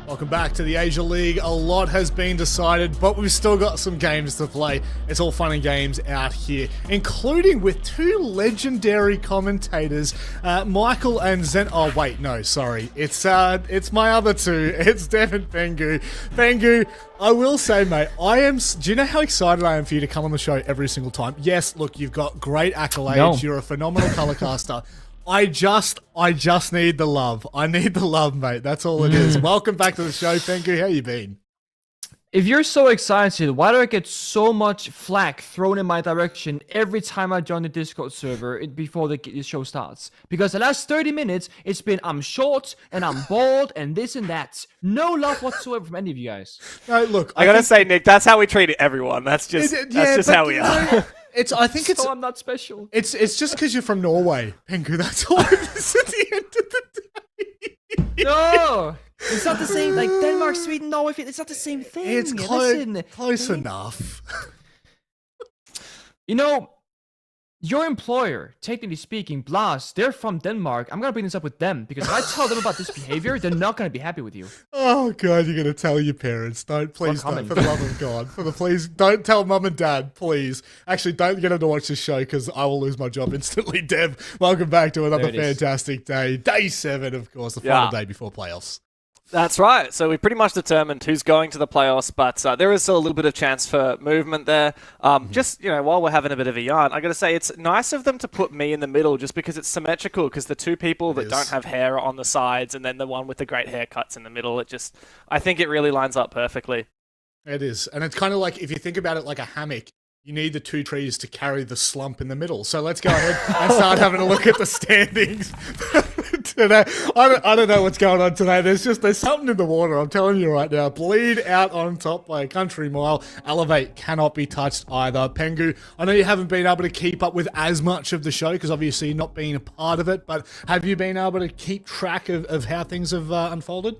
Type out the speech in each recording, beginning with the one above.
Welcome back to the Asia League. A lot has been decided, but we've still got some games to play. It's all fun and games out here, including with two legendary commentators, Michael and Zen. Oh wait, no, sorry, it's my other two. It's Dev and Pengu. Pengu, I will say, mate, do you know how excited I am for you to come on the show every single time? Yes, look, you've got great accolades. No. You're a phenomenal colorcaster. I just need the love. I need the love, mate. That's all it is. Welcome back to the show, Pengu. How you been? If you're so excited, why do I get so much flack thrown in my direction every time I join the Discord server before the show starts? Because the last 30 minutes, it's been I'm short and I'm bald and this and that. No love whatsoever from any of you guys. No, look, I gotta say, Nick, that's how we treat everyone. That's just how we are. I think it's. So I'm not special. It's just because you're from Norway, Pengu. That's all it is at the end of the day. No, it's not the same. Like Denmark, Sweden, Norway. It's not the same thing. It's close enough. You know, your employer, technically speaking, Blas, they're from Denmark. I'm gonna bring this up with them because if I tell them about this behavior, they're not gonna be happy with you. Oh god, you're gonna tell your parents? Please don't. For the love of God, please don't tell mum and dad, please. Actually, don't get them to watch this show because I will lose my job instantly. Dev, welcome back to another fantastic day. Day 7, of course, the final day before playoffs. That's right. So we pretty much determined who's going to the playoffs, but there is still a little bit of chance for movement there. Just, while we're having a bit of a yarn, I got to say it's nice of them to put me in the middle just because it's symmetrical, because the two people that don't have hair are on the sides and then the one with the great haircuts in the middle, I think it really lines up perfectly. It is. And it's kind of like, if you think about it like a hammock, you need the two trees to carry the slump in the middle. So let's go ahead and start having a look at the standings today. I don't know what's going on today. There's something in the water. I'm telling you right now. Bleed out on top by a country mile. Elevate cannot be touched either. Pengu, I know you haven't been able to keep up with as much of the show because obviously you're not being a part of it, but have you been able to keep track of how things have unfolded?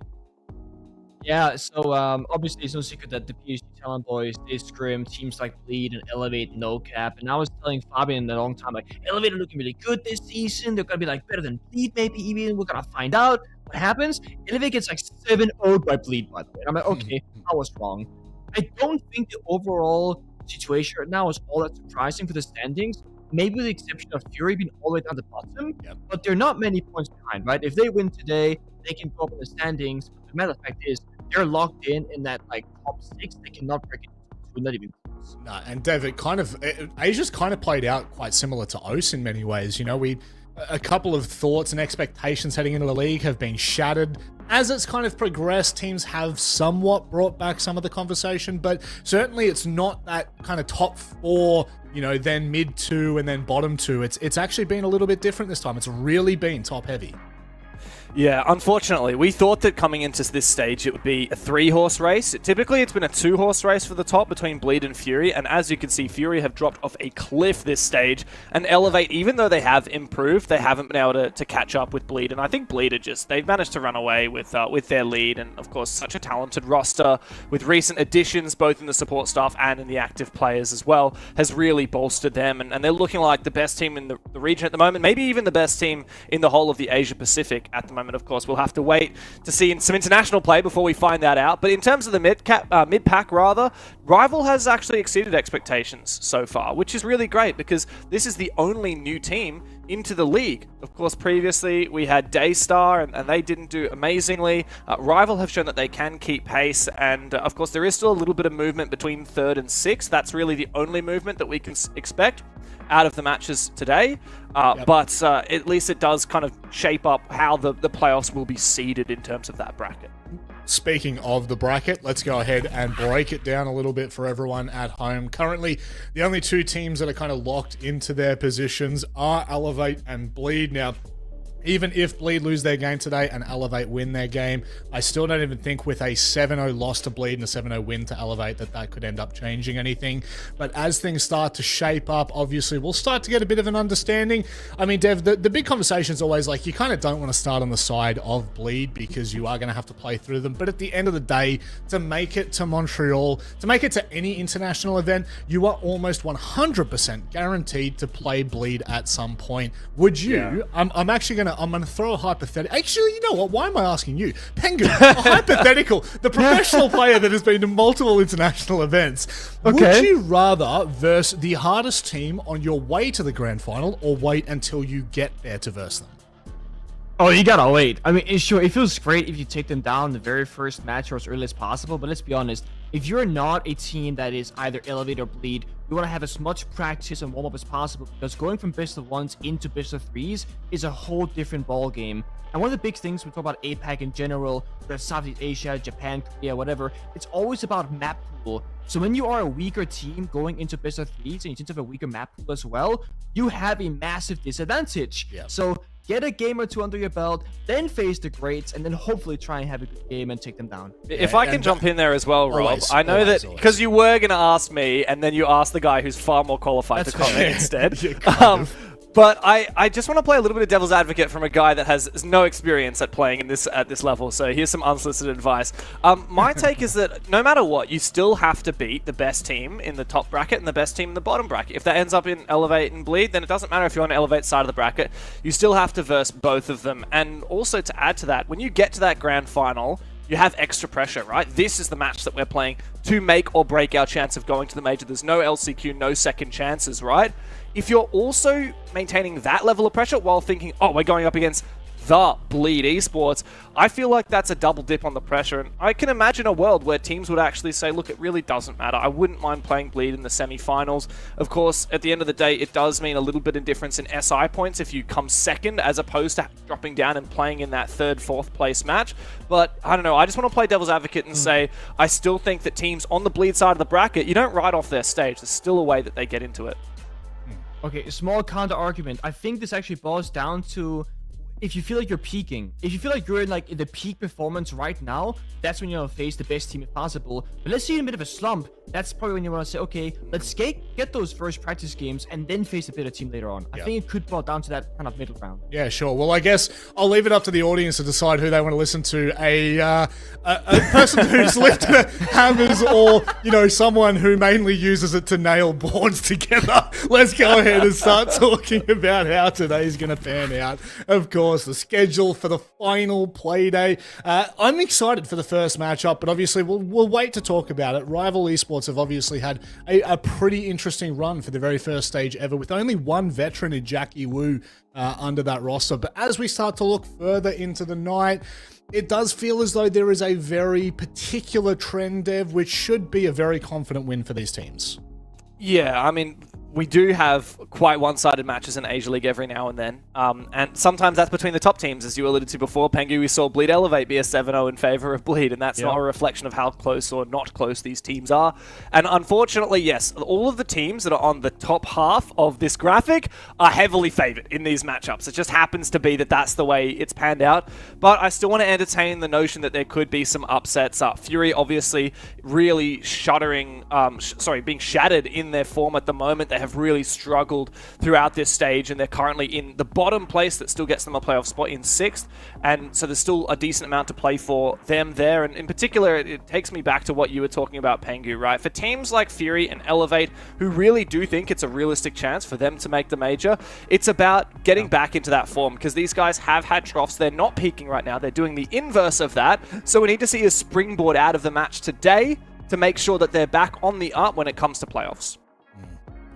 Yeah, so obviously it's no secret that the PSG Talent Boys, they scrim teams like Bleed and Elevate, NoCap, and I was telling Fabian a long time, like, Elevate are looking really good this season, they're gonna be like better than Bleed maybe even, we're gonna find out what happens. Elevate gets like 7-0'd by Bleed, by the way. I'm like, okay, I was wrong. I don't think the overall situation right now is all that surprising for the standings, maybe with the exception of Fury being all the way down the bottom, but they're not many points behind, right? If they win today, they can go up in the standings. The matter of fact is, they're locked in that like top 6. They cannot break it into 2, not even close. No, and Dev, Asia's kind of played out quite similar to OS in many ways. A couple of thoughts and expectations heading into the league have been shattered. As it's kind of progressed, teams have somewhat brought back some of the conversation, but certainly it's not that kind of top 4, then mid 2 and then bottom 2. It's actually been a little bit different this time. It's really been top heavy. Yeah, unfortunately, we thought that coming into this stage it would be a 3-horse race. Typically, it's been a 2-horse race for the top between Bleed and Fury, and as you can see, Fury have dropped off a cliff this stage, and Elevate, even though they have improved, they haven't been able to catch up with Bleed, and I think Bleed they've managed to run away with their lead, and of course, such a talented roster with recent additions, both in the support staff and in the active players as well, has really bolstered them, and they're looking like the best team in the region at the moment, maybe even the best team in the whole of the Asia Pacific at the moment. Of course, we'll have to wait to see some international play before we find that out. But in terms of the mid-pack, Rival has actually exceeded expectations so far, which is really great because this is the only new team into the league. Of course, previously we had Daystar and they didn't do amazingly. Rival have shown that they can keep pace, and of course there is still a little bit of movement between 3rd and 6th. That's really the only movement that we can expect out of the matches today, but at least it does kind of shape up how the playoffs will be seeded in terms of that bracket. Speaking of the bracket, let's go ahead and break it down a little bit for everyone at home. Currently, the only two teams that are kind of locked into their positions are Elevate and Bleed. Now, even if Bleed lose their game today and Elevate win their game, I still don't even think with a 7-0 loss to Bleed and a 7-0 win to Elevate that could end up changing anything. But as things start to shape up, obviously we'll start to get a bit of an understanding. I mean, Dev, the big conversation is always like, you kind of don't want to start on the side of Bleed because you are going to have to play through them. But at the end of the day, to make it to Montreal, to make it to any international event, you are almost 100% guaranteed to play Bleed at some point. Would you, I'm actually going gonna throw a hypothetical. Actually, you know what? Why am I asking you, Pengu? A hypothetical. The professional player that has been to multiple international events. Would you rather verse the hardest team on your way to the grand final, or wait until you get there to verse them? Oh, you gotta wait. I mean, sure, it feels great if you take them down the very first match or as early as possible, but let's be honest, if you're not a team that is either elevate or bleed, you want to have as much practice and warm-up as possible, because going from best of ones into best of threes is a whole different ball game. And one of the big things we talk about APAC in general, whether Southeast Asia, Japan, Korea, whatever, it's always about map pool. So when you are a weaker team going into best of threes and you tend to have a weaker map pool as well, you have a massive disadvantage. Yep. So get a game or two under your belt, then face the greats, and then hopefully try and have a good game and take them down. If I can jump in there as well, Rob, always, I know always, that because you were going to ask me, and then you asked the guy who's far more qualified to comment instead. Yeah, But I just want to play a little bit of devil's advocate from a guy that has no experience at playing at this level. So here's some unsolicited advice. My take is that no matter what, you still have to beat the best team in the top bracket and the best team in the bottom bracket. If that ends up in Elevate and Bleed, then it doesn't matter if you're on the Elevate side of the bracket. You still have to verse both of them. And also to add to that, when you get to that grand final, you have extra pressure, right? This is the match that we're playing to make or break our chance of going to the major. There's no LCQ, no second chances, right? If you're also maintaining that level of pressure while thinking, oh, we're going up against the Bleed Esports, I feel like that's a double dip on the pressure. And I can imagine a world where teams would actually say, look, it really doesn't matter. I wouldn't mind playing Bleed in the semi-finals. Of course, at the end of the day, it does mean a little bit of difference in SI points if you come second, as opposed to dropping down and playing in that third, fourth place match. But I don't know, I just want to play devil's advocate and say, I still think that teams on the Bleed side of the bracket, you don't write off their stage. There's still a way that they get into it. Okay, a small counter argument. I think this actually boils down to if you feel like you're peaking. If you feel like you're in the peak performance right now, that's when you'll face the best team if possible. But let's say you're in a bit of a slump. That's probably when you want to say, okay, let's get those first practice games and then face a better team later on. I think it could boil down to that kind of middle ground. Yeah, sure. Well, I guess I'll leave it up to the audience to decide who they want to listen to. A person who's lifted hammers, or someone who mainly uses it to nail boards together. Let's go ahead and start talking about how today's going to pan out. Of course, the schedule for the final play day. I'm excited for the first matchup, but obviously we'll wait to talk about it. Rival Esports have obviously had a pretty interesting run for the very first stage ever, with only one veteran in Jackie Wu under that roster. But as we start to look further into the night, it does feel as though there is a very particular trend, Dev, which should be a very confident win for these teams. Yeah, I mean, we do have quite one-sided matches in Asia League every now and then. And sometimes that's between the top teams, as you alluded to before. Pengu, we saw Bleed Elevate be a 7-0 in favor of Bleed, and that's not a reflection of how close or not close these teams are. And unfortunately, yes, all of the teams that are on the top half of this graphic are heavily favored in these matchups. It just happens to be that that's the way it's panned out. But I still want to entertain the notion that there could be some upsets. Fury, obviously, really being shattered in their form at the moment. They have really struggled throughout this stage, and they're currently in the bottom place that still gets them a playoff spot in 6th, and so there's still a decent amount to play for them there. And in particular, it takes me back to what you were talking about, Pengu, right? For teams like Fury and Elevate, who really do think it's a realistic chance for them to make the major, it's about getting back into that form, because these guys have had troughs. They're not peaking right now. They're doing the inverse of that, so we need to see a springboard out of the match today to make sure that they're back on the up when it comes to playoffs.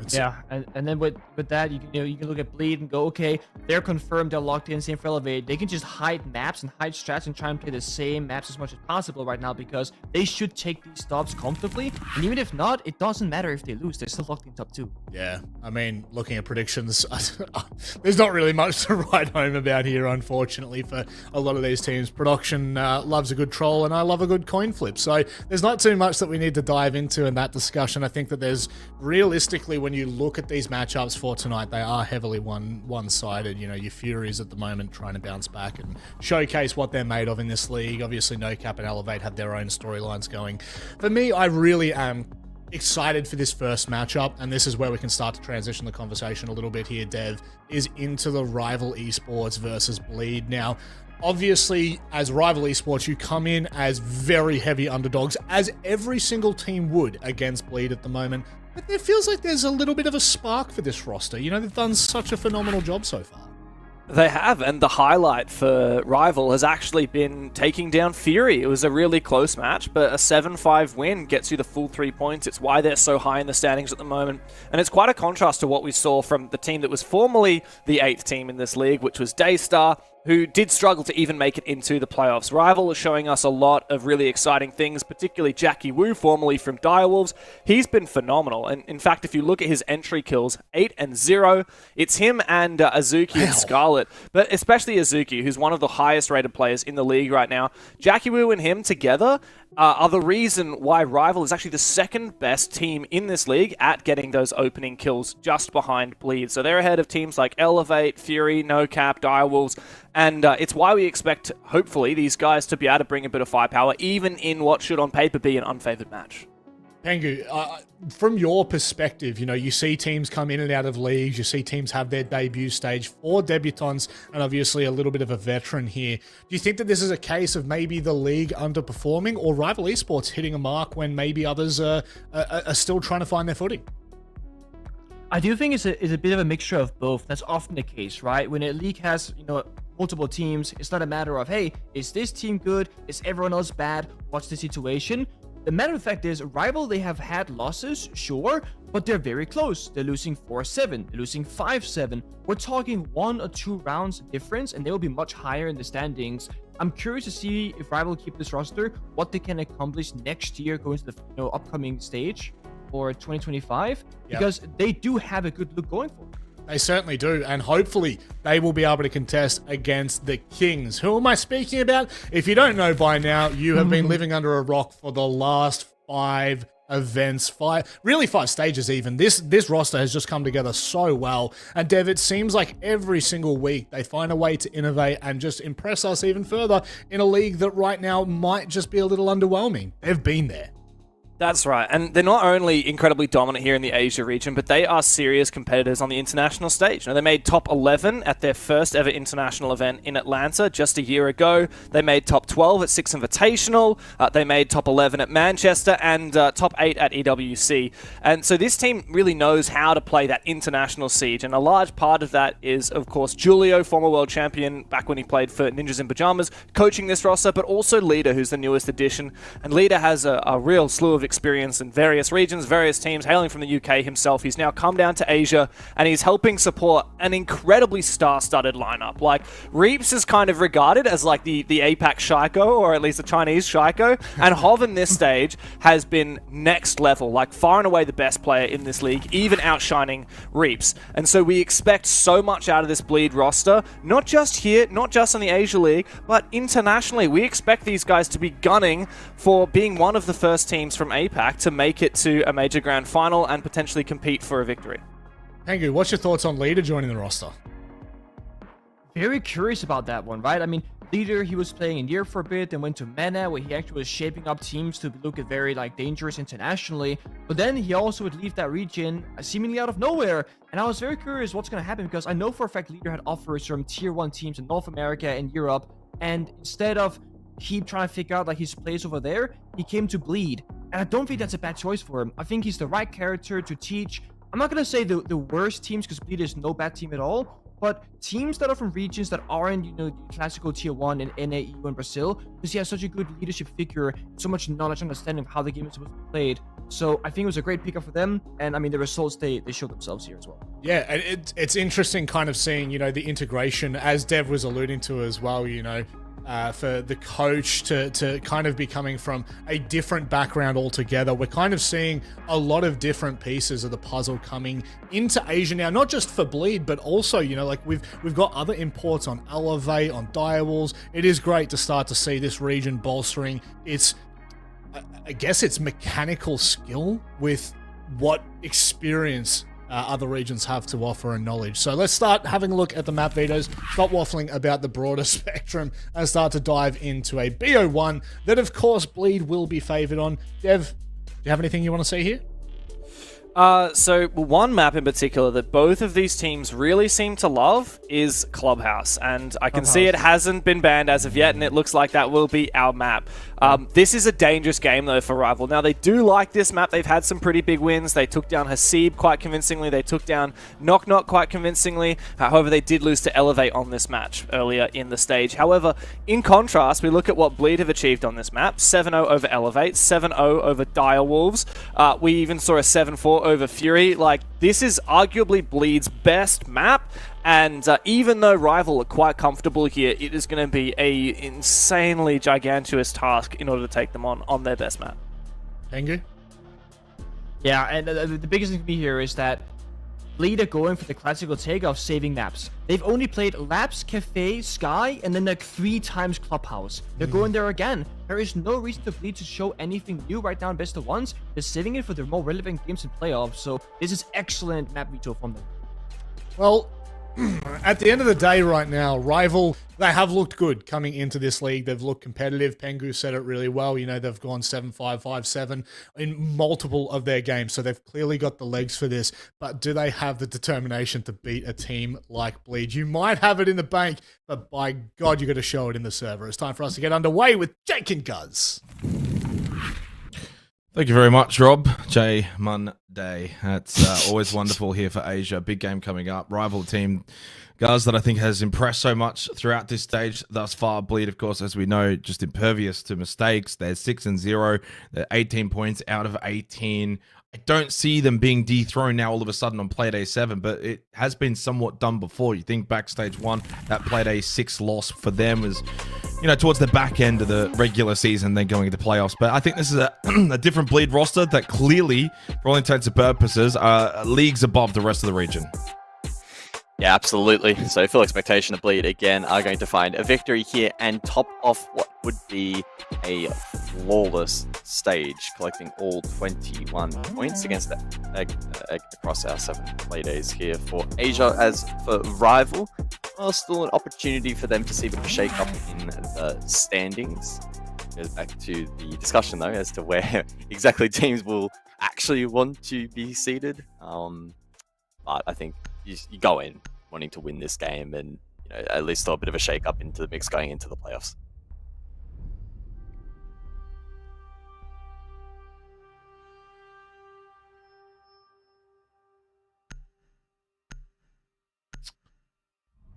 Yeah, and then with that, you can look at Bleed and go, okay, they're confirmed, they're locked in, same for Elevate. They can just hide maps and hide strats and try and play the same maps as much as possible right now, because they should take these stops comfortably. And even if not, it doesn't matter if they lose, they're still locked in top 2. Yeah, I mean, looking at predictions, there's not really much to write home about here, unfortunately, for a lot of these teams. Production loves a good troll, and I love a good coin flip. So there's not too much that we need to dive into in that discussion. I think that there's realistically, when you look at these matchups for tonight, they are heavily one-sided. Your Furies at the moment trying to bounce back and showcase what they're made of in this league. Obviously, NoCap and Elevate have their own storylines going. For me, I really am excited for this first matchup, and this is where we can start to transition the conversation a little bit here, Dev, is into the Rival Esports versus Bleed. Now, obviously, as Rival Esports, you come in as very heavy underdogs, as every single team would against Bleed at the moment. But it feels like there's a little bit of a spark for this roster. They've done such a phenomenal job so far. They have, and the highlight for Rival has actually been taking down Fury. It was a really close match, but a 7-5 win gets you the full 3 points. It's why they're so high in the standings at the moment, and it's quite a contrast to what we saw from the team that was formerly the 8th team in this league, which was Daystar, who did struggle to even make it into the playoffs. Rival is showing us a lot of really exciting things, particularly Jackie Wu, formerly from Direwolves. He's been phenomenal, and in fact, if you look at his entry kills, 8 and 0, it's him and Azuki and Scarlet, but especially Azuki, who's one of the highest rated players in the league right now. Jackie Wu and him together are the reason why Rival is actually the second best team in this league at getting those opening kills, just behind Bleed. So they're ahead of teams like Elevate, Fury, NoCap, Direwolves, and it's why we expect, hopefully, these guys to be able to bring a bit of firepower, even in what should on paper be an unfavored match. Pengu, from your perspective, you know, you see teams come in and out of leagues, you see teams have their debut stage for debutants, and obviously a little bit of a veteran here. Do you think that this is a case of maybe the league underperforming, or Rival Esports hitting a mark when maybe others are still trying to find their footing? I do think it's a bit of a mixture of both. That's often the case, right? When a league has, you know, multiple teams, it's not a matter of, hey, is this team good? Is everyone else bad? What's the situation? The matter of fact is, Rival, they have had losses, sure, but they're very close. They're losing 4-7, they're losing 5-7. We're talking 1 or 2 rounds difference, and they will be much higher in the standings. I'm curious to see if Rival keep this roster, what they can accomplish next year going to the upcoming stage for 2025, because they do have a good look going for them. They certainly do, and hopefully they will be able to contest against the Kings. Who am I speaking about? If you don't know by now, you have been living under a rock for the last 5 events, 5 stages even. This roster has just come together so well, and Dev, it seems like every single week they find a way to innovate and just impress us even further in a league that right now might just be a little underwhelming. They've been there. That's right, and they're not only incredibly dominant here in the Asia region, but they are serious competitors on the international stage. Now, they made top 11 at their first ever international event in Atlanta just a year ago. They made top 12 at Six Invitational. They made top 11 at Manchester and top 8 at EWC. And so this team really knows how to play that international siege, and a large part of that is, of course, Julio, former world champion back when he played for Ninjas in Pajamas, coaching this roster, but also Leader, who's the newest addition. And Leader has a real slew of experience in various regions, various teams, hailing from the UK himself. He's now come down to Asia, and he's helping support an incredibly star-studded lineup. Like, Reaps is kind of regarded as like the APAC Shaiko, or at least the Chinese Shaiko, and Hov in this stage has been next level, like far and away the best player in this league, even outshining Reaps. And so we expect so much out of this Bleed roster, not just here, not just in the Asia League, but internationally. We expect these guys to be gunning for being one of the first teams from APAC to make it to a major grand final and potentially compete for a victory. Pengu, what's your thoughts on Leader joining the roster? Very curious about that one, right? I mean, Leader, he was playing in Europe for a bit and went to MENA, where he actually was shaping up teams to look at very dangerous internationally. But then he also would leave that region seemingly out of nowhere. And I was very curious what's going to happen, because I know for a fact Leader had offers from tier 1 teams in North America and Europe. And instead of keep trying to figure out his place over there, he came to Bleed. And I don't think that's a bad choice for him. I think he's the right character to teach. I'm not going to say the worst teams, because Bleed is no bad team at all, but teams that are from regions that aren't, classical tier 1 in NA, EU, and Brazil, because he has such a good leadership figure, so much knowledge and understanding of how the game is supposed to be played. So I think it was a great pickup for them, and I mean, the results, they showed themselves here as well. Yeah, and it's interesting kind of seeing, the integration, as Dev was alluding to as well, for the coach to kind of be coming from a different background altogether. We're kind of seeing a lot of different pieces of the puzzle coming into Asia now, not just for Bleed, but also, we've got other imports on Elevate, on Direwolves. It is great to start to see this region bolstering its, I guess, its mechanical skill with what experience other regions have to offer and knowledge. So let's start having a look at the map vetoes, stop waffling about the broader spectrum, and start to dive into a BO1 that, of course, Bleed will be favored on. Dev, do you have anything you want to say here? So one map in particular that both of these teams really seem to love is Clubhouse, and I can see it hasn't been banned as of yet, and it looks like that will be our map. This is a dangerous game though for Rival. Now they do like this map. They've had some pretty big wins. They took down Hasib quite convincingly. They took down KnockKnock quite convincingly. However, they did lose to Elevate on this match earlier in the stage. However, in contrast, we look at what Bleed have achieved on this map. 7-0 over Elevate, 7-0 over Direwolves. We even saw a 7-4 over Fury. Like, this is arguably Bleed's best map, and even though Rival are quite comfortable here, it is going to be a insanely gigantuous task in order to take them on their best map. Tengu? Yeah, and the biggest thing for me here is that Bleed are going for the classical take of saving maps. They've only played Labs, Cafe, Sky, and then like 3 times Clubhouse. They're going there again. There is no reason to Bleed to show anything new right now in best of ones. They're saving it for the more relevant games in playoffs, so this is excellent map veto from them. Well, at the end of the day right now, Rival, they have looked good coming into this league. They've looked competitive. Pengu said it really well. You know, they've gone 7-5, 5-7 in multiple of their games, so they've clearly got the legs for this. But do they have the determination to beat a team like Bleed? You might have it in the bank, but by God, you got to show it in the server. It's time for us to get underway with Jake and Guz. Thank you very much, Rob. J Monday. It's always wonderful here for Asia. Big game coming up. Rival team, Guz, that I think has impressed so much throughout this stage thus far. Bleed, of course, as we know, just impervious to mistakes. They're 6-0. They're 18 points out of 18. I don't see them being dethroned now all of a sudden on Playday 7, but it has been somewhat done before. You think back stage 1, that Playday 6 loss for them was, you know, towards the back end of the regular season, then going into playoffs. But I think this is a different Bleed roster that clearly, for all intents and purposes, are leagues above the rest of the region. Yeah, absolutely. So full expectation of Bleed again are going to find a victory here and top off what would be a flawless stage, collecting all 21 points against across our 7 play days here for Asia. As for Rival, well, still an opportunity for them to see a bit of a shake up in the standings. Goes back to the discussion though as to where exactly teams will actually want to be seated. But I think you go in wanting to win this game and, you know, at least throw a bit of a shake up into the mix going into the playoffs.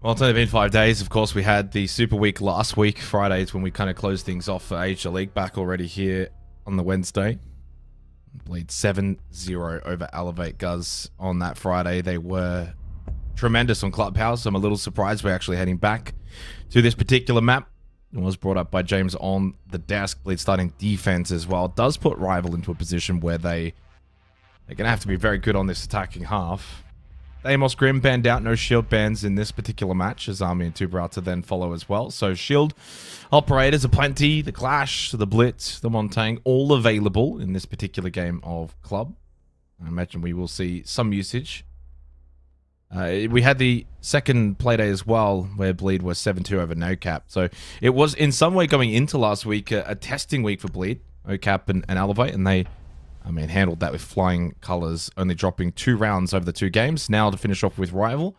Well, it's only been 5 days. Of course, we had the Super Week last week. Fridays when we kind of closed things off for Asia League. Back already here on the Wednesday. Bleed 7-0 over Elevate Guz on that Friday. They were tremendous on Clubhouse. I'm a little surprised we're actually heading back to this particular map. It was brought up by James on the desk. Bleed starting defense as well. It does put Rival into a position where they're going to have to be very good on this attacking half. Amos Grim banned out, no shield bans in this particular match, as Army and Tuberata then follow as well. So shield operators aplenty, the Clash, the Blitz, the Montaigne, all available in this particular game of Club. I imagine we will see some usage. We had the second playday as well, where Bleed was 7-2 over NoCap. So it was in some way going into last week a testing week for Bleed, NoCap and Elevate, and they handled that with flying colors, only dropping 2 rounds over the 2 games. Now to finish off with Rival.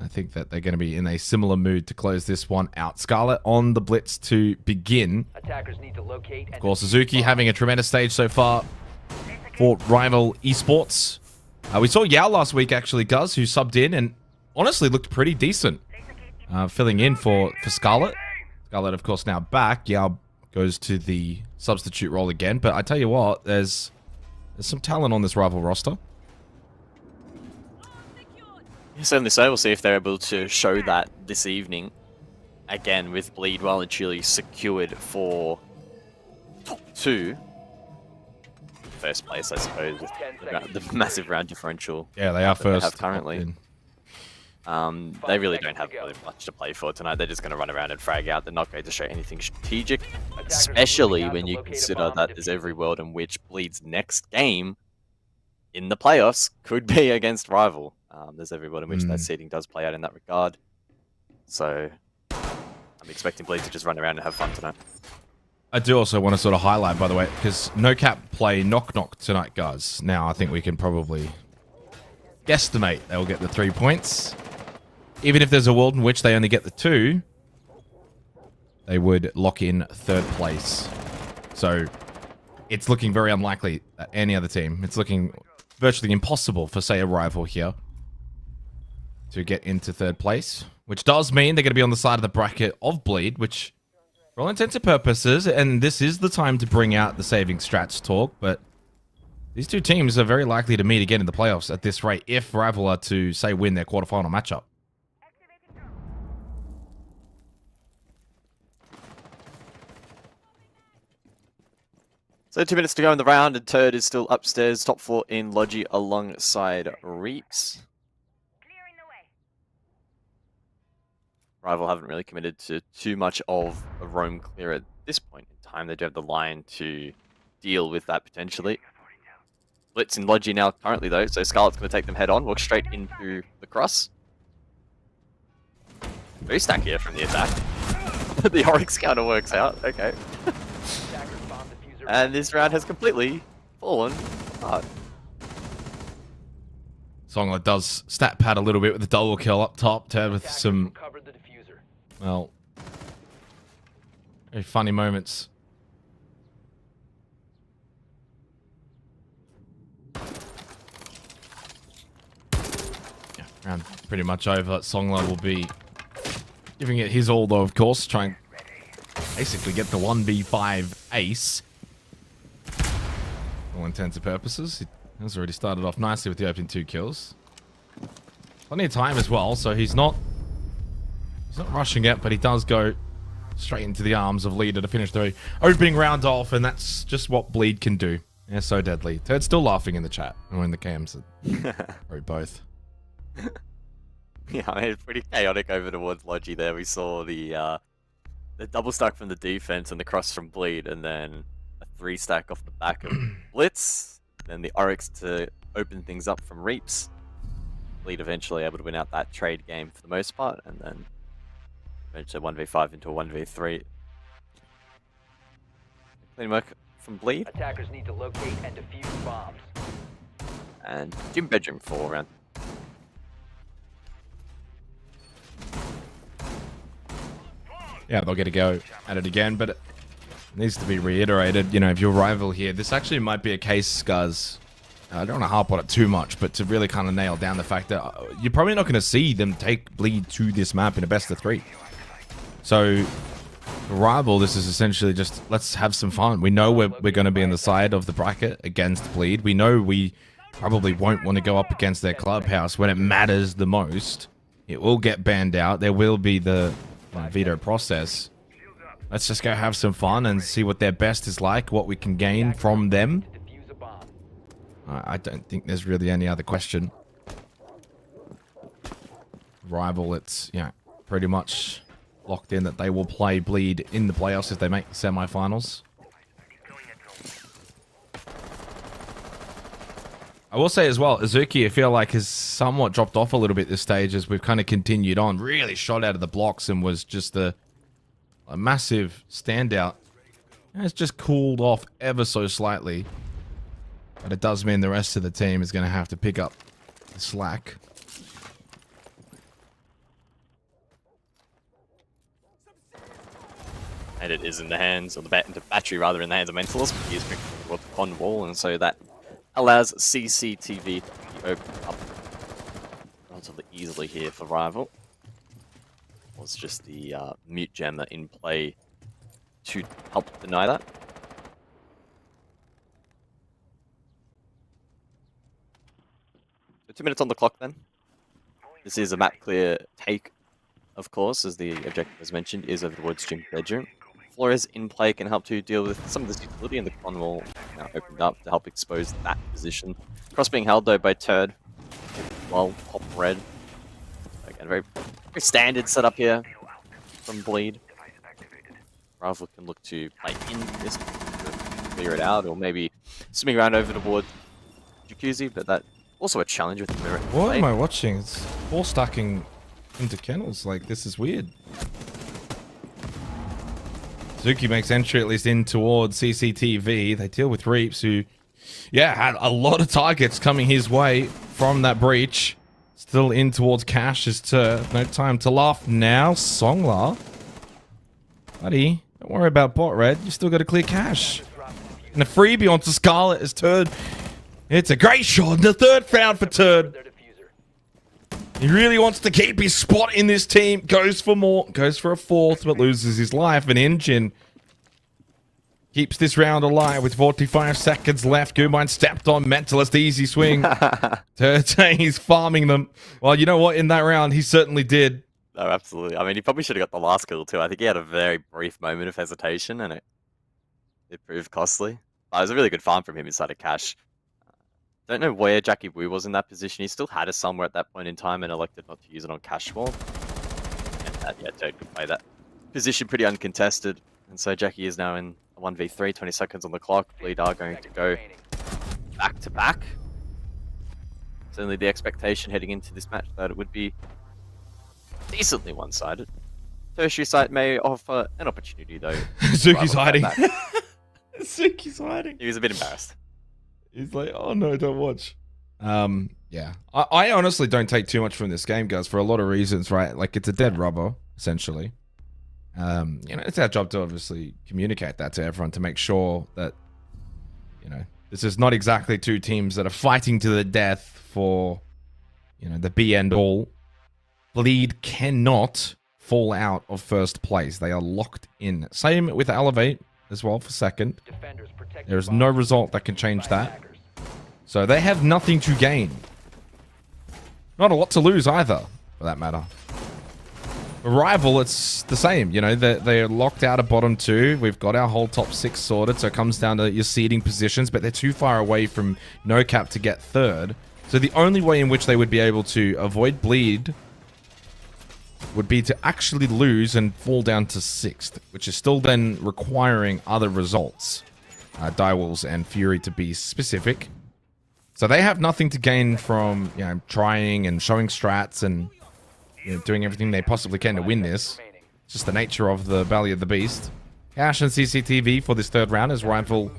I think that they're going to be in a similar mood to close this one out. Scarlet on the Blitz to begin. Attackers need to locate. Of course, Suzuki having a tremendous stage so far for Rival Esports. We saw Yao last week, actually, Guz, who subbed in and honestly looked pretty decent. Filling in for Scarlet. Scarlet, of course, now back. Yao goes to the substitute role again. But I tell you what, there's some talent on this Rival roster. Certainly so. We'll see if they're able to show that this evening. Again, with Bleed well and truly secured for top 2. First place, I suppose, with the massive round differential. Yeah, they are first. They have currently. They really don't have really much to play for tonight. They're just going to run around and frag out. They're not going to show anything strategic, especially when you consider that there's every world in which Bleed's next game in the playoffs could be against Rival. There's every world in which that seeding does play out in that regard. So I'm expecting Bleed to just run around and have fun tonight. I do also want to sort of highlight, by the way, because NoCap play KnockKnock tonight, guys. Now, I think we can probably guesstimate they'll get the 3 points. Even if there's a world in which they only get the 2, they would lock in 3rd place. So, it's looking very unlikely that any other team, it's looking virtually impossible for, say, a rival here to get into 3rd place, which does mean they're going to be on the side of the bracket of Bleed, which, for all intents and purposes, and this is the time to bring out the saving strats talk, but these two teams are very likely to meet again in the playoffs at this rate if rival are to, say, win their quarterfinal matchup. So 2 minutes to go in the round, and Turd is still upstairs, top floor in Logi alongside Reaps. Rival haven't really committed to too much of a roam clear at this point in time. They do have the line to deal with that potentially. Blitz in Logi now currently though, so Scarlet's going to take them head on, walk straight into the cross. Very stack here from the attack. The Oryx counter works out, okay. And this round has completely fallen apart. Songler does stat pad a little bit with the double kill up top, Turd with some, well, very funny moments. Yeah, round pretty much over. Songler will be giving it his all, though, of course, trying basically get the 1v5 ace. For all intents and purposes, he has already started off nicely with the opening 2 kills. Plenty of time as well, so he's not rushing it, but he does go straight into the arms of Leader to finish the opening round off, and that's just what Bleed can do. They're so deadly. Turd's still laughing in the chat, or in the cams, or both. Yeah, I mean, it's pretty chaotic over towards Logi there. We saw the double stack from the defense and the cross from Bleed, and then a 3 stack off the back of Blitz, then the Oryx to open things up from Reaps. Bleed eventually able to win out that trade game for the most part, and then eventually 1v5 into a 1v3. Clean work from Bleed. Attackers need to locate and defuse bombs. And Gym Bedroom for round. Yeah, they'll get a go at it again, but it needs to be reiterated. You know, if you're rival here, this actually might be a case, guys. I don't want to harp on it too much, but to really kind of nail down the fact that you're probably not going to see them take Bleed to this map in a best of 3. So, for rival, this is essentially just, let's have some fun. We know we're going to be on the side of the bracket against Bleed. We know we probably won't want to go up against their clubhouse when it matters the most. It will get banned out. There will be the veto process. Let's just go have some fun and see what their best is like, what we can gain from them. I don't think there's really any other question. Rival, it's, yeah, pretty much locked in that they will play Bleed in the playoffs if they make the semifinals. I will say as well, Azuki, I feel like has somewhat dropped off a little bit this stage as we've kind of continued on. Really shot out of the blocks and was just a massive standout. And it's just cooled off ever so slightly. But it does mean the rest of the team is going to have to pick up the slack. And it is in the hands of the battery, rather in the hands of Mentalist. He is picking on the wall, and so that allows CCTV to be opened up relatively easily here for rival. It was just the mute jammer in play to help deny that. So 2 minutes on the clock then. This is a map clear take, of course, as the objective, as mentioned, is over towards Gym Bedroom. Flores in play can help to deal with some of this utility, and the con wall now opened up to help expose that position. Cross being held though by Turd. Well, pop red. Again, very standard setup here from Bleed. Rival can look to play in this to clear it out, or maybe swimming around over toward Jacuzzi, but that also a challenge with the mirror. What am I watching? It's all stacking into kennels. Like, this is weird. Zuki makes entry at least in towards CCTV. They deal with Reaps, who, yeah, had a lot of targets coming his way from that breach. Still in towards Cash's turn. No time to laugh now. Songla. Buddy, don't worry about bot red. You still got to clear Cash. And a freebie onto Scarlet is Turd. It's a great shot. The third round for Turd. He really wants to keep his spot in this team. Goes for more. Goes for a fourth, but loses his life. And Engine keeps this round alive with 45 seconds left. Goomine stepped on Mentalist. Easy swing. Turd saying he's farming them. Well, you know what? In that round, he certainly did. No, absolutely. I mean, he probably should have got the last kill too. I think he had a very brief moment of hesitation, and it proved costly. It was a really good farm from him inside of Cash. Don't know where Jackie Wu was in that position. He still had a somewhere at that point in time and elected not to use it on Cash Wall. And yeah, Toad could play that position pretty uncontested. And so Jackie is now in a 1v3, 20 seconds on the clock. Bleed are going to go back to back. Certainly the expectation heading into this match that it would be decently one-sided. Tertiary site may offer an opportunity though. Zuki's hiding. Zuki's hiding. He was a bit embarrassed. He's like, oh no, don't watch. Yeah. I honestly don't take too much from this game, guys, for a lot of reasons, right? Like, it's a dead rubber, essentially. You know, it's our job to obviously communicate that to everyone to make sure that, you know, this is not exactly two teams that are fighting to the death for, you know, the be and all. Bleed cannot fall out of first place. They are locked in. Same with Elevate as well for second. There is no result that can change that. So they have nothing to gain. Not a lot to lose either, for that matter. Rival, it's the same. You know, they're locked out of bottom two. We've got our whole top six sorted, so it comes down to your seeding positions, but they're too far away from NoCap to get third. So the only way in which they would be able to avoid bleed would be to actually lose and fall down to sixth, which is still then requiring other results. Direwolves and Fury to be specific. So they have nothing to gain from, you know, trying and showing strats and, you know, doing everything they possibly can to win this. It's just the nature of the Belly of the Beast. Cash and CCTV for this third round as Rival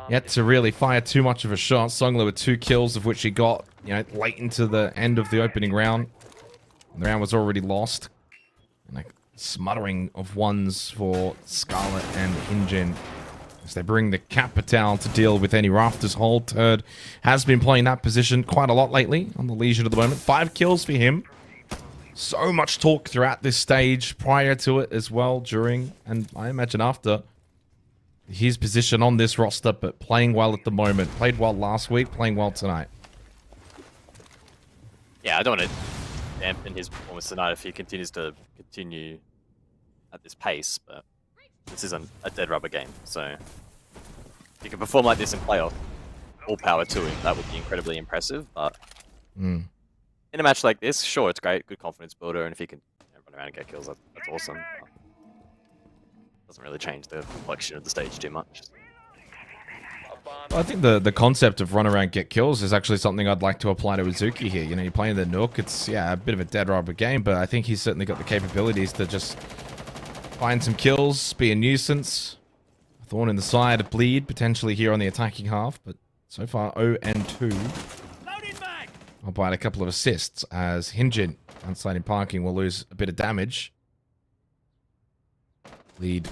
yet to really fire too much of a shot. Songler with 2 kills, of which he got, you know, late into the end of the opening round. The round was already lost. And a smuttering of ones for Scarlet and Injin as they bring the Capital to deal with any Rafters hold. Turd has been playing that position quite a lot lately on the Legion at the moment. 5 kills for him. So much talk throughout this stage, prior to it as well, during, and I imagine after. His position on this roster, but playing well at the moment. Played well last week, playing well tonight. Yeah, I don't want to dampen his performance tonight if he continues at this pace, but this isn't a dead rubber game, so if he can perform like this in playoff, all power to him. That would be incredibly impressive, but in a match like this, sure, it's great, good confidence builder, and if he can run around and get kills, that's awesome. Doesn't really change the complexion of the stage too much. I think the concept of run around, get kills is actually something I'd like to apply to Uzuki here. You know, you're playing the Nook. It's, yeah, a bit of a dead rubber game, but I think he's certainly got the capabilities to just find some kills, be a nuisance. Thorn in the side, bleed, potentially here on the attacking half, but so far 0-2. Albeit a couple of assists as Hinjin, outside in parking, will lose a bit of damage. Bleed,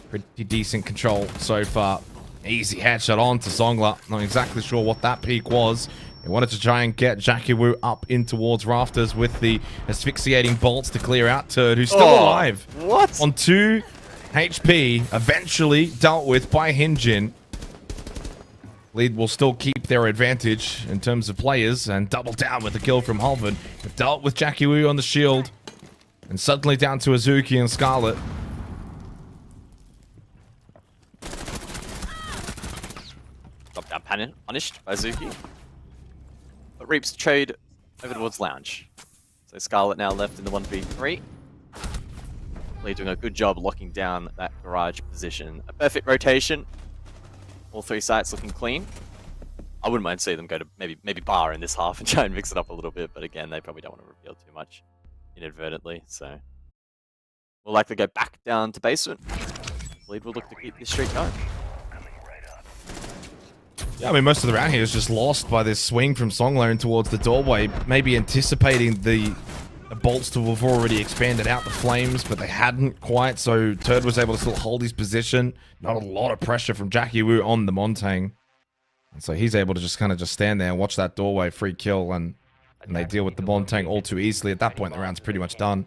pretty decent control so far. Easy headshot on to Songla. Not exactly sure what that peak was. They wanted to try and get Jackie Wu up in towards Rafters with the asphyxiating bolts to clear out Turd, who's still alive. What? On 2 HP, eventually dealt with by Hinjin. Lead will still keep their advantage in terms of players and double down with a kill from Holvin. They've dealt with Jackie Wu on the shield. And suddenly down to Azuki and Scarlet. Drop down punished by Zuki. But Reaps trade over towards Lounge. So Scarlet now left in the 1v3. Lee doing a good job locking down that garage position. A perfect rotation. All 3 sites looking clean. I wouldn't mind seeing them go to maybe bar in this half and try and mix it up a little bit, but again, they probably don't want to reveal too much inadvertently, so will likely go back down to basement. Bleed will look to keep this streak going. Yeah, I mean, most of the round here is just lost by this swing from Songlone towards the doorway, maybe anticipating the bolts to have already expanded out the flames, but they hadn't quite, so Turd was able to still hold his position. Not a lot of pressure from Jackie Wu on the Montang. And so he's able to just kind of just stand there and watch that doorway, free kill, and they deal with the Montang all too easily. At that point, the round's pretty much done.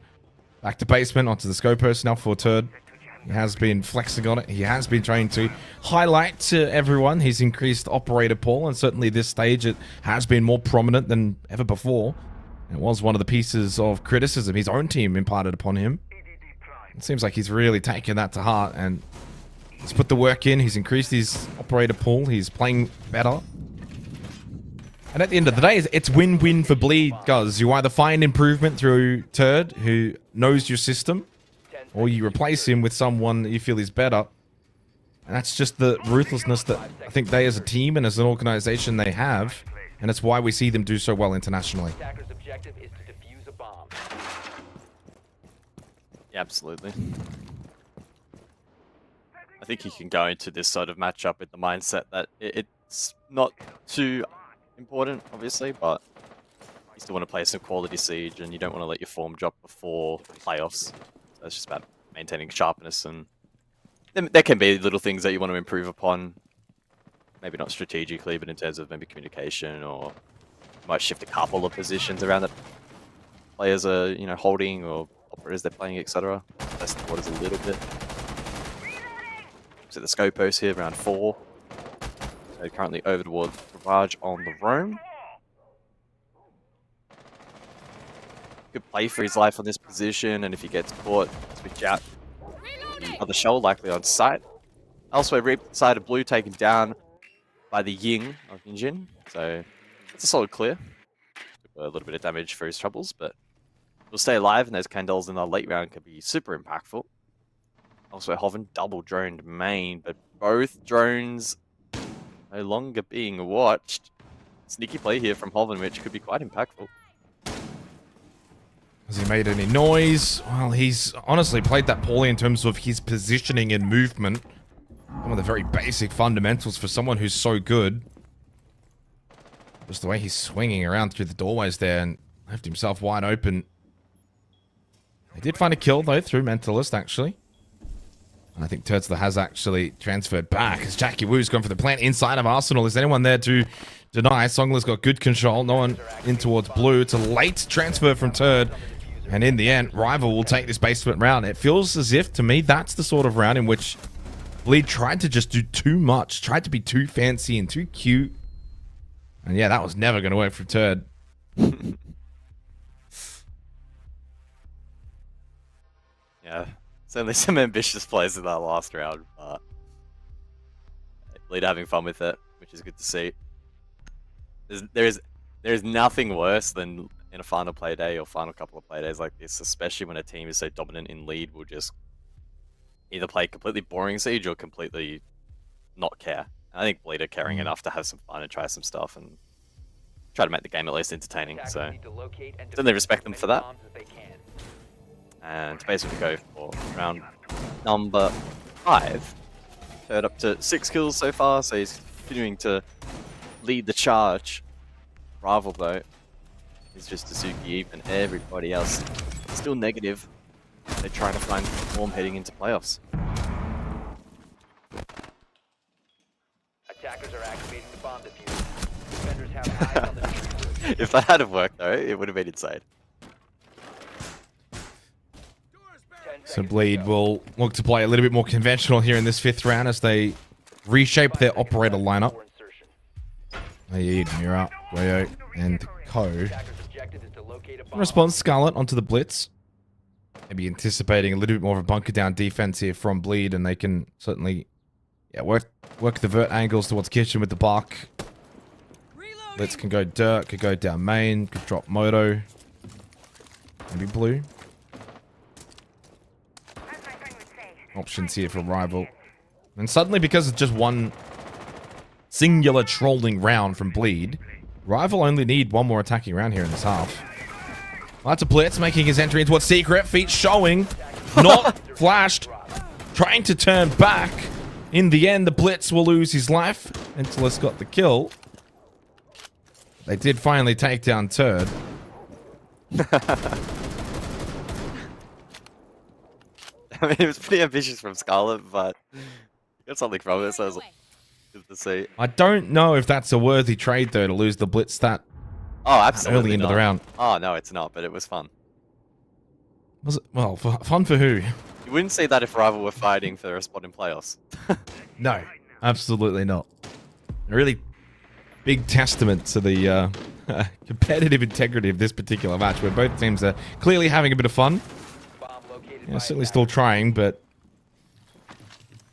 Back to basement, onto the scope personnel for Turd. He has been flexing on it. He has been trying to highlight to everyone his increased operator pool, and certainly this stage it has been more prominent than ever before. It was one of the pieces of criticism his own team imparted upon him. It seems like he's really taken that to heart, and he's put the work in. He's increased his operator pool. He's playing better. And at the end of the day, it's win-win for Bleed, guys. You either find improvement through Turd, who knows your system, or you replace him with someone that you feel is better. And that's just the ruthlessness that I think they as a team and as an organization they have. And it's why we see them do so well internationally. Attacker's objective is to defuse a bomb. Yeah, absolutely. I think he can go into this sort of matchup with the mindset that it's not too important, obviously, but you still want to play some quality Siege, and you don't want to let your form drop before playoffs. So it's just about maintaining sharpness, and there can be little things that you want to improve upon. Maybe not strategically, but in terms of maybe communication, or you might shift a couple of positions around that players are, you know, holding, or operators they're playing, etc. Test the waters a little bit. So the scope post here, round 4. So currently over towards Barrage on the roam. Good play for his life on this position, and if he gets caught, switch out the other shell, likely on site. Elsewhere, Reap side of blue taken down by the Ying of Yinjin. So it's a solid clear. A little bit of damage for his troubles, but we'll stay alive, and those candles in the late round could be super impactful. Also, Hoven double droned main, but both drones no longer being watched. Sneaky play here from Hoven, which could be quite impactful. Has he made any noise? Well, he's honestly played that poorly in terms of his positioning and movement. Some of the very basic fundamentals for someone who's so good. Just the way he's swinging around through the doorways there and left himself wide open. He did find a kill, though, through Mentalist, actually. And I think Turtzler has actually transferred back as Jackie Wu's gone for the plant inside of Arsenal. Is anyone there to deny? Songler's got good control. No one in towards blue. It's a late transfer from Turd. And in the end, Rival will take this basement round. It feels as if, to me, that's the sort of round in which Bleed tried to just do too much. Tried to be too fancy and too cute. And yeah, that was never going to work for Turd. Yeah, certainly some ambitious plays in that last round, but Bleed having fun with it, which is good to see. There's nothing worse than in a final play day or final couple of play days like this, especially when a team is so dominant in lead, will just either play completely boring Siege or completely not care. And I think Bleed are caring enough to have some fun and try some stuff and try to make the game at least entertaining. So certainly respect them for that. And basically go for round number 5. Third up to 6 kills so far, so he's continuing to lead the charge. Rival though is just Suzuki Eve, and everybody else still negative. They're trying to find form heading into playoffs. Attackers are activating the bomb diffuser. Defenders have eyes on the diffuser. If that had worked though, it would have been insane. So Bleed will look to play a little bit more conventional here in this 5th round as they reshape their operator lineup. Ayid, Mira, Goyo, and Co. In response, Scarlet onto the Blitz. Maybe anticipating a little bit more of a bunker down defense here from Bleed, and they can certainly work the vert angles towards Kitchen with the Buck. Blitz can go dirt, could go down main, could drop Moto. Maybe blue. Options here for Rival. And suddenly, because it's just one singular trolling round from Bleed, Rival only need one more attacking round here in this half. Well, that's a Blitz making his entry into what's secret. Feet showing. not flashed. Trying to turn back. In the end, the Blitz will lose his life. Mentalist got the kill. They did finally take down Turd. I mean, it was pretty ambitious from Scarlet, but got something from it, so it was good to see. I don't know if that's a worthy trade, though, to lose the Blitz stat Oh, absolutely early into not. the round. Oh, no, it's not, but it was fun. Was it? Well, fun for who? You wouldn't say that if Rival were fighting for a spot in playoffs. No, absolutely not. A really big testament to the competitive integrity of this particular match, where both teams are clearly having a bit of fun. Bomb located Yeah, by certainly still trying, but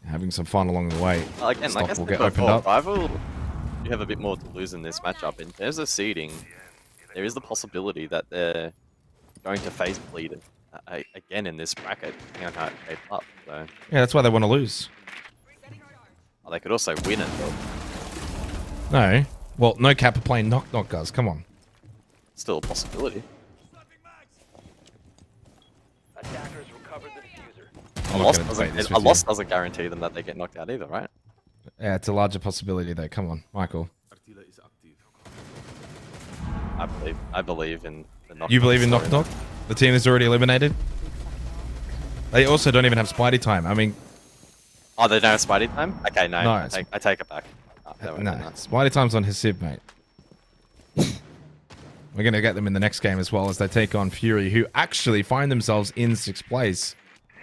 having some fun along the way. Again, like I Stuff will said get opened before, up. Rival, you have a bit more to lose in this matchup. In terms of seeding, there is the possibility that they're going to face Bleed again in this bracket, depending on how it shapes up. So, Yeah, that's why they want to lose. they could also win it, though. No. Well, NoCap are playing KnockKnock, guys. Come on. Still a possibility. attackers recovered the diffuser. I'm A not loss, gonna debate this a with loss you. doesn't guarantee them that they get knocked out either, right? Yeah, it's a larger possibility, though. Come on, Michael. I believe in the knock. You believe in KnockKnock? The team is already eliminated? They also don't even have Spidey time. I mean, Oh, they don't have Spidey time? Okay, no. No, I take it back. Oh, they won't no. do that. Spidey time's on Hasib, mate. We're going to get them in the next game as well as they take on Fury, who actually find themselves in 6th place,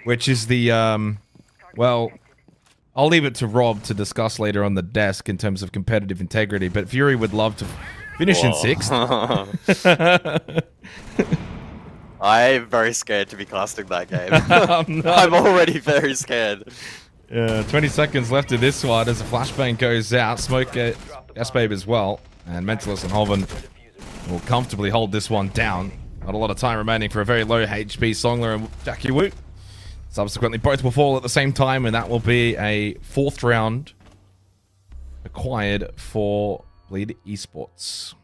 which is the, well, I'll leave it to Rob to discuss later on the desk in terms of competitive integrity, but Fury would love to finish in 6th. I'm very scared to be casting that game. I'm not. I'm already very scared. 20 seconds left of this one as the flashbang goes out. Smoke S-Babe as well. And Mentalist and Hoven will comfortably hold this one down. Not a lot of time remaining for a very low HP Songler and Jackie Wu. Subsequently, both will fall at the same time, and that will be a 4th round acquired for Bleed Esports.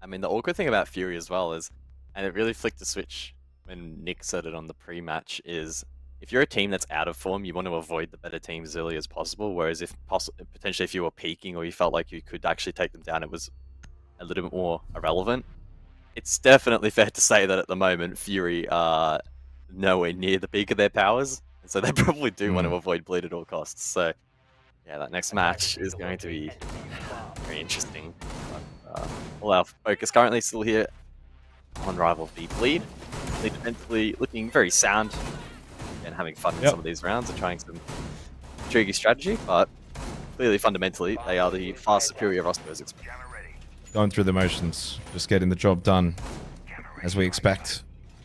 I mean, the awkward thing about Fury as well is, and it really flicked the switch when Nick said it on the pre-match, is if you're a team that's out of form, you want to avoid the better teams as early as possible. Whereas if potentially if you were peaking or you felt like you could actually take them down, it was a little bit more irrelevant. It's definitely fair to say that at the moment, Fury are nowhere near the peak of their powers, and so they probably do want to avoid Bleed at all costs. So, yeah, that next match is going to be very interesting. But, all our focus currently still here on Rival v Bleed. Bleed defensively looking very sound and having fun in some of these rounds and trying some intriguing strategy, but clearly fundamentally they are the far superior roster as expected. Going through the motions, just getting the job done as we expect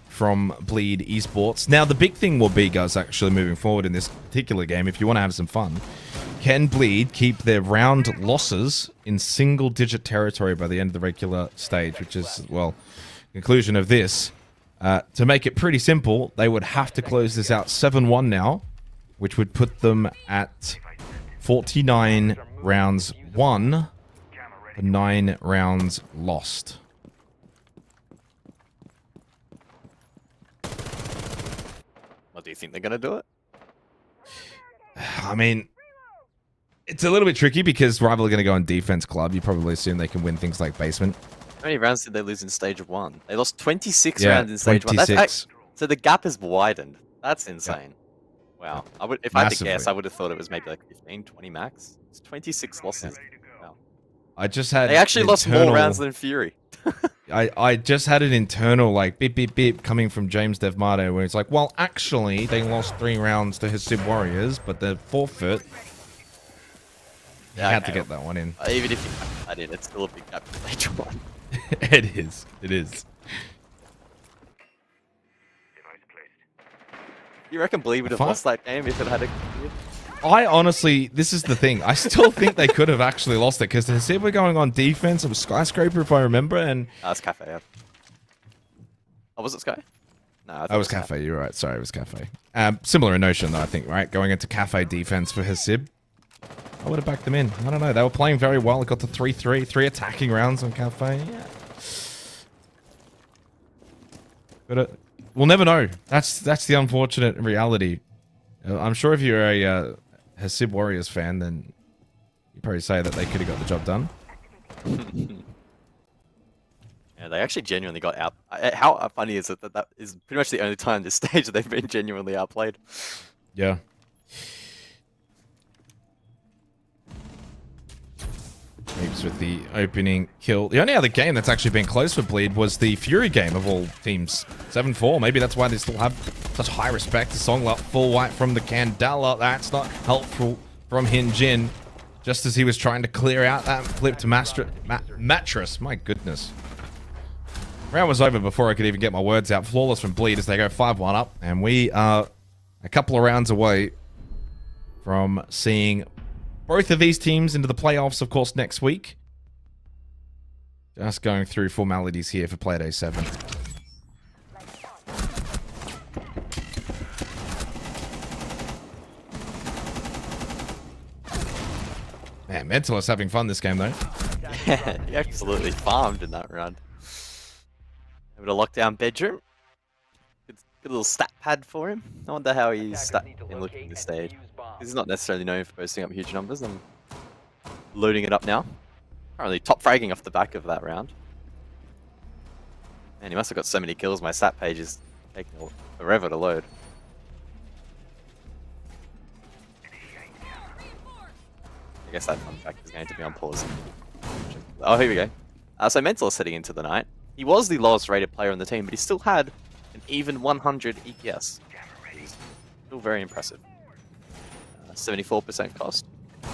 from Bleed Esports. Now, the big thing will be, guys, actually moving forward in this particular game, if you want to have some fun, can Bleed keep their round losses in single-digit territory by the end of the regular stage, which is, well, conclusion of this. To make it pretty simple, they would have to close this out 7-1 now, which would put them at 49 rounds won for 9 rounds lost. What do you think they're going to do it? I mean, it's a little bit tricky because Rival are going to go on defense club. You probably assume they can win things like basement. How many rounds did they lose in stage 1? They lost 26 rounds in stage 1. 26. So the gap has widened. That's insane. Wow. If I had to guess, Massively. I would have thought it was maybe like 15, 20 max. It's 26 losses. Wow. I just had They actually lost more internal- rounds than Fury. I just had an internal like beep beep beep coming from James Devmato where it's like, well, actually they lost 3 rounds to Hasib Warriors, but the forfeit. You had to okay. get that one in. Even if you cut that in, it's still a big gap in stage 1. It is. It is. You reckon Bleed would have Fine. lost that game if it had a... I honestly, this is the thing. I still think they could have actually lost it because Hasib were going on defense. It was Skyscraper, if I remember, and It's Cafe, yeah. Oh, was it Sky? No, I thought that was Cafe. You're right. Sorry, it was Cafe. Similar in notion, though. I think, right? Going into Cafe defense for Hasib. I would have backed them in. I don't know. They were playing very well. It got to 3-3. 3 attacking rounds on Cafe. Yeah. we'll never know. That's the unfortunate reality. I'm sure if you're a Hasib Warriors fan, then you probably say that they could have got the job done. Yeah, they actually genuinely got out. How funny is it that that is pretty much the only time this stage that they've been genuinely outplayed? Yeah. Reeps with the opening kill. The only other game that's actually been close for Bleed was the Fury game of all teams. 7-4. Maybe that's why they still have such high respect to Songla. Full white from the Candela. That's not helpful from Hinjin. Just as he was trying to clear out that flipped mattress. My goodness. Round was over before I could even get my words out. Flawless from Bleed as they go 5-1 up. And we are a couple of rounds away from seeing both of these teams into the playoffs, of course, next week. Just going through formalities here for Play Day 7. Man, Mentalist having fun this game, though. Yeah, he absolutely farmed in that round. Able to lock down bedroom. Good little stat pad for him. I wonder how he's been looking this stage. He's not necessarily known for posting up huge numbers. I'm loading it up now. Currently top fragging off the back of that round. Man, he must have got so many kills. My stat page is taking forever to load. I guess that fun fact is going to be on pause. Oh, here we go. So Mentalist heading into the night. He was the lowest rated player on the team, but he still had an even 100 EPS. He's still very impressive. 74% cost. 10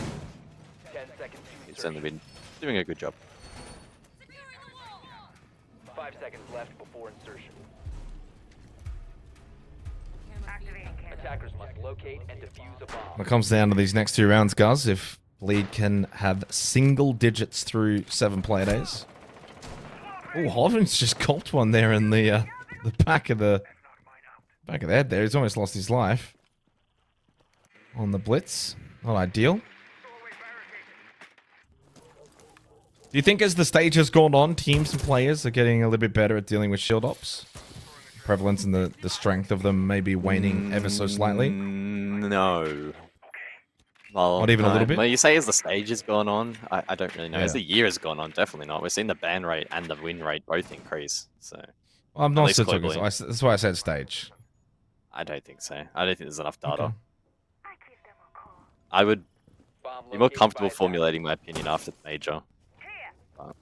seconds to He's certainly been doing a good job. 5 seconds left before insertion. Attackers must locate and defuse a bomb. When it comes down to these next 2 rounds, guys, if Bleed can have single digits through 7 play days. Oh, Hoven's just copped one there in the back of the head there. He's almost lost his life on the blitz. Not ideal. Do you think as the stage has gone on, teams and players are getting a little bit better at dealing with shield ops? Prevalence and the strength of them may be waning ever so slightly? No. Well, Not even a little bit? Well, you say as the stage has gone on, I don't really know. Yeah. As the year has gone on, definitely not. We're seeing the ban rate and the win rate both increase. So Well, I'm At not least so talking. globally. That's why I said stage. I don't think so. I don't think there's enough data. Okay. I would Bomb be more located comfortable by formulating my opinion after the major. But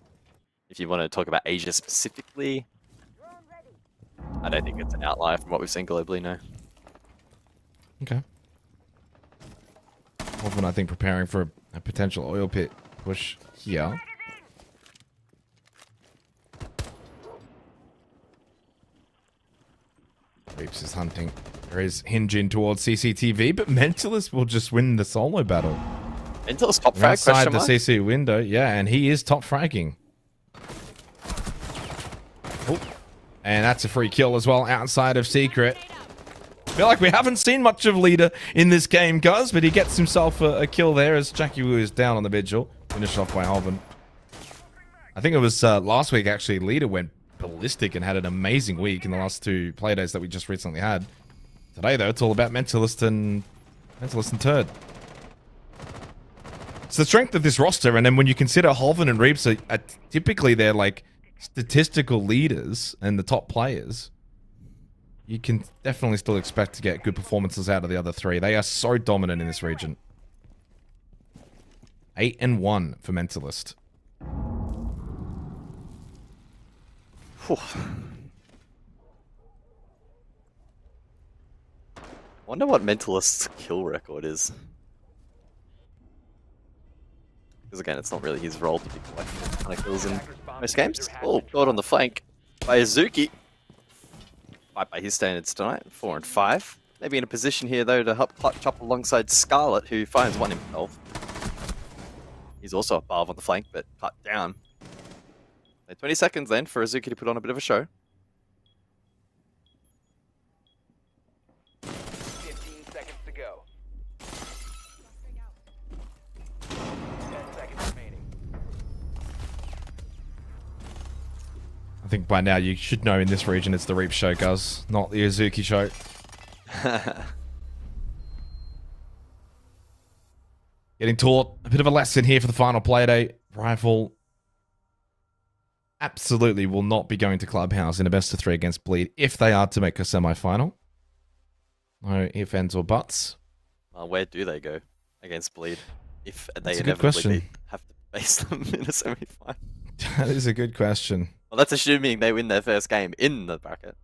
if you want to talk about Asia specifically, I don't think it's an outlier from what we've seen globally, no. Okay. Often, I think, preparing for a potential oil pit push here. Reeps is hunting. There is Hinjin towards CCTV, but Mentalist will just win the solo battle. Mentalist top frag, Outside question the mark? CC window, yeah, and he is top fragging. Oh, and that's a free kill as well outside of Secret. Feel like we haven't seen much of Leader in this game, guys, but he gets himself a kill there as Jackie Wu is down on the vigil. Finished off by Hoven. I think it was last week, actually, Leader went ballistic and had an amazing week in the last 2 playdays that we just recently had. Today, though, it's all about Mentalist and Turd. It's the strength of this roster, and then when you consider Hoven and Reeps are typically they're like statistical leaders and the top players, you can definitely still expect to get good performances out of the other 3. They are so dominant in this region. 8-1 for Mentalist. Whew. Wonder what Mentalist's kill record is. Because again, it's not really his role to be collecting a ton of kills in most games. Oh, got on the flank by Azuki. Fight by his standards tonight, 4 and 5. Maybe in a position here though to help clutch up alongside Scarlet, who finds 1 himself. He's also above on the flank, but cut down. So 20 seconds then for Azuki to put on a bit of a show. 15 seconds to go. 10 seconds remaining. I think by now you should know in this region it's the Reap show, Guz, not the Azuki show. Getting taught a bit of a lesson here for the final play day. Rival absolutely will not be going to Clubhouse in a best of 3 against Bleed if they are to make a semi-final. No ifs, ands, or buts. Where do they go against Bleed if they That's a good question. have to face them in a semi-final? That is a good question. Well, that's assuming they win their first game in the bracket.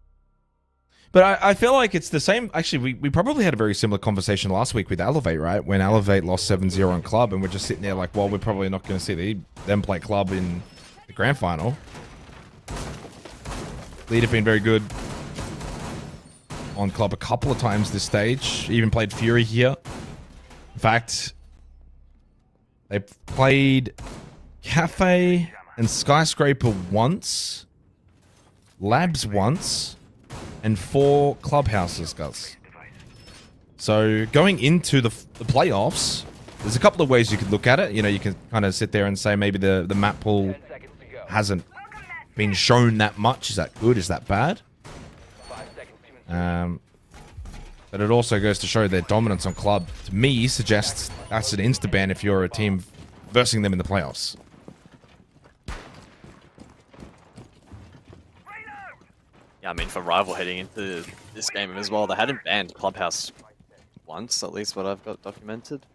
But I feel like it's the same. Actually, we probably had a very similar conversation last week with Elevate, right? When Elevate lost 7-0 on Club, and we're just sitting there like, well, we're probably not going to see them play Club in the grand final. Lead have been very good on Club a couple of times this stage. Even played Fury here. In fact, they played Cafe and Skyscraper once, Labs once, and 4 clubhouses, Gus. So going into the playoffs, there's a couple of ways you could look at it. You know, you can kind of sit there and say maybe the map pool hasn't been shown that much. Is that good? Is that bad? But it also goes to show their dominance on Club. To me, suggests that's an insta-ban if you're a team versing them in the playoffs. Yeah, I mean, for Rival heading into this game as well, they hadn't banned Clubhouse once, at least what I've got documented.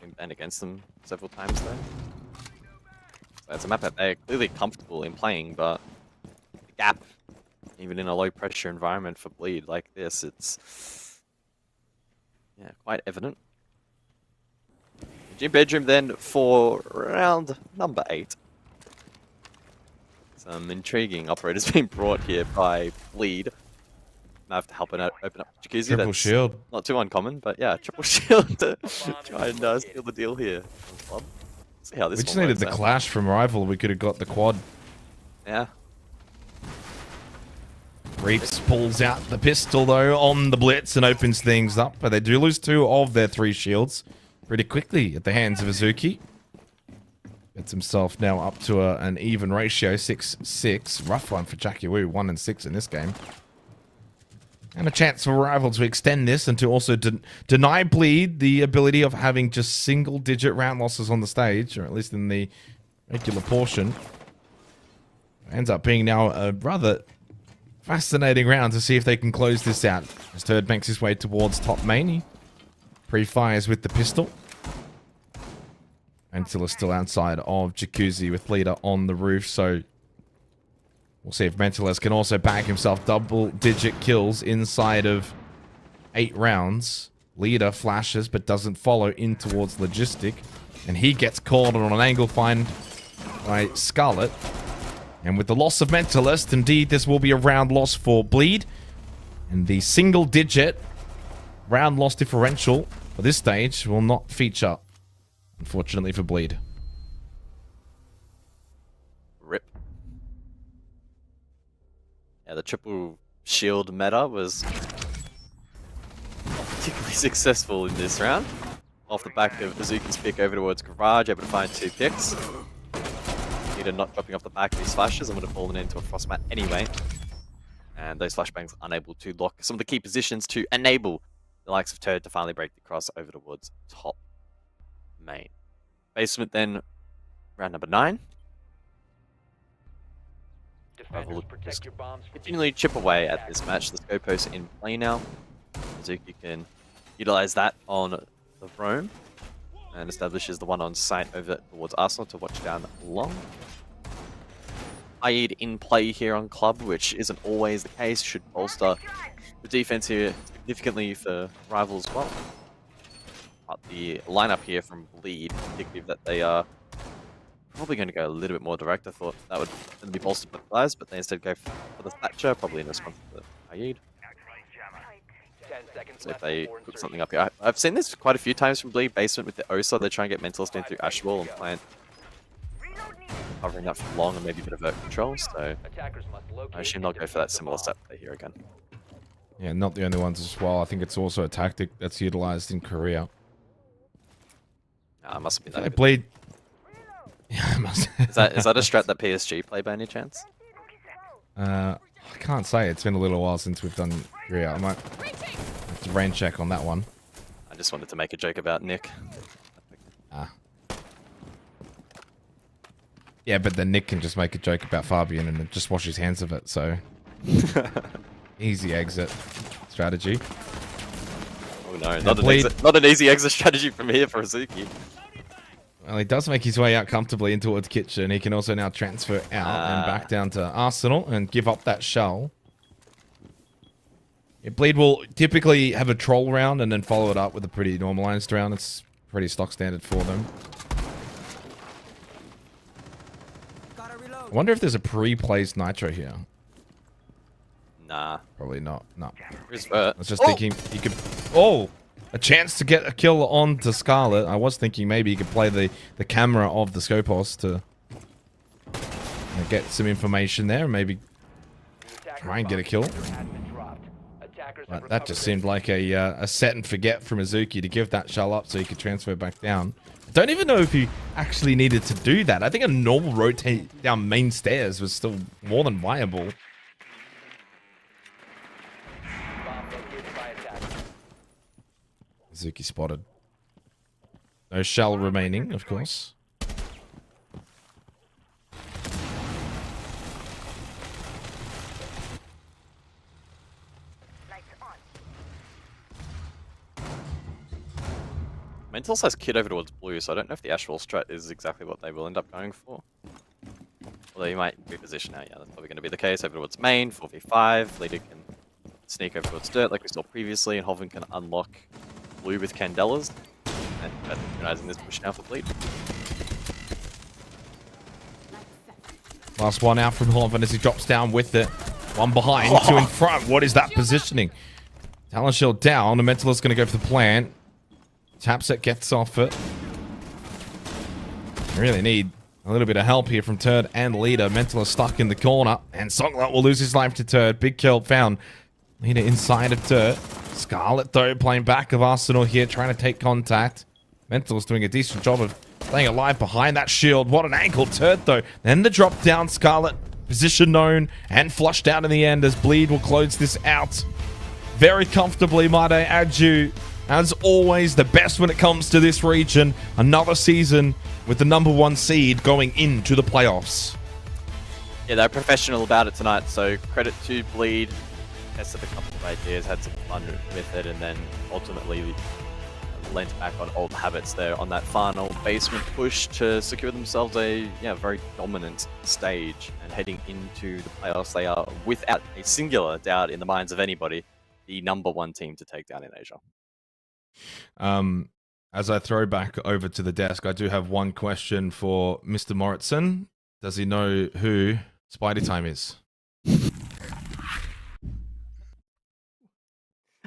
Been banned against them several times though. So it's a map that they're clearly comfortable in playing, but the gap, even in a low pressure environment for Bleed like this, it's quite evident. Gym Bedroom then for round number 8. Some intriguing operators being brought here by Bleed. I have to help it open up Jacuzzi. Triple shield. Not too uncommon, but yeah, triple shield to try and seal the deal here. See how this We just needed the clash from Rival. We could have got the quad. Yeah. Reaps pulls out the pistol though on the blitz and opens things up, but they do lose 2 of their 3 shields pretty quickly at the hands of Azuki. Gets himself now up to an even ratio, 6-6. Rough one for Jackie Wu, 1 and 6 in this game. And a chance for Rival to extend this and to also deny Bleed the ability of having just single-digit round losses on the stage, or at least in the regular portion. Ends up being now a rather fascinating round to see if they can close this out. As Turd makes his way towards top main, he pre-fires with the pistol. Mentila's still outside of Jacuzzi with Leader on the roof, so we'll see if Mentilas can also bag himself double-digit kills inside of 8 rounds. Leader flashes but doesn't follow in towards Logistic, and he gets caught on an angle find by Scarlet. And with the loss of Mentalist, indeed this will be a round loss for Bleed, and the single-digit round loss differential for this stage will not feature, unfortunately for Bleed. Rip. Yeah, the triple shield meta was not particularly successful in this round. Off the back of Azuki's pick over towards Garage, able to find 2 picks. Neither not dropping off the back of these flashes and would have fallen into a frostmat anyway. And those flashbangs unable to lock some of the key positions to enable the likes of Turd to finally break the cross over towards top main. Basement then, round number 9. Defenders, protect your bombs from Continually chip away at this match. The Scopos in play now. Azuki can utilize that on the roam and establishes the one on site over towards Arsenal to watch down long. Aid in play here on Club, which isn't always the case, should bolster the defense here significantly for Rival as well. But the lineup here from Bleed indicative that they are probably going to go a little bit more direct. I thought that would be bolstered by the guys, but they instead go for the Thatcher, probably in response to Aid. 10 seconds So if left they before cook insertion. something up here. I've seen this quite a few times from Bleed Basement with the Osa. They try and get Mentalist in through Ashwall and plant covering that for long and maybe a bit of Vert control. So Attackers must locate I assume and they'll go for that defuse the similar bomb. set play here again. Yeah, not the only ones as well. I think it's also a tactic that's utilized in Korea. Must be that. Bleed. Yeah, it must. Is that a strat that PSG play by any chance? I can't say. It's been a little while since we've done Fury. I might have to rain check on that one. I just wanted to make a joke about Nick. Ah. Yeah, but then Nick can just make a joke about Fabian and just wash his hands of it, so... Easy exit strategy. Oh no, Now not an easy exit strategy from here for Azuki. Well, he does make his way out comfortably in towards Kitchen. He can also now transfer out and back down to Arsenal and give up that shell. Yeah, Bleed will typically have a troll round and then follow it up with a pretty normalized round. It's pretty stock standard for them. I wonder if there's a pre-placed Nitro here. Nah. Probably not. No. Where's Vert? I was just thinking he could... Oh! A chance to get a kill on to Scarlet. I was thinking maybe he could play the camera of the Scopos to get some information there. Maybe try and get a kill. But that just seemed like a set and forget from Azuki to give that shell up so he could transfer back down. I don't even know if he actually needed to do that. I think a normal rotate down main stairs was still more than viable. Azuki spotted. No shell remaining, of course. Mentos has Kid over towards blue, so I don't know if the Ashwell strat is exactly what they will end up going for. Although he might reposition now, yeah, that's probably going to be the case. Over towards main, 4v5. Leader can sneak over towards dirt like we saw previously, and Hoven can unlock blue with Candelas. And recognizing this push now for Bleed. Last one out from Hoven as he drops down with it. One behind, two in front. What is that positioning? Talon Shield down. The Mentalist going to go for the plant. Tapset gets off it. Really need a little bit of help here from Turd and Leader. Mentalist stuck in the corner. And Songlat will lose his life to Turd. Big kill found. Leader inside of Turd. Scarlet, though, playing back of Arsenal here, trying to take contact. Mentalist doing a decent job of staying alive behind that shield. What an ankle. Turd, though. Then the drop down. Scarlet, position known and flushed out in the end as Bleed will close this out. Very comfortably, Made Adju. As always, the best when it comes to this region. Another season with the #1 seed going into the playoffs. Yeah, they're professional about it tonight, so credit to Bleed. Tested a couple of ideas, had some fun with it, and then ultimately lent back on old habits there on that final basement push to secure themselves a very dominant stage. And heading into the playoffs, they are, without a singular doubt in the minds of anybody, the #1 team to take down in Asia. As I throw back over to the desk, I do have one question for Mr. Moritson. Does he know who Spidey Time is?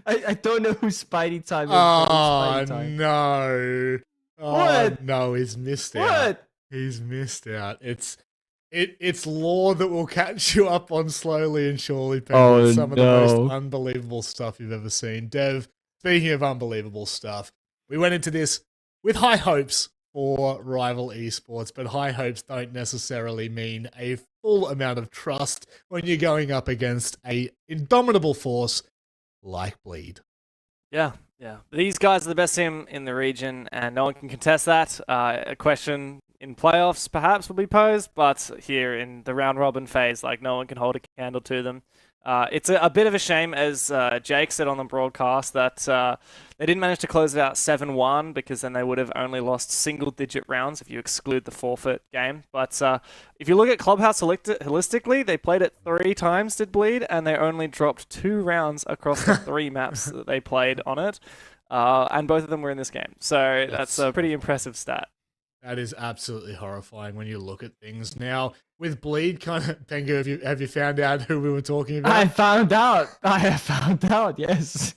I don't know who Spidey Time is. Oh, Spidey Time. no. Oh, What? no, he's missed out. What? He's missed out. It's lore that will catch you up on slowly and surely. Penguin. Oh, Some of the no. most unbelievable stuff you've ever seen. Dev, speaking of unbelievable stuff, we went into this with high hopes for rival esports, but high hopes don't necessarily mean a full amount of trust when you're going up against a indomitable force like Bleed. Yeah. These guys are the best team in the region, and no one can contest that. A question in playoffs perhaps will be posed, but here in the round robin phase, like, no one can hold a candle to them. It's a bit of a shame, as Jake said on the broadcast, that they didn't manage to close it out 7-1, because then they would have only lost single-digit rounds if you exclude the forfeit game. But if you look at Clubhouse holistically, they played it 3 times, did Bleed, and they only dropped 2 rounds across the 3 maps that they played on it. And both of them were in this game. So that's a pretty impressive stat. That is absolutely horrifying when you look at things. Now, with Bleed, kind of, Pengu, have you found out who we were talking about? I found out, yes.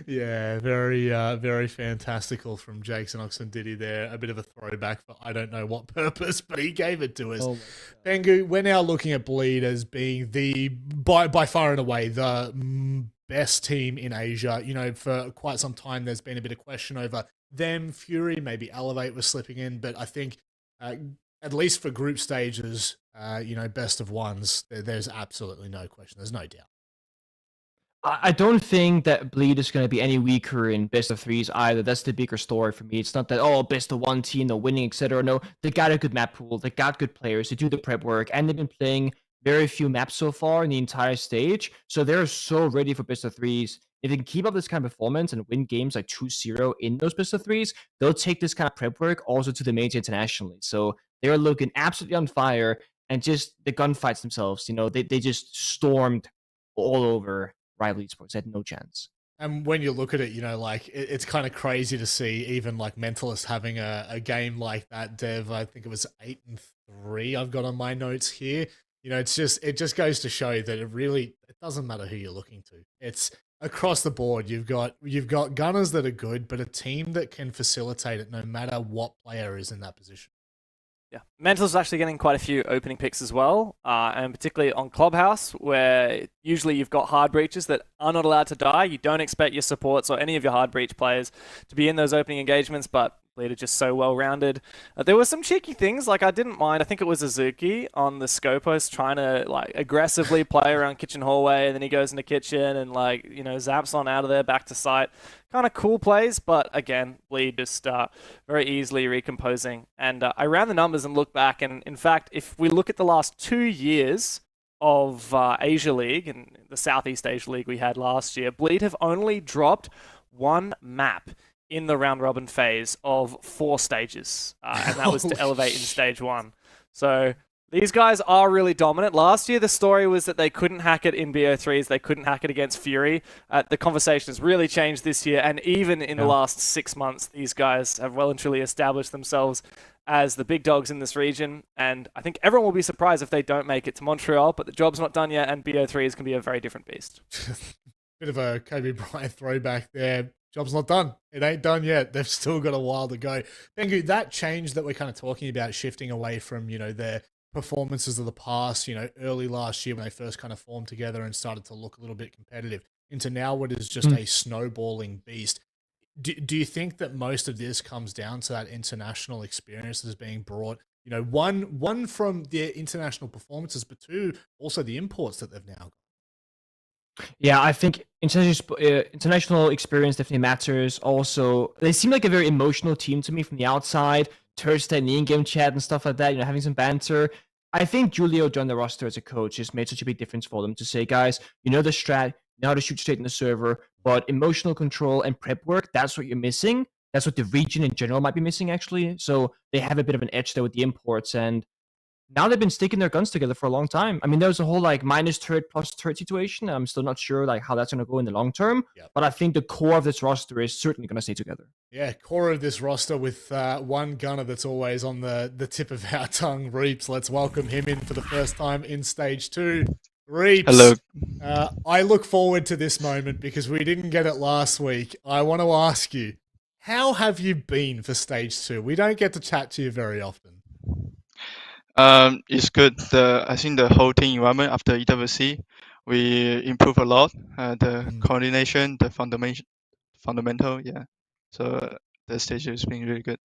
Yeah, very fantastical from Jason Oxendiddy there. A bit of a throwback for I don't know what purpose, but he gave it to us. Oh Pengu, we're now looking at Bleed as being the, by far and away, the best team in Asia. You know, for quite some time, there's been a bit of question over them. Fury, maybe Elevate was slipping in, but I think at least for group stages, best of ones, there's absolutely no question. There's no doubt. I don't think that Bleed is going to be any weaker in best of threes either. That's the bigger story for me. It's not that, oh, best of one team, they're winning, etc. No, they got a good map pool. They got good players. They do the prep work. And they've been playing very few maps so far in the entire stage. So they're so ready for best of threes. If they can keep up this kind of performance and win games like 2-0 in those best of threes, they'll take this kind of prep work also to the major internationally. So they're looking absolutely on fire. And just the gunfights themselves, they just stormed all over Rival Esports. Had no chance. And when you look at it, it's kind of crazy to see even like Mentalist having a game like that, Dev. I think it was 8-3 I've got on my notes here. It just goes to show that it doesn't matter who you're looking to. It's across the board. You've got gunners that are good, but a team that can facilitate it no matter what player is in that position. Yeah, Mental's actually getting quite a few opening picks as well, and particularly on Clubhouse, where usually you've got hard breaches that are not allowed to die. You don't expect your supports or any of your hard breach players to be in those opening engagements, but Bleed are just so well-rounded. There were some cheeky things, like I didn't mind, I think it was Azuki on the Scopos trying to aggressively play around kitchen hallway, and then he goes into kitchen and zaps on out of there back to site. Kind of cool plays, but again, Bleed just very easily recomposing. And I ran the numbers and looked back, and in fact, if we look at the last 2 years of Asia League, and the Southeast Asia League we had last year, Bleed have only dropped one map in the round-robin phase of 4 stages, and that was to elevate in stage 1. So these guys are really dominant. Last year, the story was that they couldn't hack it in BO3s. They couldn't hack it against Fury. The conversation has really changed this year, and even in the last 6 months, these guys have well and truly established themselves as the big dogs in this region, and I think everyone will be surprised if they don't make it to Montreal, but the job's not done yet, and BO3s can be a very different beast. Bit of a Kobe Bryant throwback there. Job's not done. It ain't done yet. They've still got a while to go. Bengu, that change that we're kind of talking about, shifting away from, their performances of the past, early last year when they first kind of formed together and started to look a little bit competitive, into now what is just a snowballing beast. Do you think that most of this comes down to that international experience that's being brought, one from their international performances, but two, also the imports that they've now got? Yeah, I think international experience definitely matters. Also, they seem like a very emotional team to me from the outside. Thursday in the in-game chat and stuff like that, having some banter. I think Julio joined the roster as a coach has made such a big difference for them to say, guys, the strat, you know how to shoot straight in the server, but emotional control and prep work, that's what you're missing. That's what the region in general might be missing, actually. So they have a bit of an edge there with the imports, and now they've been sticking their guns together for a long time. I mean, there was a whole minus turret plus turret situation. I'm still not sure how that's going to go in the long term. Yep. But I think the core of this roster is certainly going to stay together. Yeah, core of this roster with one gunner that's always on the tip of our tongue, Reaps. Let's welcome him in for the first time in stage 2. Reaps. Hello. I look forward to this moment because we didn't get it last week. I want to ask you, how have you been for stage 2? We don't get to chat to you very often. It's good. I think the whole team environment after EWC, we improve a lot. The coordination, the fundamental, yeah. So the stage has been really good.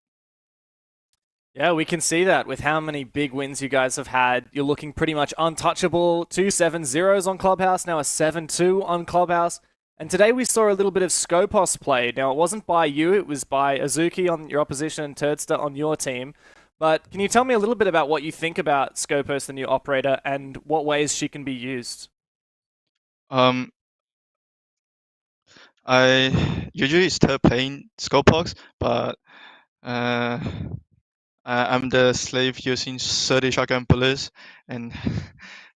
Yeah, we can see that with how many big wins you guys have had. You're looking pretty much untouchable. 2 7-0s on Clubhouse, now a 7-2 on Clubhouse. And today we saw a little bit of Scopos play. Now, it wasn't by you, it was by Azuki on your opposition and Turdster on your team. But can you tell me a little bit about what you think about Scopos, the new operator, and what ways she can be used? I usually start playing Scopos, but I'm the slave using 30 shotgun bullets and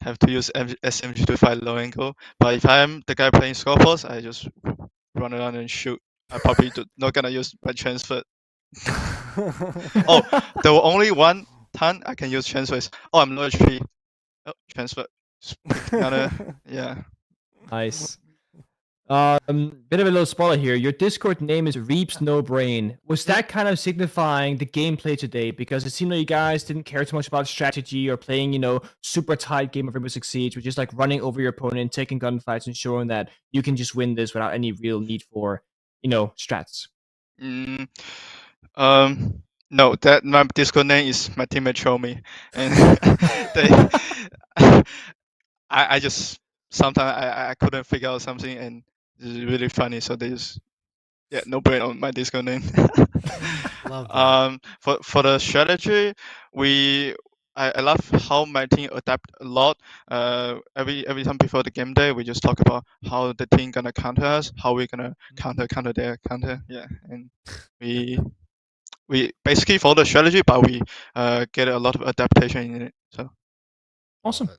have to use SMG to fight low angle. But if I'm the guy playing Scopos, I just run around and shoot. I probably not gonna use my transfer. Oh, there were only one time I can use transfers. Oh, I'm low HP. Oh, transfer. Yeah. Nice. Bit of a little spoiler here. Your Discord name is Reaps No Brain. Was that kind of signifying the gameplay today? Because it seemed like you guys didn't care too much about strategy or playing, super tight game of Rainbow Six Siege, which is like running over your opponent, taking gunfights, and showing that you can just win this without any real need for, strats. No, that my Discord name is my teammate show me, and they, I just sometimes I couldn't figure out something, and it's really funny. So they just no brain on my Discord name. Love that. For the strategy, I love how my team adapt a lot. Every time before the game day, we just talk about how the team gonna counter us, how we're gonna counter their counter. Yeah, and we basically follow the strategy, but we get a lot of adaptation in it. So Awesome.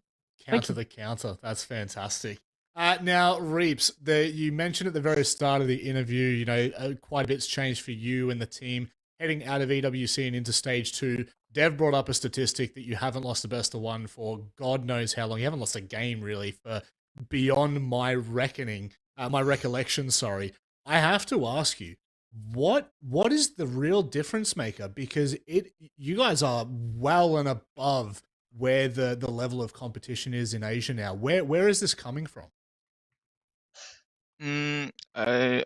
Counter the counter. That's fantastic. Now, Reaps, you mentioned at the very start of the interview, you know, quite a bit's changed for you and the team heading out of EWC and into stage 2. Dev brought up a statistic that you haven't lost the best of one for God knows how long. You haven't lost a game really for beyond my reckoning, my recollection. Sorry, I have to ask you, what is the real difference maker? Because you guys are well and above where the level of competition is in Asia now. Where is this coming from? I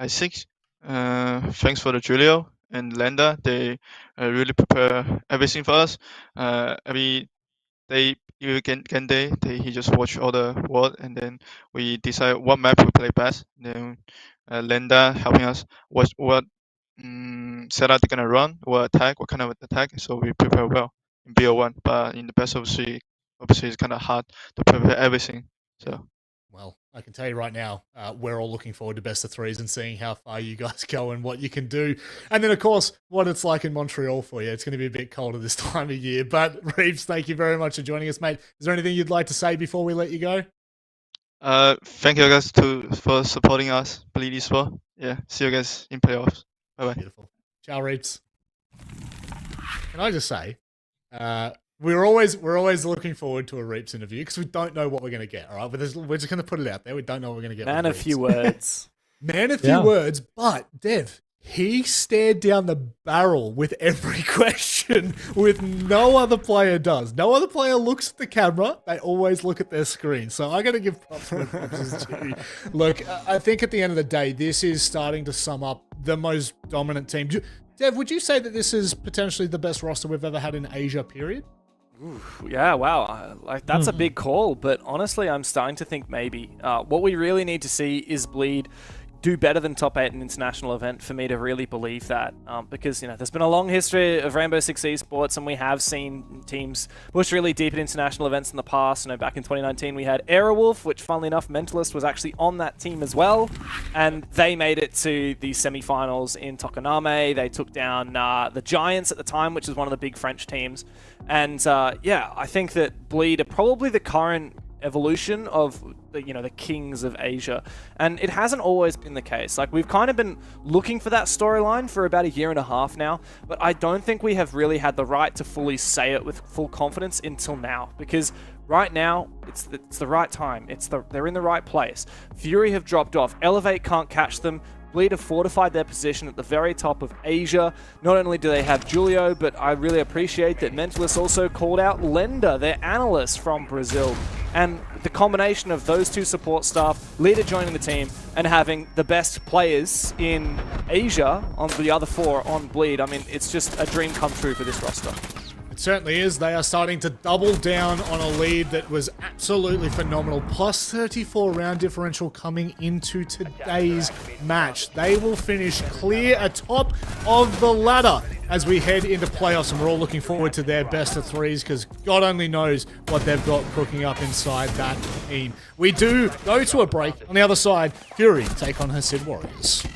think thanks for the Julio and Lenda. They really prepare everything for us. Every day, you can day, he just watch all the world, and then we decide what map we play best. Then Lenda helping us what setup they're gonna run, what attack, what kind of attack. So we prepare well in BO1, but in the best of 3, obviously it's kind of hard to prepare everything. So. Well, I can tell you right now, we're all looking forward to best of 3s and seeing how far you guys go and what you can do. And then, of course, what it's like in Montreal for you. It's going to be a bit colder this time of year. But, Reeves, thank you very much for joining us, mate. Is there anything you'd like to say before we let you go? Thank you guys for supporting us, Bleed Esports. Yeah, see you guys in playoffs. Bye-bye. Beautiful. Ciao, Reeves. Can I just say, we're always looking forward to a Reaps interview because we don't know what we're going to get. All right, we're just going to put it out there. We don't know what we're going to get. Man, a few words. Man, a few words. But Dev, he stared down the barrel with every question, with no other player does. No other player looks at the camera. They always look at their screen. So I got to give props where props is due. Look, I think at the end of the day, this is starting to sum up the most dominant team. Dev, would you say that this is potentially the best roster we've ever had in Asia? Period. Ooh, yeah, wow. Like that's a big call, but honestly, I'm starting to think maybe. What we really need to see is Bleed do better than top 8 in an international event for me to really believe that. Because, you know, there's been a long history of Rainbow Six Esports, and we have seen teams push really deep at international events in the past. You know, back in 2019, we had Aerowolf, which, funnily enough, Mentalist was actually on that team as well. And they made it to the semi-finals in Tokoname. They took down the Giants at the time, which is one of the big French teams. And, yeah, I think that Bleed are probably the current evolution of the kings of Asia, and it hasn't always been the case. Like, we've kind of been looking for that storyline for about a year and a half now, but I don't think we have really had the right to fully say it with full confidence until now, because right now it's the right time. They're in the right place. Fury have dropped off. Elevate can't catch them. Bleed have fortified their position at the very top of Asia. Not only do they have Julio, but I really appreciate that Mentalist also called out Lenda, their analyst from Brazil. And the combination of those two support staff, Leader joining the team, and having the best players in Asia on the other 4 on Bleed, I mean, it's just a dream come true for this roster. It certainly is. They are starting to double down on a lead that was absolutely phenomenal. Plus 34 round differential coming into today's match. They will finish clear atop of the ladder as we head into playoffs, and we're all looking forward to their best of 3s because God only knows what they've got cooking up inside that team. We do go to a break. On the other side, Fury take on Hasib Warriors.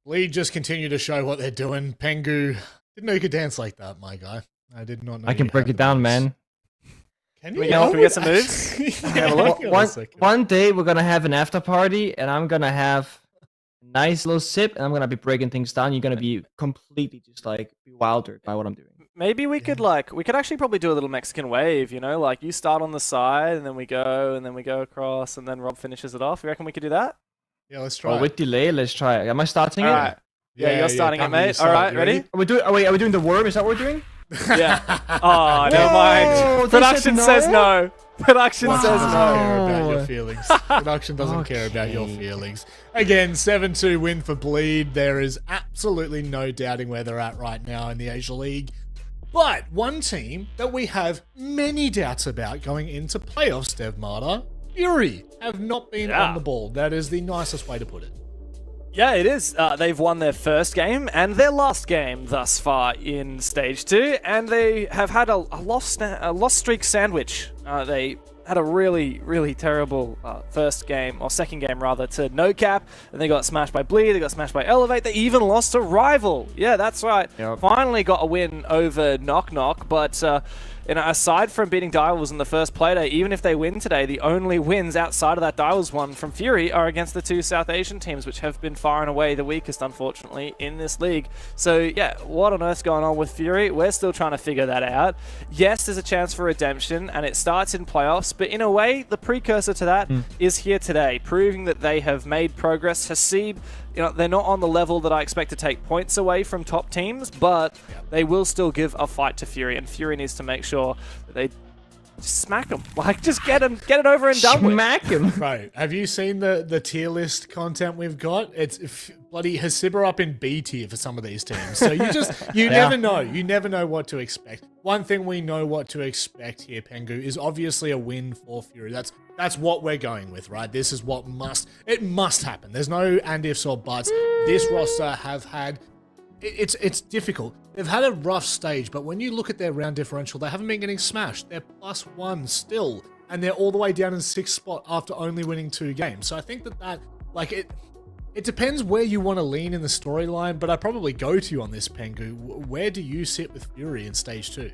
Bleed just continue to show what they're doing. Pengu, didn't know you could dance like that, my guy. I did not know. I can you break had it down, the moves. man. Can we you? get- can we get some moves? Yeah, look? hang on a second. One day we're gonna have an after party, and I'm gonna have a nice little sip, and I'm gonna be breaking things down. You're gonna be completely just like bewildered by what I'm doing. Maybe we could actually probably do a little Mexican wave, you know, like you start on the side and then we go across and then Rob finishes it off. You reckon we could do that? Yeah, let's try. Well, it. with delay, let's try it. Am I starting All it? right. Yeah, you're starting it, Pamela, you mate. start. All right, You ready? Are we doing the worm? Is that what we're doing? Yeah. Oh, never mind. Whoa, they Production said says no? no. Production Production says doesn't no. care about your No. feelings. Production doesn't care about your Okay. feelings. Again, 7-2 win for Bleed. There is absolutely no doubting where they're at right now in the Asia League. But one team that we have many doubts about going into playoffs, Dev Marta, Fury, have not been Yeah. on the ball. That is the nicest way to put it. Yeah, it is. They've won their first game and their last game thus far in Stage 2, and they have had a lost streak sandwich. They had a really, really terrible first game, or second game rather, to NoCap, and they got smashed by Bleed, they got smashed by Elevate, they even lost to Rival. Yeah, that's right. Yep. Finally got a win over KnockKnock, but aside from beating Direwolves in the first playday, even if they win today, the only wins outside of that Direwolves one from Fury are against the two South Asian teams, which have been far and away the weakest, unfortunately, in this league. So, yeah, what on earth's going on with Fury? We're still trying to figure that out. Yes, there's a chance for redemption, and it starts in playoffs, but in a way, the precursor to that is here today, proving that they have made progress. Hasib, you know, they're not on the level that I expect to take points away from top teams, but they will still give a fight to Fury, and Fury needs to make sure that they just smack them. Like, just get it over and done with. Smack him. Right. Have you seen the tier list content we've got? It's bloody Hasib are up in B tier for some of these teams. So you never know. You never know what to expect. One thing we know what to expect here, Pengu, is obviously a win for Fury. That's what we're going with, right? This is what must happen. There's no and ifs or buts. This roster have had it's difficult. They've had a rough stage, but when you look at their round differential, they haven't been getting smashed. They're +1 still, and they're all the way down in 6th spot after only winning 2 games. So I think that like it depends where you want to lean in the storyline, but I'd probably go to you on this, Pengu. Where do you sit with Fury in stage 2?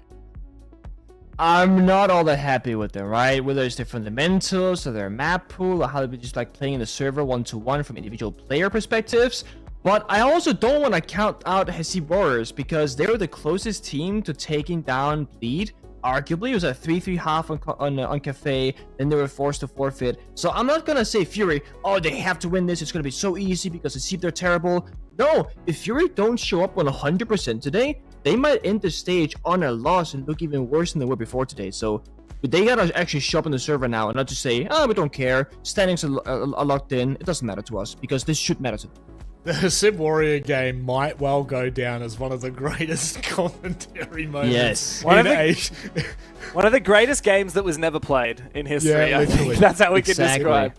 I'm not all that happy with them, right? Whether it's their fundamentals or their map pool or how they're just like playing in the server 1-to-1 from individual player perspectives. But I also don't want to count out Hasib Warriors because they were the closest team to taking down Bleed. Arguably, it was a 3-3 half on Cafe, then they were forced to forfeit. So I'm not going to say Fury, oh, they have to win this, it's going to be so easy because Hasib, they're terrible. No, if Fury don't show up 100% today, they might end the stage on a loss and look even worse than they were before today. So they gotta actually show up on the server now and not just say, oh, we don't care, standings are locked in, it doesn't matter to us, because this should matter to them. The Hasib Warrior game might well go down as one of the greatest commentary moments. Yes. One of the greatest games that was never played in history. Yeah, I think literally. that's how we can Exactly. describe.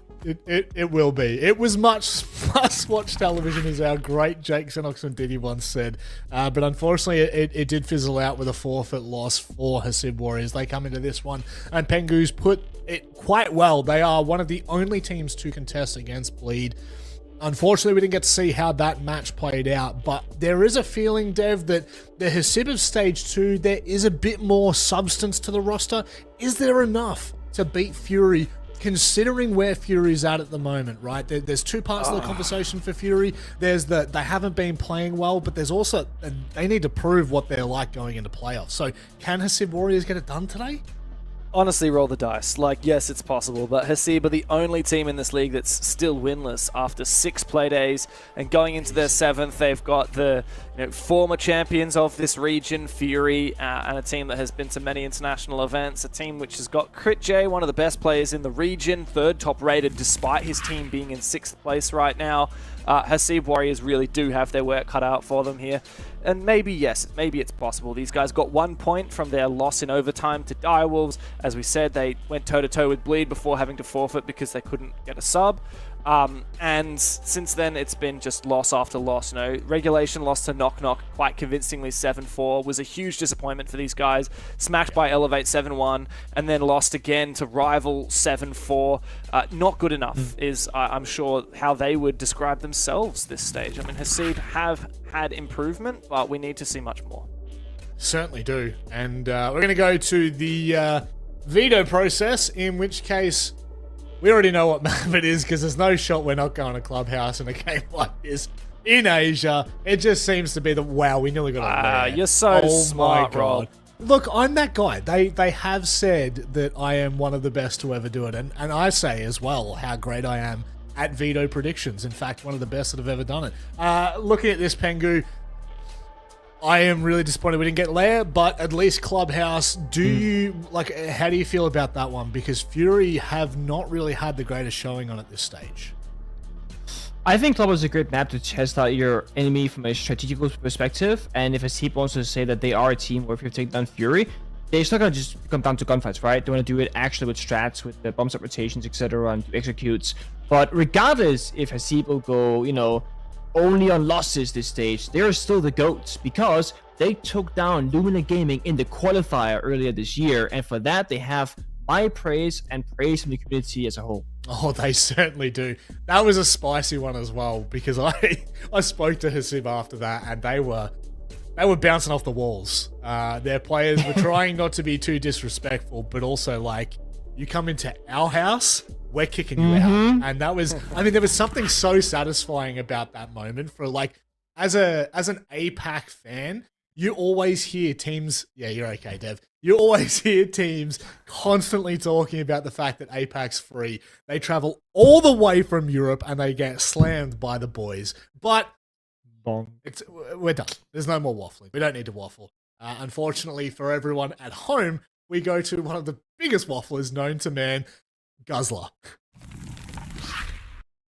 It will be. It was much must-watch television, as our great Jake Xenox Diddy once said. But unfortunately, it did fizzle out with a forfeit loss for Hasib Warriors. They come into this one, and Pengu's put it quite well. They are one of the only teams to contest against Bleed. Unfortunately, we didn't get to see how that match played out, but there is a feeling, Dev, that the Hasib of Stage 2, there is a bit more substance to the roster. Is there enough to beat Fury, considering where Fury's at the moment, right? There's two parts of the conversation for Fury. There's they haven't been playing well, but there's also, they need to prove what they're like going into playoffs. So can Hasib Warriors get it done today? Honestly, roll the dice. Like, yes, it's possible, but Hasib are the only team in this league that's still winless after 6 play days, and going into their 7th, they've got the former champions of this region, Fury, and a team that has been to many international events, a team which has got Crit J, one of the best players in the region, 3rd top rated, despite his team being in 6th place right now. Hasib Warriors really do have their work cut out for them here. And maybe, yes, maybe it's possible. These guys got 1 point from their loss in overtime to Direwolves. As we said, they went toe-to-toe with Bleed before having to forfeit because they couldn't get a sub. And since then, it's been just loss after loss. Regulation loss to KnockKnock quite convincingly 7-4 was a huge disappointment for these guys. Smacked by Elevate 7-1, and then lost again to Rival 7-4. Not good enough is, I'm sure, how they would describe themselves this stage. I mean, Hasib have had improvement, but we need to see much more. Certainly do. And we're going to go to the veto process, in which case we already know what map it is, because there's no shot we're not going to Clubhouse in a game like this in Asia. It just seems to be the, wow, we nearly got a rare. You're so smart, Rob. Look, I'm that guy. They have said that I am one of the best to ever do it, and I say as well how great I am at veto predictions. In fact, one of the best that have ever done it. Looking at this, Pengu, I am really disappointed we didn't get Lair, but at least Clubhouse, do you, like, how do you feel about that one? Because Fury have not really had the greatest showing on at this stage. I think Club is a great map to test out your enemy from a strategical perspective, and if Hasib wants to say that they are a team where if you take down Fury, they're not going to just come down to gunfights, right? They want to do it actually with strats, with the bombs up rotations, etc., and executes. But regardless if Hasib will go, you know, only on losses this stage, they are still the GOATs because they took down Lumina Gaming in the qualifier earlier this year, and for that they have my praise and praise from the community as a whole. Oh, they certainly do. That was a spicy one as well, because I spoke to Hasib after that, and they were bouncing off the walls. Their players were trying not to be too disrespectful, but also like, you come into our house, we're kicking you out. And that was, I mean, there was something so satisfying about that moment for, like, as an APAC fan, you always hear teams, yeah, you're okay, Dev. You always hear teams constantly talking about the fact that APAC's free. They travel all the way from Europe and they get slammed by the boys. But we're done. There's no more waffling. We don't need to waffle. Unfortunately for everyone at home, we go to one of the biggest wafflers known to man, Guzzler.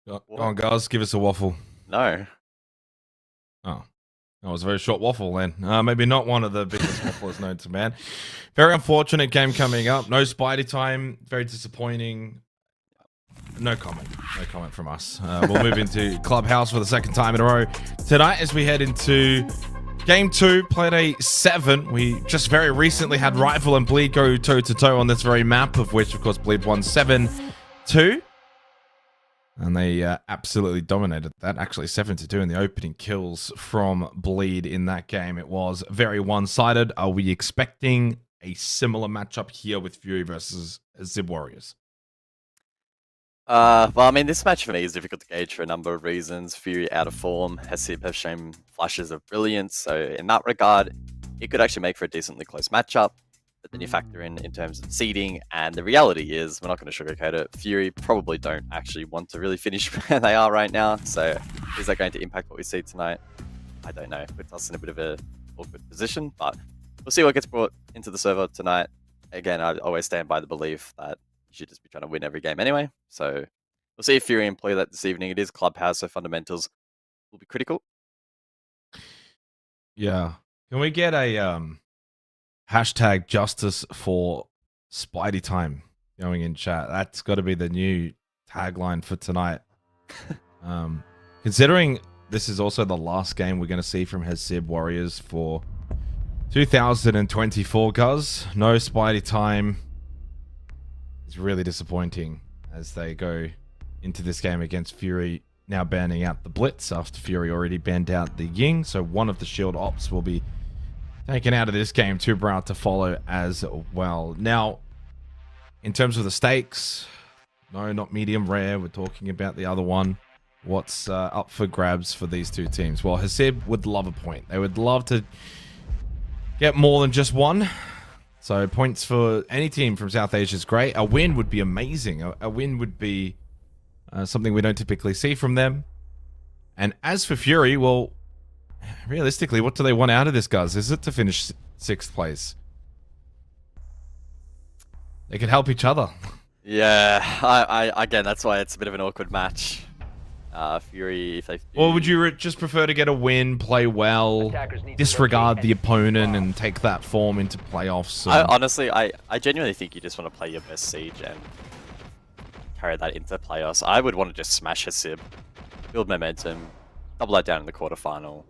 Go on, guys, give us a waffle. No. Oh. That was a very short waffle then. Maybe not one of the biggest wafflers known to man. Very unfortunate game coming up. No Spidey time. Very disappointing. No comment. No comment from us. We'll move into Clubhouse for the second time in a row tonight as we head into Game 2, played a 7. We just very recently had Rival and Bleed go toe-to-toe on this very map, of which, of course, Bleed won 7-2. And they absolutely dominated that. Actually, 7-2 in the opening kills from Bleed in that game. It was very one-sided. Are we expecting a similar matchup here with Fury versus Hasib Warriors? Well, I mean, this match for me is difficult to gauge for a number of reasons. Fury out of form. Hasib have shown flashes of brilliance. So in that regard, it could actually make for a decently close matchup. But then you factor in terms of seeding, and the reality is, we're not going to sugarcoat it, Fury probably don't actually want to really finish where they are right now. So is that going to impact what we see tonight? I don't know. It puts us in a bit of an awkward position, but we'll see what gets brought into the server tonight. Again, I always stand by the belief that you should just be trying to win every game anyway. So we'll see if Fury employ that this evening. It is Clubhouse, so fundamentals will be critical. Yeah. Can we get a hashtag justice for Spidey time going in chat? That's got to be the new tagline for tonight. Considering this is also the last game we're going to see from Hasib Warriors for 2024, Guz. No Spidey time. It's really disappointing as they go into this game against Fury, now banning out the Blitz after Fury already banned out the Ying. So one of the shield ops will be taken out of this game. Too proud to follow as well. Now, in terms of the stakes, no, not medium rare. We're talking about the other one. What's up for grabs for these two teams? Well, Hasib would love a point. They would love to get more than just one. So points for any team from South Asia is great. A win would be amazing. A win would be something we don't typically see from them. And as for Fury, well, realistically, what do they want out of this, guys? Is it to finish 6th place? They could help each other. Yeah, I again, that's why it's a bit of an awkward match. Fury, if they do... Or would you just prefer to get a win, play well, disregard the opponent, and take that form into playoffs? Honestly, I genuinely think you just want to play your best Siege and carry that into playoffs. I would want to just smash Hasib, build momentum, double that down in the quarterfinal.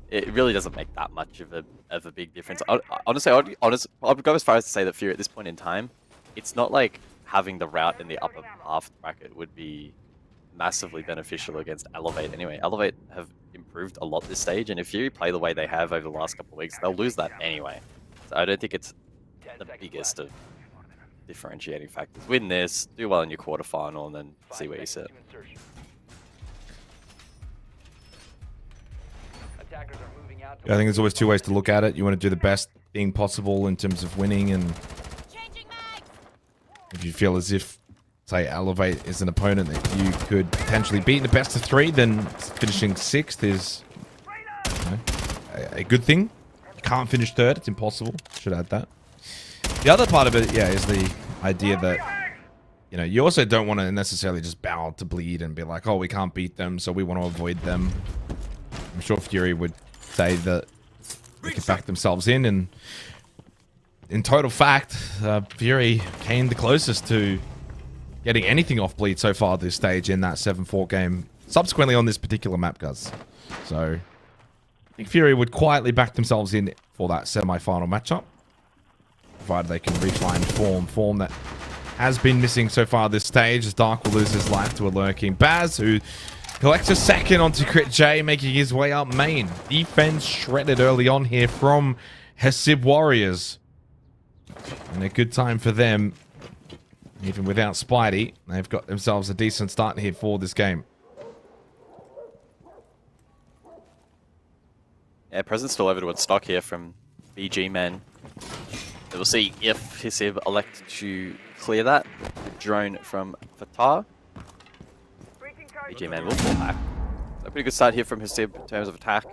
It really doesn't make that much of a big difference. Honestly, I'd go as far as to say that Fury at this point in time, it's not like having the route in the upper half bracket would be massively beneficial against Elevate anyway. Elevate have improved a lot this stage, and if Fury play the way they have over the last couple of weeks, they'll lose that anyway. So I don't think it's the biggest of differentiating factors. Win this, do well in your quarterfinal, and then see where you sit. Attackers are moving out I think there's always two ways to look at it. You want to do the best thing possible in terms of winning, and if you feel as if, say, Elevate is an opponent that you could potentially beat in the best of 3, then finishing 6th is, you know, a good thing. You can't finish 3rd, it's impossible. Should add that. The other part of it, yeah, is the idea that, you know, you also don't want to necessarily just bow to Bleed and be like, oh, we can't beat them, so we want to avoid them. I'm sure Fury would say that they could back themselves in, and in total fact, Fury came the closest to getting anything off Bleed so far this stage in that 7-4 game, subsequently on this particular map, guys. So, I think Fury would quietly back themselves in for that semi-final matchup, provided they can refine form that has been missing so far this stage, as Dark will lose his life to a lurking Baz, who collects a second onto Crit J, making his way up main. Defense shredded early on here from Hasib Warriors. And a good time for them. Even without Spidey, they've got themselves a decent start here for this game. Yeah, presence still over towards stock here from BG Men. So we'll see if Hasib elect to clear that. The drone from Fatah. BG Men will fall back. So a pretty good start here from Hasib in terms of attack.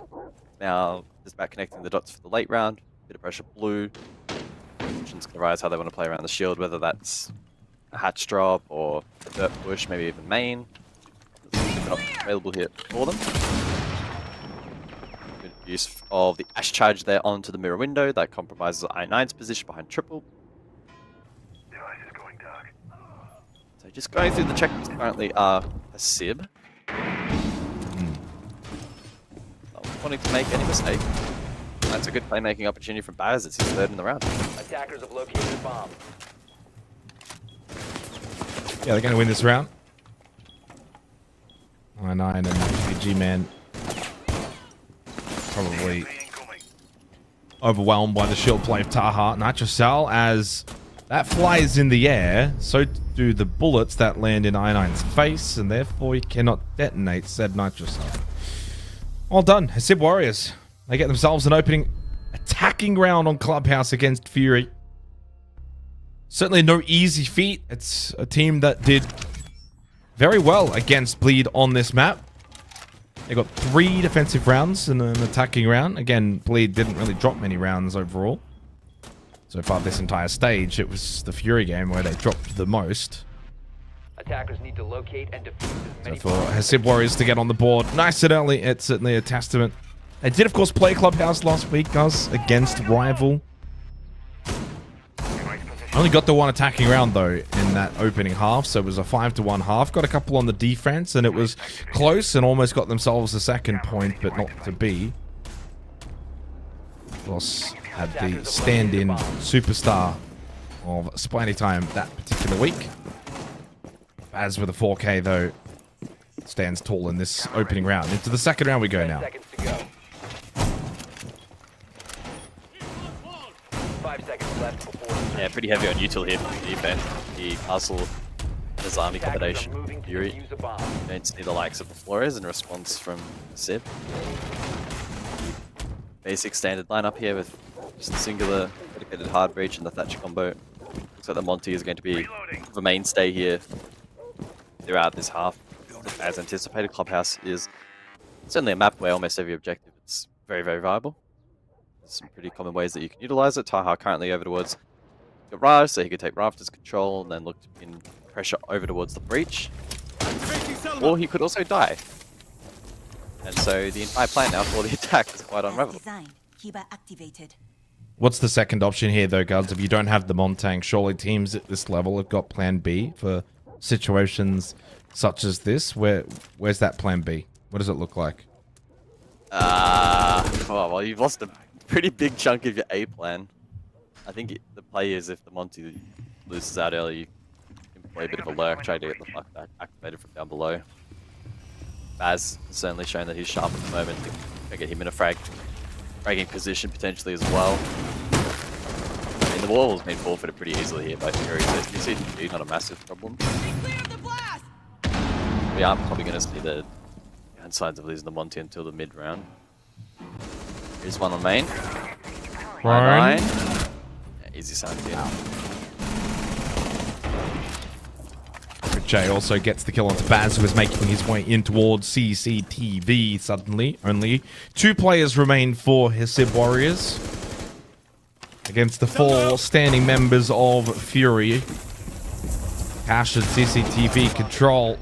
Now just about connecting the dots for the late round. Bit of pressure blue. Options can arise how they want to play around the shield, whether that's a hatch drop or a dirt push, maybe even main. There's different options available here for them. Good use of the Ash charge there onto the mirror window. That compromises I9's position behind triple. So just going through the checklists currently are Hasib. Not wanting to make any mistake. That's a good playmaking opportunity from Baz. It's his 3rd in the round. Attackers have located a bomb. Yeah, they're going to win this round. I9 and BG Man probably overwhelmed by the shield play of Taha. Nitrocell, as that flies in the air, so do the bullets that land in I9's face, and therefore he cannot detonate said Nitrocell. Well done, Hasib Warriors. They get themselves an opening attacking round on Clubhouse against Fury. Certainly no easy feat. It's a team that did very well against Bleed on this map. They got 3 defensive rounds and an attacking round. Again, Bleed didn't really drop many rounds overall. So far this entire stage, it was the Fury game where they dropped the most. Attackers need to locate and defuse as many So for Hasib Warriors to get on the board nice and early, it's certainly a testament. They did, of course, play Clubhouse last week, guys, against Rival. Only got the 1 attacking round, though, in that opening half, so it was a 5-1 half. Got a couple on the defense, and it was close and almost got themselves a 2nd point, but not to be. Of course, had the stand-in superstar of Spidey Time that particular week. As with a 4K, though, stands tall in this opening round. Into the 2nd round we go now. 10 seconds to go. 5 seconds left before. Yeah, pretty heavy on util here from the defense. The Castle his army combination. Fury don't see the likes of the Flores in response from Hasib. Basic standard lineup here with just a singular dedicated hard breach and the Thatcher combo. Looks like the Monty is going to be the mainstay here throughout this half. As anticipated, Clubhouse is certainly a map where almost every objective is very, very viable. There's some pretty common ways that you can utilize it. Taha currently over towards Garage, so he could take Rafters control and then look to pin pressure over towards the breach. Or he could also die. And so the entire plan now for the attack is quite unraveled. What's the second option here, though, guys? If you don't have the Montang, surely teams at this level have got plan B for situations such as this? Where's that plan B? What does it look like? Well, you've lost a pretty big chunk of your A plan. I think the play is if the Monty loses out early, you can play a bit of a lurk, try to get the fuck back activated from down below. Baz has certainly shown that he's sharp at the moment. Can get him in a fragging position potentially as well. I mean, the wall has been forfeited pretty easily here by Fury, so you see it's not a massive problem. We are probably going to see the downsides of losing the Monty until the mid round. Here's one on main. Prone. Yeah, easy sound here. Jay also gets the kill onto Baz, who is making his way in towards CCTV suddenly. Only 2 players remain for Hasib Warriors against the 4 standing members of Fury. Cash and CCTV control,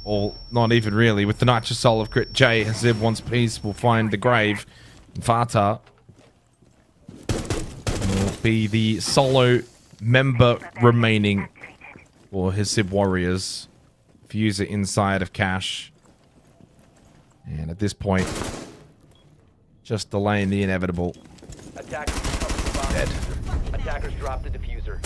or not even really, with the Nitrous Soul of Crit J. Hasib wants peace, will find the grave. And Fata will be the solo member remaining for Hasib Warriors. Fuser inside of Cash. And at this point, just delaying the inevitable. Dead. Attackers dropped the diffuser.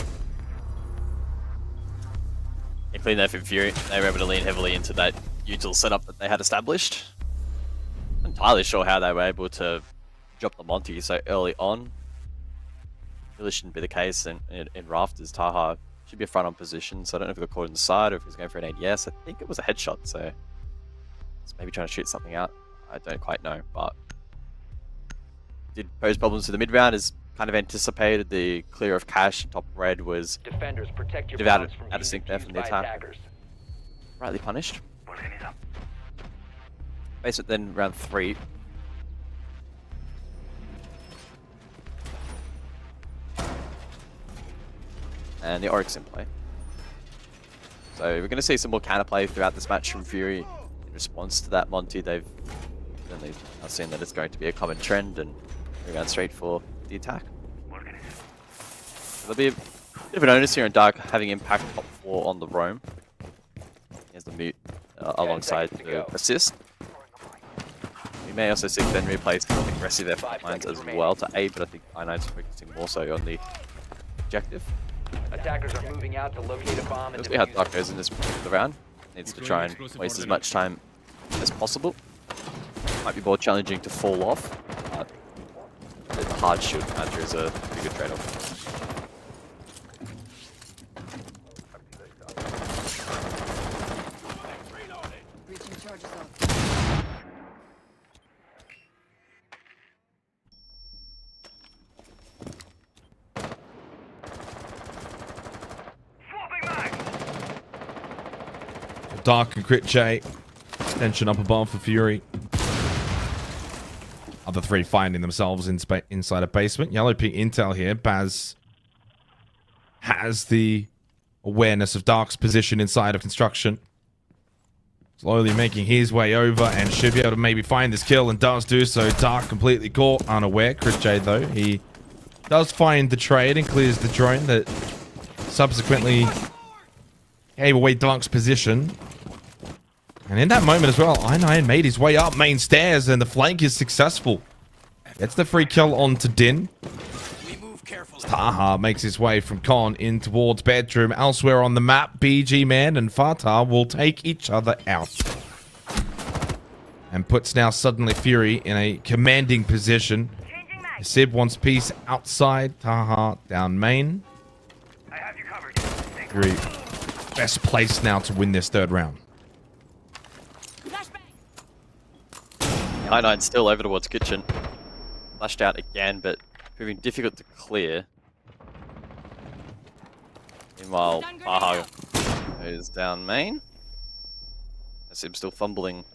Clean that for Fury. They were able to lean heavily into that util setup that they had established. I'm entirely sure how they were able to drop the Monty so early on. Really shouldn't be the case in Rafters. Taha should be a front on position, so I don't know if he got caught in the side or if he was going for an ADS. I think it was a headshot, so it's maybe trying to shoot something out. I don't quite know, but did pose problems to the mid round as kind of anticipated. The clear of Cash top red was Defenders, protect your out bombs from of sync there from the by attack. attackers. Rightly punished. Base it then round 3. And the Oryx in play. So we're going to see some more counterplay throughout this match from Fury. In response to that Monty, they've seen that it's going to be a common trend and they're going straight for the attack. There'll be a bit of an onus here on Dark having impact top 4 on the roam. Here's the mute alongside the assist. We may also see Ben replace aggressive effort lines as well to A, but I think I9's focusing more so on the objective. Attackers are moving out to locate a bomb and We'll see how defuse Dark it. goes in this particular round. Needs to try and waste as much time as possible. Might be more challenging to fall off, but the hard shield commander is a pretty good trade-off. Breaching charges up. Dark and Crit J. Tension up above for Fury. Other 3 finding themselves inside a basement. Yellow Pink intel here. Baz has the awareness of Dark's position inside of construction. Slowly making his way over and should be able to maybe find this kill and does do so. Dark completely caught, unaware. Crit J though, he does find the trade and clears the drone that subsequently gave away Dark's position. And in that moment as well, I9 made his way up main stairs and the flank is successful. Gets the free kill onto Din. Taha makes his way from Con in towards bedroom. Elsewhere on the map, BG Man and Fatah will take each other out. And puts now suddenly Fury in a commanding position. Hasib wants peace outside. Taha down main. Fury best placed now to win this 3rd round. I9 still over towards kitchen. Flashed out again, but proving difficult to clear. Meanwhile, Baha is down main. Hasib still fumbling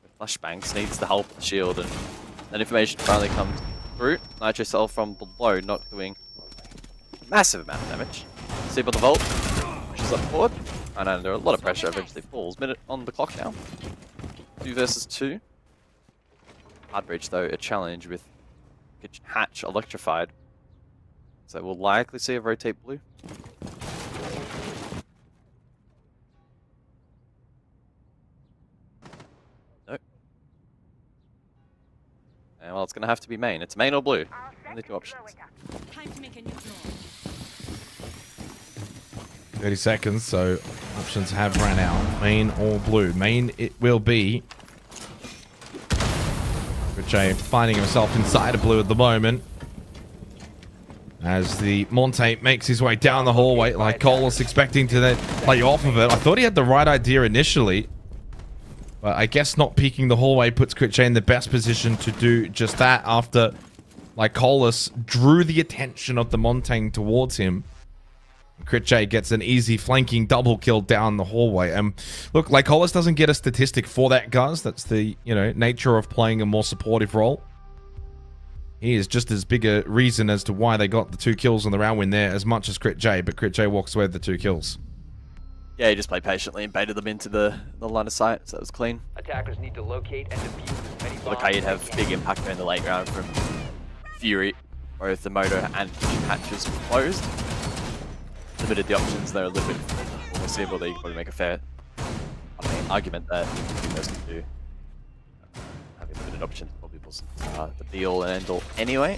with flashbangs, needs the help of the shield, and that information finally comes through. Nitro Cell from below, not doing massive amount of damage. Hasib on the vault, pushes up forward. I know under a lot of pressure, eventually falls. Minute on the clock now. 2 versus 2. Hard breach though, a challenge with kitchen hatch electrified. So we'll likely see a rotate blue. And well, it's going to have to be main. It's main or blue. Only two options. Time to make a new floor. 30 seconds, so options have run out. Main or blue. Main it will be. Richay finding himself inside of blue at the moment. As the Monte makes his way down the hallway, like Cole was expecting to then play off of it. I thought he had the right idea initially. But I guess not peeking the hallway puts Critchay in the best position to do just that after Lycolis drew the attention of the Montang towards him. Critchay gets an easy flanking double kill down the hallway. And look, Lycolis doesn't get a statistic for that, guys. That's the, nature of playing a more supportive role. He is just as big a reason as to why they got the 2 kills on the round win there as much as Critchay, but Critchay walks away with the 2 kills. Yeah, he just played patiently and baited them into the line of sight, so that was clean. Attackers need to locate and defuse as many bombs. Look, he'd have big impact in the late round from Fury. Both the motor and hatches were closed. Limited the options there a little bit more simple. They could probably make a fair argument that those two having limited options probably wasn't the be all and end all anyway.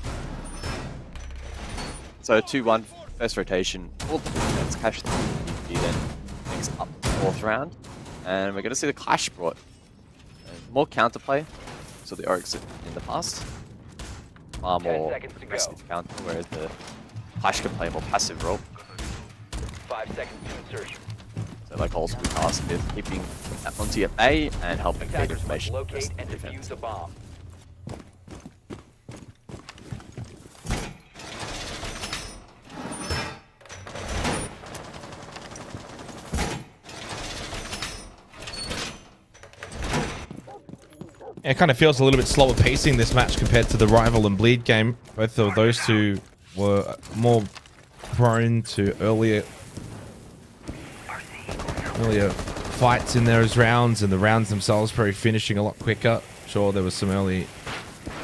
So 2-1 first rotation. All the defense cash then next up the 4th round, and we're going to see the Clash brought more counterplay. So the Oryx in the past, far more aggressive counter, whereas the Clash can play a more passive role. 5 seconds to insertion. So like also be tasked with keeping that Monty at bay and helping feed Attackers must information. locate to and the defuse defense. a bomb. Yeah, it kind of feels a little bit slower pacing this match compared to the Rival and Bleed game. Both of those two were more prone to earlier fights in those rounds, and the rounds themselves probably finishing a lot quicker. Sure, there was some early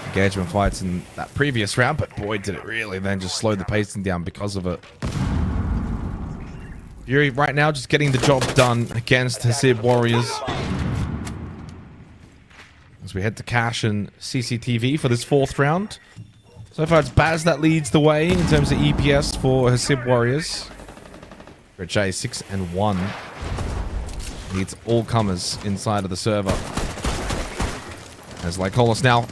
engagement fights in that previous round, but boy, did it really then just slow the pacing down because of it. Fury right now just getting the job done against Hasib Warriors. As we head to Cash and CCTV for this 4th round. So far it's Baz that leads the way in terms of EPS for Hasib Warriors. Critchay 6-1. Needs all comers inside of the server. As Lycolis now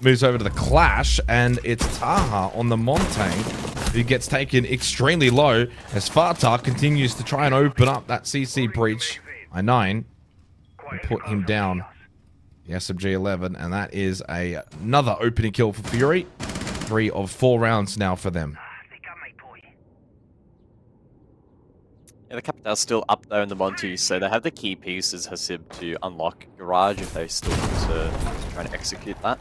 moves over to the Clash, and it's Taha on the Montang who gets taken extremely low as Fatah continues to try and open up that CC breach by 9 and put him down. The SMG 11, and that is another opening kill for Fury. 3 of 4 rounds now for them. Yeah, the Capital's still up there in the Monty, so they have the key pieces, Hasib, to unlock Garage if they still want to try and execute that.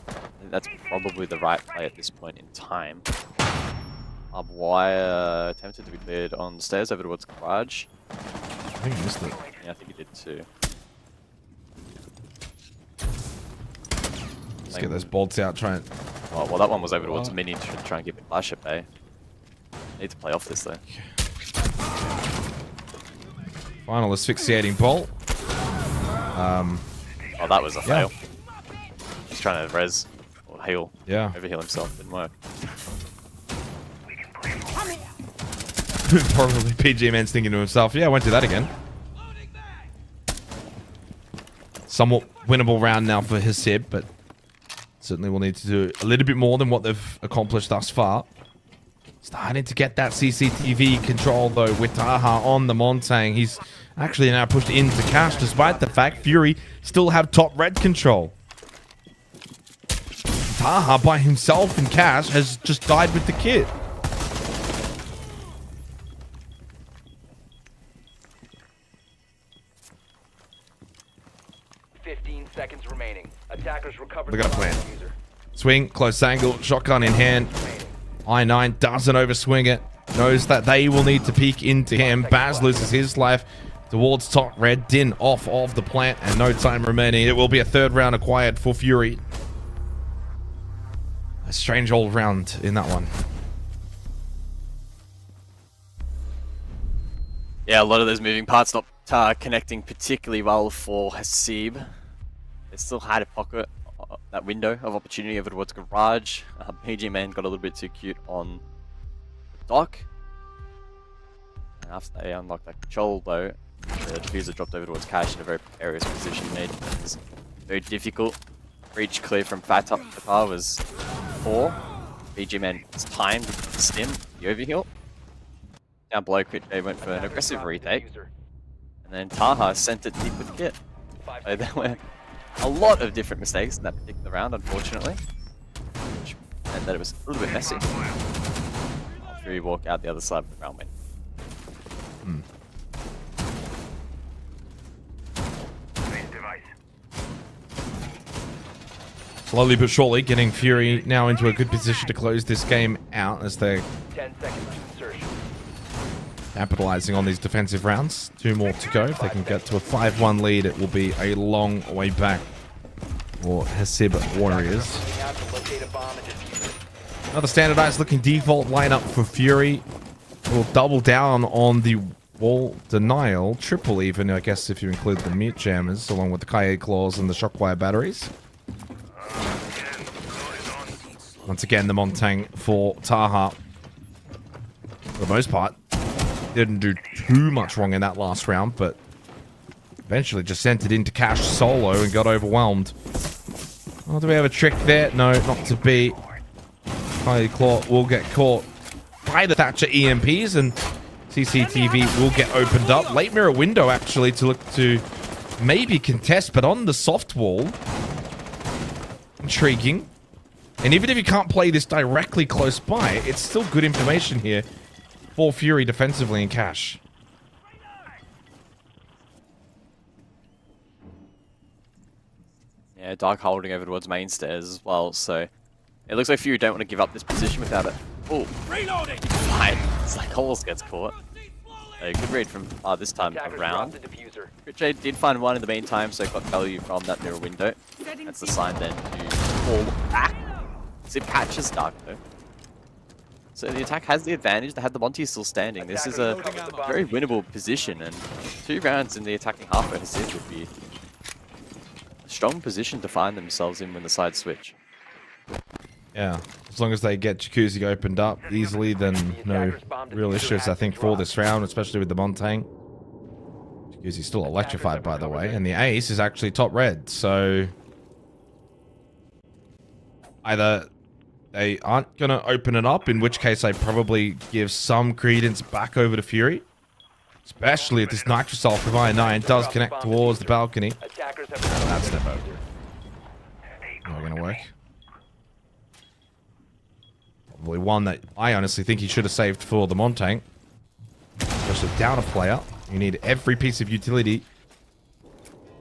I think that's probably the right play at this point in time. Wire attempted to be cleared on the stairs over towards Garage. I think I missed it. Yeah, I think he did too. Let's get those bolts out, try and... Well, that one was over towards Mini to try and keep the Clash at bay. Need to play off this though. Final asphyxiating bolt. Oh, that was a fail. He's trying to res or heal. Yeah. Overheal himself, didn't work. Probably PG Man's thinking to himself, yeah, I won't do that again. Somewhat winnable round now for Hasib, but certainly will need to do a little bit more than what they've accomplished thus far. Starting to get that CCTV control, though, with Taha on the Montang. He's actually now pushed into Cash, despite the fact Fury still have top red control. Taha, by himself in Cash, has just died with the kit. Seconds remaining. Attackers recovered. Look at a plan. Swing, close angle, shotgun in hand. I9 doesn't overswing it. Knows that they will need to peek into him. Baz loses his life towards top red. Din off of the plant and no time remaining. It will be a 3rd round acquired for Fury. A strange old round in that one. Yeah, a lot of those moving parts not connecting particularly well for Hasib. They still had a pocket that window of opportunity over towards Garage. PG Man got a little bit too cute on the dock. And after they unlocked that control though, the diffuser dropped over towards Cash in a very precarious position, made things very difficult. Breach clear from Fat up the car was 4. PG Man was timed with the stim, the overheal. Down below, they went for an aggressive retake. And then Taha sent it deep with Kit. So there were a lot of different mistakes in that particular round, unfortunately. Which meant that it was a little bit messy. After we walk out the other side of the round win. Slowly but surely getting Fury now into a good position to close this game out as they're 10 seconds to insertion. capitalizing on these defensive rounds. 2 more to go. If they can get to a 5-1 lead, it will be a long way back for Hasib Warriors. We have to locate a bomb and defuse it. Another standardized looking default lineup for Fury. Will double down on the wall denial, triple even, I guess, if you include the mute jammers, along with the Kaye claws and the shockwire batteries. Once again, the Montang for Taha, for the most part, didn't do too much wrong in that last round, but eventually just sent it into Cash solo and got overwhelmed. Oh, do we have a trick there? No, not to be. Kaye claw will get caught by the Thatcher EMPs, and CCTV will get opened up. Late mirror window, actually, to look to maybe contest, but on the soft wall. Intriguing. And even if you can't play this directly close by, it's still good information here for Fury defensively in Cash. Yeah, Dark holding over towards main stairs as well, so it looks like Fury don't want to give up this position without it. Oh, reloading! Fine. It's like Holes gets caught. A good read from this time around. Richard did find one in the meantime, so got value from that mirror window. That's the sign then to fall back. Zip catches Dark though. So the attack has the advantage. They had the Monty still standing. This is a very winnable position, and 2 rounds in the attacking half for Hasib would be a strong position to find themselves in when the sides switch. Yeah, as long as they get Jacuzzi opened up easily, then no real issues, I think, for this round, especially with the Montang. Jacuzzi's still electrified, by the way, and the ace is actually top red, so either they aren't going to open it up, in which case I probably give some credence back over to Fury, especially if this Nitrosol from Iron 9 does connect towards the balcony. That's step over. Not going to work. Probably one that I honestly think he should have saved for the Montang. Especially down a player. You need every piece of utility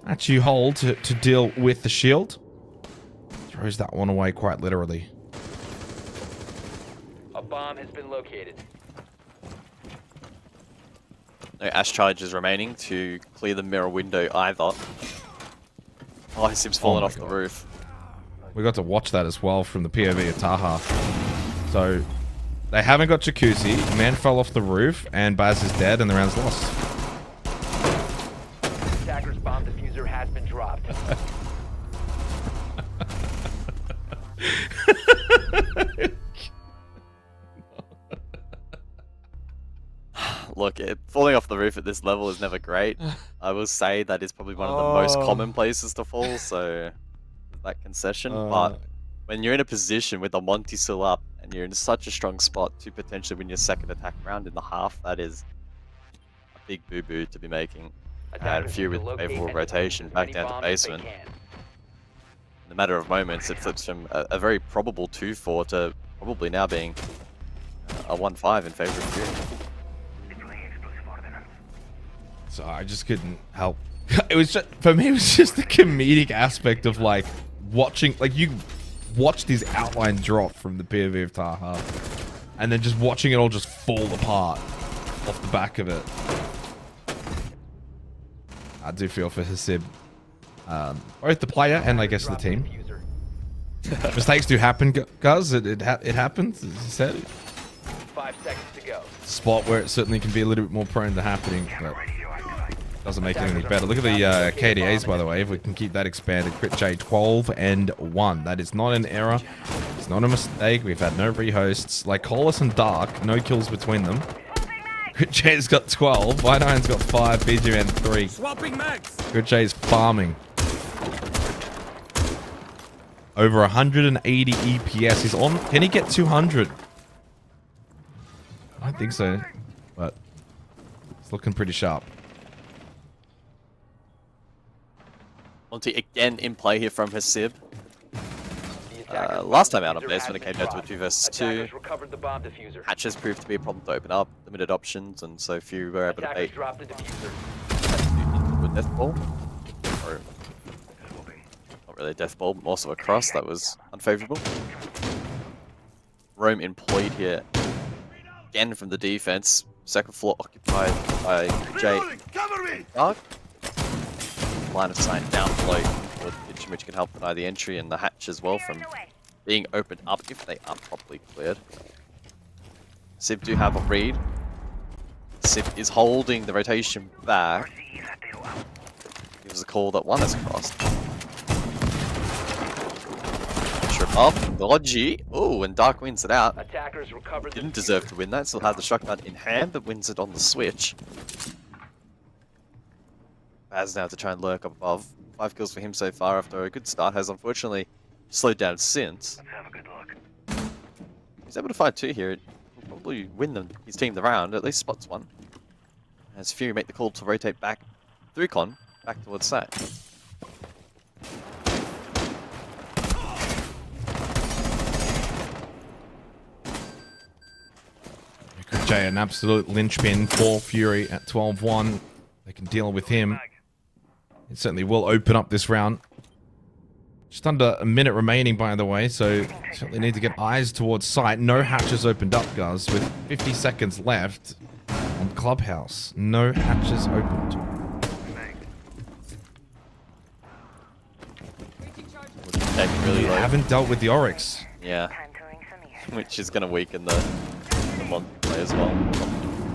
that you hold to deal with the shield. Throws that one away quite literally. A bomb has been located. No Ash charges remaining to clear the mirror window either. Oh, Hasib's fallen off the roof. We got to watch that as well from the POV of Taha. So, they haven't got Jacuzzi, man fell off the roof, and Baz is dead, and the round's lost. Attacker's bomb diffuser has been dropped. Look, falling off the roof at this level is never great. I will say that is probably one of the most common places to fall, so that concession. But when you're in a position with the Monty still up, and you're in such a strong spot to potentially win your second attack round in the half, that is a big boo-boo to be making. And Fury with favorable rotation back down to basement. In a matter of moments, it flips from a very probable 2-4 to probably now being a 1-5 in favor of Fury. So I just couldn't help. It was just, for me, it was just the comedic aspect of like watching, like you watch this outline drop from the POV of Taha, and then just watching it all just fall apart off the back of it. I do feel for Hasib, both the player and I guess the team. Mistakes do happen, guys. It happens, as you said. 5 seconds to go. Spot where it certainly can be a little bit more prone to happening. But doesn't make it any better. Look at the KDAs, by the way. If we can keep that expanded, Crit J 12 and 1. That is not an error. It's not a mistake. We've had no rehosts. Like Collis and Dark, no kills between them. Crit J's got 12. Y9's got 5. BGM 3. Swapping mags. Crit J's farming. Over 180 EPS. He's on. Can he get 200? I don't think so, but it's looking pretty sharp. Monty again in play here from Hasib. Last time out on base when it came down to a 2 versus 2. Hatches proved to be a problem to open up, limited options, and so few were able to bait into a death ball. Or not really a death ball, but more so a cross that was unfavorable. Rome employed here again from the defense. Second floor occupied by Jay Dark. Line of sight down below for the kitchen, which can help deny the entry, and the hatch as well from being opened up if they aren't properly cleared. Sib do have a read. Sib is holding the rotation back. Gives a call that one has crossed. Trip up, dodgy. Oh, and Dark wins it out. Didn't deserve to win that, still had the shotgun in hand, but wins it on the switch. Baz now to try and lurk up above. 5 kills for him so far after a good start. Has unfortunately slowed down since. Let's have a good look. He's able to find 2 here. He'll probably win his team the round, at least spots one. As Fury make the call to rotate back through Con, back towards site. Jay, an absolute linchpin for Fury at 12-1. They can deal with him. It certainly will open up this round. Just under a minute remaining, by the way, so certainly need to get eyes towards sight. No hatches opened up, guys, with 50 seconds left on Clubhouse. No hatches opened. Really We low. haven't dealt with the Oryx. Yeah. Which is going to weaken the Monty play as well.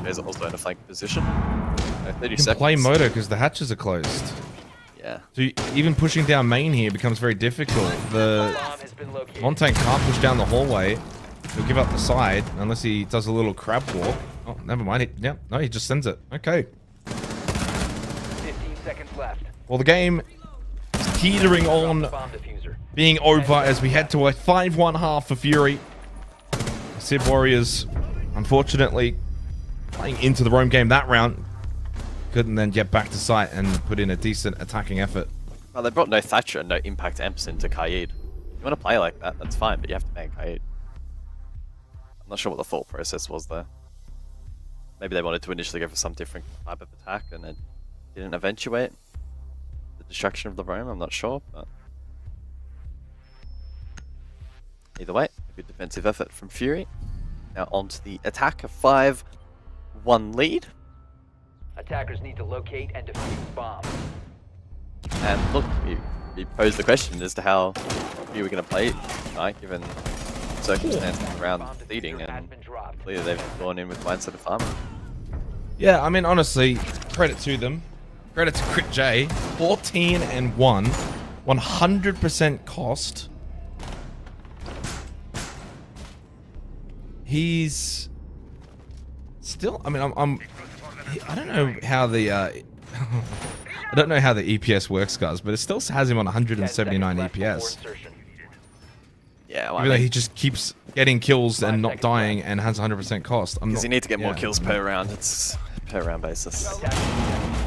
There's also in a flank position. 30 You can seconds. play Moto because the hatches are closed. Yeah. So even pushing down main here becomes very difficult. The Montaigne can't push down the hallway. He'll give up the side unless he does a little crab walk. Oh, never mind. No, he just sends it. Okay. 15 seconds left. Well, the game is teetering on Bomb diffuser. being over as we head to a 5-1 half for Fury. Hasib Warriors, unfortunately, playing into the Rome game that round. Couldn't then get back to site and put in a decent attacking effort. Well, they brought no Thatcher and no Impact Emps into Kaid. You want to play like that, that's fine, but you have to ban Kaid. I'm not sure what the thought process was there. Maybe they wanted to initially go for some different type of attack and it didn't eventuate. The destruction of the Rome, I'm not sure, but... Either way, a good defensive effort from Fury. Now on to the attack, a 5-1 lead. Attackers need to locate and defuse bomb. And look, we posed the question as to how you were going to play it, right, given circumstances around leading, and clearly they've gone in with mindset of farming. Yeah, I mean, honestly, credit to them. Credit to Crit J. 14-1. 100% cost. He's still, I mean, I don't know how the I don't know how the EPS works, guys, but it still has him on 179 EPS. Yeah, well, Even though he just keeps getting kills and not dying and has 100% cost. because you need to get more kills per round. It's per round basis.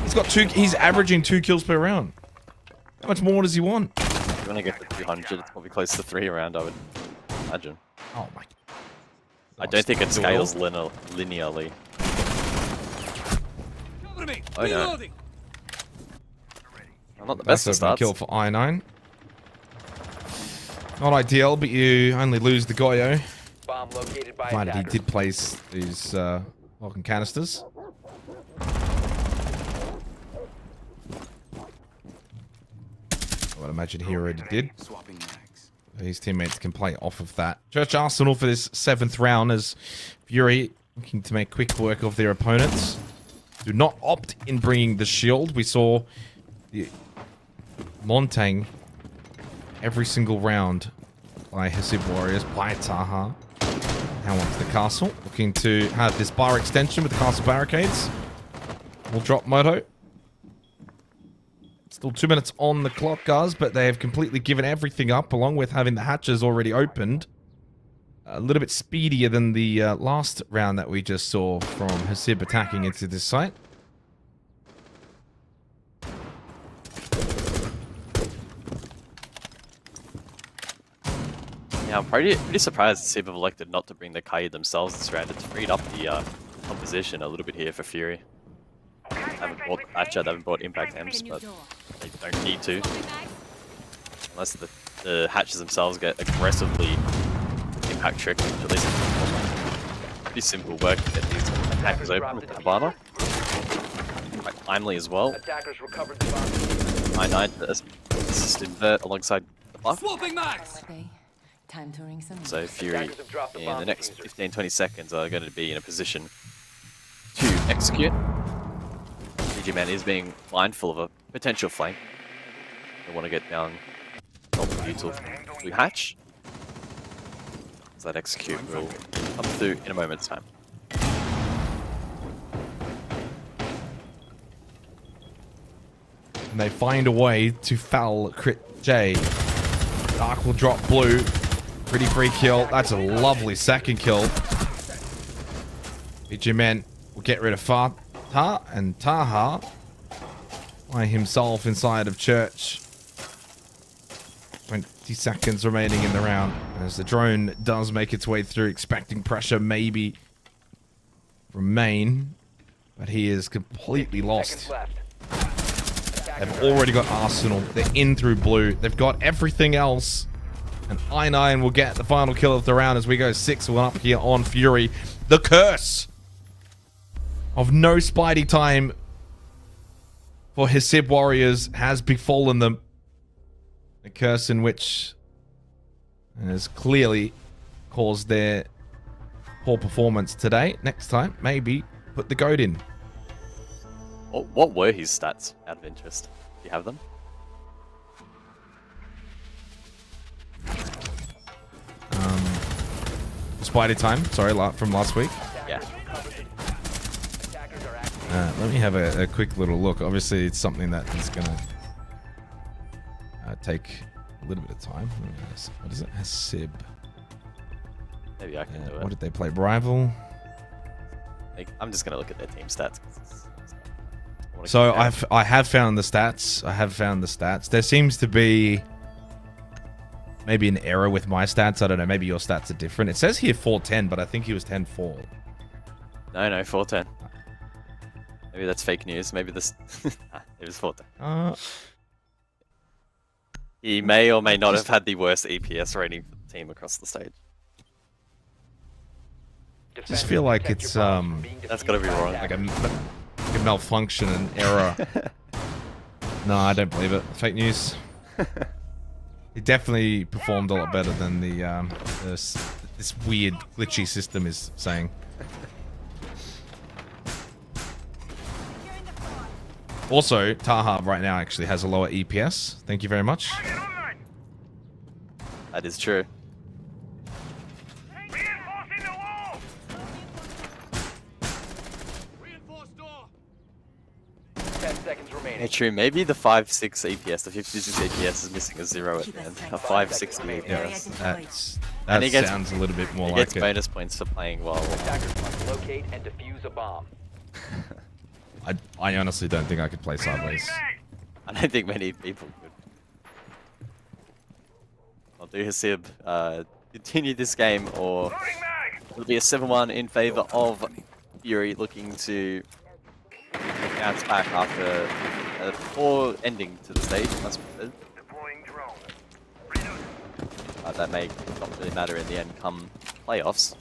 He's got he's averaging 2 kills per round. How much more does he want? If you want to get to 200, it's probably close to 3 a round, I would imagine. Oh my. I don't think it scales linearly. Oh no. Well, not the best of That's a starts. kill for I9. Not ideal, but you only lose the Goyo. Bomb located by Provided he attackers. did place these Vulcan canisters. I would imagine he already did. His teammates can play off of that. Church Arsenal for this 7th round as Fury looking to make quick work of their opponents. do not opt in bringing the shield. We saw the Montang every single round by Hasib Warriors, by Taha. Now onto the castle, looking to have this bar extension with the castle barricades. We'll drop Moto. Still 2 minutes on the clock, guys, but they have completely given everything up, along with having the hatches already opened. A little bit speedier than the last round that we just saw from Hasib attacking into this site. Yeah, I'm pretty surprised Hasib have elected not to bring the Kai themselves this round. It's freed up the composition a little bit here for Fury. They haven't bought Thatcher, they haven't bought Impact M's, but they don't need to. Unless the hatches themselves get aggressively impact tricked, at least pretty simple work to get these attackers open with Cabana. Quite timely as well. Attackers recovered the bomb. I9 to assist invert alongside the buff. Time to ring some. So Fury Attackers have dropped the in bomb the next diffuser. 15-20 seconds are going to be in a position to execute. PG Man is being mindful of a potential flank. They want to get down to blue hatch. So that execute will come through in a moment's time. And they find a way to foul crit J. Dark will drop blue. Pretty free kill. That's a lovely second kill. Man will get rid of Fatah and Taha by himself inside of church. 20 seconds remaining in the round as the drone does make its way through, expecting pressure maybe remain, but he is completely lost. They've already got Arsenal. They're in through blue. They've got everything else. And I9 will get the final kill of the round as we go 6-1 up here on Fury. The curse of no Spidey time for Hasib Warriors has befallen them. A curse in which has clearly caused their poor performance today. Next time, maybe put the goat in. What were his stats out of interest? Do you have them? Spidey time, sorry, from last week. Yeah. Let me have a quick little look. Obviously, it's something that is going to take a little bit of time. What is it? Hasib. Maybe I can do What it. did they play? Rival? I'm just going to look at their team stats. So I have found the stats. There seems to be maybe an error with my stats. I don't know. Maybe your stats are different. It says here 410, but I think he was 10-4. No, 410. Maybe that's fake news. Maybe this... it was 410. He may or may not have had the worst EPS rating for the team across the stage. I just feel like it's That's got to be wrong. like a malfunction and error. No, I don't believe it. Fake news. He definitely performed a lot better than this weird glitchy system is saying. Also, Taha right now actually has a lower EPS. Thank you very much. That is true. Yeah, true. Maybe the 5-6 APS, the 56 APS is missing a 0 at the end. A 5-6 APS. That sounds a little bit more he like gets it. bonus points for playing well. Attackers must locate and defuse a bomb. I honestly don't think I could play sideways. I don't think many people could. I'll do Hasib continue this game, or it'll be a 7-1 in favor of Fury, looking to bounce back after a poor ending to the stage, must be said. That may not really matter in the end come playoffs.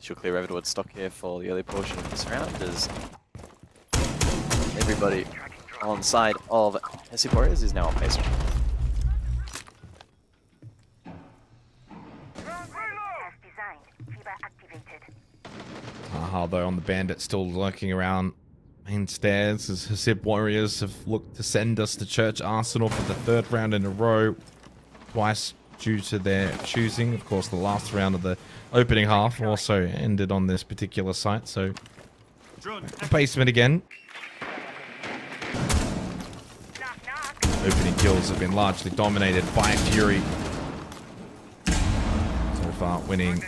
She'll clear over towards stock here for the early portion of this round as everybody on side of Hasib Warriors is now on base. Taha, though, on the Bandit, still lurking around main stairs as Hasib Warriors have looked to send us to Church Arsenal for the 3rd round in a row. Twice due to their choosing. Of course, the last round of the opening half also ended on this particular site. So, basement again. Opening kills have been largely dominated by Fury. So far, winning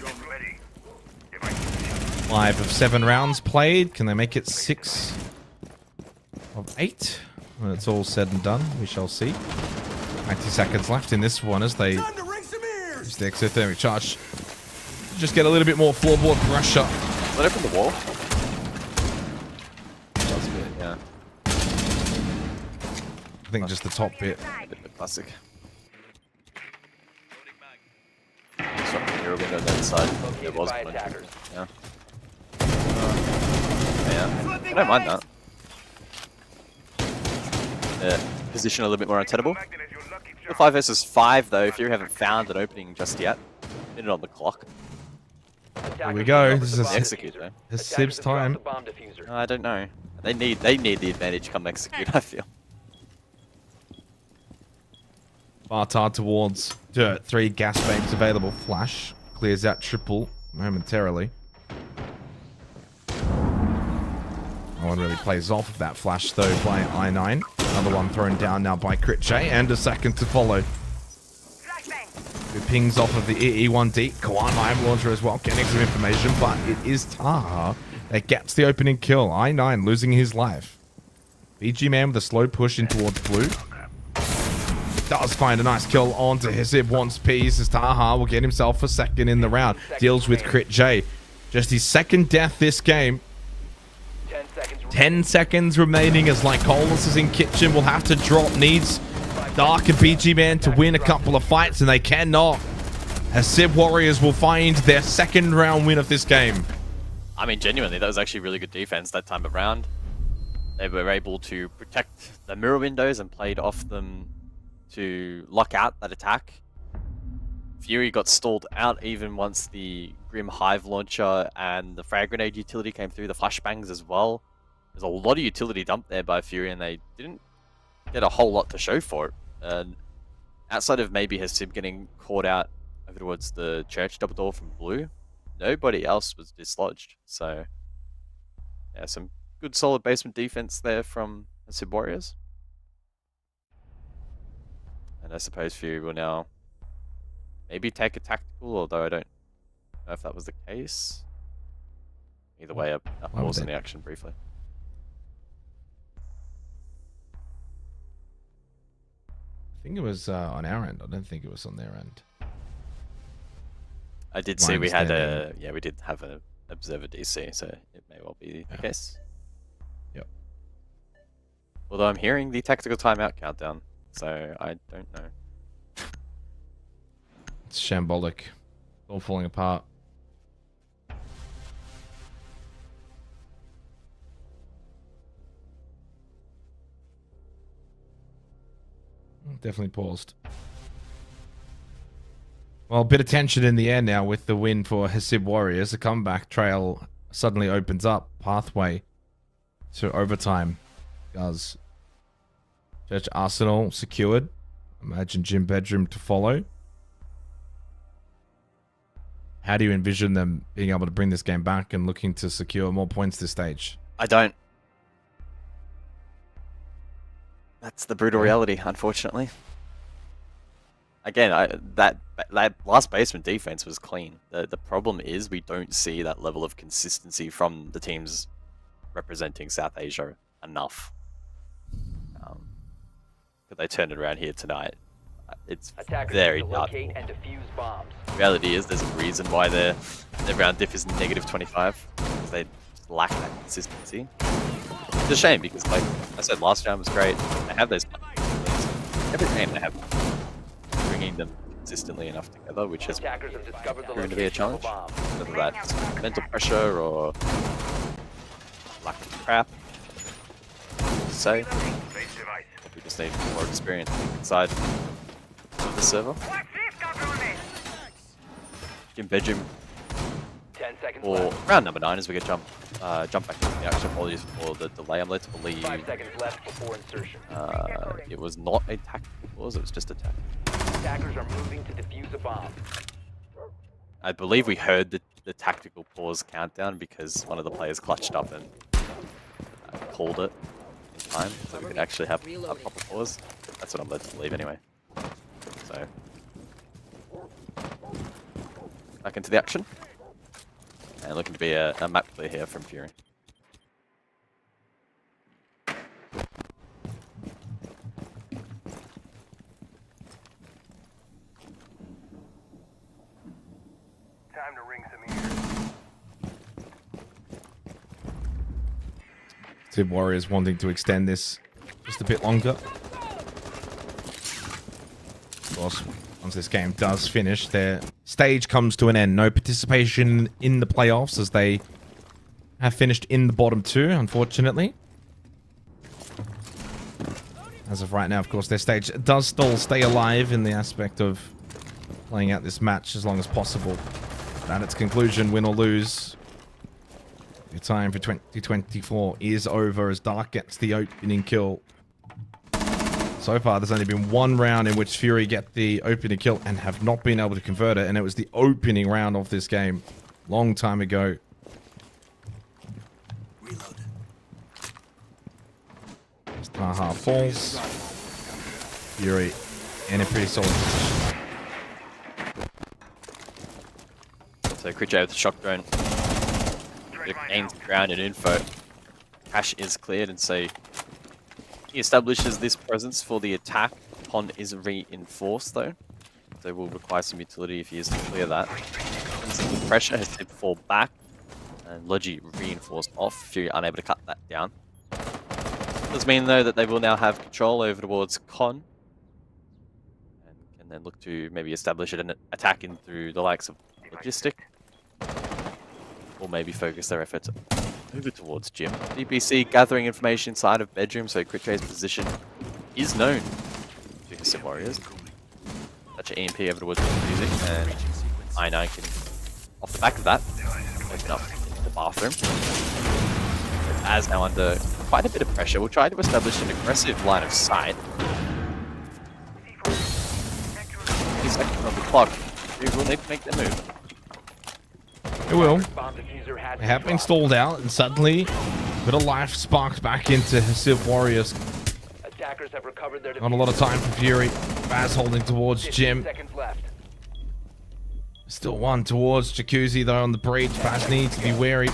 5 of 7 rounds played. Can they make it 6 of 8? When it's all said and done, we shall see. 90 seconds left in this one as they use the exothermic charge. Just get a little bit more floorboard pressure. Let open the wall. That's good, yeah. I think just the top bit. A bit of a classic. Mirror window on that side. There was one. Yeah. Yeah. I don't mind that. Position a little bit more untenable. The 5 versus 5 though, if you haven't found an opening just yet. Minute on the clock. Here we go. This is Execute, though. Hasib's time. I don't know. They need the advantage come execute, I feel. Bartard towards dirt. 3 gas banks available. Flash clears out triple momentarily. No one really plays off of that flash though by I9. Another one thrown down now by Crit J, and a second to follow. Who pings off of the EE1D. Kawan Mine Launcher as well, getting some information, but it is Taha that gets the opening kill. I9 losing his life. BG Man with a slow push in towards blue. Does find a nice kill onto Hasib. Wants peas as Taha will get himself a second in the round. Deals with Crit J. Just his 2nd death this game. 10 seconds remaining as Lycolis is in kitchen. Will have to drop. Needs Dark and BG Man to win a couple of fights, and they cannot. Hasib Warriors will find their 2nd round win of this game. I mean, genuinely, that was actually really good defense that time around. They were able to protect the mirror windows and played off them to lock out that attack. Fury got stalled out even once the Grim Hive launcher and the frag grenade utility came through, the flashbangs as well. There's a lot of utility dumped there by Fury, and they didn't get a whole lot to show for it. And outside of maybe Hasib getting caught out over towards the church double door from blue, nobody else was dislodged. So yeah, some good solid basement defense there from Hasib Warriors. And I suppose Fury will now maybe take a tactical, although I don't know if that was the case. Either way, I paused in the action briefly. I think it was on our end. I don't think it was on their end. I did see we had we did have an observer DC, so it may well be the case. Yep. Although I'm hearing the tactical timeout countdown, so I don't know. It's shambolic. All falling apart. Definitely paused. Well, a bit of tension in the air now with the win for Hasib Warriors. The comeback trail suddenly opens up. Pathway to overtime. Does Church Arsenal secured. Imagine Gym Bedroom to follow. How do you envision them being able to bring this game back and looking to secure more points this stage? I don't. That's the brutal reality, unfortunately. Again, that last basement defense was clean. The problem is we don't see that level of consistency from the teams representing South Asia enough. But they turned it around here tonight. It's very dark. Reality is there's a reason why their round diff is -25, because they just lack that consistency. It's a shame because, like I said, last round was great. They have those. Every game they have bringing them consistently enough together, which has proven to be a challenge. Whether that's mental pressure or lack of crap. To say, we just need more experience inside of the server. Gym Bedroom seconds for left. round number 9 as we get jump back into the action. Apologies for the delay. I'm led to believe 5 seconds left before insertion. it was not a tactical pause, it was just a tactical. Attackers are moving to defuse a bomb. I believe we heard the tactical pause countdown because one of the players clutched up and called it in time, so we could actually have a proper pause. That's what I'm led to believe anyway. So, back into the action. And looking to be a map clear here from Fury. Time to ring some ears. Hasib Warriors wanting to extend this just a bit longer. Of course, once this game does finish, their stage comes to an end. No participation in the playoffs as they have finished in the bottom 2, unfortunately. As of right now, of course, their stage does still stay alive in the aspect of playing out this match as long as possible. At its conclusion, win or lose, your time for 2024 is over as Dark gets the opening kill. So far, there's only been one round in which Fury get the opening kill and have not been able to convert it, and it was the opening round of this game long time ago. Taha falls. Fury in a pretty solid position. So Critchay with the shock drone. Gains ground and info. Cache is cleared, and so he establishes this presence for the attack. Pond is reinforced though, so will require some utility if he is to clear that. The pressure has to fall back, and Logi reinforced off. Fury unable to cut that down. Does mean though that they will now have control over towards Con, and can then look to maybe establish an attack in through the likes of Logistic, or maybe focus their efforts over towards Jim. DPC gathering information inside of bedroom, so Critchay's position is known to Hasib Warriors. Such an EMP over towards music, and I9 can, off the back of that, open up the bathroom. As now under quite a bit of pressure, we'll try to establish an aggressive line of sight. 30 seconds on the clock. We will need to make their move. It will. Bomb diffuser has They have been stalled out, and suddenly a bit of life sparks back into Hasib Warriors. Attackers have recovered their Not a lot of time for Fury. Baz holding towards 15 Jim. seconds left. Still one towards Jacuzzi though on the breach. Baz needs to be wary.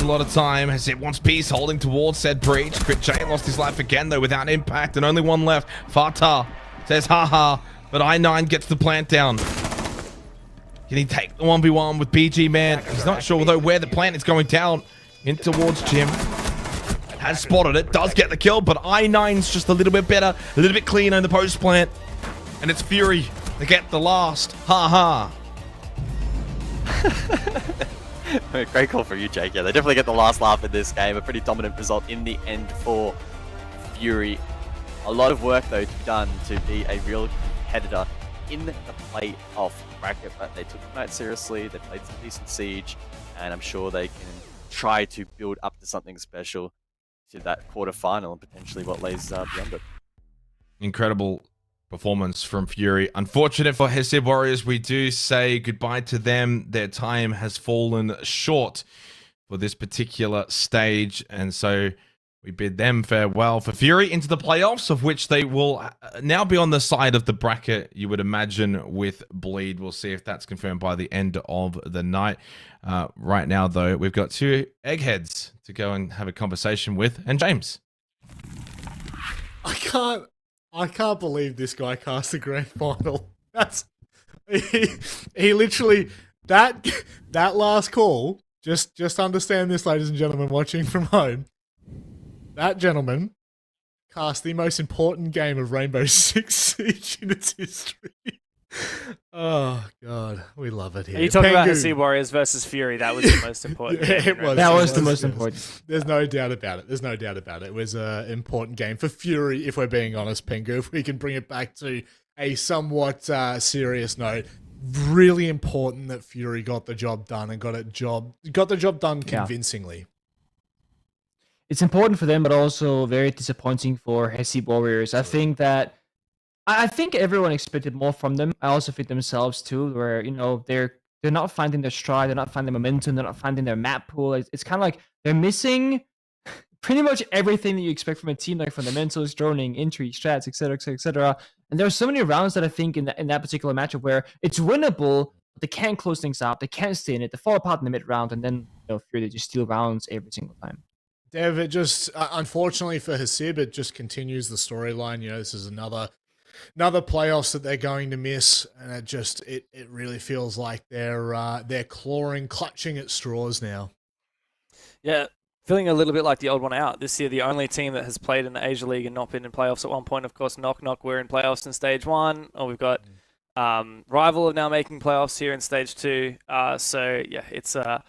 A lot of time. Hasib wants peace, holding towards said breach. Critchay lost his life again though without impact, and only one left. Fatah says haha, but I9 gets the plant down. Can he take the 1v1 with BG Man? He's not sure though where the plant is going down. In towards Jim. Has spotted it, does get the kill, but I9's just a little bit better, a little bit cleaner in the post plant. And it's Fury to get the last. Ha ha. Great call from you, Jake. Yeah, they definitely get the last laugh in this game. A pretty dominant result in the end for Fury. A lot of work, though, to be done to be a real competitor in the playoff bracket, but they took the night seriously. They played some decent siege, and I'm sure they can try to build up to something special to that quarterfinal and potentially what lays beyond it. Incredible performance from Fury. Unfortunate for Hasib Warriors, we do say goodbye to them. Their time has fallen short for this particular stage, and so we bid them farewell. For Fury into the playoffs, of which they will now be on the side of the bracket, you would imagine, with Bleed. We'll see if that's confirmed by the end of the night. Right now, though, we've got two eggheads to go and have a conversation with, and James. I can't believe this guy cast the grand final. That's he literally that last call. Just understand this, ladies and gentlemen watching from home. That gentleman cast the most important game of Rainbow Six Siege in its history. Oh God, we love it here. Are you talking about Pengu. Hasib Warriors versus Fury? That was the most important. Yeah, game, it was. That It was the most yes. important. There's no doubt about it. There's no doubt about it. It was an important game for Fury, if we're being honest, Pengu. If we can bring it back to a somewhat serious note, really important that Fury got the job done and got the job done convincingly. It's important for them, but also very disappointing for Hasib Warriors. I think everyone expected more from them. I also think themselves too, where they're not finding their stride, they're not finding momentum, they're not finding their map pool. It's kind of like they're missing pretty much everything that you expect from a team, like fundamentals, droning, entry, strats, etc., etc., etc. And there are so many rounds that I think in that particular matchup where it's winnable, but they can't close things out, they can't stay in it, they fall apart in the mid round, and then Fury they just steal rounds every single time. Dev, it just unfortunately for Hasib, it just continues the storyline. This is another playoffs that they're going to miss, and it really feels like they're clutching at straws now. Yeah, feeling a little bit like the old one out. This year, the only team that has played in the Asia League and not been in playoffs at one point, of course, KnockKnock were in playoffs in Stage 1. Or we've got Rival are now making playoffs here in Stage 2. So, yeah, it's a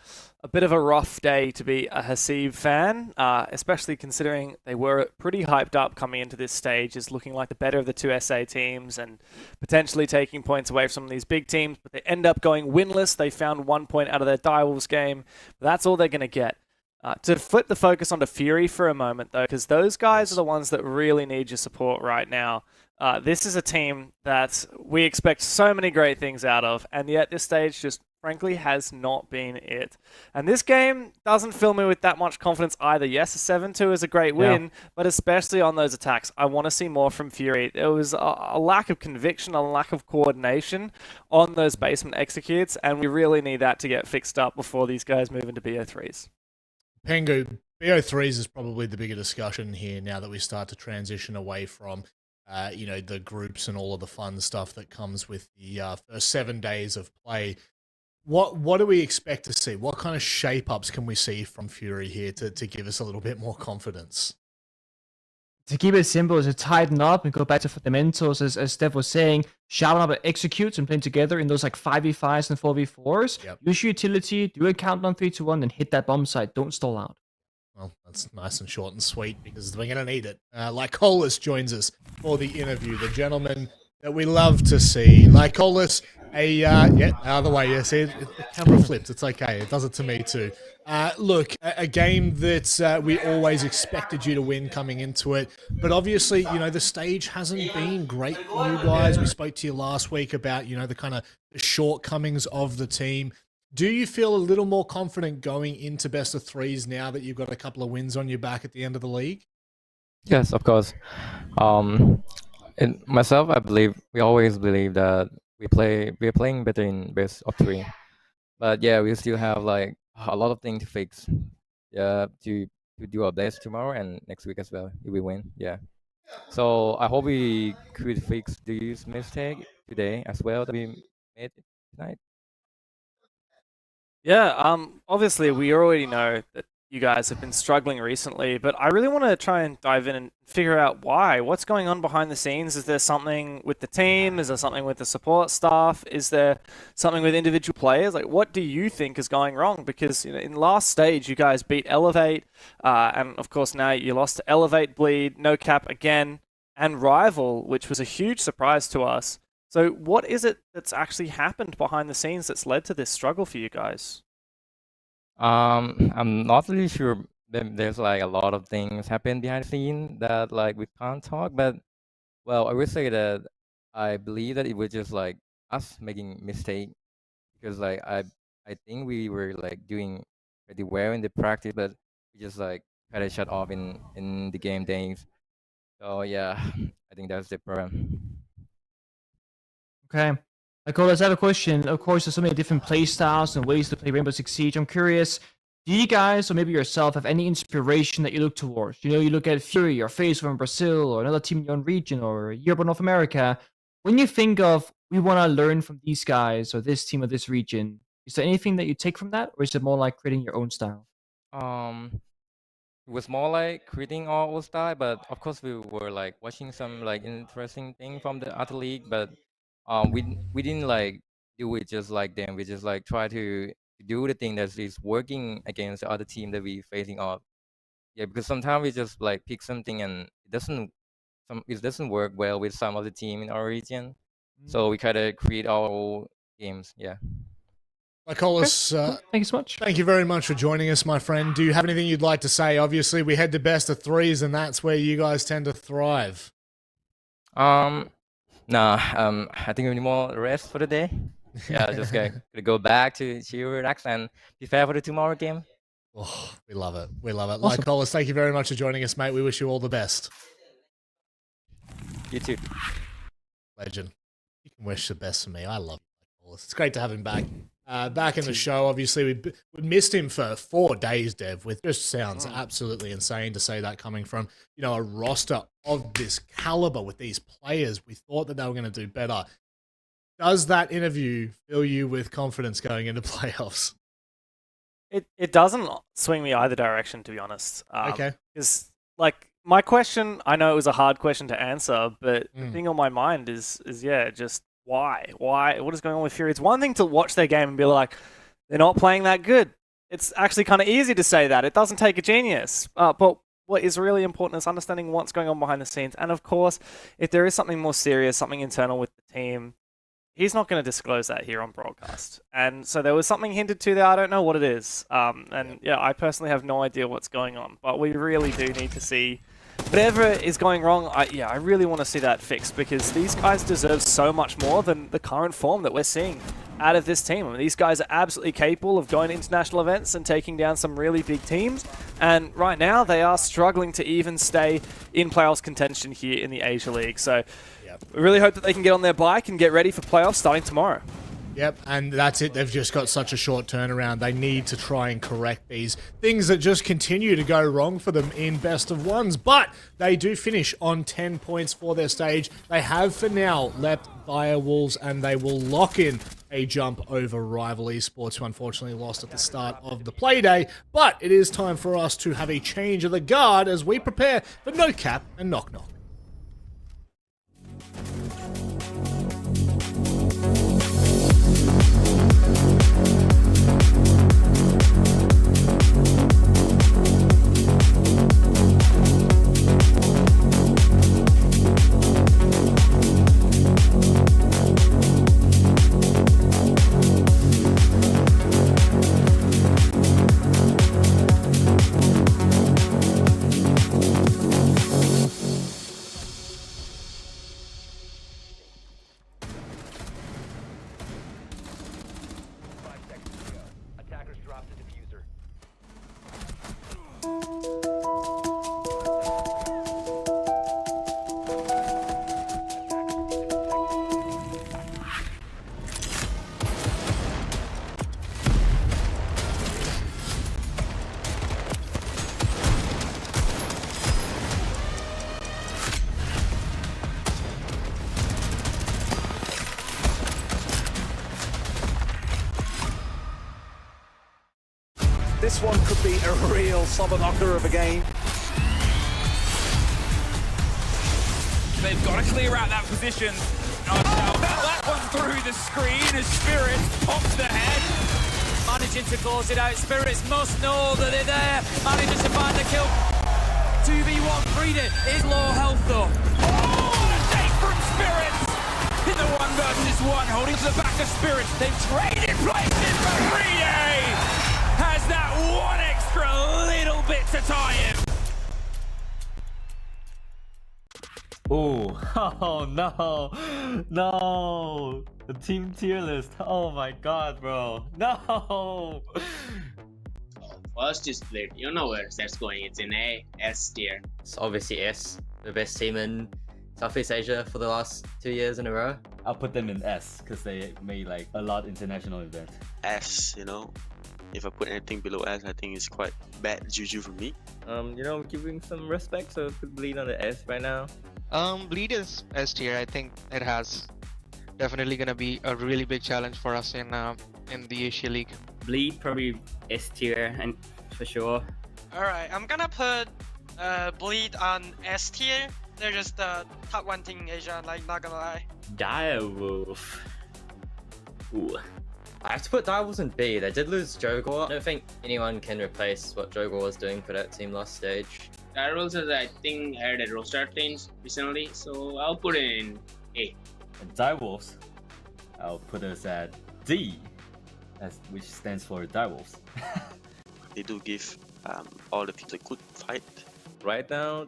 bit of a rough day to be a Hasib fan, especially considering they were pretty hyped up coming into this stage as looking like the better of the two SA teams and potentially taking points away from some of these big teams, but they end up going winless. They found 1 point out of their Direwolves game, but that's all they're going to get. To flip the focus onto Fury for a moment, though, because those guys are the ones that really need your support right now. This is a team that we expect so many great things out of, and yet this stage just frankly has not been it. And this game doesn't fill me with that much confidence either. Yes, a 7-2 is a great win, but especially on those attacks, I want to see more from Fury. There was a lack of conviction, a lack of coordination on those basement executes, and we really need that to get fixed up before these guys move into BO3s. Pengu, BO3s is probably the bigger discussion here now that we start to transition away from the groups and all of the fun stuff that comes with the first 7 days of play. What do we expect to see? What kind of shape-ups can we see from Fury here to give us a little bit more confidence? To keep it simple, is to tighten up and go back to fundamentals, as Steph was saying, shouting up at executes and playing together in those like 5v5s and 4v4s. Yep. Use your utility, do a countdown 3, 2, 1, and hit that bomb site. Don't stall out. Well, that's nice and short and sweet because we're going to need it. Lycolis joins us for the interview, the gentleman that we love to see. Lycolis, other way, yes. The camera flipped. It's okay. It does it to me too. Look, a game that we always expected you to win coming into it, but obviously, the stage hasn't been great for you guys. We spoke to you last week about, the kind of shortcomings of the team. Do you feel a little more confident going into best of threes now that you've got a couple of wins on your back at the end of the league? Yes, of course. And myself, we always believe that we're playing better in best of 3. But yeah, we still have like a lot of things to fix. Yeah, to do our best tomorrow and next week as well if we win. Yeah. So I hope we could fix this mistake today as well that we made tonight. Yeah, obviously we already know that you guys have been struggling recently, but I really want to try and dive in and figure out why. What's going on behind the scenes? Is there something with the team? Is there something with the support staff? Is there something with individual players? Like, what do you think is going wrong? Because in last stage, you guys beat Elevate, and of course now you lost to Elevate, Bleed, NoCap again, and Rival, which was a huge surprise to us. So what is it that's actually happened behind the scenes that's led to this struggle for you guys? I'm not really sure. There's like a lot of things happen behind the scene that like we can't talk. But well, I would say that I believe that it was just like us making mistake because like I think we were like doing pretty well in the practice, but we just like kind of shut off in the game days. So yeah, I think that's the problem. Okay. Let's have a question. Of course, there's so many different play styles and ways to play Rainbow Six Siege. I'm curious, do you guys, or maybe yourself, have any inspiration that you look towards? You look at Fury or FaZe from Brazil or another team in your own region or Europe or North America. When you think of, we want to learn from these guys or this team or this region, is there anything that you take from that? Or is it more like creating your own style? It was more like creating our own style, but of course we were like watching some like interesting thing from the other league, but we didn't like do it just like them. We just like try to do the thing that is working against the other team that we facing off. Yeah, because sometimes we just like pick something and it doesn't work well with some of the team in our region. So we kind of create our games. Yeah. Nicholas, Thank you so much. thank you very much for joining us, my friend. Do you have anything you'd like to say? Obviously, we head to best of threes, and that's where you guys tend to thrive. Nah. I think we need more rest for the day. Yeah, just gonna go back to chill, relax, and prepare for the tomorrow game. Oh, we love it. We love it. Awesome. Nicholas, thank you very much for joining us, mate. We wish you all the best. You too. Legend. You can wish the best for me. I love Nicholas. It's great to have him back. Back in the show, obviously, we missed him for 4 days, Dev, which just sounds absolutely insane to say that coming from, you know, a roster of this caliber with these players. We thought that they were going to do better. Does that interview fill you with confidence going into playoffs? It doesn't swing me either direction, to be honest. Okay. Because, like, my question, I know it was a hard question to answer, but the thing on my mind is yeah, just why? What is going on with Fury? It's one thing to watch their game and be like, they're not playing that good. It's actually kind of easy to say that. It doesn't take a genius. But what is really important is understanding what's going on behind the scenes. And of course, if there is something more serious, something internal with the team, he's not going to disclose that here on broadcast. And so there was something hinted to there. I don't know what it is. And yeah, I personally have no idea what's going on. But we really do need to see whatever is going wrong. I really want to see that fixed, because these guys deserve so much more than the current form that we're seeing out of this team. I mean, these guys are absolutely capable of going to international events and taking down some really big teams. And right now, they are struggling to even stay in playoffs contention here in the Asia League. So we really hope that they can get on their bike and get ready for playoffs starting tomorrow. Yep, and that's it. They've just got such a short turnaround. They need to try and correct these things that just continue to go wrong for them in best of ones. But they do finish on 10 points for their stage. They have for now leapt via Wolves, and they will lock in a jump over rival Esports, who unfortunately lost at the start of the play day. But it is time for us to have a change of the guard as we prepare for NoCap and KnockKnock. Attackers drop the diffuser. This one could be a real slobber knocker of a game. They've got to clear out that position. That one through the screen as Spirit pops the head. Managing to close it out. Spirits must know that they're there. Manages to find the kill. 2v1 Frida is low health though. Oh, what a take from Spirits! In the 1v1, holding to the back of Spirits. They've traded places, but Frida has that one extra little bit to tie him. Oh no, no, the team tier list. Oh my god, bro, no. First is split. You know where that's going. It's in A, S tier. It's obviously S, the best team in Southeast Asia for the last 2 years in a row. I'll put them in S because they made like a lot international events. S, you know. If I put anything below S, I think it's quite bad juju for me. You know, giving some respect, so put Bleed on the S right now. Bleed is S tier. I think it has definitely gonna be a really big challenge for us in the Asia League. Bleed probably S tier and for sure. Alright, I'm gonna put Bleed on S tier. They're just the top one team in Asia, like, not gonna lie. Direwolf. Ooh. I have to put Direwolves in B. They did lose Jogor. I don't think anyone can replace what Jogor was doing for that team last stage. Tyrolls has, I think, had a roster change recently, so I'll put it in A. And Direwolves, I'll put us at D, which stands for Direwolves. They do give all the teams a good fight. Right now,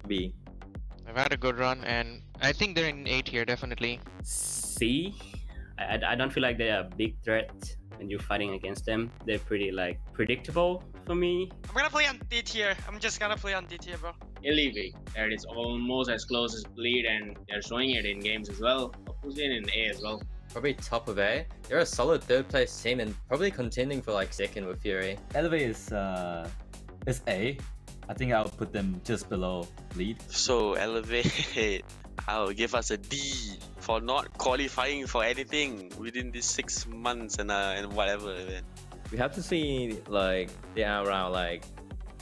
B. I've had a good run, and I think they're in A tier, definitely. C. I don't feel like they're a big threat when you're fighting against them. They're pretty like predictable for me. I'm gonna play on D tier. I'm just gonna play on D tier, bro. Elevate. That is almost as close as Bleed, and they're showing it in games as well. Opposite in A as well. Probably top of A. They're a solid third place team and probably contending for like second with Fury. Elevate is A. I think I'll put them just below Lead. So Elevate, I'll give us a D for not qualifying for anything within these 6 months and whatever. Man. We have to see like they are around like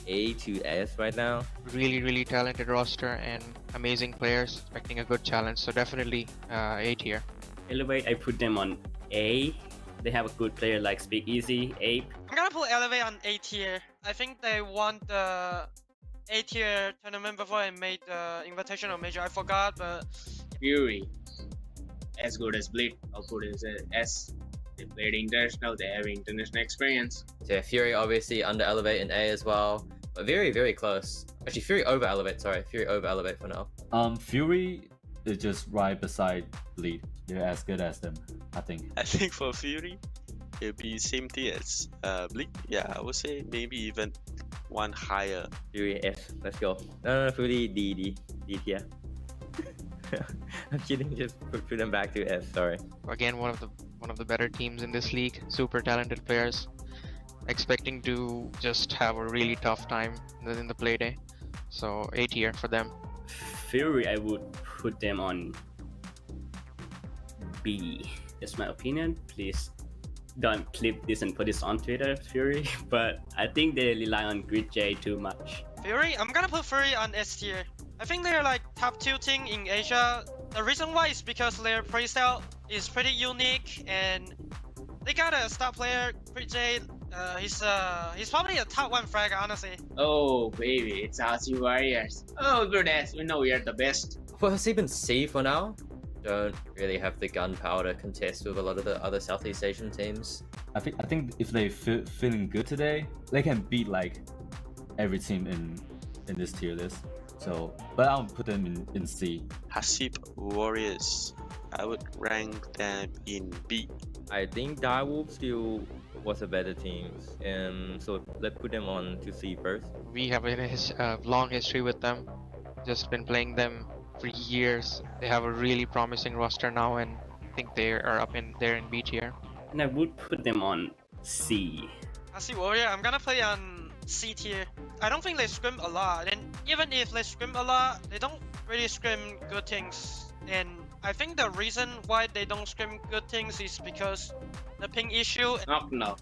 A to S right now. Really talented roster and amazing players, expecting a good challenge. So definitely A tier. Elevate, I put them on A. They have a good player like Speak Easy, Ape. I'm gonna put Elevate on A tier. I think they won the A tier tournament before I made the invitational major. I forgot, but Fury, as good as Bleed. I'll put it as a S. They played international. They have international experience. So yeah, Fury obviously under Elevate in A as well. But very close. Actually, Fury over Elevate. Sorry, Fury over Elevate for now. Fury is just right beside Bleed. They're as good as them, I think. I think for Fury, it'll be same tier as Bleak. Yeah, I would say maybe even one higher. Fury F. Let's go. No, Fury D tier. I'm kidding. Just put them back to F. Sorry. again, one of the better teams in this league. Super talented players. Expecting to just have a really tough time in the play day. So A tier for them. Fury, I would put them on B. That's my opinion. Please don't clip this and put this on Twitter, Fury. But I think they rely on Grid J too much. Fury, I'm gonna put Fury on S tier. I think they're like top 2 team in Asia. The reason why is because their playstyle is pretty unique and they got a star player, Grid J. He's probably a top 1 frag, honestly. Oh baby, it's Hasib Warriors. Oh goodness, we know we are the best. For Hasib and C for now, don't really have the gunpowder contest with a lot of the other Southeast Asian teams. I think if they feeling good today, they can beat like every team in this tier list. So, but I'll put them in C. Hasib Warriors, I would rank them in B. I think Direwolves still was a better team, so let's put them on to C first. We have a long history with them. Just been playing them for years. They have a really promising roster now, and I think they are up in there in B tier. And I would put them on C. Hasib Warrior, I'm gonna play on C tier. I don't think they scrim a lot, and even if they scrim a lot, they don't really scrim good things. And I think the reason why they don't scrim good things is because the ping issue. KnockKnock.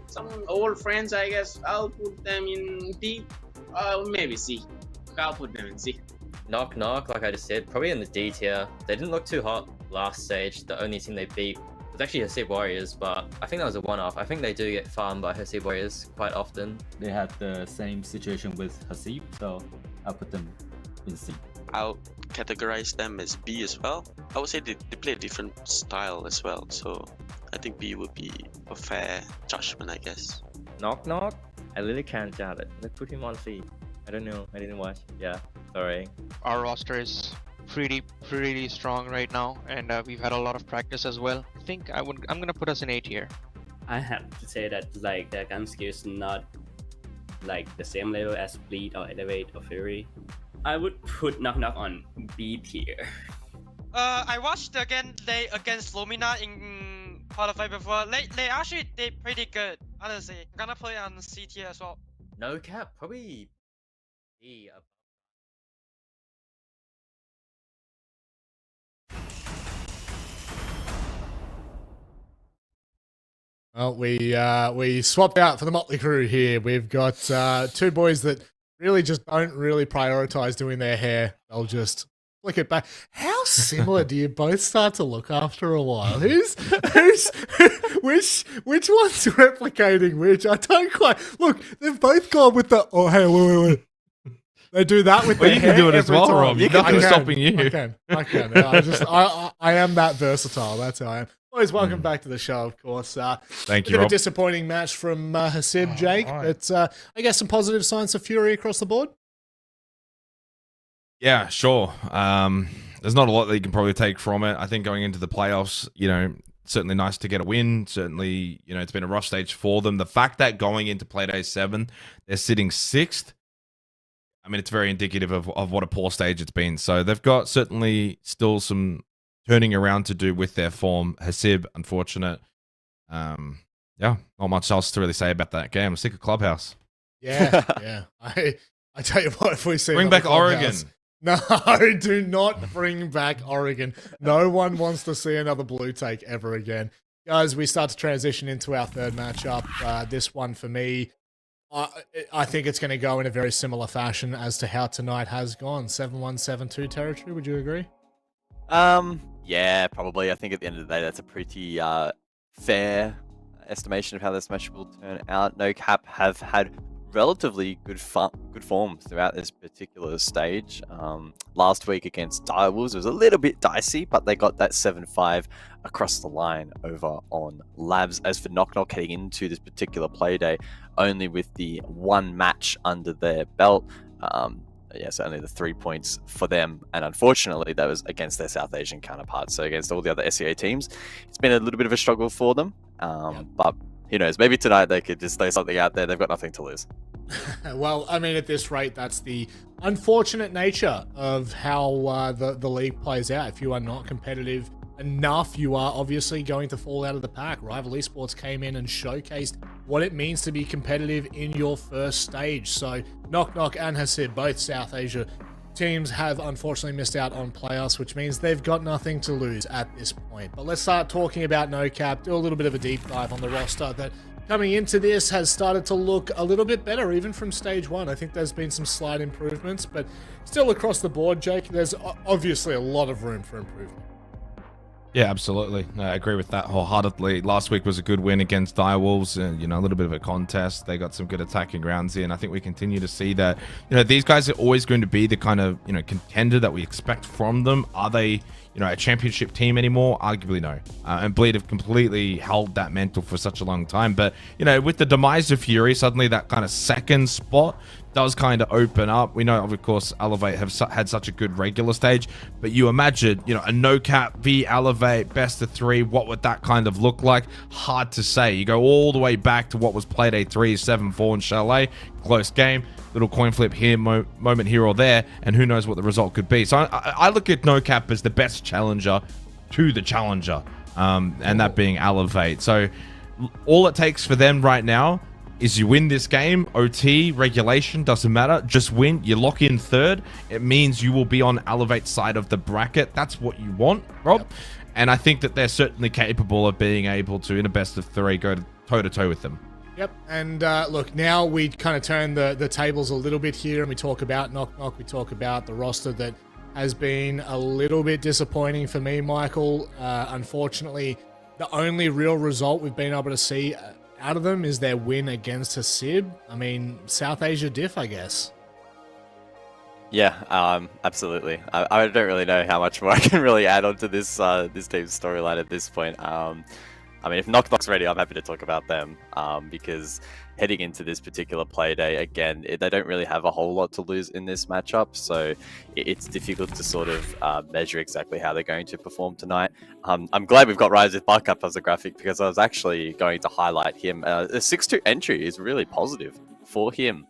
Some old friends, I guess. I'll put them in D. Maybe C. I'll put them in C. KnockKnock, like I just said, probably in the D tier. They didn't look too hot last stage. The only team they beat was actually Hasib Warriors, but I think that was a one-off. I think they do get farmed by Hasib Warriors quite often. They had the same situation with Hasib, so I'll put them in C. I'll categorize them as B as well. I would say they play a different style as well, so I think B would be a fair judgment, I guess. KnockKnock? I really can't judge it. Let's put him on C. I don't know. I didn't watch. Yeah, sorry. Our roster is pretty strong right now, and we've had a lot of practice as well. I think I'm gonna put us in A tier. I have to say that like their gun skill is not like the same level as Bleed or Elevate or Fury. I would put KnockKnock on B tier. I watched they against Lumina in qualify before. They actually did pretty good, honestly. I'm gonna play on C tier as well. NoCap, probably B. Well, we swapped out for the Motley Crew here. We've got 2 boys that really just don't really prioritize doing their hair. They'll just flick it back. How similar do you both start to look after a while? Which one's replicating which? I don't quite look. They've both gone with the hey wait. They do that with well, their you hair can do it as well, time. Rob. Nothing's stopping you. I can. I am that versatile. That's how I am. Always welcome back to the show, of course. Thank Bit you, of a Rob. disappointing match from Hasib, Jake, but I guess some positive signs for Fury across the board. Yeah, sure. There's not a lot that you can probably take from it. I think going into the playoffs, certainly nice to get a win. Certainly, it's been a rough stage for them. The fact that going into Playday 7, they're sitting 6th, I mean, it's very indicative of what a poor stage it's been. So they've got certainly still some turning around to do with their form. Hasib, unfortunate. Yeah, not much else to really say about that game. I'm sick of Clubhouse. Yeah, yeah. I tell you what, if we see Bring back Oregon. No, do not bring back Oregon. No one wants to see another blue take ever again. Guys, we start to transition into our third matchup. This one for me, I think it's going to go in a very similar fashion as to how tonight has gone. 7-1, 7-2 territory, would you agree? Yeah, probably. I think at the end of the day, that's a pretty fair estimation of how this match will turn out. NoCap have had relatively good form throughout this particular stage. Last week against Direwolves was a little bit dicey, but they got that 7-5 across the line over on Labs. As for KnockKnock heading into this particular play day, only with the one match under their belt. Yes, only the 3 points for them, and unfortunately that was against their South Asian counterparts. So against all the other SEA teams, it's been a little bit of a struggle for them. But who knows, maybe tonight they could just throw something out there. They've got nothing to lose. Well, I mean, at this rate, that's the unfortunate nature of how the league plays out. If you are not competitive enough, you are obviously going to fall out of the pack. Rival Esports came in and showcased what it means to be competitive in your first stage. So KnockKnock and Hasib, both South Asia teams, have unfortunately missed out on playoffs, which means they've got nothing to lose at this point. But let's start talking about NoCap, do a little bit of a deep dive on the roster that coming into this has started to look a little bit better, even from stage one. I think there's been some slight improvements, but still across the board, Jake, there's obviously a lot of room for improvement. Yeah, absolutely. I agree with that wholeheartedly. Last week was a good win against Direwolves, and a little bit of a contest. They got some good attacking rounds in. I think we continue to see that. These guys are always going to be the kind of contender that we expect from them. Are they a championship team anymore? Arguably no. And Bleed have completely held that mantle for such a long time. But with the demise of Fury, suddenly that kind of second spot does kind of open up. We know, of course, Elevate have had such a good regular stage, but you imagine, a NoCap v Elevate best of 3, what would that kind of look like? Hard to say. You go all the way back to what was Playday 3, 7-4 in Chalet, close game, little coin flip here, moment here or there, and who knows what the result could be. So I look at NoCap as the best challenger to the challenger, and that being Elevate. So all it takes for them right now is you win this game, OT, regulation, doesn't matter, just win, you lock in third, it means you will be on Elevate's side of the bracket. That's what you want, Rob. Yep. And I think that they're certainly capable of being able to, in a best of 3, go toe-to-toe with them. Yep, and look, now we kind of turn the tables a little bit here, and we talk about KnockKnock, we talk about the roster that has been a little bit disappointing for me, Michael. Unfortunately, the only real result we've been able to see out of them is their win against Hasib. I mean, South Asia diff, I guess. Yeah, absolutely. I don't really know how much more I can really add on to this this team's storyline at this point. I mean, if KnockKnock's ready, I'm happy to talk about them, because heading into this particular play day, again, they don't really have a whole lot to lose in this matchup, so it's difficult to sort of measure exactly how they're going to perform tonight. I'm glad we've got Rise with Buck up as a graphic, because I was actually going to highlight him. The 6-2 entry is really positive for him.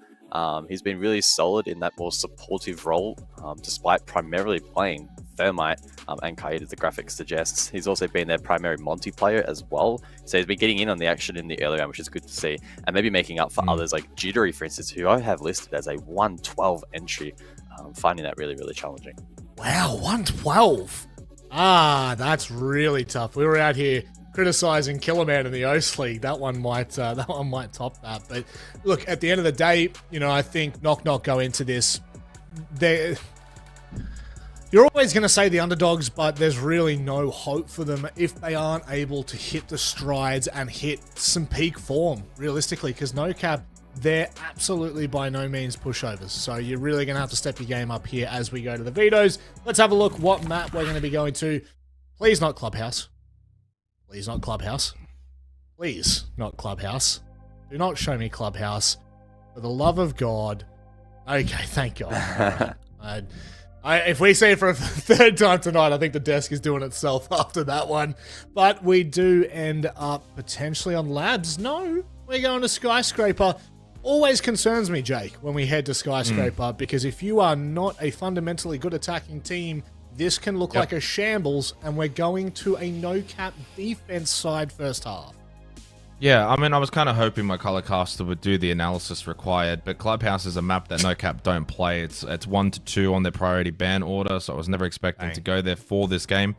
He's been really solid in that more supportive role, despite primarily playing Thermite and Kaid, as the graphic suggests. He's also been their primary Monty player as well, so he's been getting in on the action in the early round, which is good to see, and maybe making up for others like Jittery, for instance, who I have listed as a 112 entry. Finding that really, really challenging. Wow, 112. That's really tough. We were out here criticizing Killerman in the OS League. That one might top that. But look, at the end of the day, I think KnockKnock go into this. You're always going to say the underdogs, but there's really no hope for them if they aren't able to hit the strides and hit some peak form, realistically, because NoCap, they're absolutely by no means pushovers. So you're really going to have to step your game up here as we go to the vetoes. Let's have a look what map we're going to be going to. Please not Clubhouse. Please, not Clubhouse. Please, not Clubhouse. Do not show me Clubhouse. For the love of God. Okay, thank God. If we say it for a third time tonight, I think the desk is doing itself after that one. But we do end up potentially on Labs. No, we're going to Skyscraper. Always concerns me, Jake, when we head to Skyscraper, because if you are not a fundamentally good attacking team, this can look like a shambles, and we're going to a no-cap defense side first half. Yeah, I mean, I was kind of hoping my color caster would do the analysis required, but Clubhouse is a map that NoCap don't play. It's 1 to 2 on their priority ban order, so I was never expecting to go there for this game.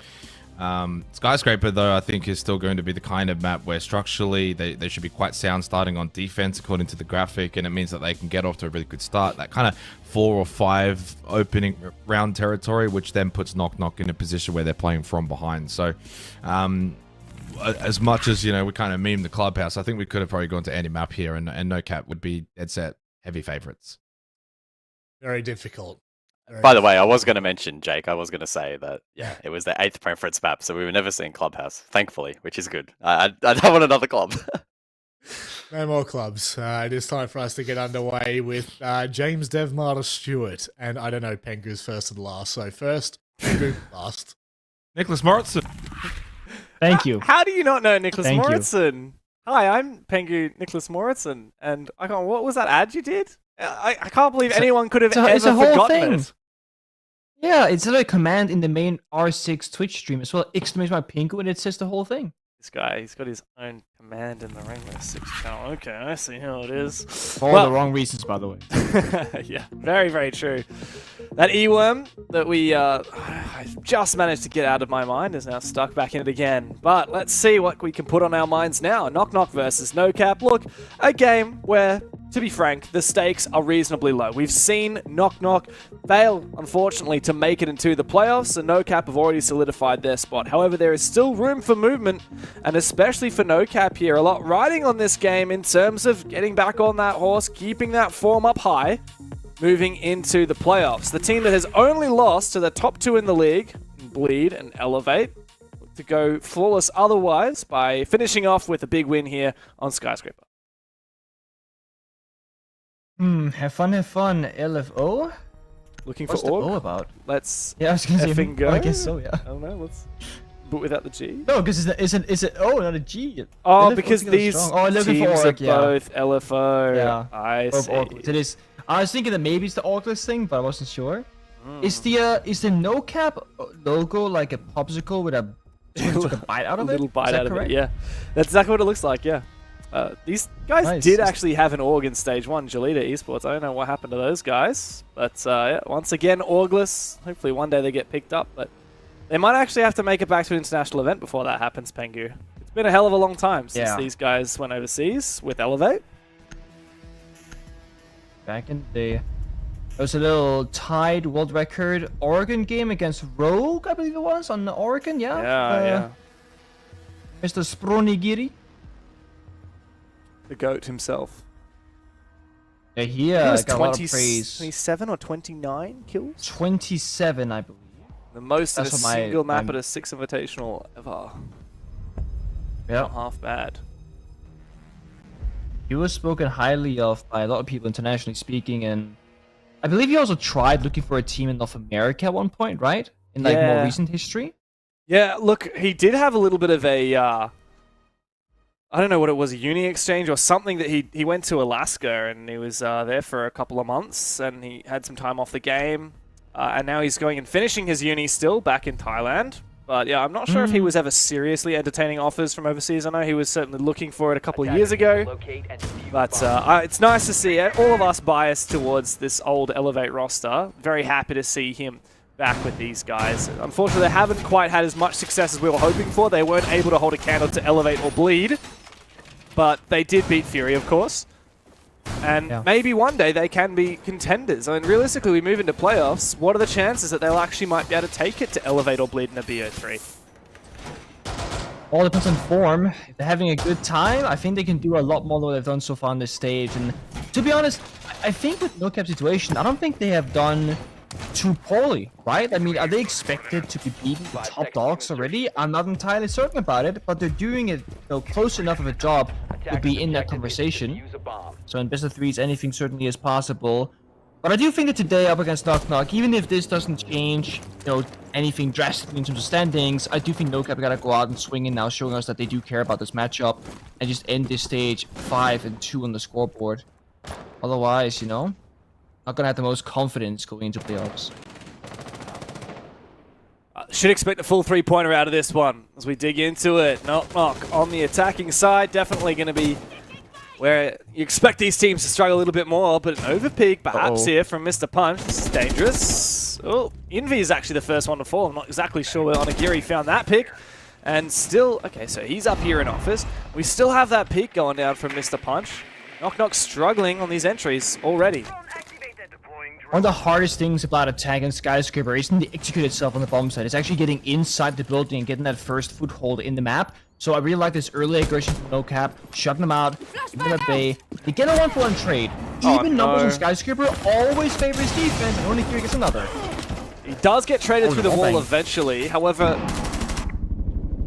Skyscraper, though, I think is still going to be the kind of map where structurally they should be quite sound starting on defense according to the graphic, and it means that they can get off to a really good start. That kind of 4 or 5 opening round territory, which then puts KnockKnock in a position where they're playing from behind. So, as much as, you know, we kind of meme the Clubhouse, I think we could have probably gone to any map here, and NoCap would be dead set heavy favorites. Very difficult. By the way, I was going to mention, Jake, I was going to say that, yeah, it was the 8th preference map, so we were never seeing Clubhouse, thankfully, which is good. I don't want another club. No more clubs. It is time for us to get underway with James Devmarter Stewart, and I don't know, Pengu's first and last. So first, Pengu last. Nicholas Morrison. Thank you. How do you not know Nicholas Thank you. Morrison? Hi, I'm Pengu Nicholas Morrison, and I can't, what was that ad you did? I can't believe anyone could have ever forgotten it. Yeah, it's a command in the main R6 Twitch stream as well. Exclamation mark Pengu, and it says the whole thing. This guy, he's got his own command in the Rainbow Six channel. Okay, I see how it is. For all the wrong reasons, by the way. Yeah, very, very true. That E-worm that we I just managed to get out of my mind is now stuck back in it again. But let's see what we can put on our minds now. KnockKnock versus NoCap. Look, a game where, to be frank, the stakes are reasonably low. We've seen KnockKnock fail, unfortunately, to make it into the playoffs, and NoCap have already solidified their spot. However, there is still room for movement, and especially for NoCap here, a lot riding on this game in terms of getting back on that horse, keeping that form up high, moving into the playoffs. The team that has only lost to the top 2 in the league, Bleed and Elevate, to go flawless otherwise by finishing off with a big win here on Skyscraper. Have fun, LFO? Looking What's for the org? O about? Let's I was gonna say, effing go. I guess so, yeah. I don't know, let's... But without the G? No, because it's an O, not a G. Oh, LFO because these teams are both LFO. Yeah. I Both see. Orcless. It is. I was thinking that maybe it's the Orcless thing, but I wasn't sure. Is the NoCap logo like a popsicle with a took a bite out of it? A little bite out of correct? it, yeah. That's exactly what it looks like, yeah. These guys did actually have an org in Stage 1, Jalita Esports. I don't know what happened to those guys. But yeah, once again, orgless. Hopefully one day they get picked up. But they might actually have to make it back to an international event before that happens, Pengu. It's been a hell of a long time since these guys went overseas with Elevate. Back in the day. There was a little tied world record Oregon game against Rogue, I believe it was, on Oregon, yeah? Yeah. Mr. Spronigiri. The GOAT himself. Yeah, he was got a lot of praise. 27 or 29 kills? 27, I believe. The most in a That's what single map at a 6 Invitational ever. Yeah. Not half bad. He was spoken highly of by a lot of people internationally speaking, and I believe he also tried looking for a team in North America at one point, right? In like more recent history. Yeah, look, he did have a little bit of a, I don't know what it was, a uni exchange or something that he went to Alaska and he was there for a couple of months and he had some time off the game. And now he's going and finishing his uni still back in Thailand. But yeah, I'm not sure if he was ever seriously entertaining offers from overseas. I know he was certainly looking for it a couple of years ago. But it's nice to see all of us biased towards this old Elevate roster. Very happy to see him back with these guys. Unfortunately, they haven't quite had as much success as we were hoping for. They weren't able to hold a candle to Elevate or Bleed. But they did beat Fury, of course. And maybe one day they can be contenders. I mean, realistically, we move into playoffs. What are the chances that they'll actually might be able to take it to Elevate or Bleed in a BO3? All depends on form. If they're having a good time, I think they can do a lot more than what they've done so far on this stage. And to be honest, I think with NoCap situation, I don't think they have done too poorly, right? I mean, are they expected to be beating the top dogs already? I'm not entirely certain about it, but they're doing it, close enough of a job to be in that conversation. So in best of threes, anything certainly is possible. But I do think that today up against KnockKnock, even if this doesn't change, anything drastically in terms of standings, I do think NoCap gotta go out and swing in now, showing us that they do care about this matchup and just end this stage 5-2 on the scoreboard. Otherwise, not gonna have the most confidence going into playoffs. Should expect a full 3-pointer out of this one as we dig into it. KnockKnock on the attacking side, definitely going to be where you expect these teams to struggle a little bit more, but an overpeak perhaps here from Mr. Punch. This is dangerous. Oh, Envy is actually the first one to fall. I'm not exactly sure where Onigiri found that pick. And still, okay, so he's up here in office. We still have that peak going down from Mr. Punch. KnockKnock struggling on these entries already. One of the hardest things about attacking Skyscraper isn't the execute itself on the bomb side. It's actually getting inside the building and getting that first foothold in the map. So I really like this early aggression from NoCap, shutting them out, keeping them at bay. They get a 1-for-1 trade. Even numbers on Skyscraper always favors defense, and only here gets another. He does get traded through the wall eventually. However,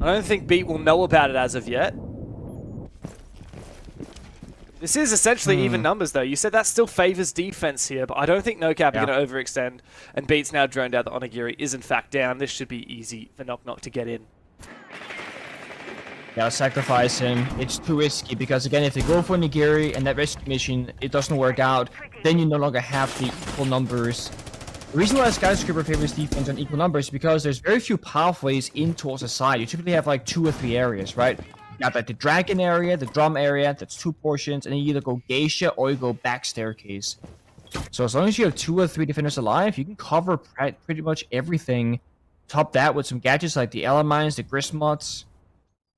I don't think Beat will know about it as of yet. This is essentially even numbers, though. You said that still favors defense here, but I don't think NoCap are going to overextend. And Beat's now droned out that Onigiri is, in fact, down. This should be easy for KnockKnock to get in. Gotta sacrifice him. It's too risky because, again, if they go for Onigiri and that rescue mission, it doesn't work out, then you no longer have the equal numbers. The reason why Skyscraper favors defense on equal numbers is because there's very few pathways in towards the side. You typically have like 2 or 3 areas, right? You got like the dragon area, the drum area, that's 2 portions, and then you either go geisha or you go back staircase. So as long as you have 2 or 3 defenders alive, you can cover pretty much everything. Top that with some gadgets like the Ela mines, the grist mods,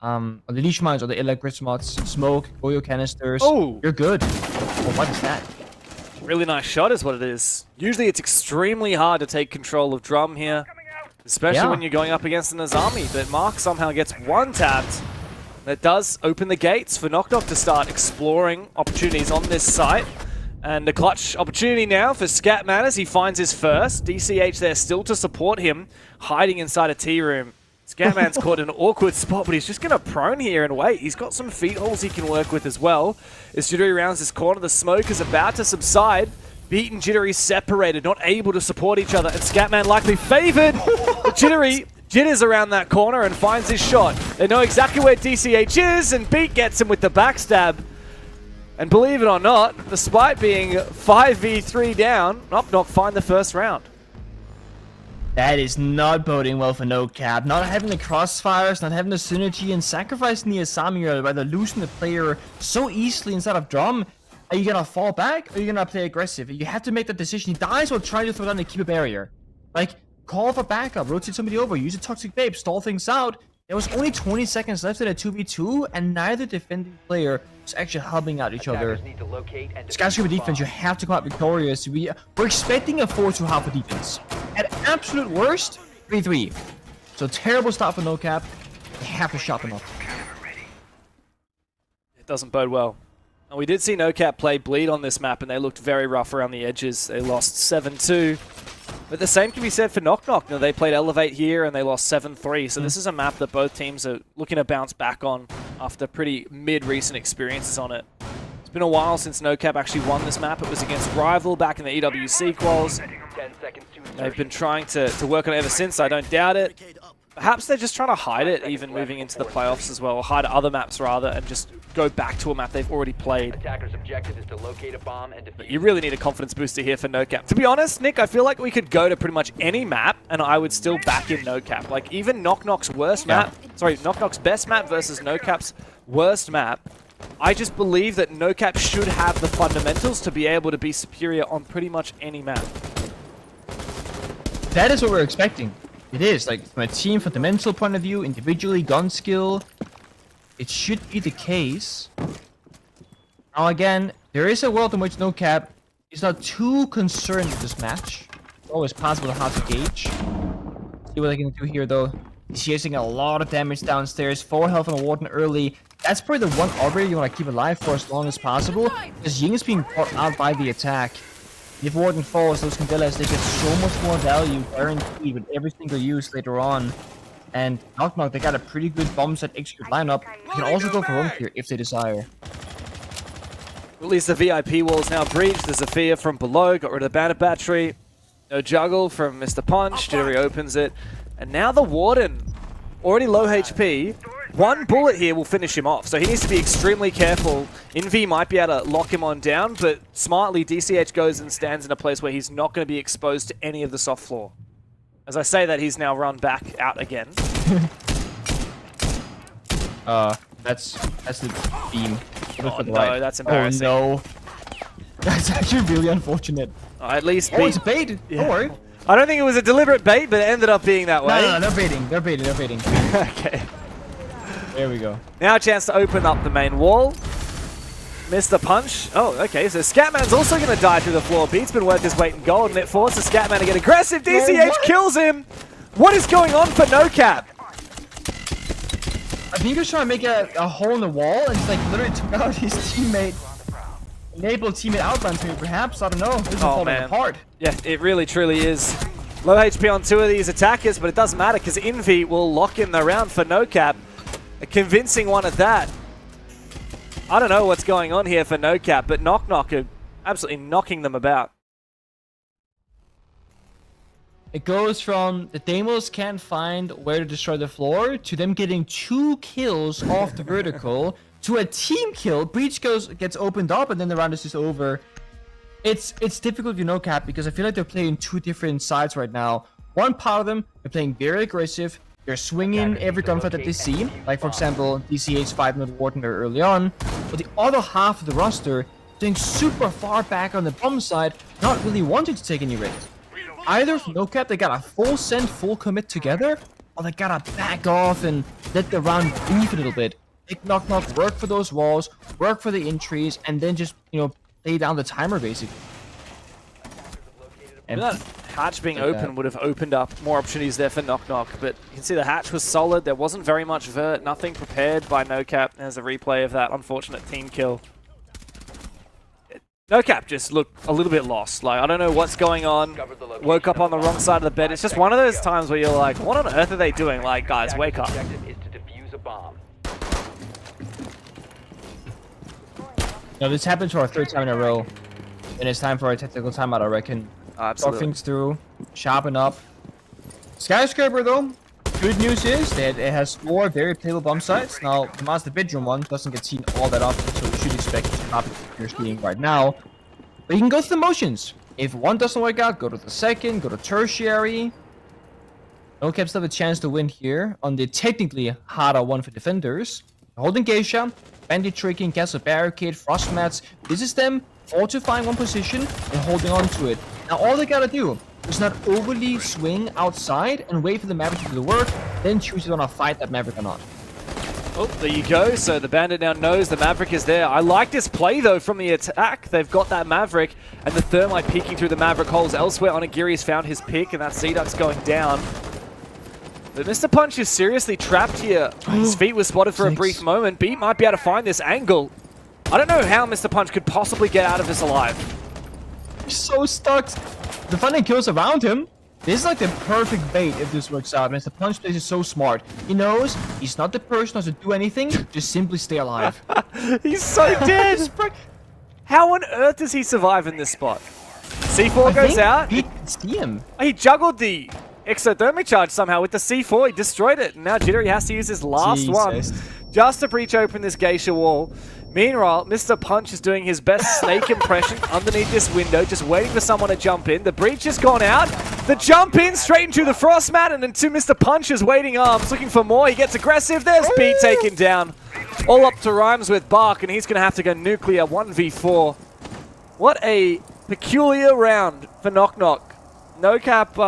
or the leash mines or the Ela grist mods, smoke, Goyo canisters. Oh! You're good. Well, what is that? Really nice shot is what it is. Usually it's extremely hard to take control of drum here, especially when you're going up against an Azami, but Mark somehow gets one tapped. That does open the gates for KnockKnock to start exploring opportunities on this site. And a clutch opportunity now for Scatman as he finds his first. DCH there still to support him, hiding inside a tea room. Scatman's caught in an awkward spot, but he's just going to prone here and wait. He's got some feet holes he can work with as well. As Jittery rounds this corner, the smoke is about to subside. Beat and Jittery separated, not able to support each other, and Scatman likely favored. But Jittery jitters around that corner and finds his shot. They know exactly where DCH is, and Beat gets him with the backstab. And believe it or not, despite being 5v3 down, KnockKnock find the first round. That is not boding well for NoCap. Not having the crossfires, not having the synergy, and sacrificing the Asami early by losing the player so easily inside of drum. Are you gonna fall back or are you gonna play aggressive? You have to make that decision. He dies while trying to throw down the keep a barrier. Like, call for backup, rotate somebody over, use a toxic babe, stall things out. There was only 20 seconds left in a 2v2, and neither defending player was actually helping out each other. Skyscraper defense, you have to come out victorious. We're expecting a 4-2 half of defense. At absolute worst, 3-3. So terrible start for NoCap. They have to shut them up. It doesn't bode well. And we did see NoCap play Bleed on this map, and they looked very rough around the edges. They lost 7-2. But the same can be said for KnockKnock. You know, they played Elevate here and they lost 7-3. So this is a map that both teams are looking to bounce back on after pretty mid-recent experiences on it. It's been a while since NoCap actually won this map. It was against Rival back in the EWC quals. They've been trying to work on it ever since. I don't doubt it. Perhaps they're just trying to hide it even moving into the playoffs as well. Or hide other maps rather and just go back to a map they've already played. But you really need a confidence booster here for NoCap. To be honest, Nick, I feel like we could go to pretty much any map and I would still back in NoCap. Like even KnockKnock's worst map, sorry, KnockKnock's best map versus NoCap's worst map. I just believe that NoCap should have the fundamentals to be able to be superior on pretty much any map. That is what we're expecting. It is, like, from a team fundamental point of view, individually, gun skill, it should be the case. Now again, there is a world in which NoCap is not too concerned with this match. It's always possible and hard to gauge. See what I can do here though. He's chasing a lot of damage downstairs, 4 health on a Warden early. That's probably the one operator you want to keep alive for as long as possible, because Ying is being caught out by the attack. If Warden falls, those Candelas, they get so much more value guaranteed with every single use later on. And KnockKnock, they got a pretty good bomb set execute lineup. They can also go for home clear if they desire. At least the VIP wall's now breached. There's a fear from below. Got rid of the bandit battery. No juggle from Mr. Punch. Jittery opens it. And now the Warden, already low HP. One bullet here will finish him off. So he needs to be extremely careful. Envy might be able to lock him on down, but smartly, DCH goes and stands in a place where he's not going to be exposed to any of the soft floor. As I say that, he's now run back out again. That's the beam. Oh no, that's embarrassing. Oh no. That's actually really unfortunate. At least it's a bait. Yeah. Don't worry. I don't think it was a deliberate bait, but it ended up being that way. No, they're baiting. They're baiting. They're baiting. Okay. There we go. Now a chance to open up the main wall. Mr. Punch. Oh, okay. So Scatman's also going to die through the floor. Beat's been worth his weight in gold, and it forces Scatman to get aggressive. DCH kills him. What is going on for NoCap? I think he was trying to make a hole in the wall and just like literally took out his teammate. Enabled teammate outbound to me, perhaps. I don't know. This is falling apart. Yeah, it really truly is. Low HP on two of these attackers, but it doesn't matter because Envy will lock in the round for NoCap. A convincing one at that. I don't know what's going on here for NoCap, but KnockKnock are absolutely knocking them about. It goes from the Deimos can't find where to destroy the floor to them getting 2 kills off the vertical to a team kill. Breach gets opened up and then the round is just over. It's difficult with NoCap because I feel like they're playing 2 different sides right now. One part of them, they're playing very aggressive. They're swinging every gunfight that they see. Like, for example, DCH 5-minute Warden there early on. But the other half of the roster, staying super far back on the bomb side, not really wanting to take any risks. Either for NoCap, they got a full send, full commit together, or they gotta back off and let the round breathe a little bit. Make KnockKnock work for those walls, work for the entries, and then just, play down the timer, basically. And that hatch being open would have opened up more opportunities there for KnockKnock, but you can see the hatch was solid. There wasn't very much vert, nothing prepared by NoCap. There's a replay of that unfortunate team kill. NoCap just looked a little bit lost. Like, I don't know what's going on. Woke up on the wrong side of the bed. It's just one of those times where you're like, what on earth are they doing? Like, guys, wake up. No, this happened to our 3rd time in a row, and it's time for a technical timeout, I reckon. Absolutely. Talk things through, sharpen up. Skyscraper, though, good news is that it has 4 very playable bomb sites. Now, the master bedroom one doesn't get seen all that often, so we should expect it to happen you're seeing right now. But you can go through the motions. If one doesn't work out, go to the second, go to tertiary. NoCap still have a chance to win here on the technically harder one for defenders. Holding Geisha, bandit tricking, castle barricade, frost mats. This is them fortifying one position and holding on to it. Now all they gotta do is not overly swing outside and wait for the Maverick to do the work, then choose if they want to fight that Maverick or not. Oh, there you go. So the Bandit now knows the Maverick is there. I like this play, though, from the attack. They've got that Maverick, and the Thermite peeking through the Maverick holes elsewhere. Onigiri's found his pick, and that Zeduck's going down. But Mr. Punch is seriously trapped here. His feet were spotted for a brief moment. Beat might be able to find this angle. I don't know how Mr. Punch could possibly get out of this alive. He's so stuck. The finding kills around him. This is like the perfect bait if this works out. Mr. Punch plays is so smart. He knows he's not the person who has to do anything, just simply stay alive. He's so dead. How on earth does he survive in this spot? C4 goes out. He can see him. He juggled the exothermic charge somehow with the C4. He destroyed it. And now Jittery has to use his last one just to breach open this Geisha wall. Meanwhile, Mr. Punch is doing his best snake impression underneath this window, just waiting for someone to jump in. The breach has gone out. The jump in straight into the frost mat, and into Mr. Punch's waiting arms, looking for more. He gets aggressive. There's B taken down. All up to rhymes with Bark, and he's going to have to go nuclear 1v4. What a peculiar round for KnockKnock. NoCap,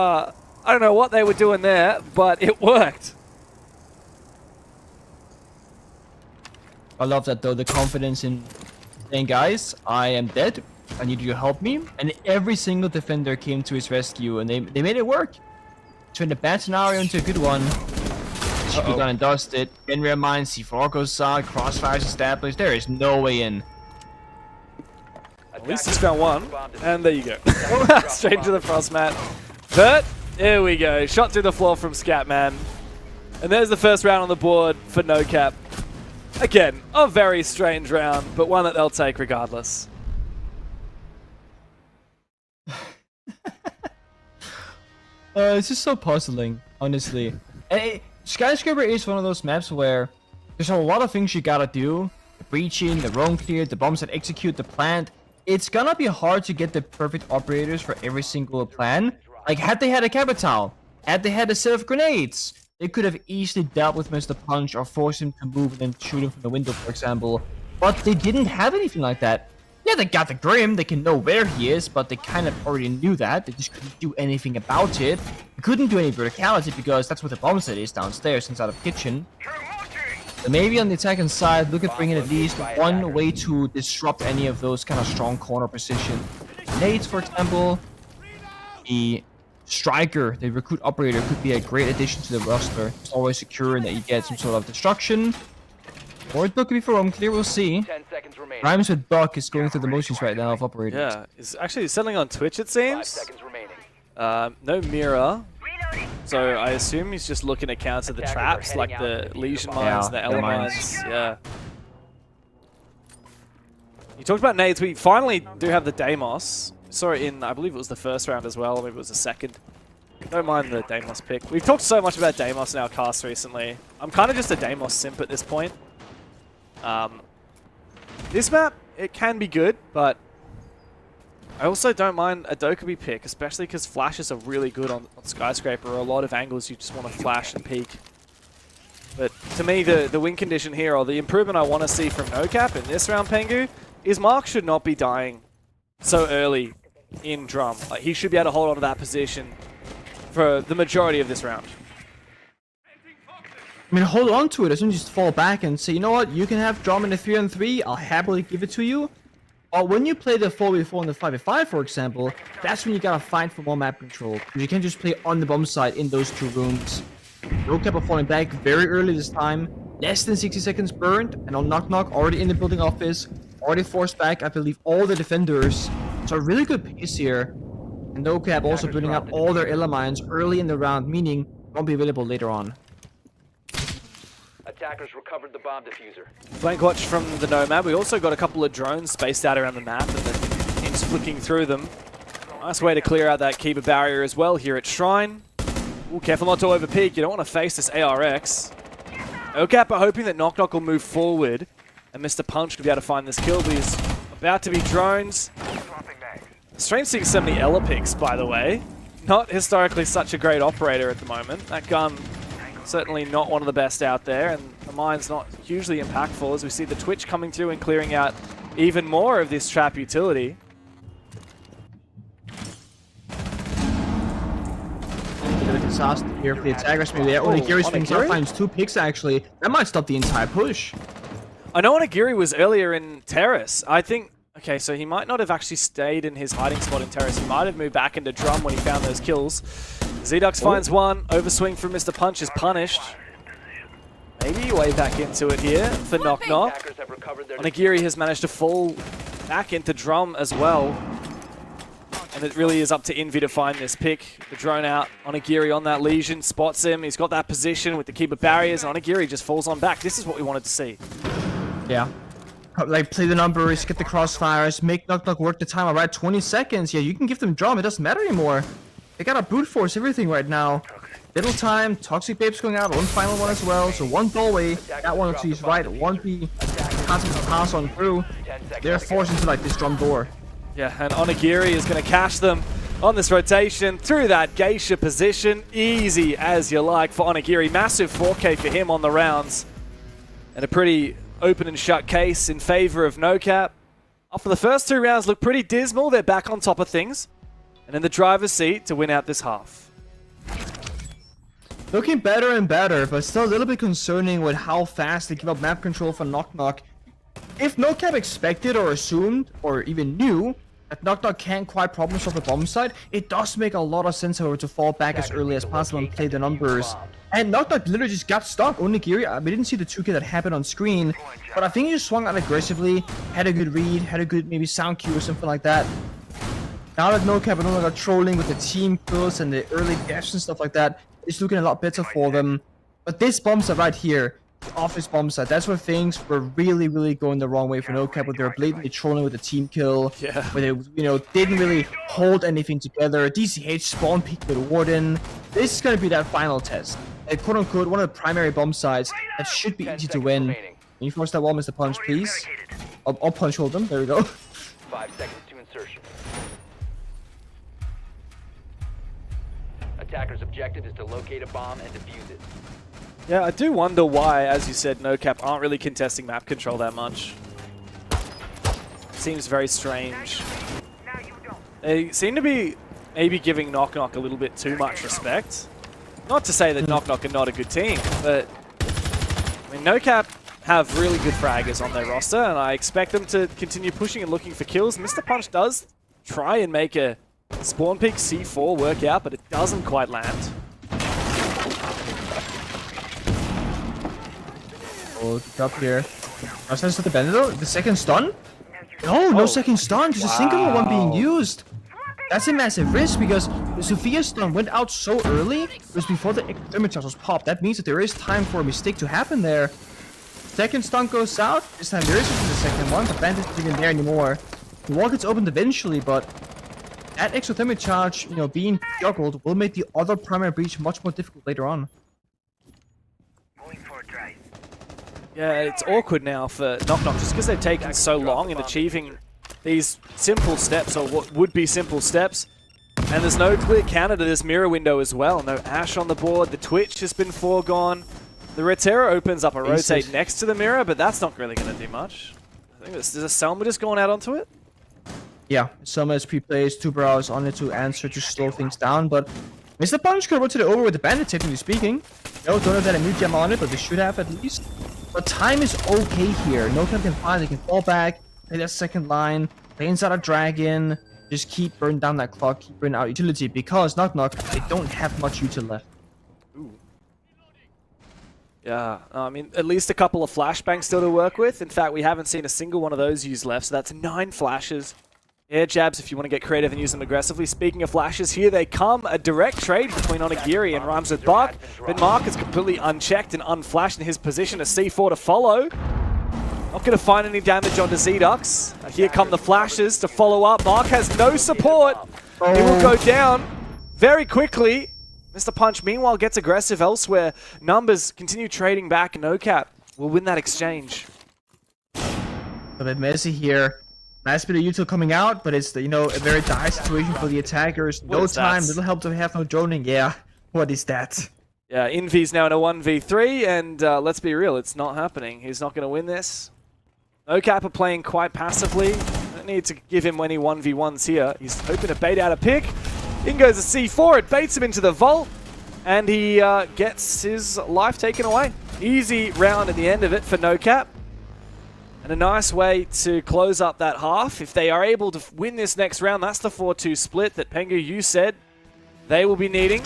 I don't know what they were doing there, but it worked. I love that, though, the confidence in saying, guys, I am dead. I need you to help me. And every single defender came to his rescue, and they made it work. Turned a bad scenario into a good one. Should be done and dusted. Benria mines, C4 goes out, crossfires established. There is no way in. At least he's found one. And there you go. Straight to the frost mat. But there we go. Shot through the floor from Scatman. And there's the first round on the board for NoCap. Again, a very strange round, but one that they'll take regardless. It's just so puzzling, honestly. Skyscraper is one of those maps where there's a lot of things you gotta do. The breaching, the roam clear, the bombs that execute the plant. It's gonna be hard to get the perfect operators for every single plan. Like, had they had a Capital, had they had a set of grenades, they could have easily dealt with Mr. Punch or forced him to move and then shoot him from the window, for example. But they didn't have anything like that. Yeah, they got the Grim, they can know where he is, but they kind of already knew that. They just couldn't do anything about it. They couldn't do any verticality because that's what the bomb set is downstairs inside of kitchen. So maybe on the attacking side, look at bringing at least one way to disrupt any of those kind of strong corner positions. Nades, for example, the Striker, the recruit operator, could be a great addition to the roster. It's always secure that you get some sort of destruction. Or it could be for home clear, we'll see. Rhymes with Buck is going through the motions right now of operators. Yeah, he's actually settling on Twitch, it seems. No mirror. So I assume he's just looking to counter the traps, like the Legion mines, the L mines. Yeah. You talked about nades. We finally do have the Deimos. Saw it in, I believe it was the first round as well, or maybe it was the second. Don't mind the Deimos pick. We've talked so much about Deimos in our cast recently. I'm kind of just a Deimos simp at this point. This map, it can be good, but I also don't mind a Dokkaebi pick, especially because flashes are really good on Skyscraper, or a lot of angles you just want to flash and peek. But to me, the win condition here, or the improvement I want to see from NoCap in this round, Pengu, is Mark should not be dying so early in drum. Like, he should be able to hold on to that position for the majority of this round. I mean, hold on to it. As soon as you just fall back and say, you know what, you can have drum in a 3-on-3, I'll happily give it to you. Or when you play the 4v4 and the 5v5, for example, that's when you gotta fight for more map control. You can't just play on the bomb side in those two rooms. NoCap are falling back very early this time. Less than 60 seconds burned, and on KnockKnock already in the building office. Already forced back, I believe, all the defenders. So a really good pace here. And NoCap also building up all their elements early in the round, meaning won't be available later on. Attackers recovered the bomb diffuser. Flank watch from the Nomad. We also got a couple of drones spaced out around the map, and the team's flicking through them. Nice way to clear out that Keeper barrier as well here at Shrine. Ooh, careful not to overpeak. You don't want to face this ARX. NoCap are hoping that KnockKnock will move forward, and Mr. Punch could be able to find this kill, but he's about to be drones. Strange seeing so many Ela picks, by the way. Not historically such a great operator at the moment. That gun, certainly not one of the best out there, and the mine's not hugely impactful as we see the Twitch coming through and clearing out even more of this trap utility. Bit of disaster here for the attackers. Maybe Onigiri swings out, finds 2 picks actually. That might stop the entire push. I know Onigiri was earlier in Terrace. I think, okay, so he might not have actually stayed in his hiding spot in Terrace. He might have moved back into Drum when he found those kills. Zdux finds one. Overswing from Mr. Punch is punished. Maybe way back into it here for KnockKnock. Onigiri has managed to fall back into Drum as well. And it really is up to Envy to find this pick. The drone out. Onigiri on that Legion. Spots him. He's got that position with the Keeper barriers. Onigiri just falls on back. This is what we wanted to see. Yeah. Like, play the numbers, get the crossfires, make KnockKnock work the time right. 20 seconds. Yeah, you can give them drum. It doesn't matter anymore. They gotta brute force everything right now. Little time. Toxic Babe's going out. One final one as well. So one doorway. That one to his right. One B. Constantly pass on through. They're forced into like this drum door. Yeah, and Onigiri is going to catch them on this rotation through that Geisha position. Easy as you like for Onigiri. Massive 4K for him on the rounds. And a pretty open and shut case in favor of NoCap. After the first 2 rounds look pretty dismal, they're back on top of things. And in the driver's seat to win out this half. Looking better and better, but still a little bit concerning with how fast they give up map control for KnockKnock. If NoCap expected or assumed or even knew that KnockKnock can't quite problem solve the bomb side, it does make a lot of sense, however, to fall back as early as possible and play the numbers. And KnockKnock literally just got stuck. Only Geary, we didn't see the 2K that happened on screen, but I think he just swung out aggressively, had a good read, had a good maybe sound cue or something like that. Now that NoCap are no longer trolling with the team kills and the early deaths and stuff like that, it's looking a lot better for them. But this bomb site right here, the office bomb site, that's where things were really, really going the wrong way for NoCap, where they were blatantly trolling with the team kill, where they, didn't really hold anything together. DCH spawn peeked with Warden. This is going to be that final test. And quote unquote, one of the primary bomb sites that should be easy to win. Can you force that wall, Mr. Punch, please? I'll punch hold them. There we go. 5 seconds to insertion. Attacker's objective is to locate a bomb and defuse it. Yeah, I do wonder why, as you said, NoCap aren't really contesting map control that much. Seems very strange. They seem to be maybe giving KnockKnock a little bit too much respect. Not to say that KnockKnock are not a good team, but I mean, NoCap have really good fraggers on their roster, and I expect them to continue pushing and looking for kills. Mr. Punch does try and make a spawn peak C4 work out, but it doesn't quite land. Oh, up here. I was the Benito. The second stun? No second stun. Just a single one being used. That's a massive risk because the Sophia stun went out so early. It was before the thermocharge was popped. That means that there is time for a mistake to happen there. Second stun goes out. This time there isn't the second one. The bandit isn't even there anymore. The wall gets opened eventually, but that exothermic charge, being juggled will make the other primary breach much more difficult later on. Yeah, it's awkward now for KnockKnock just because they've taken so long in achieving these simple steps, or what would be simple steps. And there's no clear counter to this mirror window as well. No Ash on the board. The Twitch has been foregone. The Retera opens up a rotate next to the mirror, but that's not really going to do much. I think there's a Selma just going out onto it. Yeah, Selma has pre-placed 2 brows on it to answer to slow things down, but Mr. Punch could have rotated over with the bandit, technically speaking. No, don't have that immune gem on it, but they should have at least. But time is okay here. NoCap can fly, they can fall back, play that second line, play inside a dragon, just keep burning down that clock, keep burning out utility, because KnockKnock, they don't have much utility left. Ooh. Yeah, I mean, at least a couple of flashbangs still to work with. In fact, we haven't seen a single one of those used left, so that's 9 flashes. Air jabs if you want to get creative and use them aggressively. Speaking of flashes, here they come. A direct trade between Onigiri and Rhymes with Bark. But Mark is completely unchecked and unflashed in his position. A C4 to follow. Not going to find any damage onto Z-Dux. Here come the flashes to follow up. Mark has no support. He will go down very quickly. Mr. Punch, meanwhile, gets aggressive elsewhere. Numbers continue trading back. NoCap will win that exchange. A bit messy here. Nice bit of util coming out, but it's a very dire situation for the attackers. No time, little help to have, no droning. Yeah, what is that? Yeah, Invi's now in a 1v3, and let's be real, it's not happening. He's not going to win this. NoCap are playing quite passively. Don't need to give him any 1v1s here. He's hoping to bait out a pick. In goes a C4, it baits him into the vault, and he gets his life taken away. Easy round at the end of it for NoCap. And a nice way to close up that half. If they are able to win this next round, that's the 4-2 split that Pengu, you said they will be needing.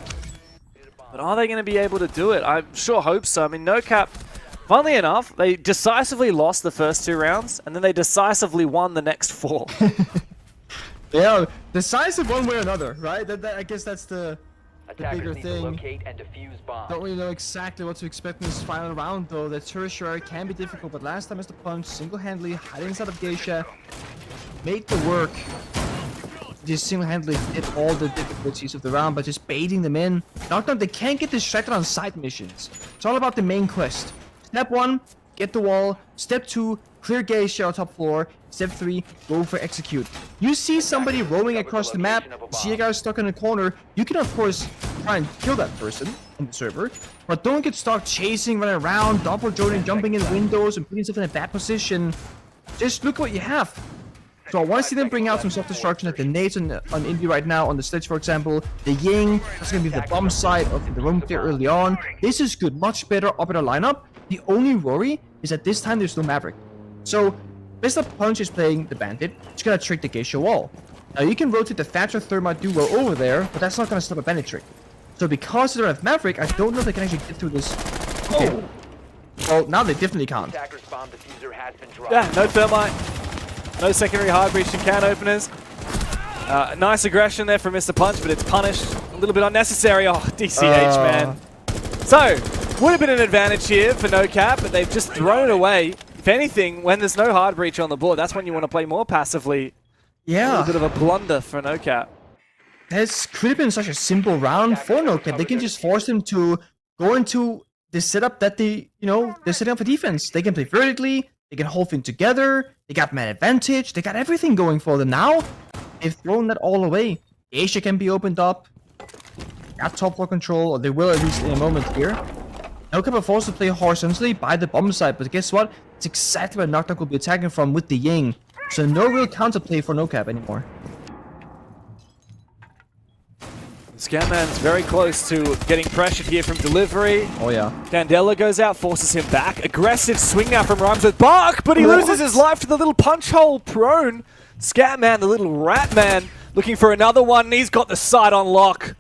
But are they going to be able to do it? I sure hope so. I mean, NoCap, funnily enough, they decisively lost the first 2 rounds, and then they decisively won the next 4. Yeah, decisive one way or another, right? I guess that's the bigger thing. Locate and defuse bombs. Don't really know exactly what to expect in this final round, though. The tertiary can be difficult, but last time Mr. Punch single-handedly hiding inside of Geisha, made the work. Just single-handedly did all the difficulties of the round by just baiting them in. KnockKnock, they can't get distracted on side missions. It's all about the main quest. Step 1, get the wall. Step 2, clear Geisha on top floor. Step 3, go for execute. You see somebody roaming across the map, see a guy stuck in a corner, you can of course try and kill that person on the server, but don't get stuck chasing, running around, double joining, jumping in windows, and putting yourself in a bad position. Just look what you have. So I want to see them bring out some self-destruction, like the nades on Indy right now, on the sledge for example, the Ying, that's going to be the bomb side of the room clear early on. This is good, much better up in our lineup. The only worry is that this time there's no Maverick. So Mr. Punch is playing the Bandit. It's gonna trick the Geisha wall. Now you can rotate the Thatcher Thermite duo over there, but that's not gonna stop a Bandit trick. So because they don't have Maverick, I don't know if they can actually get through this. Okay. Well, now they definitely can't. Attacker's bomb diffuser has been dropped. Yeah, no thermite. No secondary hard breach and can openers. Nice aggression there from Mr. Punch, but it's punished. A little bit unnecessary. Oh, DCH, man. So, would have been an advantage here for NoCap, but they've just thrown it away. If anything, when there's no hard breach on the board, that's when you want to play more passively. Yeah. A little bit of a blunder for NoCap. This could have been such a simple round for NoCap. They can just force them to go into the setup that they, they're setting up for defense. They can play vertically, they can hold things together, they got man advantage, they got everything going for them. Now, they've thrown that all away. Asia can be opened up, got top floor control, or they will at least in a moment here. NoCap are forced to play horizontally by the bomb side, but guess what? It's exactly where KnockKnock will be attacking from with the Ying. So no real counterplay for NoCap anymore. Scatman's very close to getting pressured here from delivery. Oh yeah. Candela goes out, forces him back. Aggressive swing now from Rhymes with Bark, but he loses his life to the little punch hole prone. Scatman, the little rat man, looking for another one, and he's got the side on lock.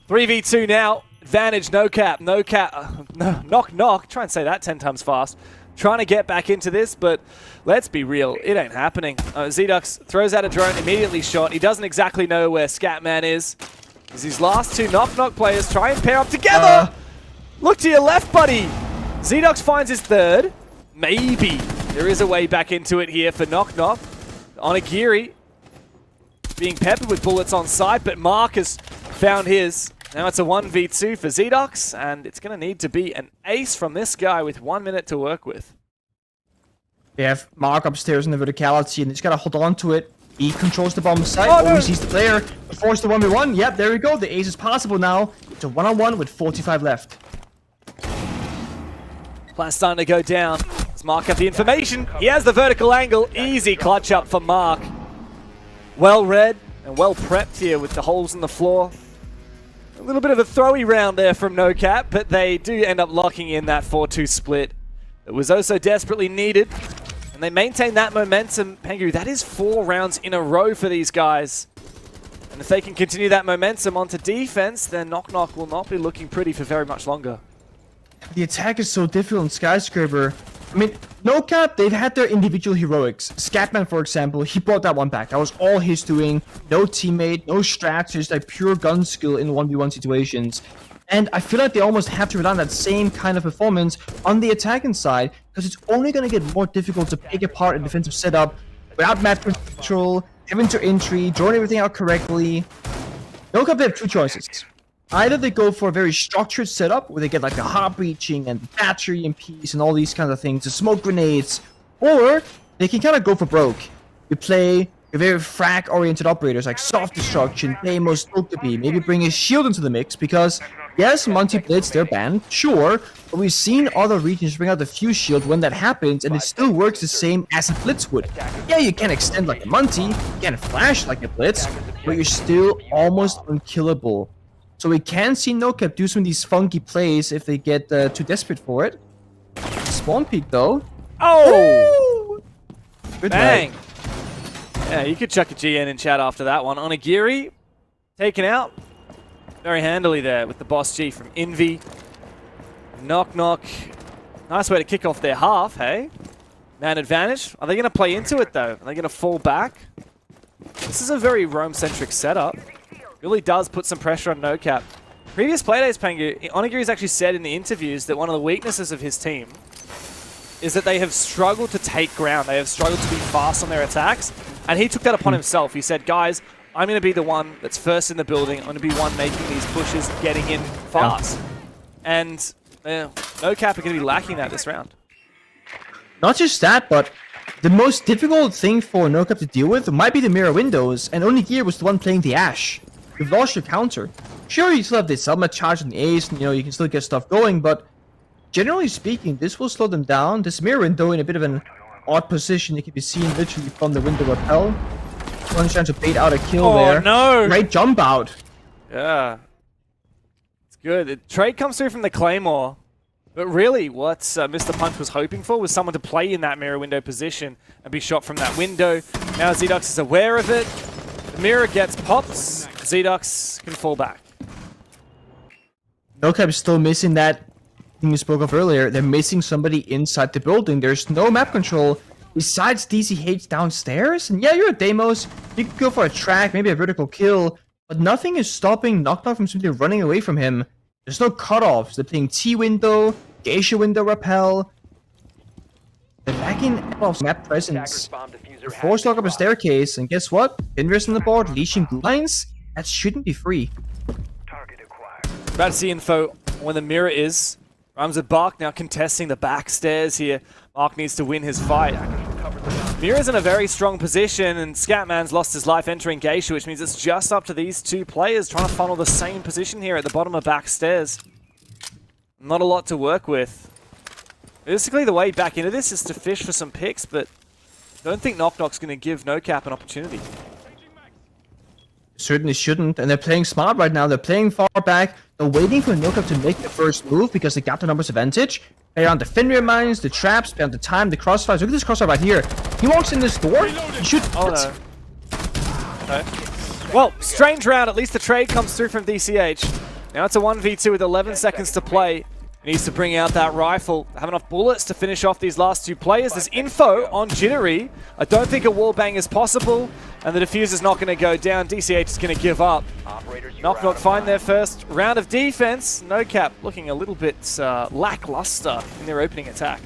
3v2 now. Advantage, NoCap. KnockKnock. Try and say that 10 times fast. Trying to get back into this, but let's be real, it ain't happening. Zdux throws out a drone, immediately shot. He doesn't exactly know where Scatman is. As his last two KnockKnock players try and pair up together. Look to your left, buddy. Zdux finds his third. Maybe there is a way back into it here for KnockKnock. Onigiri being peppered with bullets on site, but Mark has found his. Now it's a 1v2 for Zdux, and it's going to need to be an ace from this guy with 1 minute to work with. They have Mark upstairs in the verticality, and they just got to hold on to it. He controls the bomb site, always sees the player, force the 1v1. Yep, there we go. The ace is possible now. It's a 1-on-1 with 45 left. Plan's starting to go down. Does Mark have the information? He has the vertical angle. Easy clutch up for Mark. Well read and well prepped here with the holes in the floor. A little bit of a throwy round there from NoCap, but they do end up locking in that 4-2 split. It was also desperately needed. And they maintain that momentum. Pengu, that is 4 rounds in a row for these guys. And if they can continue that momentum onto defense, then KnockKnock will not be looking pretty for very much longer. The attack is so difficult in Skyscraper. I mean, NoCap, they've had their individual heroics. Scatman, for example, he brought that one back. That was all his doing. No teammate, no strats, just like pure gun skill in 1v1 situations. And I feel like they almost have to rely on that same kind of performance on the attacking side, because it's only going to get more difficult to pick apart a defensive setup without map control, having to entry, drawing everything out correctly. NoCap, they have two choices. Either they go for a very structured setup, where they get like the hard breaching and the battery and piece and all these kinds of things, the smoke grenades, or they can kind of go for broke. You play very frag-oriented operators like soft destruction, play most Okabe, maybe bring a shield into the mix, because yes, multi-blitz, they're banned, sure, but we've seen other regions bring out the fuse shield when that happens, and it still works the same as a blitz would. Yeah, you can extend like a multi, you can flash like a blitz, but you're still almost unkillable. So we can see NoCap do some of these funky plays if they get too desperate for it. Spawn peek though. Oh! Good Bang! night. Yeah, you could chuck a GN in chat after that one. Onigiri taken out very handily there with the boss G from Envy. KnockKnock. Nice way to kick off their half, hey? Man advantage. Are they going to play into it though? Are they going to fall back? This is a very roam-centric setup. Really does put some pressure on NoCap. Previous playdays, Pengu, Onigiri's actually said in the interviews that one of the weaknesses of his team is that they have struggled to take ground. They have struggled to be fast on their attacks. And he took that upon himself. He said, guys, I'm going to be the one that's first in the building. I'm going to be one making these pushes, getting in fast. Yeah. And NoCap are going to be lacking that this round. Not just that, but the most difficult thing for NoCap to deal with might be the mirror windows, and Onigiri was the one playing the Ashe. You've lost your counter. Sure, you still have the Selma charge and the ace, and you can still get stuff going, but generally speaking, this will slow them down. This mirror window in a bit of an odd position. It can be seen literally from the window rappel. One's trying to bait out a kill there. Oh no! Great jump out. Yeah. It's good. The trade comes through from the Claymore. But really, what Mr. Punch was hoping for was someone to play in that mirror window position and be shot from that window. Now Zdux is aware of it. The mirror gets popped. Zdux can fall back. NoCap is still missing that thing we spoke of earlier. They're missing somebody inside the building. There's no map control besides DCH downstairs. And yeah, you're a Deimos. You could go for a track, maybe a vertical kill, but nothing is stopping KnockKnock from simply running away from him. There's no cutoffs. They're playing T window, Geisha window, rappel. They're backing off map presence. They're forced to lock up a staircase, and guess what? Inverse on the board, leashing blue lines. That shouldn't be free. About to see info when the mirror is. Rhymes with Bark now contesting the back stairs here. Mark needs to win his fight. Mirror's in a very strong position, and Scatman's lost his life entering Geisha, which means it's just up to these two players trying to funnel the same position here at the bottom of back stairs. Not a lot to work with. Basically, the way back into this is to fish for some picks, but I don't think KnockKnock's going to give NoCap an opportunity. Certainly shouldn't, and they're playing smart right now. They're playing far back. They're waiting for NoCap to make the first move because they got the numbers advantage. Play around the Fenrir mines, the traps, play on the time, the crossfires. Look at this crossfire right here. He walks in this door, he shoots. Oh no. Okay. Well, strange round. At least the trade comes through from DCH. Now it's a 1v2 with 11 seconds to play. He needs to bring out that rifle. Have enough bullets to finish off these last two players. There's info on Jittery. I don't think a wallbang is possible, and the diffuser's not going to go down. DCH is going to give up. KnockKnock find their first round of defense. NoCap looking a little bit lackluster in their opening attack.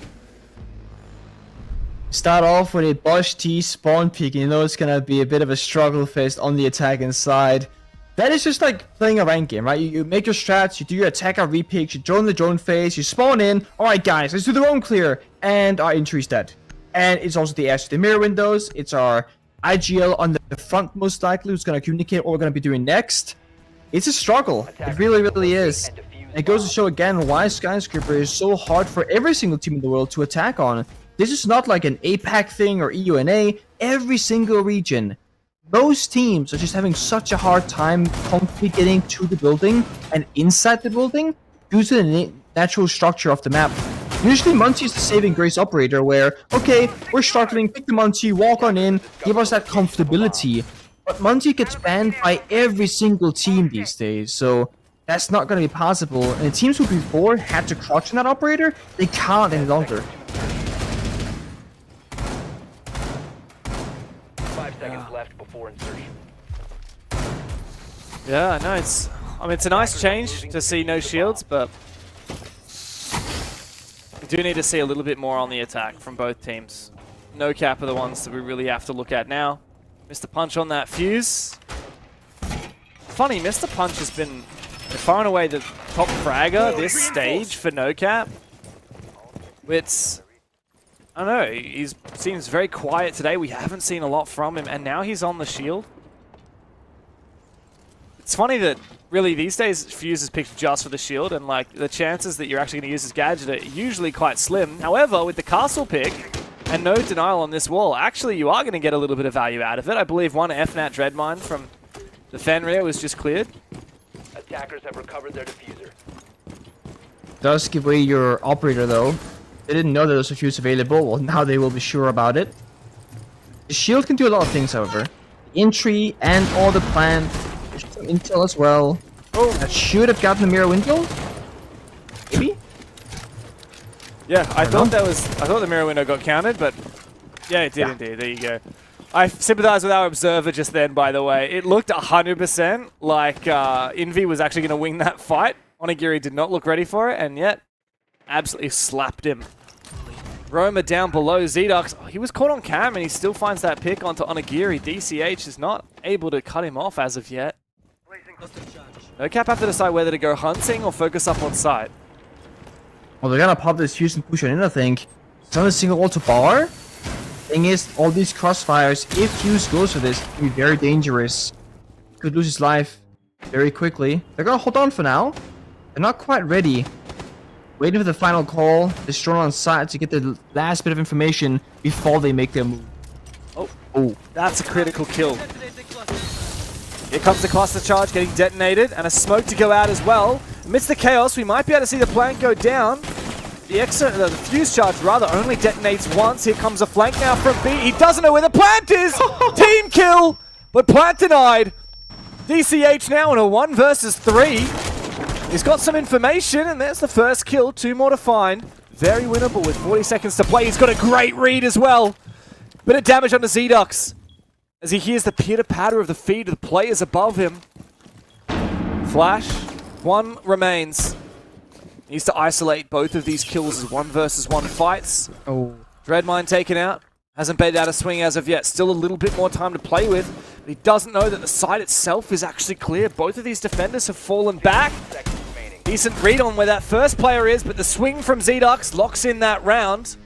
Start off with a Bosch T spawn peek, and you know it's going to be a bit of a struggle fest on the attacking side. That is just like playing a ranked game, right? You make your strats, you do your attacker repicks, you drone the drone phase, you spawn in. Alright guys, let's do the drone clear. And our entry's dead. And it's also the edge to the mirror windows. It's our IGL on the front most likely who's going to communicate what we're going to be doing next. It's a struggle. It really, really is. It goes to show again why Skyscraper is so hard for every single team in the world to attack on. This is not like an APAC thing or EUNA. Every single region. Most teams are just having such a hard time comfortably getting to the building and inside the building due to the natural structure of the map. Usually Muncie is the saving grace operator where, okay, we're struggling, pick the Muncie, walk on in, give us that comfortability. But Muncie gets banned by every single team these days, so that's not going to be possible. And the teams who before had to crouch on that operator, they can't any longer. 5 seconds left before insertion. Yeah, no, it's a nice change to see no shields, but we do need to see a little bit more on the attack from both teams. NoCap are the ones that we really have to look at now. Mr. Punch on that fuse. Funny, Mr. Punch has been far and away the top fragger this stage for NoCap. It's, I don't know, he seems very quiet today. We haven't seen a lot from him, and now he's on the shield. It's funny that really these days Fuse is picked just for the shield, and like the chances that you're actually going to use his gadget are usually quite slim. However, with the castle pick and no denial on this wall, actually you are going to get a little bit of value out of it. I believe one FNAT Dreadmine from the Fenrir was just cleared. Attackers have recovered their diffuser. Does give away your operator though. They didn't know there was a fuse available. Well, now they will be sure about it. The shield can do a lot of things, however. The entry and all the plan. There's some intel as well. Oh, that should have gotten the mirror window. Maybe. Yeah, I thought the mirror window got counted, but yeah, it did indeed. There you go. I sympathize with our observer just then, by the way. It looked 100% like Envy was actually going to win that fight. Onigiri did not look ready for it, and yet absolutely slapped him. Roma down below. Zedux, he was caught on cam, and he still finds that pick onto Onigiri. DCH is not able to cut him off as of yet. NoCap have to decide whether to go hunting or focus up on site. Well, they're gonna pop this fuse and push it in, I think. It's not a single ult to bar. Thing is, all these crossfires, if Fuse goes for this, it can be very dangerous. Could lose his life very quickly. They're gonna hold on for now. They're not quite ready. Waiting for the final call. They're strong on site to get the last bit of information before they make their move. Oh, that's a critical kill. Here comes the cluster charge getting detonated, and a smoke to go out as well. Amidst the chaos, we might be able to see the plant go down. The fuse charge rather only detonates once. Here comes a flank now from B. He doesn't know where the plant is! Team kill! But plant denied. DCH now in a 1 versus 3. He's got some information, and there's the first kill. 2 more to find. Very winnable with 40 seconds to play. He's got a great read as well. Bit of damage on the ZDux as he hears the pitter-patter of the feet of the players above him. Flash. 1 remains. Needs to isolate both of these kills as 1 versus 1 fights. Oh. Dreadmine taken out. Hasn't baited out a swing as of yet. Still a little bit more time to play with. But he doesn't know that the site itself is actually clear. Both of these defenders have fallen back. Decent read on where that first player is, but the swing from ZDux locks in that round.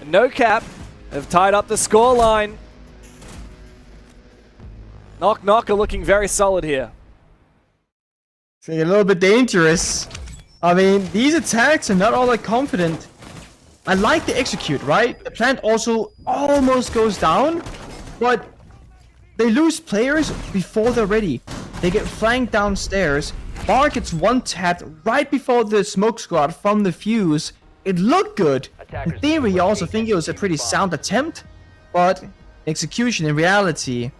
And NoCap have tied up the scoreline. KnockKnock are looking very solid here. It's a little bit dangerous. I mean, these attacks are not all that confident. I like the execute, right? The plant also almost goes down, but they lose players before they're ready. They get flanked downstairs. Bar gets one-tapped right before the smoke squad from the fuse. It looked good. In theory, I also think it was a pretty sound attempt, but execution in reality,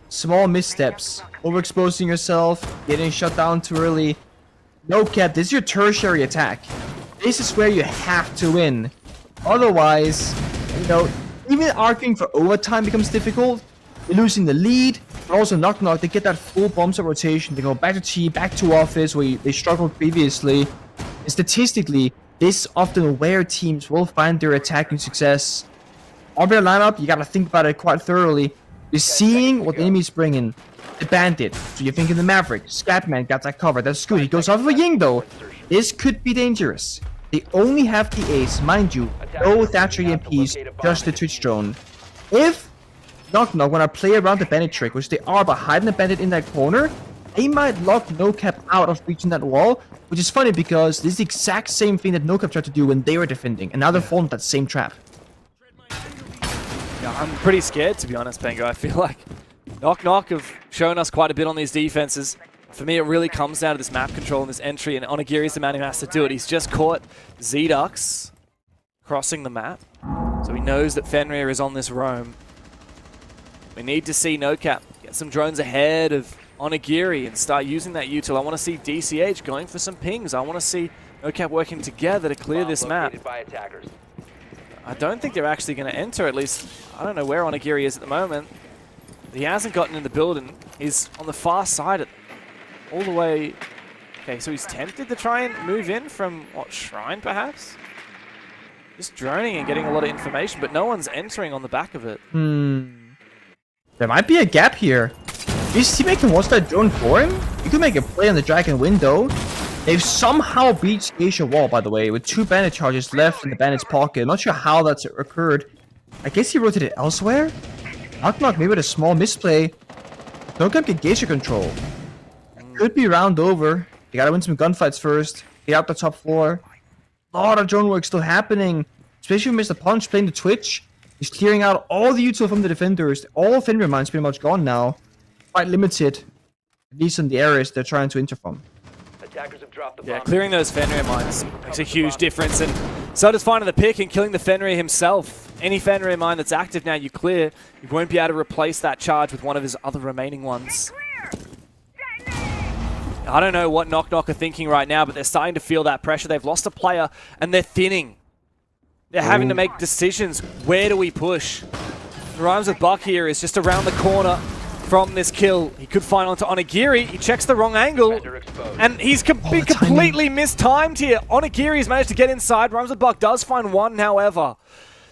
small missteps, overexposing yourself, getting shut down too early. NoCap, this is your tertiary attack. This is where you have to win. Otherwise, you know, even arguing for overtime becomes difficult. You're losing the lead, but also KnockKnock, they get that full bombs of rotation. They go back to T, back to office, where they struggled previously. And statistically, this is often where teams will find their attacking success. On their lineup, you gotta think about it quite thoroughly. You're seeing what the enemy's bringing. The Bandit, so you're thinking the Maverick. Scatman got that covered, that's good. He goes off of a Ying though. This could be dangerous. They only have the ace, mind you, no Thatcher EMPs, just the Twitch drone. If KnockKnock wanna play around the Bandit trick, which they are by hiding the Bandit in that corner, they might lock NoCap out of reaching that wall, which is funny because this is the exact same thing that NoCap tried to do when they were defending, and now they're falling that same trap. Yeah, I'm pretty scared, to be honest, Bengo. I feel like KnockKnock have shown us quite a bit on these defenses. For me, it really comes down to this map control and this entry, and Onigiri is the man who has to do it. He's just caught ZDux crossing the map, so he knows that Fenrir is on this roam. We need to see NoCap get some drones ahead of Onigiri and start using that util. I want to see DCH going for some pings. I want to see NoCap working together to clear this map. I don't think they're actually going to enter, at least. I don't know where Onigiri is at the moment. He hasn't gotten in the building. He's on the far side, all the way. Okay, so he's tempted to try and move in from, what, Shrine perhaps? Just droning and getting a lot of information, but no one's entering on the back of it. There might be a gap here. If his teammate can watch that drone for him, you could make a play on the Dragon window. They've somehow breached Geisha wall, by the way, with 2 bandit charges left in the bandit's pocket. I'm not sure how that's occurred. I guess he rotated elsewhere? KnockKnock maybe with a small misplay. NoCap get Geisha control. Could be round over. You gotta win some gunfights first. Get out the top floor. A lot of drone work still happening. Especially with Mr. Punch playing the Twitch. He's clearing out all the util from the defenders. All Fenrir mines pretty much gone now. Quite limited. At least in the areas they're trying to enter from. Yeah, clearing those Fenrir mines makes a huge difference, and so does finding the pick and killing the Fenrir himself. Any Fenrir mine that's active now, you clear. You won't be able to replace that charge with one of his other remaining ones. I don't know what KnockKnock are thinking right now, but they're starting to feel that pressure. They've lost a player, and they're thinning. They're having to make decisions. Where do we push? Rhymes with Buck here is just around the corner from this kill. He could find onto Onigiri. He checks the wrong angle, and he's been completely mistimed here. Onigiri's managed to get inside. Rhymes with Buck does find one, however.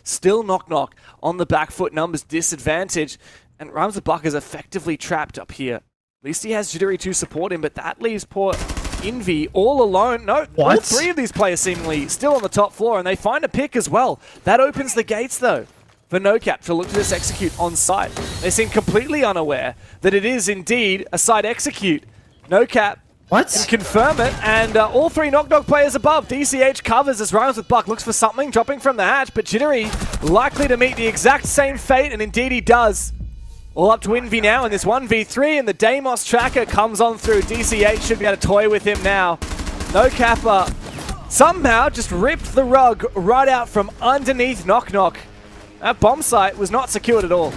Still KnockKnock on the back foot, numbers disadvantage, and Rhymes with Buck is effectively trapped up here. At least he has Jittery to support him, but that leaves poor Envy all alone. No, all 3 of these players seemingly still on the top floor, and they find a pick as well. That opens the gates, though, for NoCap to look to this execute on site. They seem completely unaware that it is indeed a site execute. NoCap can confirm it, and all 3 KnockKnock players above. DCH covers as Rhymes with Buck looks for something, dropping from the hatch, but Jittery likely to meet the exact same fate, and indeed he does. All up to Envy now in this 1v3, and the Deimos tracker comes on through. DCH should be able to toy with him now. NoCap somehow just ripped the rug right out from underneath KnockKnock. That bomb site was not secured at all.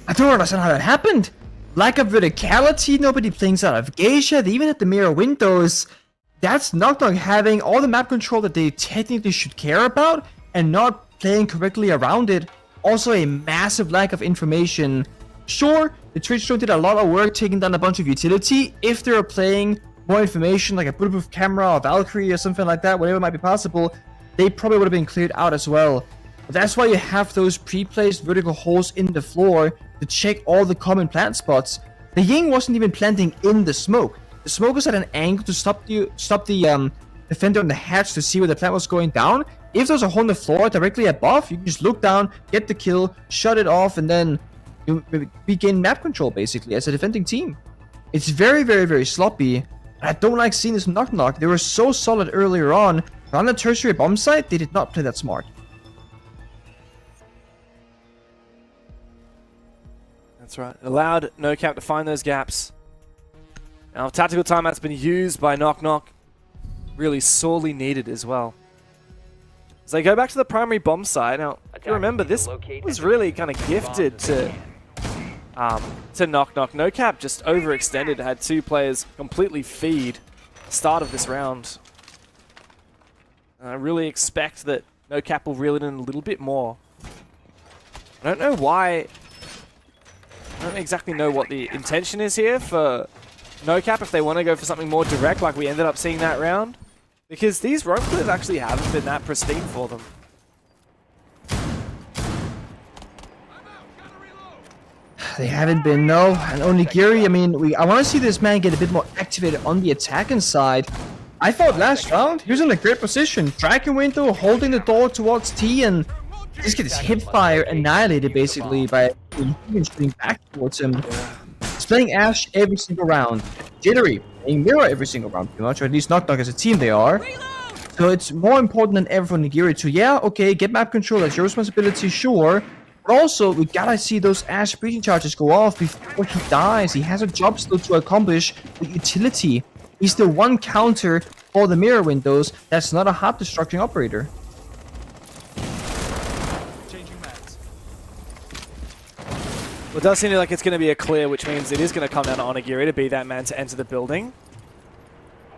I don't understand how that happened. Lack of verticality, nobody playing out of Geisha, they even had the mirror windows. that's KnockKnock having all the map control that they technically should care about and not playing correctly around it. Also a massive lack of information. Sure, the Twitch team did a lot of work taking down a bunch of utility. If they were playing more information like a bulletproof camera or Valkyrie or something like that, whatever might be possible, they probably would have been cleared out as well. But that's why you have those pre-placed vertical holes in the floor to check all the common plant spots. The Ying wasn't even planting in the smoke. The smoke was at an angle to stop the defender on the hatch to see where the plant was going down. If there's a hole in the floor directly above, you can just look down, get the kill, shut it off, and then you regain map control basically as a defending team. It's very, very, very sloppy. I don't like seeing this KnockKnock. They were so solid earlier on, but on the tertiary bomb site, they did not play that smart. That's right. Allowed NoCap to find those gaps. Now, tactical timeout's been used by KnockKnock. Really sorely needed as well. As they go back to the primary bomb site. Now, if you remember, this was really kind of gifted to KnockKnock. NoCap just overextended, had 2 players completely feed the start of this round. And I really expect that NoCap will reel it in a little bit more. I don't know why. I don't exactly know what the intention is here for NoCap, if they want to go for something more direct like we ended up seeing that round. Because these roam clears actually haven't been that pristine for them. They haven't been, no. And Onigiri, I mean, I want to see this man get a bit more activated on the attacking side. I thought last round, he was in a great position. Dragon window, holding the door towards T, and just get his hip fire annihilated basically by shooting back towards him. He's playing Ashe every single round. Jittery playing Mirror every single round, pretty much, or at least KnockKnock as a team they are. So it's more important than ever for Nigiri to, yeah, okay, get map control, that's your responsibility, sure. But also, we gotta see those Ashe breaching charges go off before he dies. He has a job still to accomplish with utility. He's the one counter for the mirror windows that's not a hard destructing operator. Well, it does seem like it's going to be a clear, which means it is going to come down to Onigiri to be that man to enter the building.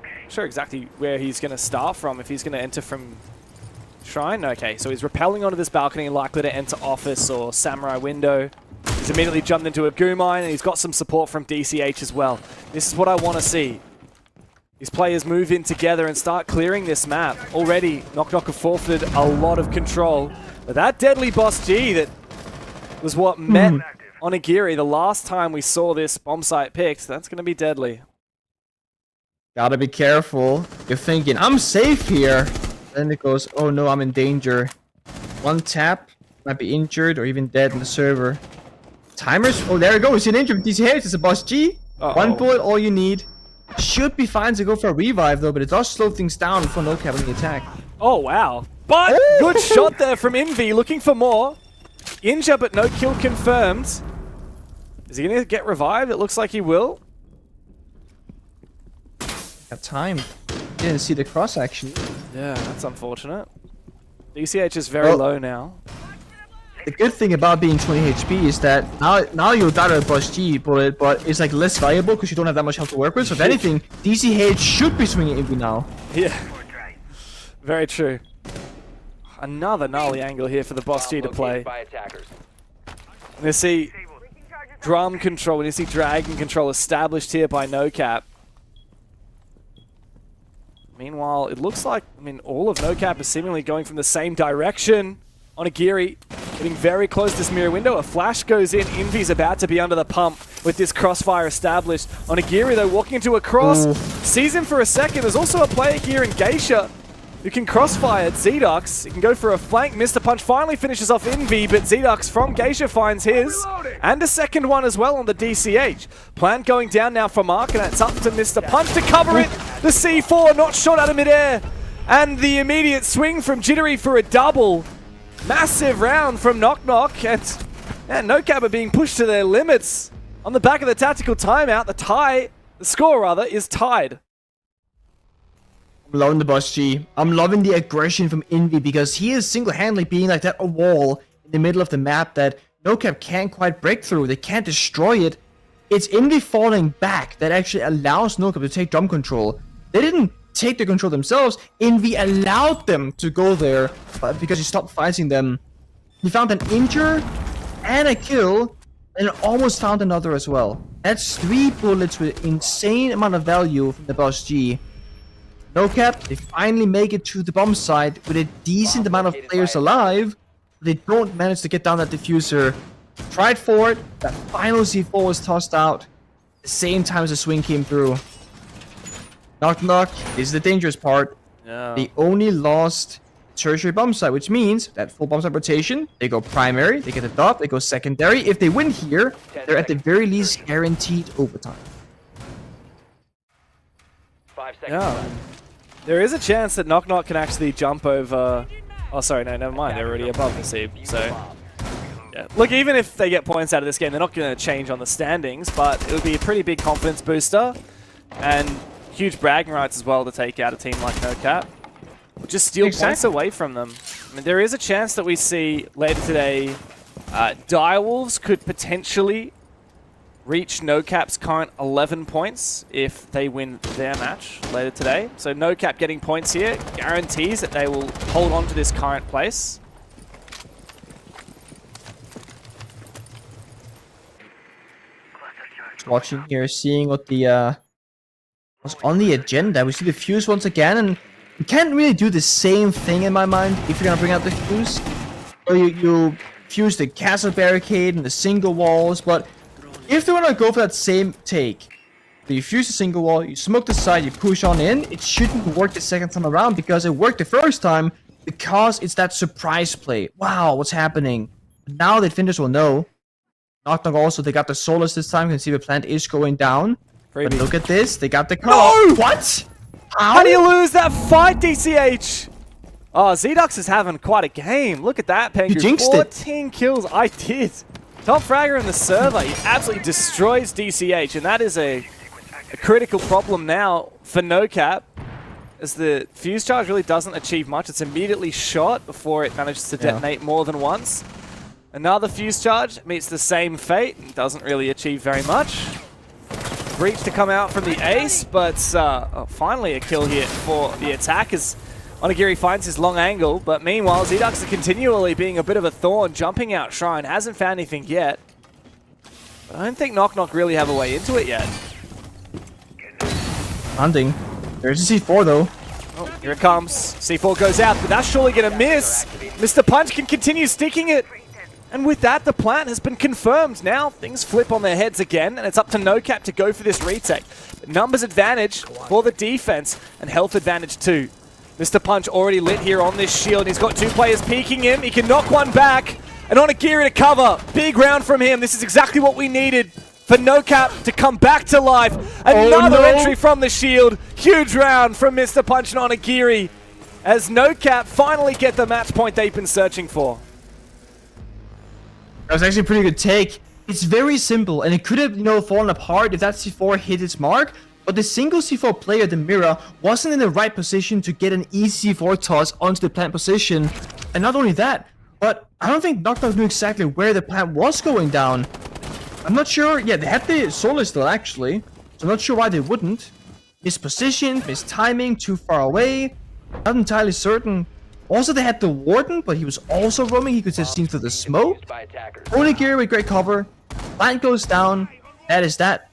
Not sure exactly where he's going to start from, if he's going to enter from Shrine. Okay, so he's rappelling onto this balcony, likely to enter office or samurai window. He's immediately jumped into a goo mine, and he's got some support from DCH as well. This is what I want to see. These players move in together and start clearing this map. Already, KnockKnock have forfeited a lot of control. But that deadly boss G that was what met Onigiri the last time we saw this bomb site picked, that's going to be deadly. Gotta be careful. You're thinking, I'm safe here. Then it goes, oh no, I'm in danger. One tap, might be injured or even dead in the server. Timers, oh there it goes, he's injured with DCH, it's a boss G. One bullet, all you need. Should be fine to go for a revive though, but it does slow things down for NoCap on the attack. Oh wow. But good shot there from Envy, looking for more. Injure, but no kill confirmed. Is he going to get revived? It looks like he will. Got time. Didn't see the cross action. Yeah, that's unfortunate. DCH is very low now. The good thing about being 20 HP is that now you'll die to a boss G bullet, but it's like less valuable because you don't have that much health to work with. So if anything, DCH should be swinging Envy now. Yeah. Very true. Another gnarly angle here for the boss G to play. And you see drum control, and you see dragon control established here by NoCap. Meanwhile, it looks like, I mean, all of NoCap is seemingly going from the same direction. Onigiri getting very close to this mirror window. A flash goes in. Envy's about to be under the pump with this crossfire established. Onigiri, though, walking into a cross. Sees him for a second. There's also a player here in Geisha who can crossfire Zdox. He can go for a flank. Mr. Punch finally finishes off Envy, but Zdox from Geisha finds his. And a second one as well on the DCH. Plant going down now for Mark, and it's up to Mr. Punch to cover it. The C4 not shot out of midair. And the immediate swing from Jittery for a double. Massive round from KnockKnock. And NoCap are being pushed to their limits. On the back of the tactical timeout, the score rather, is tied. I'm loving the boss G. I'm loving the aggression from Envy because he is single-handedly being like that a wall in the middle of the map that NoCap can't quite break through. They can't destroy it. It's Envy falling back that actually allows NoCap to take drum control. They didn't take the control themselves. Envy allowed them to go there, but because he stopped fighting them. He found an injure and a kill, and almost found another as well. That's 3 bullets with insane amount of value from the Boss G. NoCap, they finally make it to the bomb site with a decent amount of players alive. They don't manage to get down that diffuser. Tried for it, that final C4 was tossed out. At the same time as the swing came through. KnockKnock is the dangerous part. Yeah. They only lost tertiary bomb site, which means that full bomb site rotation, they go primary, they get the dub, they go secondary. If they win here, they're at the very least guaranteed overtime. 5 seconds Yeah. left. There is a chance that KnockKnock can actually jump over... Oh, sorry, no, never mind. They're already above Hasib, so... Yeah. Look, even if they get points out of this game, they're not going to change on the standings, but it would be a pretty big confidence booster, and huge bragging rights as well to take out a team like NoCap. Or just steal points away from them. I mean, there is a chance that we see later today, Direwolves could potentially reach NoCap's current 11 points if they win their match later today. So NoCap getting points here guarantees that they will hold on to this current place. Watching here, seeing what the was on the agenda. We see the fuse once again, and you can't really do the same thing in my mind if you're gonna bring out the fuse. So you fuse the castle barricade and the single walls, but if they wanna go for that same take, so you fuse the single wall, you smoke the side, you push on in, it shouldn't work the second time around because it worked the first time because it's that surprise play. Wow, what's happening? Now the defenders will know. KnockKnock also, they got the Solus this time. You can see the plant is going down. But look at this, they got the call. No! What? How do you lose that fight, DCH? Oh, Zdux is having quite a game. Look at that, Pengu. You jinxed 14 kills. I did. Top fragger in the server. He absolutely destroys DCH, and that is a critical problem now for NoCap, as the fuse charge really doesn't achieve much. It's immediately shot before it manages to detonate more than once. Another fuse charge meets the same fate and doesn't really achieve very much. Breach to come out from the ace, but finally a kill here for the attack as Onigiri finds his long angle. But meanwhile, Zdux is continually being a bit of a thorn, jumping out Shrine, hasn't found anything yet. But I don't think KnockKnock really have a way into it yet. Hunting. There's a C4 though. Oh, here it comes. C4 goes out, but that's surely going to miss. Mr. Punch can continue sticking it. And with that, the plan has been confirmed. Now things flip on their heads again, and it's up to NoCap to go for this retake. But numbers advantage for the defense, and health advantage too. Mr. Punch already lit here on this shield, and he's got 2 players peeking him. He can knock one back, and Onigiri to cover. Big round from him. This is exactly what we needed for NoCap to come back to life. Another entry from the shield. Huge round from Mr. Punch and Onigiri, as NoCap finally get the match point they've been searching for. That was actually a pretty good take. It's very simple, and it could have, fallen apart if that C4 hit its mark, but the single C4 player, the Mirror, wasn't in the right position to get an easy C4 toss onto the plant position. And not only that, but I don't think KnockKnock knew exactly where the plant was going down. I'm not sure. Yeah, they had the Solar still, actually, so I'm not sure why they wouldn't. Mispositioned, mistiming, too far away. Not entirely certain. Also, they had the Warden, but he was also roaming. He could have seen through the smoke. Onigiri with great cover. Plant goes down. That is that.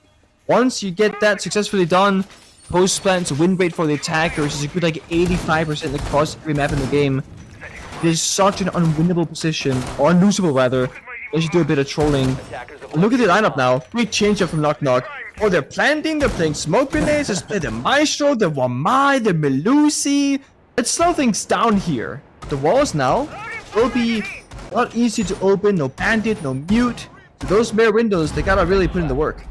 Once you get that successfully done, post-plant's win rate for the attackers is a good 85% across every map in the game. It is such an unwinnable position, or unlosable rather. They should do a bit of trolling. Look at the lineup now. Big change up from KnockKnock. Oh, they're planting, they're playing smoke grenades, let's play the Maestro, the Wamai, the Melusi. Let's slow things down here. The walls now will be a lot easier to open, no bandit, no mute. So those bare windows, they gotta really put in the work.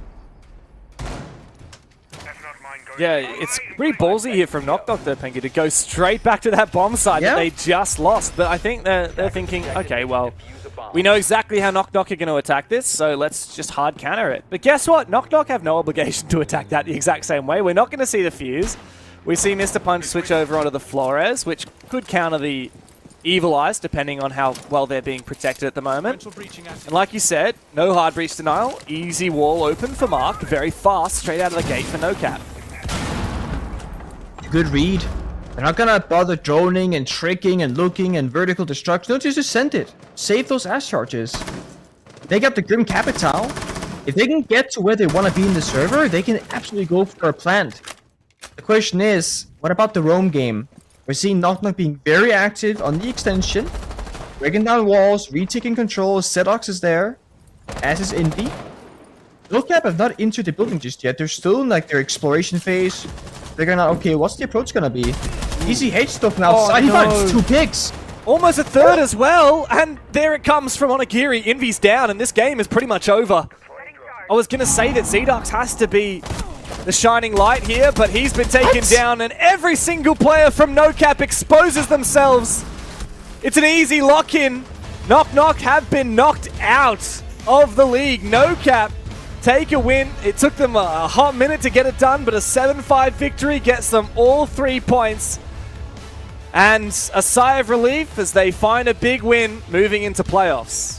Yeah, it's pretty ballsy here from KnockKnock there, Pengu, to go straight back to that bomb site that they just lost. But I think they're thinking, okay, well, we know exactly how KnockKnock are going to attack this, so let's just hard counter it. But guess what? KnockKnock have no obligation to attack that the exact same way. We're not going to see the fuse. We see Mr. Punch switch over onto the Flores, which could counter the Evil Eyes, depending on how well they're being protected at the moment. And like you said, no hard breach denial. Easy wall open for Mark. Very fast, straight out of the gate for NoCap. good read. They're not gonna bother droning and tricking and looking and vertical destruction. No, just send it. Save those ass charges. They got the Grim Capital. If they can get to where they want to be in the server, they can absolutely go for a plant. The question is, what about the roam game? We're seeing KnockKnock being very active on the extension, breaking down walls, retaking control. Sedox is there, as is Indy. NoCap have not entered the building just yet. They're still in like their exploration phase, figuring out, okay, what's the approach gonna be? ECH stuff from outside. He finds 2 picks. Almost a third as well, and there it comes from Onigiri. Envy's down, and this game is pretty much over. I was going to say that Zedox has to be the shining light here, but he's been taken down, and every single player from NoCap exposes themselves. It's an easy lock-in. KnockKnock have been knocked out of the league. NoCap take a win. It took them a hot minute to get it done, but a 7-5 victory gets them all 3 points. And a sigh of relief as they find a big win moving into playoffs.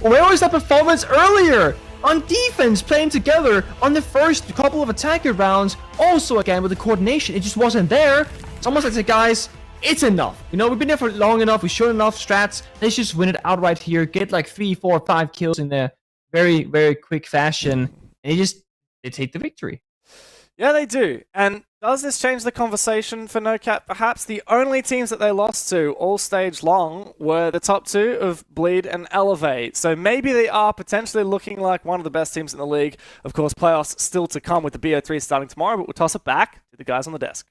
Where was that performance earlier? On defense, playing together on the first couple of attacker rounds. Also, again, with the coordination, it just wasn't there. It's almost like the guys, it's enough. You know, we've been there for long enough. We've shown enough strats. Let's just win it outright here. Get like 3, 4, 5 kills in a very, very quick fashion. And they take the victory. Yeah, they do. And does this change the conversation for NoCap? Perhaps the only teams that they lost to all stage long were the top 2 of Bleed and Elevate. So maybe they are potentially looking like one of the best teams in the league. Of course, playoffs still to come with the BO3 starting tomorrow, but we'll toss it back to the guys on the desk.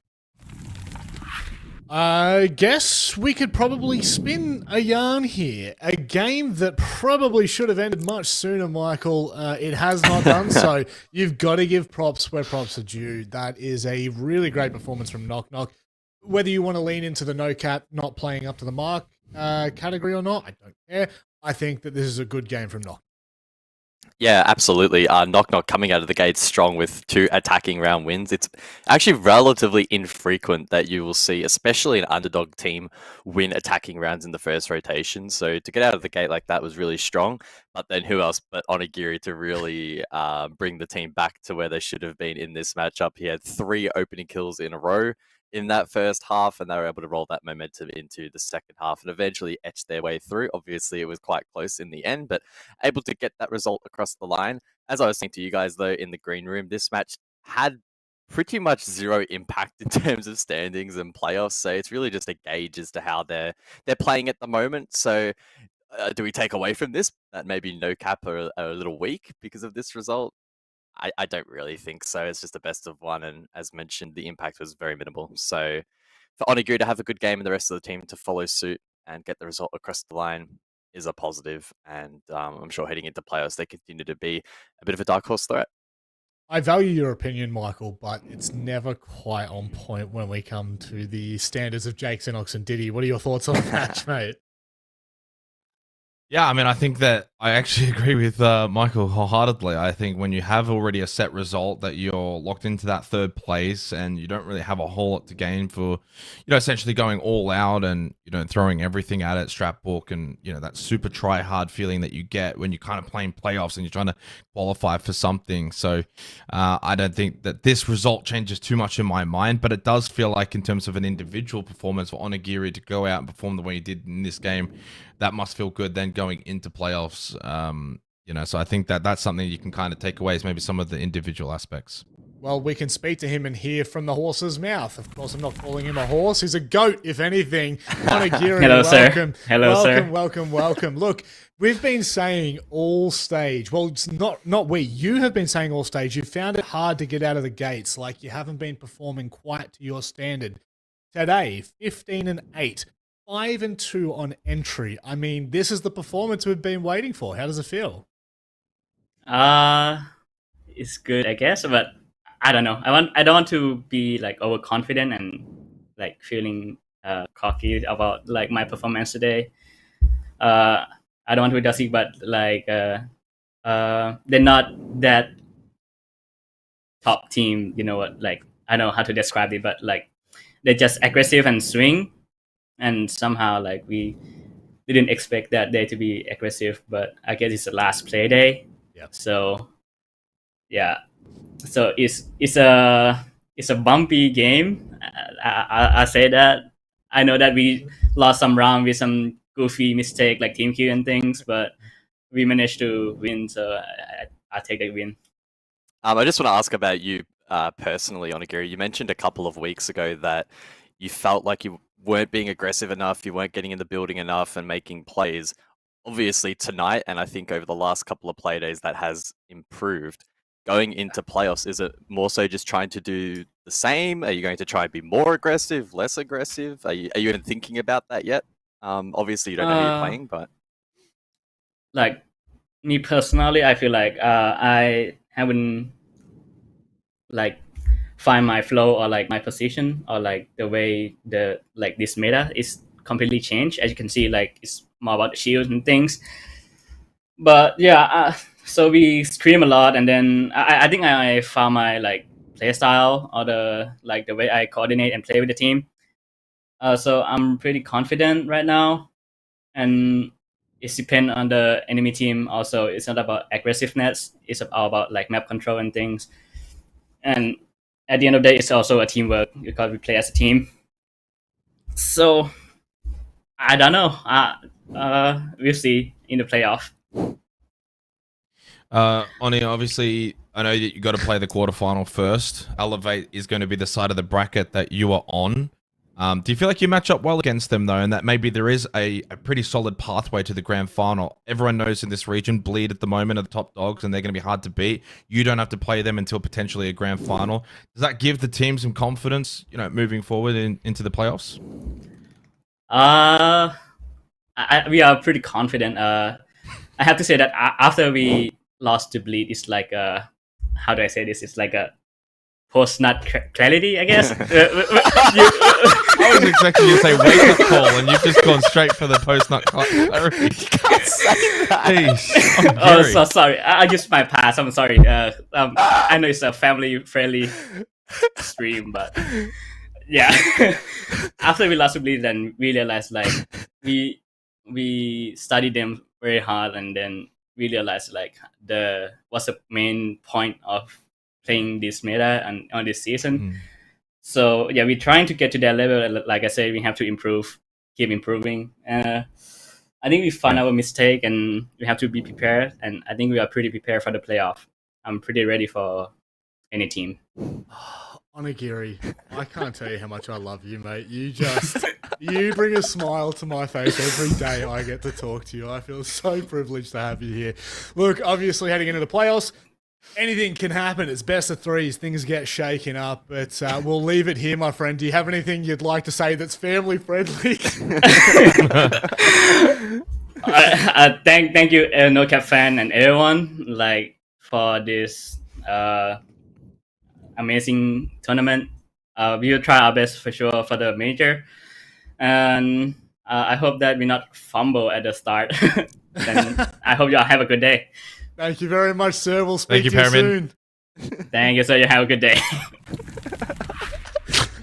I guess we could probably spin a yarn here. A game that probably should have ended much sooner, Michael. It has not done so. You've got to give props where props are due. That is a really great performance from KnockKnock. Whether you want to lean into the NoCap not playing up to the mark category or not, I don't care. I think that this is a good game from Knock. Yeah, absolutely. KnockKnock coming out of the gate strong with 2 attacking round wins. It's actually relatively infrequent that you will see, especially an underdog team, win attacking rounds in the first rotation. So to get out of the gate like that was really strong. But then who else but Onigiri to really bring the team back to where they should have been in this matchup. He had 3 opening kills in a row in that first half, and they were able to roll that momentum into the second half and eventually etch their way through. Obviously, it was quite close in the end, but able to get that result across the line. As I was saying to you guys, though, in the green room, this match had pretty much 0 impact in terms of standings and playoffs, so it's really just a gauge as to how they're playing at the moment. So do we take away from this that maybe NoCap are a little weak because of this result? I don't really think so. It's just a best of 1, and as mentioned, the impact was very minimal. So for Onigiri to have a good game and the rest of the team to follow suit and get the result across the line is a positive, and I'm sure heading into playoffs, they continue to be a bit of a dark horse threat. I value your opinion, Michael, but it's never quite on point when we come to the standards of Jake, Xenox, and Diddy. What are your thoughts on the match, mate? Yeah, I mean, I think that I actually agree with Michael wholeheartedly. I think when you have already a set result that you're locked into that 3rd place and you don't really have a whole lot to gain for, essentially going all out and, throwing everything at it, strap book, and, that super try hard feeling that you get when you're kind of playing playoffs and you're trying to qualify for something. So I don't think that this result changes too much in my mind, but it does feel like in terms of an individual performance for Onigiri to go out and perform the way he did in this game, that must feel good then going into playoffs. So I think that that's something you can kind of take away is maybe some of the individual aspects. Well, we can speak to him and hear from the horse's mouth. Of course, I'm not calling him a horse. He's a goat, if anything. Onigiri, Hello, welcome. sir. Hello, sir. Welcome. Look, we've been saying all stage. Well, it's not we. You have been saying all stage. You found it hard to get out of the gates. Like you haven't been performing quite to your standard. Today, 15-8. 5-2 on entry. I mean, this is the performance we've been waiting for. How does it feel? It's good, I guess, but I don't know. I don't want to be like overconfident and like feeling cocky about like my performance today. I don't want to be dusty, but like they're not that top team. You know what? Like I don't know how to describe it, but like they're just aggressive and swing. And somehow, like, we didn't expect that day to be aggressive, but I guess it's the last play day. Yeah. So, yeah. So it's a it's a bumpy game. I say that. I know that we lost some round with some goofy mistake like team Q and things, but we managed to win, so I take the win. I just want to ask about you personally, Onigiri. You mentioned a couple of weeks ago that you felt like you weren't being aggressive enough, you weren't getting in the building enough and making plays. Obviously tonight, and I think over the last couple of play days, that has improved. Going into playoffs, is it more so just trying to do the same? Are you going to try and be more aggressive, less aggressive? Are you even thinking about that yet? Obviously you don't know who you're playing, but like me personally, I feel like I haven't like find my flow or like my position or like the way this meta is completely changed. As you can see, like it's more about the shield and things. But yeah, so we scream a lot, and then I think I found my like play style or the way I coordinate and play with the team. So I'm pretty confident right now, and it depends on the enemy team. Also, it's not about aggressiveness; it's all about like map control and things. And at the end of the day, it's also a teamwork because we play as a team. So I don't know. We'll see in the playoff. Oni, obviously, I know that you got to play the quarterfinal first. Elevate is going to be the side of the bracket that you are on. Do you feel like you match up well against them, though, and that maybe there is a pretty solid pathway to the grand final? Everyone knows in this region, Bleed at the moment are the top dogs, and they're going to be hard to beat. You don't have to play them until potentially a grand final. Does that give the team some confidence, moving forward into the playoffs? We are pretty confident. I have to say that after we lost to Bleed, it's like how do I say this? It's like a post-nut clarity, I guess. I was expecting you to say wake-up call, and you've just gone straight for the post-nut clarity. You can't say that. Oh, so sorry. I just my pass. I'm sorry. I know it's a family-friendly stream, but yeah. After we lost to Bleed, then we realized like we studied them very hard, and then we realized like what's the main point of playing this meta and on this season. So yeah, we're trying to get to that level. Like I said, we have to improve, keep improving. I think we found our mistake, and we have to be prepared. And I think we are pretty prepared for the playoff. I'm pretty ready for any team. Onigiri, I can't tell you how much I love you, mate. You bring a smile to my face every day I get to talk to you. I feel so privileged to have you here. Look, obviously heading into the playoffs, anything can happen. It's best of threes. Things get shaken up, but we'll leave it here, my friend. Do you have anything you'd like to say that's family friendly? Thank you, NoCap fan and everyone, like for this amazing tournament. We will try our best for sure for the major, and I hope that we not fumble at the start. Then I hope y'all have a good day. Thank you very much, sir. We'll speak to you soon. Thank you, sir. You have a good day.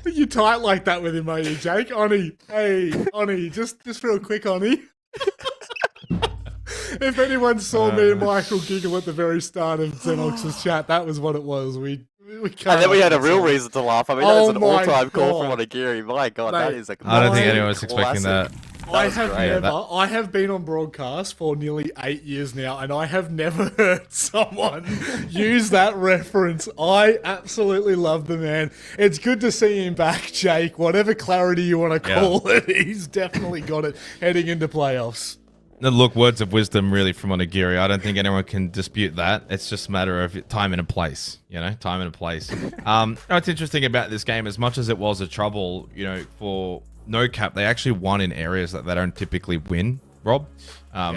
You tight like that with him, are you, Jake? Oni, hey, Oni, just real quick, Oni. If anyone saw me and Michael giggle at the very start of Xenox's chat, that was what it was. We can't. And then we had a real reason to laugh. I mean, that's an all-time call from Onigiri. My God, that is a classic. I don't think anyone was expecting that. I have been on broadcast for nearly 8 years now, and I have never heard someone use that reference. I absolutely love the man. It's good to see him back, Jake. Whatever clarity you want to call it, he's definitely got it heading into playoffs. No, look, words of wisdom really from Onigiri. I don't think anyone can dispute that. It's just a matter of time and a place, time and a place. What's interesting about this game, as much as it was a trouble, for NoCap, they actually won in areas that they don't typically win, Rob.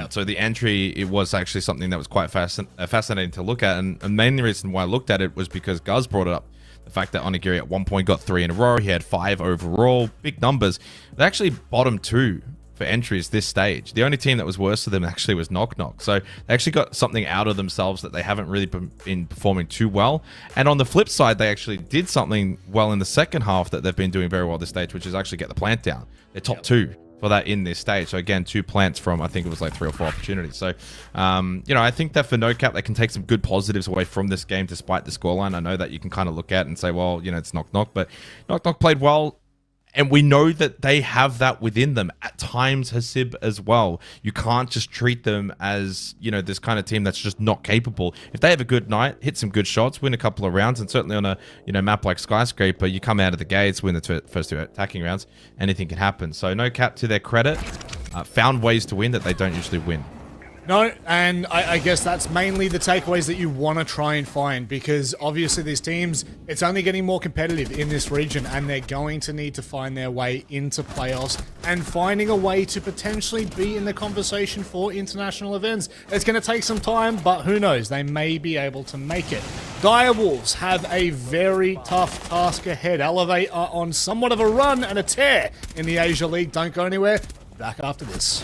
So the entry, it was actually something that was quite fascinating to look at. And the main reason why I looked at it was because Guz brought it up. The fact that Onigiri at one point got 3 in a row. He had 5 overall. Big numbers. They actually bottom 2 for entries this stage. The only team that was worse for them actually was KnockKnock. So they actually got something out of themselves that they haven't really been performing too well. And on the flip side, they actually did something well in the second half that they've been doing very well this stage, which is actually get the plant down. They're top 2 for that in this stage. So again, 2 plants from, I think it was like 3 or 4 opportunities. So, you know, I think that for NoCap, they can take some good positives away from this game despite the scoreline. I know that you can kind of look at and say, well, you know, it's KnockKnock, but KnockKnock played well. And we know that they have that within them. At times, Hasib as well. You can't just treat them as, you know, this kind of team that's just not capable. If they have a good night, hit some good shots, win a couple of rounds, and certainly on a, you know, map like Skyscraper, you come out of the gates, win the first 2 attacking rounds, anything can happen. So NoCap, to their credit, found ways to win that they don't usually win. No, and I guess that's mainly the takeaways that you want to try and find, because obviously these teams, it's only getting more competitive in this region, and they're going to need to find their way into playoffs and finding a way to potentially be in the conversation for international events. It's going to take some time, but who knows, they may be able to make it. Direwolves have a very tough task ahead. Elevate are on somewhat of a run and a tear in the Asia League. Don't go anywhere. Back after this.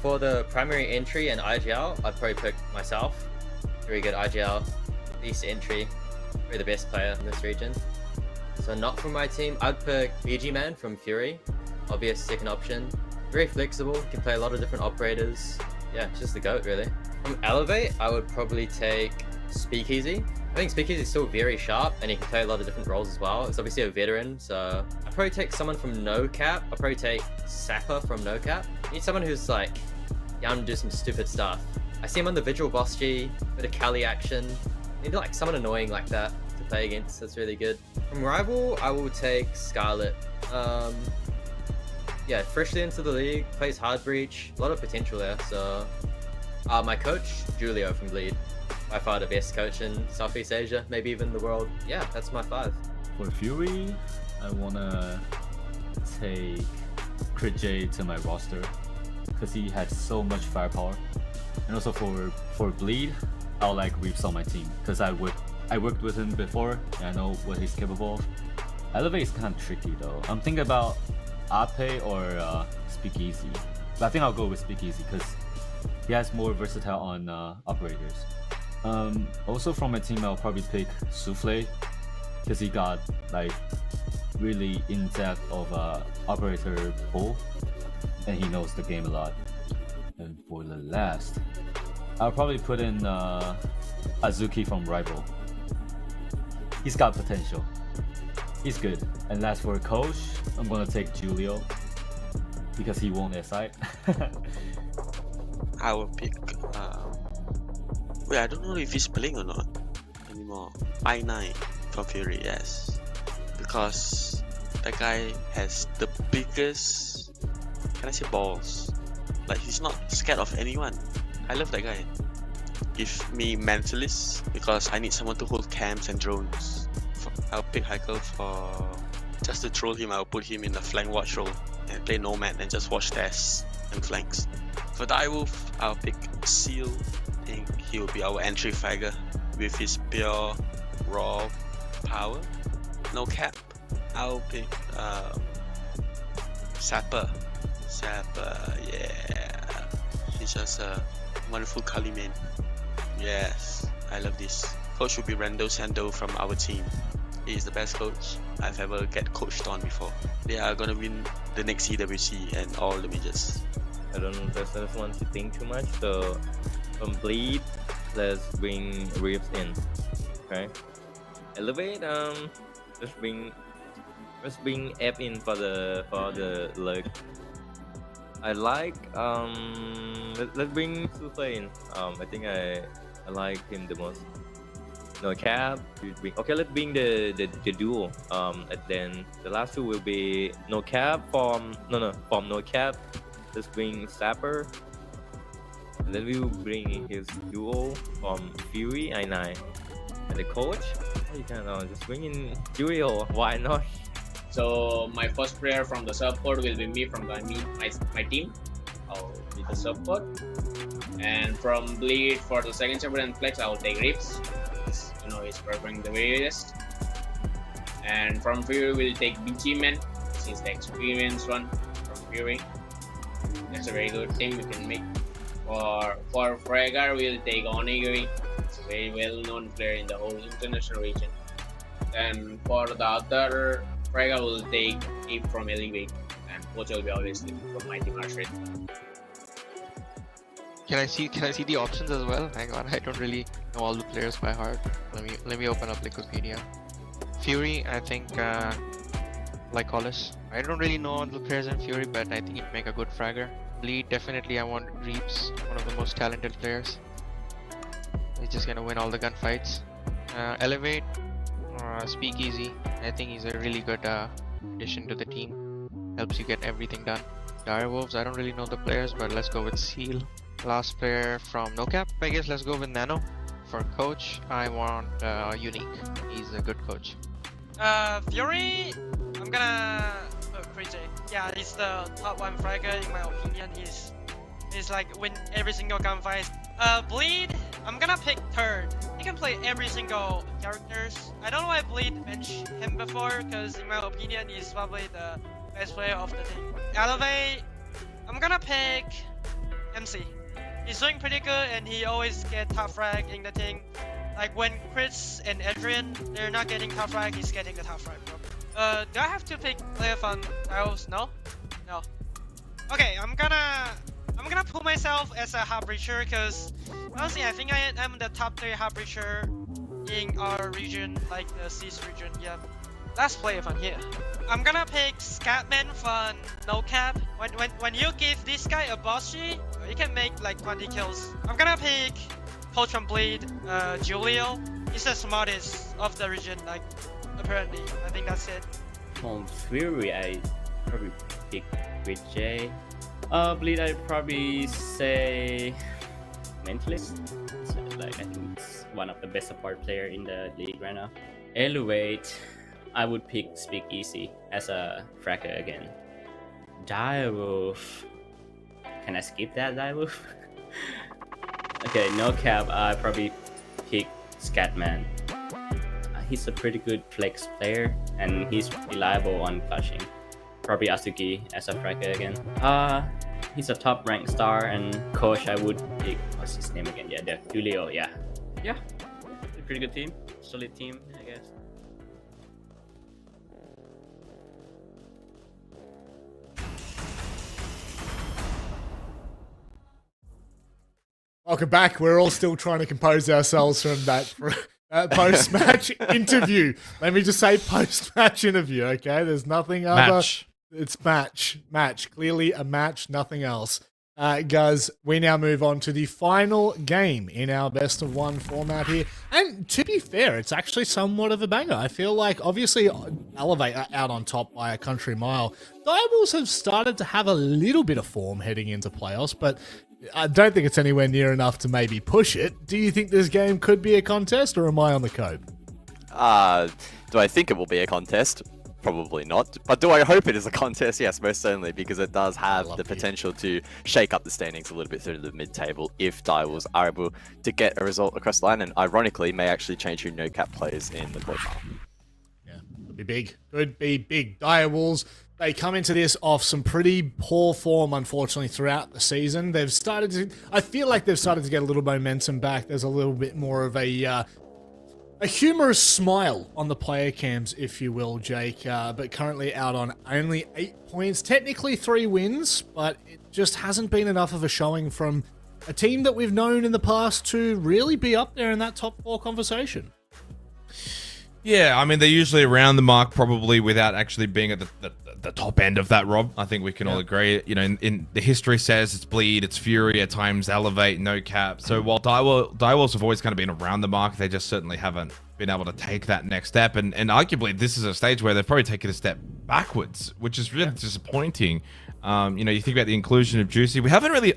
For the primary entry and IGL, I'd probably pick myself. Very good IGL, decent entry, probably the best player in this region. So not from my team, I'd pick BG Man from Fury. Obvious second option. Very flexible, can play a lot of different operators. Yeah, just the GOAT really. From Elevate, I would probably take Speakeasy. I think Speakeasy is still very sharp and he can play a lot of different roles as well. It's obviously a veteran, so I'd probably take someone from NoCap. I'd probably take Sapper from NoCap. You need someone who's like down to do some stupid stuff. I see him on the Vigil Boss G, bit of Kali action. Maybe like someone annoying like that to play against. That's really good. From Rival, I will take Scarlet. Yeah, freshly into the league, plays hard breach, a lot of potential there. So, my coach Julio from Bleed, by far the best coach in Southeast Asia, maybe even the world. Yeah, that's my 5. For Fury, I wanna take Crit J to my roster because he had so much firepower, and also for Bleed, I'll like Reaps on my team because I worked with him before and I know what he's capable of. Elevate is kind of tricky though. I'm thinking about Ape or Speakeasy, but I think I'll go with Speakeasy because he has more versatile on operators. Also from my team, I'll probably pick Souffle because he got like really in-depth of operator pool and he knows the game a lot. And for the last, I'll probably put in Azuki from Rival. He's got potential. He's good. And last for coach, I'm gonna take Julio because he won't SI. I will pick. Wait, I don't know if he's playing or not anymore. I9 from Fury, yes, because that guy has the biggest. Can I say balls? Like he's not scared of anyone. I love that guy. Give me Mentalist because I need someone to hold cams and drones. I'll pick Heikel for just to troll him. I'll put him in the flank watch role and play Nomad and just watch tests and flanks. For Direwolf, I'll pick Seal. I think he will be our entry fragger with his pure raw power. NoCap, I'll pick Sapper. Yeah. He's just a wonderful Kali main. Yes, I love this. Coach will be Rando Sando from our team. He is the best coach I've ever get coached on before. They are gonna win the next EWC and all the majors. I don't want to think too much, so from Bleed, let's bring Reeves in. Okay. Elevate, let's bring F in for the lurk. I like let's bring Super in. I think I like him the most. NoCap, okay, let's bring the duo. And then the last two will be NoCap from NoCap. Let's bring Sapper. And then we will bring his duo from Fury I9. And the coach, you can just bring in Furio. Why not? So my first player from the support will be me from my team. I'll be the support. And from Bleed for the second support and flex, I will take Rips. You know, he's preferring the various. And from Fury, we'll take BG Man. He's the experienced one from Fury. That's a very good team we can make. For Fragger, we'll take Onigiri. It's a very well-known player in the whole international region. Then for the other Fragger, will take Ape from Elevate, and coach will be obviously from my team Arshred. Can I see the options as well? Hang on, I don't really know all the players by heart. Let me open up Wikipedia. Fury, I think like Hollis. I don't really know all the players in Fury, but I think he'd make a good fragger. Bleed, definitely I want Reeps, one of the most talented players. He's just gonna win all the gunfights. Elevate, Speakeasy. I think he's a really good addition to the team. Helps you get everything done. Direwolves, I don't really know the players, but let's go with Seal. Last player from NoCap, I guess let's go with Nano. For coach, I want Unique. He's a good coach. Fury, I'm gonna Crazy. Yeah, he's the top one fragger in my opinion. He's like win every single gunfight. Bleed, I'm gonna pick third. He can play every single characters. I don't know why Bleed mentioned him before, because in my opinion he's probably the best player of the team. Elevate, I'm gonna pick MC. He's doing pretty good and he always get top frag in the team. Like when Chris and Adrian, they're not getting top frag, he's getting the top frag, bro. Do I have to pick player from Dials? No? No. Okay, I'm gonna put myself as a hub breacher, because honestly I think I'm the top 3 hub breacher in our region, like the Seas region. Yeah. Last player from here. I'm gonna pick Scatman from NoCap. When you give this guy a boss G, you can make like 20 kills. I'm gonna pick Coach from Bleed, Julio. He's the smartest of the region, like apparently. I think that's it. From Fury, I probably pick with J. Bleed, I'd probably say Mentalist. So, like I think it's one of the best support player in the league right now. Elevate, I would pick Speakeasy as a fragger again. Direwolf, can I skip that Direwolf? Okay, NoCap, I probably pick Scatman. He's a pretty good flex player and he's reliable on clutching. Probably Asuki as a fragger again. He's a top ranked star, and coach I would pick, what's his name again? Yeah, the Julio. Yeah, a pretty good team, solid team, I guess. Welcome back. We're all still trying to compose ourselves from that post-match interview. Let me just say post-match interview, okay? There's nothing other. It's match. Clearly a match, nothing else. Guys, we now move on to the final game in our best of one format here. And to be fair, it's actually somewhat of a banger. I feel like, obviously, Elevate are out on top by a country mile. Direwolves have started to have a little bit of form heading into playoffs, but I don't think it's anywhere near enough to maybe push it. Do you think this game could be a contest, or am I on the cope? Do I think it will be a contest? Probably not. But do I hope it is a contest? Yes, most certainly, because it does have the potential to shake up the standings a little bit through the mid-table if Direwolves are able to get a result across the line, and ironically may actually change who NoCap plays in the quarterfinal. Yeah, could be big. Could be big. Direwolves, they come into this off some pretty poor form, unfortunately, throughout the season. They've started to... I feel like they've started to get a little momentum back. There's a little bit more of a humorous smile on the player cams, if you will, Jake, but currently out on only 8 points. Technically 3 wins, but it just hasn't been enough of a showing from a team that we've known in the past to really be up there in that top 4 conversation. Yeah, I mean, they're usually around the mark, probably without actually being at the top end of that, Rob. I think we can all agree. You know, in the history says it's Bleed, it's Fury, at times Elevate, NoCap. So while Direwolves have always kind of been around the mark, they just certainly haven't been able to take that next step. And arguably, this is a stage where they've probably taken a step backwards, which is really disappointing. You know, you think about the inclusion of Juicy. We haven't really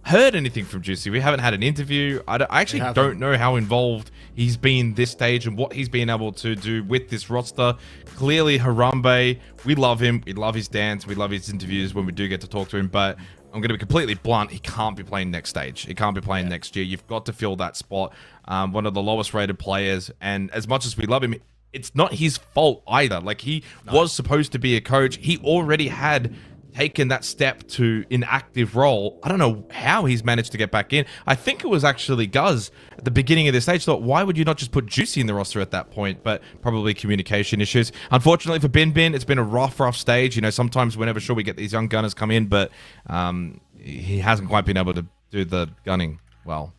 heard anything from Juicy. We haven't had an interview. I actually don't know how involved he's been this stage and what he's been able to do with this roster. Clearly, Harambe, we love him. We love his dance. We love his interviews when we do get to talk to him. But I'm going to be completely blunt. He can't be playing next stage. He can't be playing next year. You've got to fill that spot. One of the lowest rated players. And as much as we love him, it's not his fault either. Like, he was supposed to be a coach. He already had taken that step to inactive role. I don't know how he's managed to get back in. I think it was actually Guz at the beginning of this stage thought, why would you not just put Juicy in the roster at that point? But probably communication issues. Unfortunately for Bin, it's been a rough stage. You know, sometimes we're never sure we get these young gunners come in, but he hasn't quite been able to do the gunning well.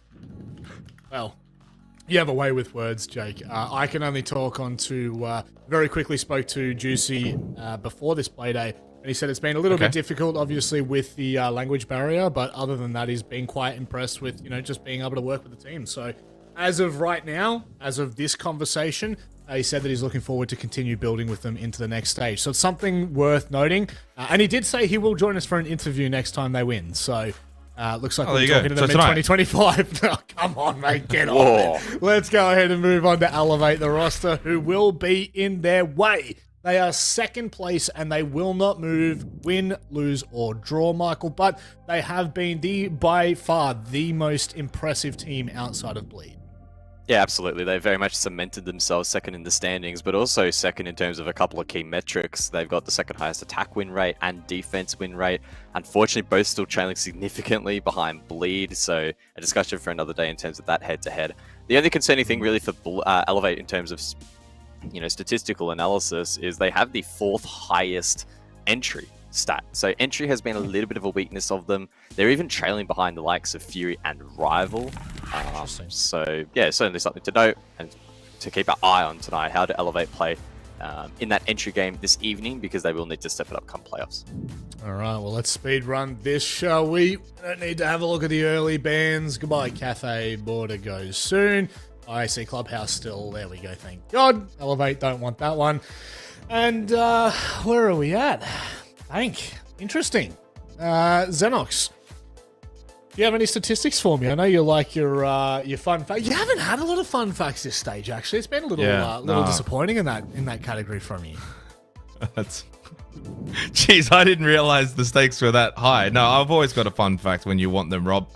Well, you have a way with words, Jake. I can only talk on to... very quickly spoke to Juicy before this play day. And he said it's been a little bit difficult, obviously, with the language barrier. But other than that, he's been quite impressed with, you know, just being able to work with the team. So as of right now, as of this conversation, he said that he's looking forward to continue building with them into the next stage. So it's something worth noting. And he did say he will join us for an interview next time they win. So looks like we're talking to them in 2025. Oh, come on, mate. Get on it. Let's go ahead and move on to Elevate the roster, who will be in their way. They are second place and they will not move, win, lose, or draw, Michael. But they have been by far the most impressive team outside of Bleed. Yeah, absolutely. They very much cemented themselves second in the standings, but also second in terms of a couple of key metrics. They've got the second highest attack win rate and defense win rate. Unfortunately, both still trailing significantly behind Bleed, so a discussion for another day in terms of that head-to-head. The only concerning thing really for Elevate in terms of, you know, statistical analysis is they have the 4th highest entry stat. So entry has been a little bit of a weakness of them. They're even trailing behind the likes of Fury and Rival. So yeah, certainly something to note and to keep an eye on tonight. How to Elevate play in that entry game this evening, because they will need to step it up come playoffs. All right, well, let's speed run this, shall we? We don't need to have a look at the early bands. Goodbye, Cafe. Border goes soon. IC Clubhouse still. There we go, thank God. Elevate, don't want that one. And where are we at? Interesting. Xenox, do you have any statistics for me? I know you like your fun facts. You haven't had a lot of fun facts this stage, actually. It's been a little disappointing in that category from you. Jeez, I didn't realize the stakes were that high. No, I've always got a fun fact when you want them, Rob.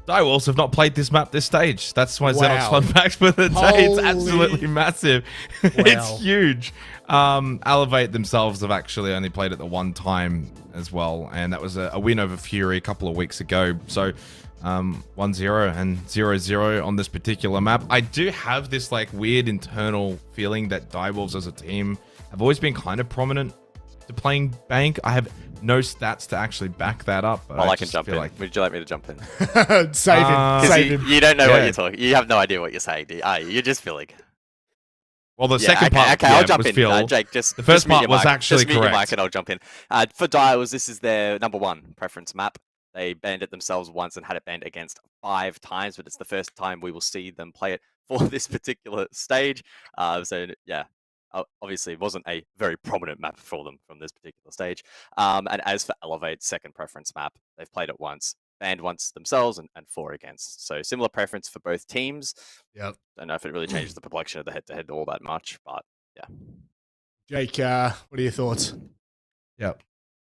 Direwolves have not played this map this stage. That's my Xenox fun fact for the day. It's absolutely massive. It's huge. Elevate themselves have actually only played it the one time as well, and that was a win over Fury a couple of weeks ago. So 1-0 and 0-0 on this particular map. I do have this like weird internal feeling that Direwolves as a team have always been kind of prominent to playing Bank. I have no stats to actually back that up. But I can jump in. Would you like me to jump in? Save him. You don't know what you're talking. You have no idea what you're saying, do you? You're just feeling. Well, the Yeah, second part okay, I'll jump was in. Phil. Jake, just the first just mute part your was mic. actually Just mute your correct. mic and I'll jump in. For Dials, this is their #1 preference map. They banned it themselves once and had it banned against 5 times, but it's the first time we will see them play it for this particular stage. So yeah, obviously it wasn't a very prominent map for them from this particular stage. And as for Elevate's second preference map, they've played it once, banned once themselves, and 4 against. So similar preference for both teams. Yep. Don't know if it really changes the complexion of the head-to-head all that much, but yeah. Jake, what are your thoughts? Yep.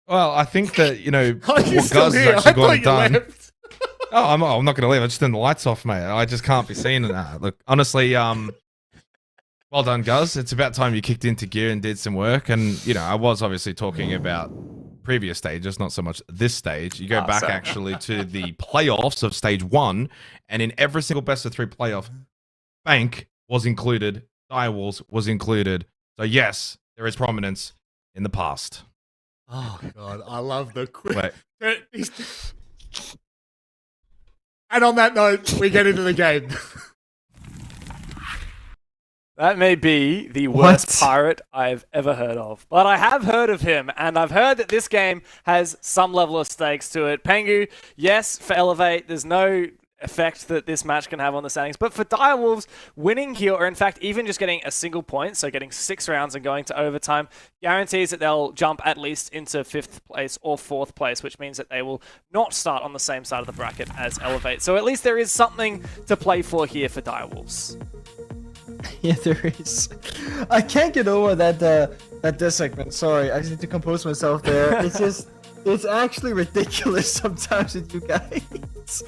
Well, I think that, you know, Are you what still Guz has here? actually I gone thought and you done. left. Oh, I'm not going to leave. I just turned the lights off, mate. I just can't be seen in that. Look, honestly, well done, Guz. It's about time you kicked into gear and did some work. And, you know, I was obviously talking about previous stages, not so much this stage. You go back actually to the playoffs of stage 1, and in every single best of 3 playoff, Bank was included, Direwolves was included. So yes, there is prominence in the past. Oh god, I love the quick. Wait. And on that note, we get into the game. That may be the worst pirate I've ever heard of, but I have heard of him, and I've heard that this game has some level of stakes to it. Pengu, yes, for Elevate, there's no effect that this match can have on the standings, but for Direwolves, winning here, or in fact even just getting a single point, so getting 6 rounds and going to overtime, guarantees that they'll jump at least into 5th place or 4th place, which means that they will not start on the same side of the bracket as Elevate. So at least there is something to play for here for Direwolves. Yeah, there is. I can't get over that this segment. Sorry, I just need to compose myself there. It's actually ridiculous sometimes with you guys.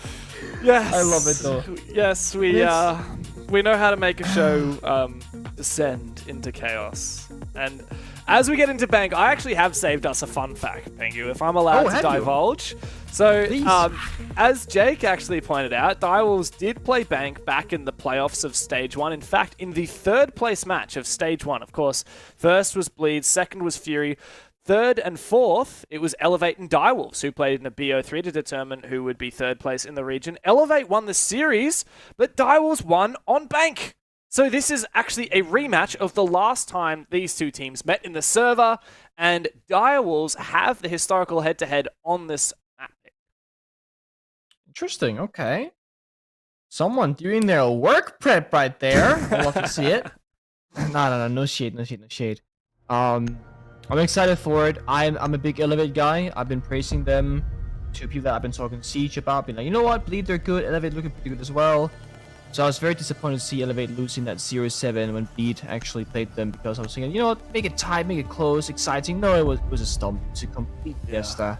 Yes, I love it though. Yes, we know how to make a show descend into chaos. And as we get into Bank, I actually have saved us a fun fact, Pengu, if I'm allowed to divulge. So, as Jake actually pointed out, Direwolves did play Bank back in the playoffs of Stage 1. In fact, in the 3rd place match of Stage 1, of course, first was Bleed, second was Fury, 3rd and 4th, it was Elevate and Direwolves, who played in a BO3 to determine who would be 3rd place in the region. Elevate won the series, but Direwolves won on Bank. So this is actually a rematch of the last time these two teams met in the server, and Direwolves have the historical head-to-head on this map. Interesting, okay. Someone doing their work prep right there. I'd love to see it. No shade. I'm excited for it. I'm a big Elevate guy. I've been praising them to people that I've been talking Siege about. Being like, you know what, Bleed, they're good. Elevate looking pretty good as well. So I was very disappointed to see Elevate losing that 0-7 when Bleed actually played them, because I was thinking, you know what, make it tight, make it close, exciting. No, it was a stomp. It's a complete fiesta.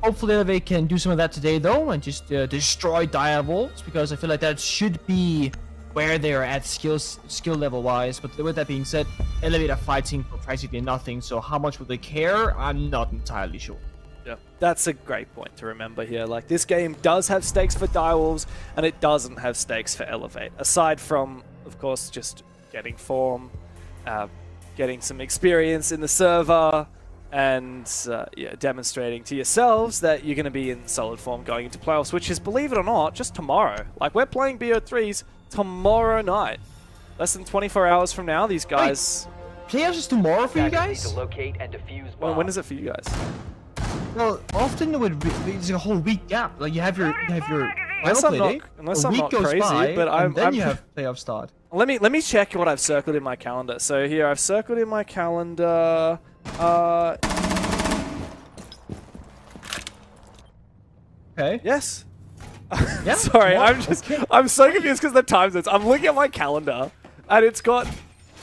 Hopefully Elevate can do some of that today though, and just destroy Direwolves, because I feel like that should be where they're at skill level wise. But with that being said, Elevate are fighting for practically nothing, so how much will they care? I'm not entirely sure. Yeah, that's a great point to remember here. Like, this game does have stakes for Direwolves, and it doesn't have stakes for Elevate. Aside from, of course, just getting form, getting some experience in the server, and demonstrating to yourselves that you're going to be in solid form going into playoffs, which is, believe it or not, just tomorrow. Like, we're playing BO3s tomorrow night. Less than 24 hours from now, these guys... Wait, playoffs is tomorrow for you guys? To locate and defuse When is it for you guys? Well, often it would be it's a whole week gap. Like, you have your Unless I'm not crazy, but then you have playoff start. Let me check what I've circled in my calendar. So here, I've circled in my calendar. Okay. Yes. Yeah. Sorry, I'm so confused because the time zones. I'm looking at my calendar, and it's got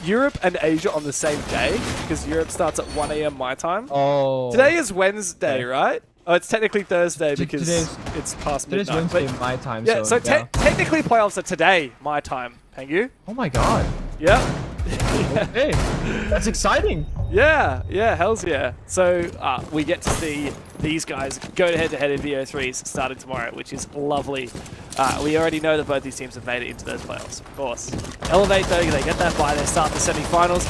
Europe and Asia on the same day, because Europe starts at 1 AM my time. Oh. Today is Wednesday, right? Oh, it's technically Thursday because it's past midnight. Today's Wednesday my time. Yeah, so technically playoffs are today my time, Pengu. Oh my god. Yep. Okay. That's exciting. Yeah, hells yeah. So we get to see these guys go head-to-head in VO3s starting tomorrow, which is lovely. We already know that both these teams have made it into those playoffs, of course. Elevate, though, they get that bye, they start the semi-finals.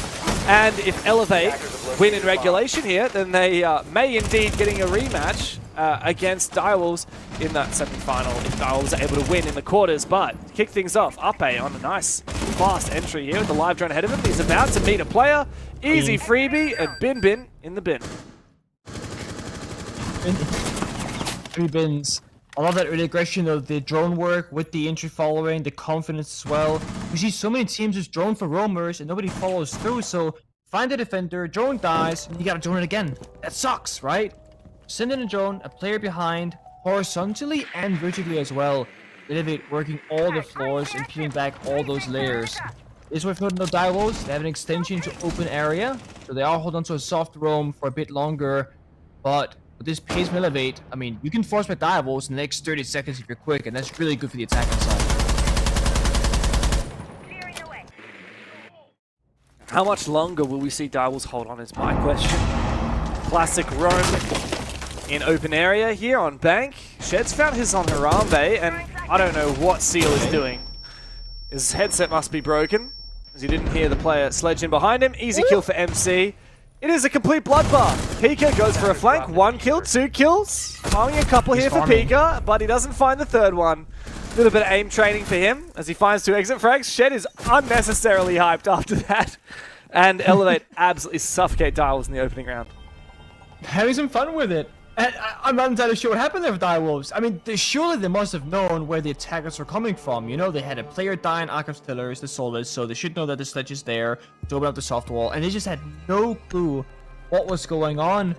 And if Elevate win in regulation here, then they may indeed getting a rematch against Direwolves in that semi-final if Direwolves are able to win in the quarters. But to kick things off, Ape on a nice fast entry here with the live drone ahead of him. He's about to meet a player. Easy freebie, and bin in the bin. 3 bins. I love that early aggression of the drone work with the entry following, the confidence as well. You see so many teams just drone for roamers and nobody follows through, so find the defender, drone dies, and you gotta drone it again. That sucks, right? Send in a drone, a player behind, horizontally and vertically as well. Elevate working all the floors and peeling back all those layers. This is why for no direwolves, they have an extension to open area, so they are holding on to a soft roam for a bit longer, but with this pace from Elevate, I mean, you can force back direwolves in the next 30 seconds if you're quick, and that's really good for the attacking side. How much longer will we see direwolves hold on is my question. Classic roam in open area here on Bank. Shed's found his on Harambe, and I don't know what Seal is doing. His headset must be broken, as he didn't hear the player sledge in behind him. Easy kill for MC. It is a complete bloodbath. Pika goes for a flank. 1 kill, 2 kills. Farming a couple here for Pika, but he doesn't find the third one. A little bit of aim training for him as he finds 2 exit frags. Shed is unnecessarily hyped after that. And Elevate absolutely suffocate direwolves in the opening round. Having some fun with it. And I'm not entirely sure what happened there with direwolves. I mean, surely they must have known where the attackers were coming from. You know, they had a player die in Archive Tillers, the Solus, so they should know that the sledge is there to open up the soft wall, and they just had no clue what was going on.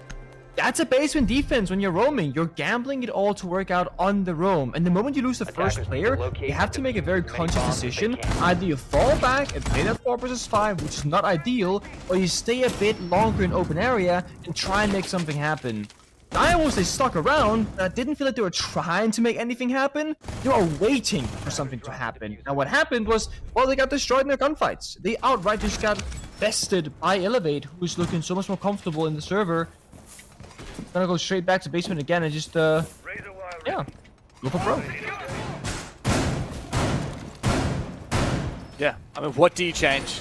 That's a basement defense when you're roaming. You're gambling it all to work out on the roam. And the moment you lose the first player, you have to make a very conscious decision. Either you fall back and play that 4 versus 5, which is not ideal, or you stay a bit longer in open area and try and make something happen. Direwolves, they stuck around, but I didn't feel like they were trying to make anything happen. They were waiting for something to happen. And what happened was, well, they got destroyed in their gunfights. They outright just got bested by Elevate, who's looking so much more comfortable in the server. Gonna go straight back to basement again and just, yeah, go for broke. Yeah, I mean, what do you change?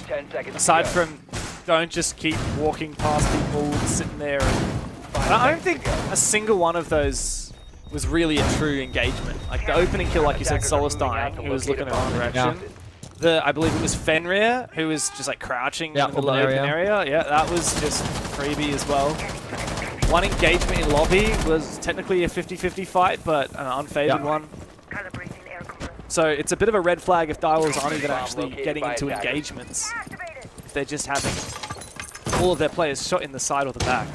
Aside from don't just keep walking past people sitting there and I don't think a single one of those was really a true engagement. Like the opening kill, like you said, Solus dying, who was looking in the wrong direction. I believe it was Fenrir, who was just like crouching in the middle of the open area. Yeah, that was just freebie as well. One engagement in lobby was technically a 50-50 fight, but an unfavored one. So it's a bit of a red flag if direwolves aren't even actually getting into engagements. If they're just having all of their players shot in the side or the back.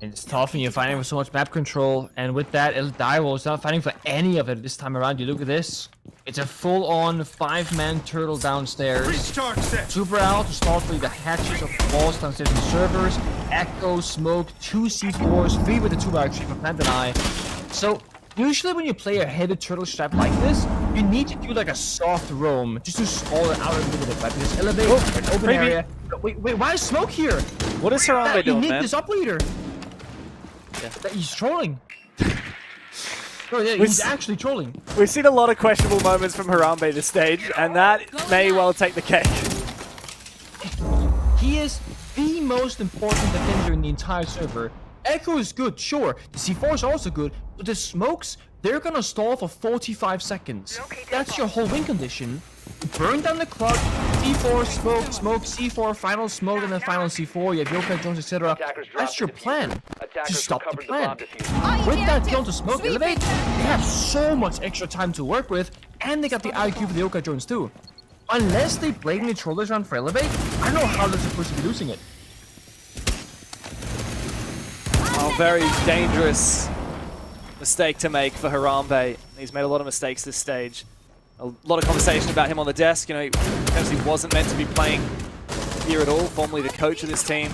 It's tough when you're fighting with so much map control, and with that, direwolves not fighting for any of it this time around. You look at this. It's a full-on 5-man turtle downstairs. Super out to start with the hatches of the walls downstairs in the servers. Echo, smoke, 2 C4s, 3 with the 2 actually for Plant and I. So usually when you play a heavy turtle strap like this, you need to do like a soft roam just to stall it out a little bit, right? Because elevate an open area. Wait, why is smoke here? What is Harambe doing, man? You need this up leader. Yeah. He's trolling. No, yeah, he's actually trolling. We've seen a lot of questionable moments from Harambe this stage, and that may well take the cake. He is the most important defender in the entire server. Echo is good, sure. The C4 is also good, but the smokes, they're gonna stall for 45 seconds. That's your whole win condition. Burn down the clock, C4, smoke, C4, final smoke, and then final C4. You have Yokai Jones, etc. That's your plan. To stop the plan. With that kill to smoke elevate, they have so much extra time to work with, and they got the IQ for the Yokai Jones too. Unless they blatantly troll this round for elevate, I don't know how they're supposed to be losing it. Oh, very dangerous mistake to make for Harambe. He's made a lot of mistakes this stage. A lot of conversation about him on the desk. You know, he potentially wasn't meant to be playing here at all, formerly the coach of this team.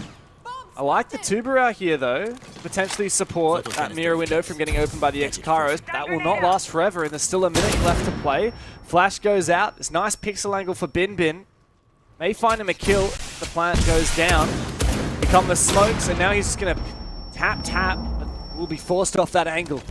I like the Tuberau here, though, to potentially support that mirror window from getting opened by the X-Kairos. That will not last forever, and there's still a minute left to play. Flash goes out. This nice pixel angle for Bin. May find him a kill. The plant goes down. Here come the smokes, and now he's just going to tap, but will be forced off that angle.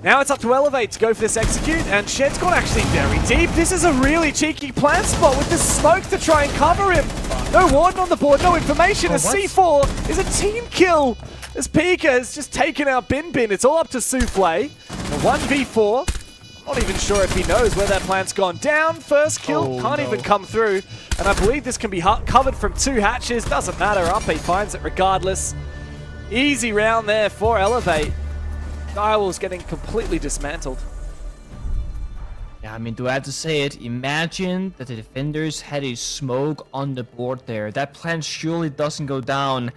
Now it's up to Elevate to go for this execute, and Shed's gone actually very deep. This is a really cheeky plant spot with the smoke to try and cover him. No warden on the board, no information. A C4 is a team kill as Pika has just taken out Bin. It's all up to Souffle. A 1v4. Not even sure if he knows where that plant's gone down. First kill, can't even come through. And I believe this can be covered from 2 hatches. Doesn't matter, Uppe finds it regardless. Easy round there for Elevate. Direwolves getting completely dismantled. Yeah, I mean, do I have to say it? Imagine that the defenders had a smoke on the board there. That plant surely doesn't go down.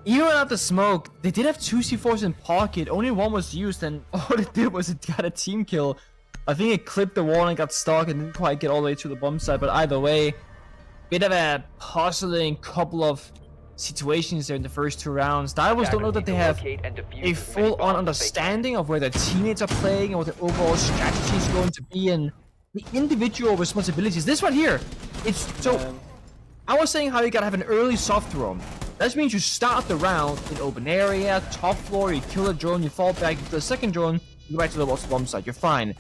Even without the smoke, they did have 2 C4s in pocket. Only 1 was used, and all it did was it got a team kill. I think it clipped the wall and got stuck and didn't quite get all the way to the bomb site. But either way, bit of a puzzling couple of situations there in the first 2 rounds. Direwolves don't know that they have a full-on understanding of where their teammates are playing and what their overall strategy is going to be, and the individual responsibilities. This one here, it's so. I was saying how you gotta have an early soft drone. That means you start the round in open area, top floor, you kill a drone, you fall back, you kill a second drone, you go back to the bomb site, you're fine.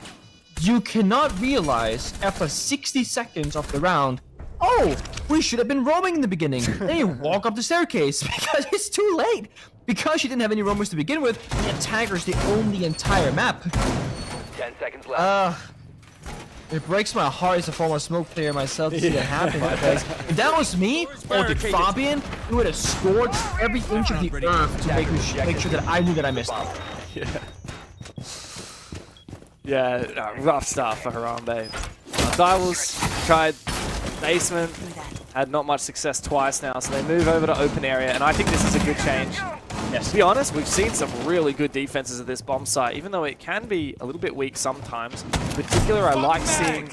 You cannot realize after 60 seconds of the round, oh, we should have been roaming in the beginning. Then you walk up the staircase because it's too late. Because you didn't have any roamers to begin with, the attackers, they own the entire map. 10 seconds left. It breaks my heart as a former smoke player myself to see that happen, because if that was me, or the Fabian, he would have scored every inch of the earth to make sure that I knew that I missed it. Yeah, rough start for Harambe. Direwolves tried basement, had not much success twice now, so they move over to open area, and I think this is a good change. Yes. To be honest, we've seen some really good defenses at this bomb site, even though it can be a little bit weak sometimes. In particular, I like seeing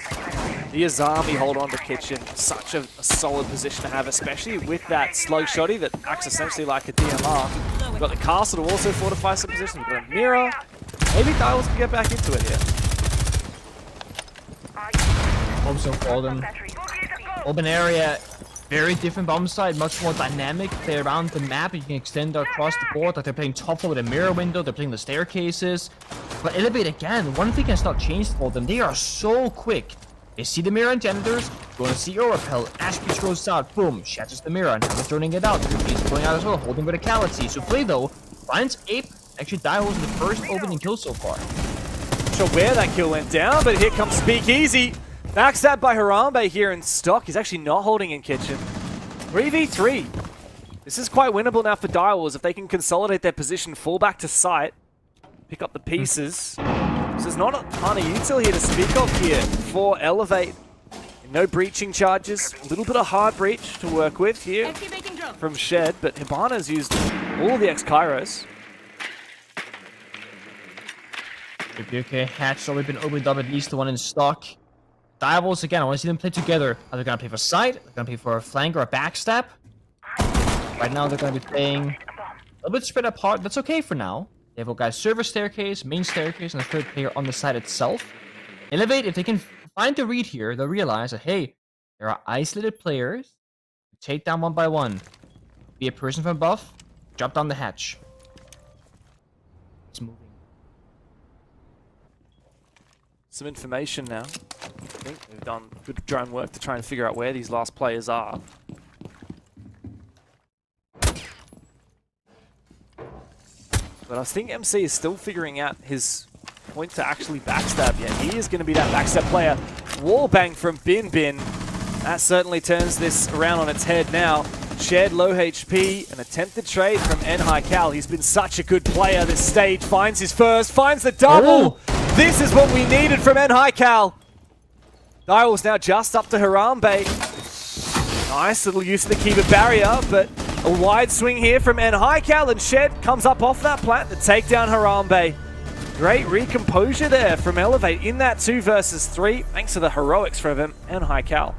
the Azami hold on to Kitchen. Such a solid position to have, especially with that slug shoddy that acts essentially like a DMR. We've got the castle to also fortify some positions. We've got a mirror. Maybe Direwolves can get back into it here. Hope so for them. Open area, very different bomb site, much more dynamic. They're around the map, you can extend across the board. Like they're playing top floor with a mirror window, they're playing the staircases. But Elevate again, one thing has not changed for them. They are so quick. They see the mirror and janitors, going to see your repel. Ashby throws out, boom, shatters the mirror, and now they're throwing it out. He's going out as well, holding verticality. So play though, finds Ape, actually Direwolves in the first opening kill so far. Not sure where that kill went down, but here comes Speakeasy. Backstabbed by Harambe here in stock. He's actually not holding in Kitchen. 3v3. This is quite winnable now for Direwolves if they can consolidate their position, fall back to site, pick up the pieces. So there's not a ton of util here to speak of here for Elevate. No breaching charges. A little bit of hard breach to work with here from Shed, but Hibana's used all the X-Kairos. Okay, hatch already been opened up, at least the one in stock. Direwolves again, I want to see them play together. Are they going to play for side? Are they going to play for a flank or a backstab? Right now they're going to be playing a little bit spread apart. That's okay for now. They have a guy server staircase, main staircase, and a third player on the side itself. Elevate, if they can find the read here, they'll realize that, hey, there are isolated players. Take down one by one. Be a person from above, drop down the hatch. It's moving. Some information now. I think they've done good drone work to try and figure out where these last players are. But I think MC is still figuring out his point to actually backstab yet. He is going to be that backstab player. Wallbang from Bin Bin. That certainly turns this around on its head now. Shared low HP, an attempted trade from NHiKal. He's been such a good player this stage. Finds his first, finds the double. Oh. This is what we needed from NHiKal. Direwolves now just up to Harambe. Nice little use of the Kiba barrier, but a wide swing here from NHiKal, and Shed comes up off that plant to take down Harambe. Great recomposure there from Elevate in that 2 versus 3. Thanks to the heroics from him and NHiKal.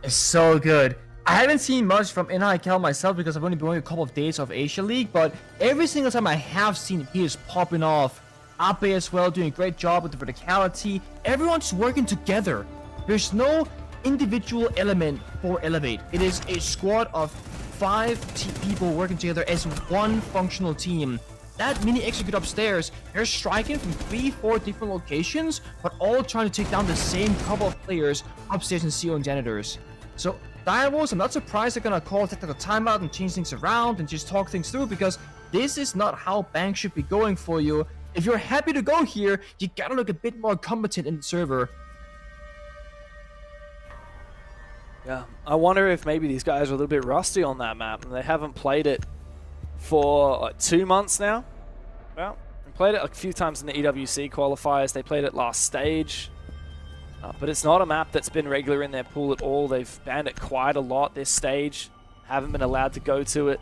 It's so good. I haven't seen much from NHiKal myself because I've only been going a couple of days of Asia League, but every single time I have seen him, he is popping off. Ape as well, doing a great job with the verticality. Everyone's working together. There's no individual element for Elevate. It is a squad of 5 people working together as one functional team. That mini execute upstairs, they're striking from 3-4 different locations, but all trying to take down the same couple of players upstairs in CO and janitors. So Direwolves, I'm not surprised they're gonna call a technical timeout and change things around and just talk things through, because this is not how Bank should be going for you. if you're happy to go here, you gotta look a bit more competent in the server. Yeah, I wonder if maybe these guys are a little bit rusty on that map, and they haven't played it for like 2 months now. Well, they played it a few times in the EWC qualifiers. They played it last stage, but it's not a map that's been regular in their pool at all. They've banned it quite a lot this stage, haven't been allowed to go to it.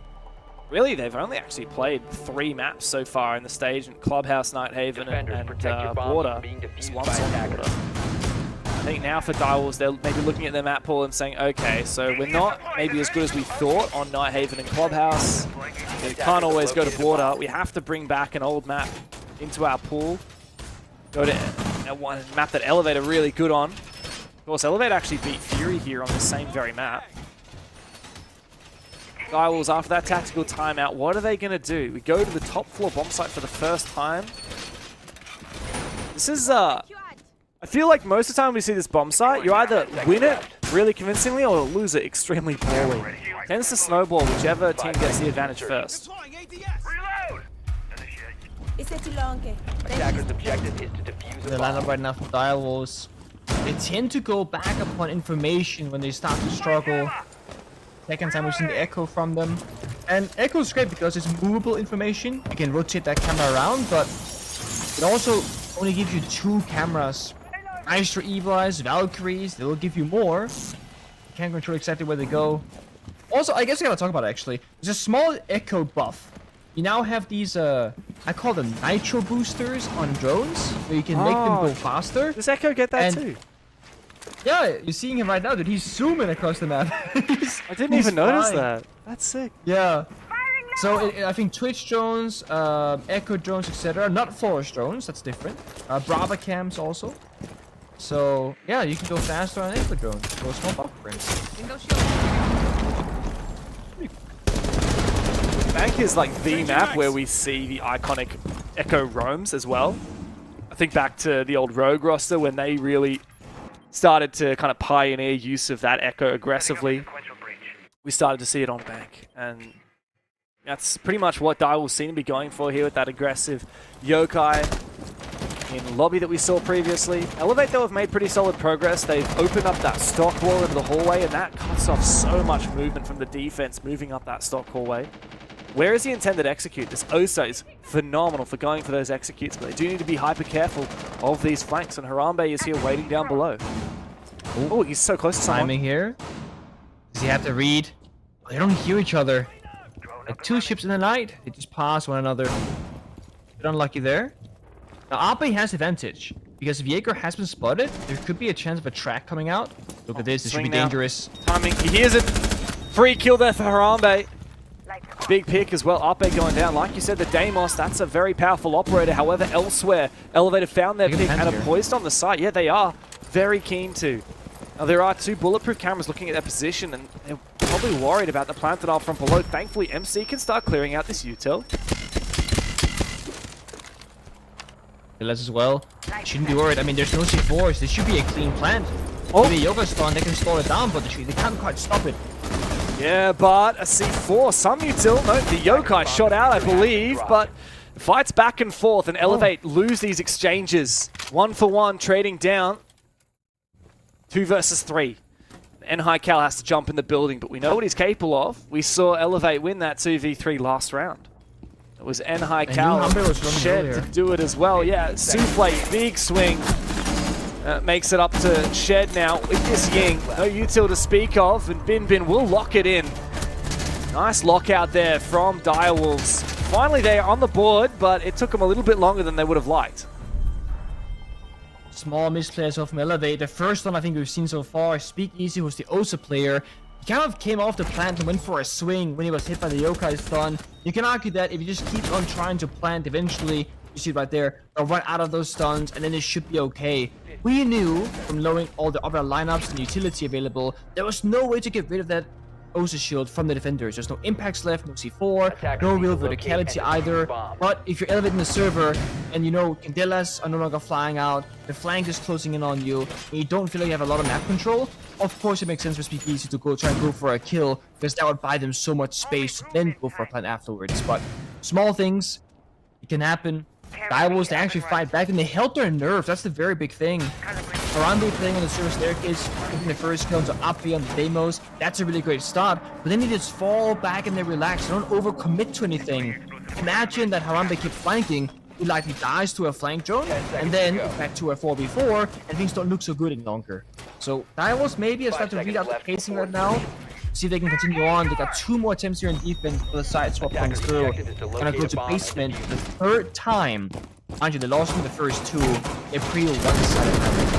Really, they've only actually played 3 maps so far in the stage, and Clubhouse, Nighthaven, and Border. Just once on Border. I think now for Direwolves, they're maybe looking at their map pool and saying, okay, so we're not maybe as good as we thought on Nighthaven and Clubhouse. We can't always go to Border. We have to bring back an old map into our pool. Go to one map that Elevate are really good on. Of course, Elevate actually beat Fury here on the same very map. Direwolves, after that tactical timeout, what are they going to do? We go to the top floor bomb site for the first time. This is, I feel like most of the time we see this bomb site, you either win it really convincingly or lose it extremely poorly. It tends to snowball whichever team gets the advantage first. Attacker's objective is to defuse The lineup right now for Direwolves, they tend to go back upon information when they start to struggle. Second time we've seen the Echo from them. And Echo is great because it's movable information. You can rotate that camera around, but it also only gives you 2 cameras. Maestro Evils, Valkyries, they will give you more. You can't control exactly where they go. Also, I guess I gotta talk about it actually. There's a small Echo buff. You now have these, I call them Nitro boosters on drones, where you can make them go faster. Does Echo get that too? Yeah, you're seeing him right now, dude. He's zooming across the map. I didn't even notice that. That's sick. Yeah. So I think Twitch drones, Echo drones, etc. Not Forest drones, that's different. Brava cams also. So yeah, you can go faster on Echo drones. So a small upgrade. Bank is like the map where we see the iconic Echo roams as well. I think back to the old Rogue roster when they really started to kind of pioneer use of that Echo aggressively. We started to see it on Bank, and that's pretty much what Direwolves seem to be going for here with that aggressive Yokai in lobby that we saw previously. Elevate, though, have made pretty solid progress. They've opened up that stock wall into the hallway, and that cuts off so much movement from the defense moving up that stock hallway. Where is the intended execute? This Osa is phenomenal for going for those executes, but they do need to be hyper careful of these flanks, and Harambe is here waiting down below. Oh, he's so close to someone. Timing here. Does he have to read? Oh, they don't hear each other. Like 2 ships in the night, they just pass one another. Bit unlucky there. Now Ape has advantage, because if Jaeger has been spotted, there could be a chance of a track coming out. Look at this, this should be dangerous. Timing, he hears it. Free kill there for Harambe. Big pick as well, Ape going down. Like you said, the Deimos, that's a very powerful operator. However, elsewhere, Elevator found their pick and are poised on the site. Yeah, they are very keen to. Now, there are 2 bulletproof cameras looking at their position, and they're probably worried about the planted from below. Thankfully, MC can start clearing out this util. Let's as well. Shouldn't be worried. I mean, there's no C4s. This should be a clean plant. Oh, maybe a Yoga spawn, they can slow it down, but they can't quite stop it. Yeah, but a C4, some util. No, the Yokai shot out, I believe, but fights back and forth, and Elevate lose these exchanges. 1 for 1, trading down. 2 versus 3. Cal has to jump in the building, but we know what he's capable of. We saw Elevate win that 2v3 last round. It was Cal Shed to do it as well. Yeah, Souffle, big swing. Makes it up to Shed now with this Ying. No util to speak of, and Bin Bin will lock it in. Nice lockout there from Direwolves. Finally, they are on the board, but it took them a little bit longer than they would have liked. Small misplays off from Elevate. The first one I think we've seen so far. Speakeasy was the Osa player. He kind of came off the plant and went for a swing when he was hit by the Yokai stun. You can argue that if he just keeps on trying to plant, eventually, you see it right there, they'll run out of those stuns and then it should be okay. We knew from knowing all the other lineups and utility available, there was no way to get rid of that Osa shield from the defenders. There's no impacts left, no C4, no real verticality either. But if you're elevating the server and you know Candelas are no longer flying out, the flank is closing in on you, and you don't feel like you have a lot of map control, of course it makes sense for Speakeasy to try and go for a kill, because that would buy them so much space to then go for a plant afterwards. But small things, it can happen. Direwolves, they actually fight back, and they held their nerve. That's the very big thing. Harambe playing on the server staircase, taking the first kill to Api on the demos. That's a really great start. But then they just fall back and they relax. They don't overcommit to anything. Imagine that Harambe keeps flanking. He likely dies to a flank drone, and then back to a 4v4, and things don't look so good any longer. So Direwolves maybe are starting to read out the pacing right now. See if they can continue on. They got 2 more attempts here in defense for the side swap comes through. Gonna go to basement the 3rd time. Mind you, they lost in the first 2. A pretty one-sided match.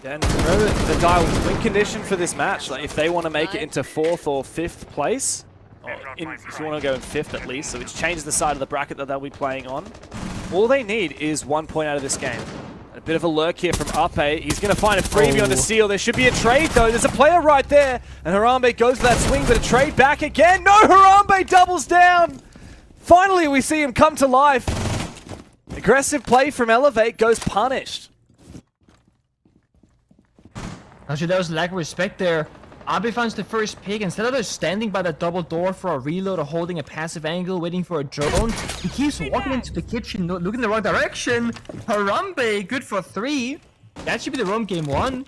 And remember the Direwolves win condition for this match. Like if they want to make it into 4th or 5th place, or if you want to go in 5th at least, so it's changed the side of the bracket that they'll be playing on. All they need is 1 point out of this game. A bit of a lurk here from Ape. He's going to find a freebie on the seal. There should be a trade, though. There's a player right there. And Harambe goes for that swing, but a trade back again. No, Harambe doubles down. Finally, we see him come to life. Aggressive play from Elevate goes punished. Actually, there was a lack of respect there. Abe finds the first pick. Instead of just standing by that double door for a reload or holding a passive angle, waiting for a drone, he keeps walking into the kitchen, looking in the wrong direction. Harambe, good for 3. That should be the roam game 1.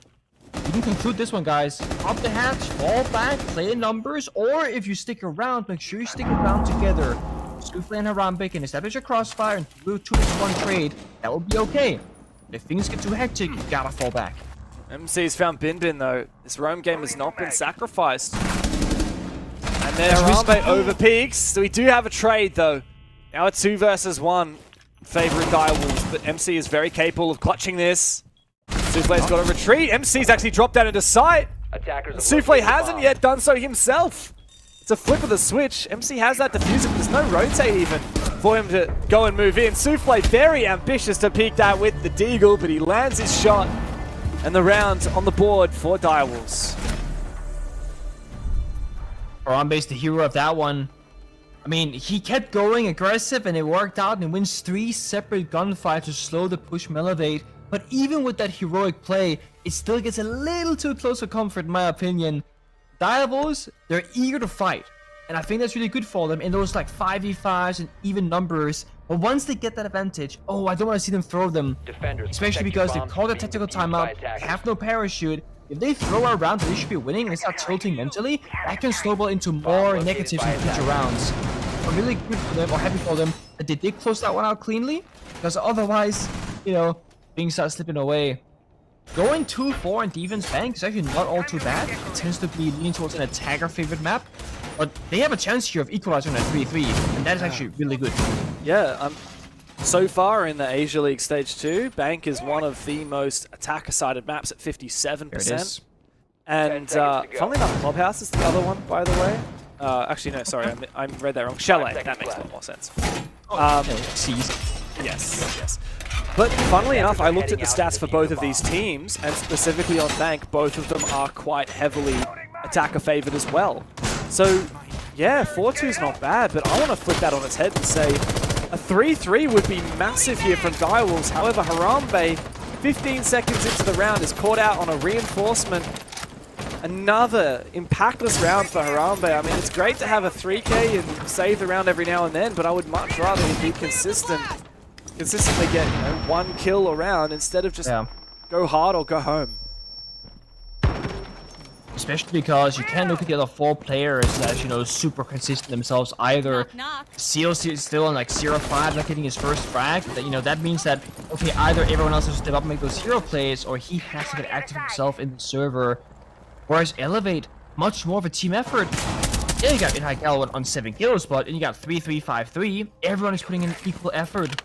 You can conclude this one, guys. Up the hatch, fall back, play in numbers, or if you stick around, make sure you stick around together. Souffle and Harambe can establish a crossfire and do a 2-1 trade. That will be okay. But if things get too hectic, you gotta fall back. MC's found Bin Bin though. This roam game has not been sacrificed. And then Harambe over peaks. So we do have a trade though. Now a 2 versus 1 favoring Direwolves, but MC is very capable of clutching this. Souffle's got a retreat. MC's actually dropped out into sight. Souffle hasn't yet done so himself. It's a flip of the switch. MC has that diffuser, but there's no rotate even for him to go and move in. Souffle very ambitious to peek that with the deagle, but he lands his shot. And the round on the board for Direwolves. Harambe's the hero of that one. I mean, he kept going aggressive and it worked out and wins 3 separate gunfights to slow the push from Elevate. But even with that heroic play, it still gets a little too close for comfort in my opinion. Direwolves, they're eager to fight. And I think that's really good for them in those like 5v5s and even numbers. But once they get that advantage, oh, I don't want to see them throw them. Especially because they call the tactical timeout, have no parachute. If they throw a round that they should be winning and they start tilting mentally, that can snowball into more negatives in future rounds. I'm really good for them, or happy for them, that they did close that one out cleanly. Because otherwise, you know, things start slipping away. Going 2-4 in defense bank is actually not all too bad. It tends to be leaning towards an attacker favorite map. But they have a chance here of equalizing at 3-3, and that is actually really good. Yeah, so far in the Asia League Stage 2, Bank is one of the most attacker-sided maps at 57%. And funnily enough, Clubhouse is the other one, by the way. Actually, no, sorry, I read that wrong. Chalet, that makes a lot more sense. Yes. But funnily enough, I looked at the stats for both of these teams, and specifically on Bank, both of them are quite heavily attacker-favored as well. So, yeah, 4-2 is not bad, but I want to flip that on its head and say a 3-3 would be massive here from Direwolves. However, Harambe, 15 seconds into the round, is caught out on a reinforcement. Another impactless round for Harambe. I mean, it's great to have a 3K and save the round every now and then, but I would much rather he be consistently get 1 kill a round instead of just go hard or go home. Especially because you can't look at the other 4 players as, you know, super consistent themselves either. Seals is still on like 0-5, not getting his first frag. That, you know, that means that, okay, either everyone else has to step up and make those hero plays, or he has to get active himself in the server. Whereas Elevate, much more of a team effort. Yeah, you got Inhai on 7 kills, but then you got 3-3-5-3. Everyone is putting in equal effort.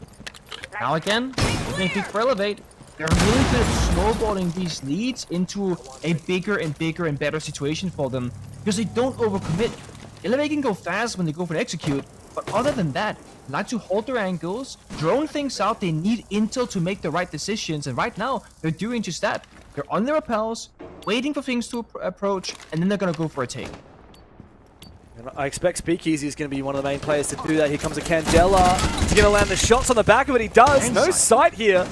Now again, looking big for Elevate. They're really good at snowballing these leads into a bigger and bigger and better situation for them, because they don't overcommit. Elevate can go fast when they go for an execute, but other than that, they like to hold their angles, drone things out. They need intel to make the right decisions, and right now, they're doing just that. They're on their rappels, waiting for things to approach, and then they're going to go for a take. I expect Speakeasy is going to be one of the main players to do that. Here comes a Candela. He's going to land the shots on the back of it. He does. No sight here.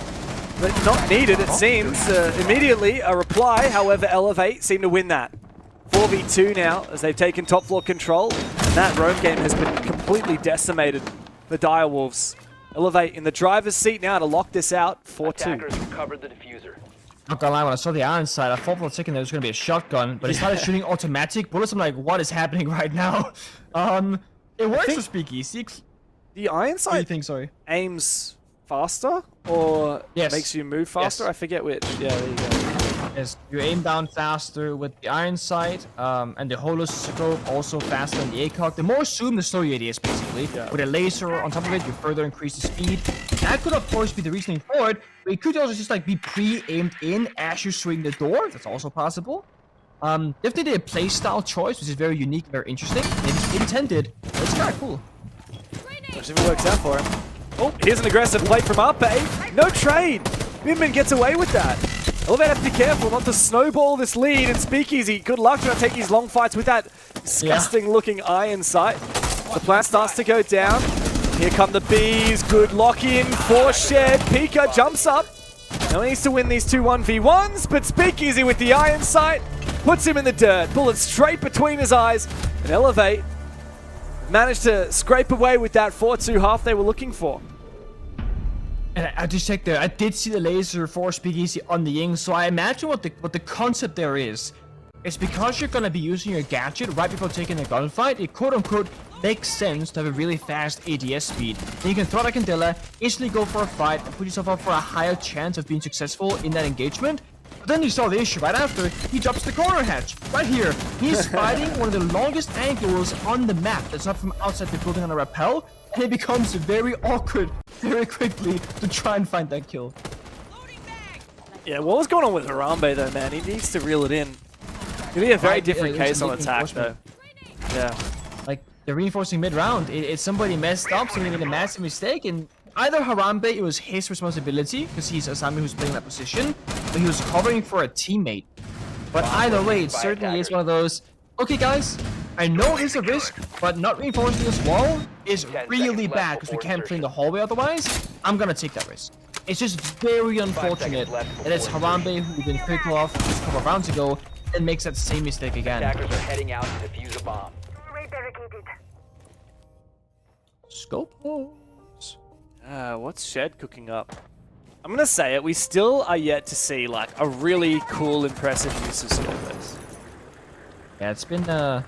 But not needed, it seems. Immediately, a reply. However, Elevate seem to win that. 4v2 now, as they've taken top floor control. And that roam game has been completely decimated for Direwolves. Elevate in the driver's seat now to lock this out. 4-2. Attackers recovered the diffuser. Not gonna lie, when I saw the iron side, I thought for a second there was gonna be a shotgun, but it started shooting automatic bullets. I'm like, what is happening right now? It works for Speakeasy. The iron sight What do you think, sorry? aims faster or Yes. makes you move faster? Yes. I forget which. Yeah, there you go. Yes, you aim down faster with the iron sight, and the holoscope also faster than the ACOG. The more zoom, the slower it is, basically. Yeah. With a laser on top of it, you further increase the speed. That could, of course, be the reasoning for it, but it could also just like be pre-aimed in as you swing the door. That's also possible. Definitely a playstyle choice, which is very unique, very interesting. It's intended, but it's kind of cool. Let's see if it works out for him. Oh, here's an aggressive play from Arpe. No trade. Binbin gets away with that. Elevate have to be careful not to snowball this lead, and Speakeasy, good luck trying to take these long fights with that disgusting looking iron sight. The plan starts to go down. Here come the bees, good lock in for Shed. Pika jumps up. Now he needs to win these two 1v1s, but Speakeasy with the iron sight puts him in the dirt. Bullet straight between his eyes, and Elevate managed to scrape away with that 4-2 half they were looking for. And I just checked there. I did see the laser for Speakeasy on the Ying, so I imagine what the concept there is. It's because you're gonna be using your gadget right before taking a gunfight. It quote-unquote makes sense to have a really fast ADS speed. Then you can throw out a Candela, instantly go for a fight, and put yourself up for a higher chance of being successful in that engagement. But then you saw the issue right after. He drops the corner hatch right here. He's fighting one of the longest angles on the map that's not from outside the building on a rappel, and it becomes very awkward very quickly to try and find that kill. Yeah, what was going on with Harambe though, man? He needs to reel it in. It'd be a very different case on attack though. Yeah. Like, they're reinforcing mid-round. It's somebody messed up, somebody made a massive mistake, and either Harambe, it was his responsibility, because he's Asami who's playing that position, but he was covering for a teammate. But either way, it certainly is one of those, okay guys, I know it's a risk, but not reinforcing this wall is really bad, because we can't play in the hallway otherwise. I'm gonna take that risk. It's just very unfortunate that it's Harambe who we've been critical of just a couple of rounds ago, and makes that same mistake again. Attackers are heading out to defuse a bomb. Scope. What's Shed cooking up? I'm gonna say it, we still are yet to see like a really cool, impressive use of Scopers. Yeah, it's been a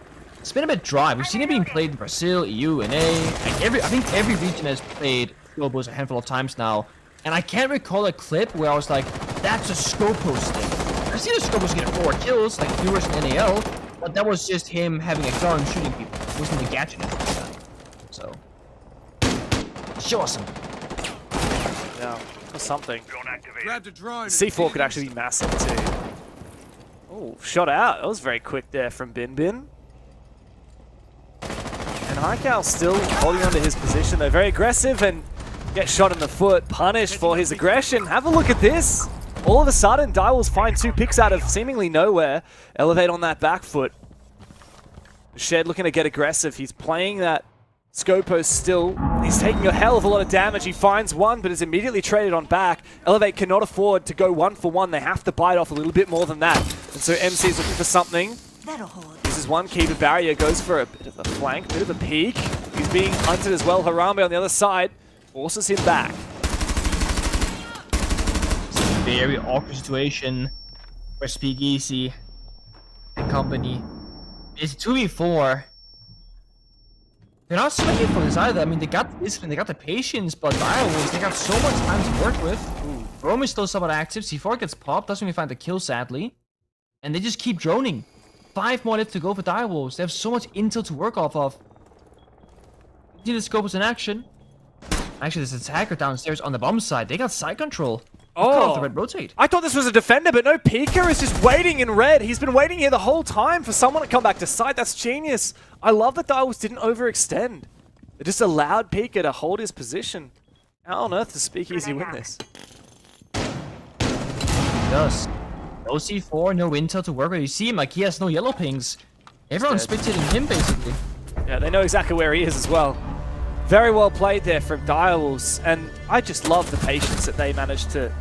bit dry. We've seen it being played in Brazil, EU, and I think every region has played Scopos a handful of times now. And I can't recall a clip where I was like, that's a Scopos thing. I've seen a Scopos get 4 kills, like viewers in NAL, but that was just him having a gun shooting people. It wasn't a gadget like that. So, show us some. Yeah, or something. C4 could actually be massive too. Oh, shot out. That was very quick there from Binbin. And Haikal still holding onto his position. They're very aggressive and get shot in the foot. Punished for his aggression. Have a look at this. All of a sudden, Direwolves find 2 picks out of seemingly nowhere. Elevate on that back foot. Shed looking to get aggressive. He's playing that Scopos still. He's taking a hell of a lot of damage. He finds one, but is immediately traded on back. Elevate cannot afford to go 1-for-1. They have to bite off a little bit more than that. And so MC is looking for something. This is one key to barrier. Goes for a bit of a flank, bit of a peek. He's being hunted as well. Harambe on the other side forces him back. It's a very awkward situation where Speakeasy and company is 2v4. They're not swinging for this either. I mean, they got the discipline, they got the patience, but Direwolves, they got so much time to work with. Rome is still somewhat active. C4 gets popped, doesn't even find the kill, sadly. And they just keep droning. 5 more left to go for Direwolves. They have so much intel to work off of. See the Scopos in action. Actually, there's an attacker downstairs on the bomb side. They got side control. Oh, the red rotate. I thought this was a defender, but no, Pika is just waiting in red. He's been waiting here the whole time for someone to come back to site. That's genius. I love that Direwolves didn't overextend. They just allowed Pika to hold his position. How on earth does Speakeasy win this? Does. No C4, no intel to work with. You see him, like, he has no yellow pings. Everyone's spit-hitting him, basically. Yeah, they know exactly where he is as well. Very well played there from Direwolves, and I just love the patience that they managed to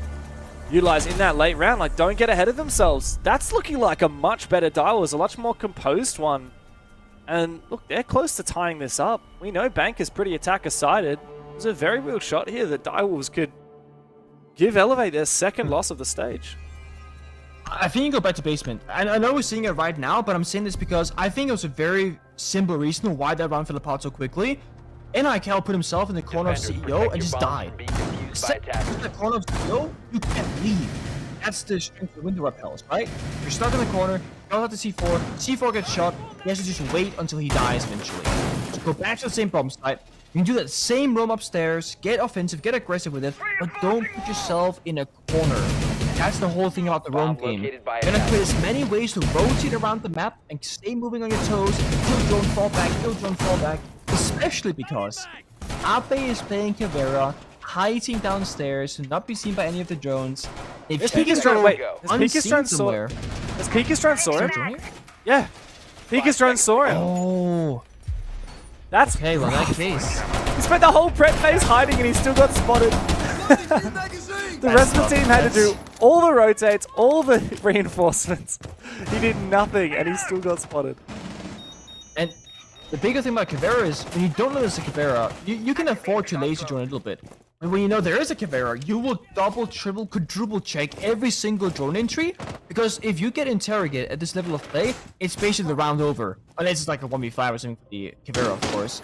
utilize in that late round. Like, don't get ahead of themselves. That's looking like a much better Direwolves, a much more composed one And look, they're close to tying this up. We know Bank is pretty attacker-sided. There's a very real shot here that Direwolves could give Elevate their second loss of the stage. I think you go back to basement. And I know we're seeing it right now, but I'm saying this because I think it was a very simple reason why that round fell apart so quickly. NIKL put himself in the corner of CEO and just died. In the corner of CEO, you can't leave. That's the strength the window repels, right? You're stuck in the corner, goes out to C4, C4 gets shot, he has to just wait until he dies eventually. So go back to the same problem site. You can do that same roam upstairs, get offensive, get aggressive with it, but don't put yourself in a corner. That's the whole thing about the roam game. You're gonna create as many ways to rotate around the map and stay moving on your toes, kill drone, fall back, kill drone, fall back. Especially because Ape is playing Caveira, hiding downstairs to not be seen by any of the drones. If Pika's drone, wait, has Pika's drone saw him? Yeah, Pika's drone saw him. Oh. That's okay, well, in that case. He spent the whole prep phase hiding and he still got spotted. The rest of the team had to do all the rotates, all the reinforcements. He did nothing and he still got spotted. And the bigger thing about Caveira is, when you don't know there's a Caveira, you can afford to laser drone a little bit. And when you know there is a Caveira, you will double, triple, quadruple check every single drone entry. Because if you get interrogated at this level of play, it's basically the round over. Unless it's like a 1v5 or something for the Caveira, of course.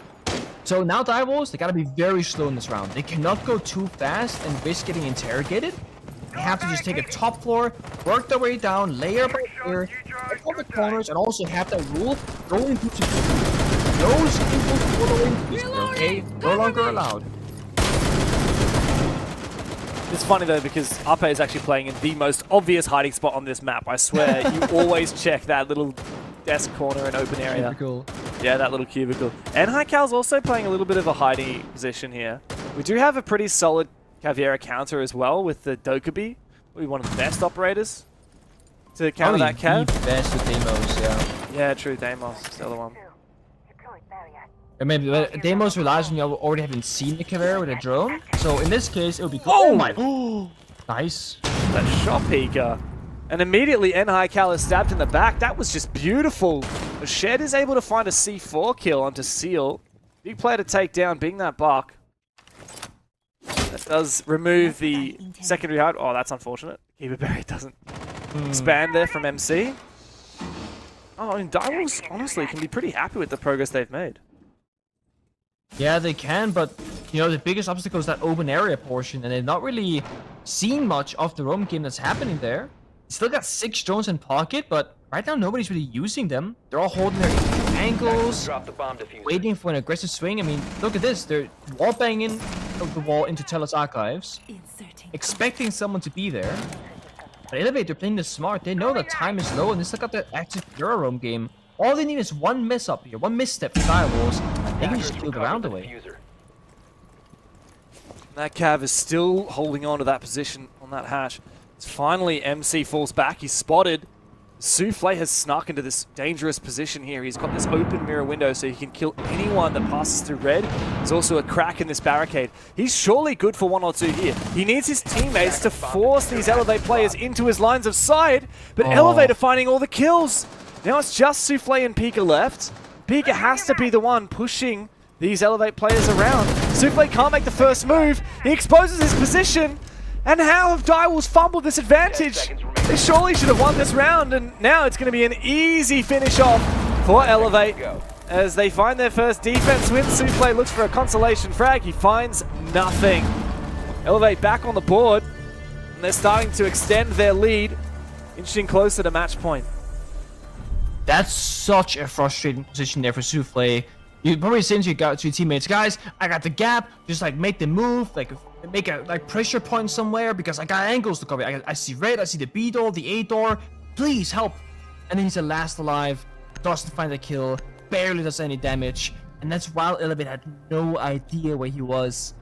So now Direwolves, they gotta be very slow in this round. They cannot go too fast and risk getting interrogated. They have to just take a top floor, work their way down, layer by layer, check all the corners, and also have that rule, go into those people following, okay? No longer allowed. It's funny though because Ape is actually playing in the most obvious hiding spot on this map. I swear, you always check that little desk corner and open area. Cubicle. Yeah, that little cubicle. And NiKal's also playing a little bit of a hiding position here. We do have a pretty solid Caveira counter as well with the Dokkaebi. Probably one of the best operators to counter that Cav. Best with Deimos, yeah. Yeah, true. Deimos is the other one. I mean, Deimos relies on you already having seen the Caveira with a drone. So in this case, it would be cool. Oh my! Nice. That shot peeker. And immediately NiKal is stabbed in the back. That was just beautiful. The Shed is able to find a C4 kill onto Seal. Big player to take down, being that Buck. That does remove the secondary hide. Oh, that's unfortunate. Keeper Berry doesn't expand there from MC. Oh, I mean, Direwolves honestly can be pretty happy with the progress they've made. Yeah, they can, but you know, the biggest obstacle is that open area portion, and they've not really seen much of the roam game that's happening there. Still got 6 drones in pocket, but right now nobody's really using them. They're all holding their angles, waiting for an aggressive swing. I mean, look at this. They're wall banging the wall into Teller's archives, expecting someone to be there. But Elevate, they're playing this smart. They know that time is low, and they still got that active Euro roam game. All they need is one mess up here, one misstep for Direwolves. They can just steal the round away. That Cav is still holding on to that position on that hash. It's finally MC falls back. He's spotted. Souffle has snuck into this dangerous position here. He's got this open mirror window so he can kill anyone that passes through red. There's also a crack in this barricade. He's surely good for 1 or 2 here. He needs his teammates to force these Elevate players into his lines of sight, but Elevate are finding all the kills. Now it's just Souffle and Pika left. Pika has to be the one pushing these Elevate players around. Souffle can't make the first move. He exposes his position. And how have Direwolves fumbled this advantage? They surely should have won this round, and now it's going to be an easy finish off for Elevate. As they find their first defense win, Souffle looks for a consolation frag. He finds nothing. Elevate back on the board, and they're starting to extend their lead, inching closer to match point. That's such a frustrating position there for Souffle. You probably saying to your teammates, guys, I got the gap, just like make the move, like make a pressure point somewhere because I got angles to cover. I see red, I see the B door, the A door, please help. And then he's the last alive, doesn't find the kill, barely does any damage, and that's while Elevate had no idea where he was.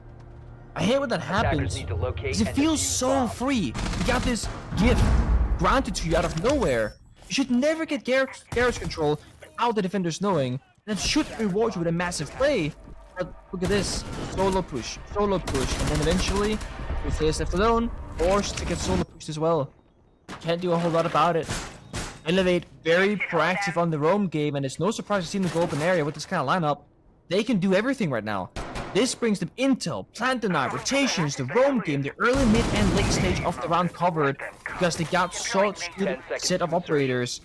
I hate when that happens, because it feels so free. You got this gift granted to you out of nowhere. You should never get garage control without the defenders knowing. That should reward you with a massive play. But look at this. Solo push. And then eventually, with is left alone, forced to get solo pushed as well. Can't do a whole lot about it. Elevate very proactive on the roam game, and it's no surprise to see them go open area with this kind of lineup. They can do everything right now. This brings them intel, plant deny, rotations, the roam game, the early, mid, and late stage of the round covered because they got such good set of operators.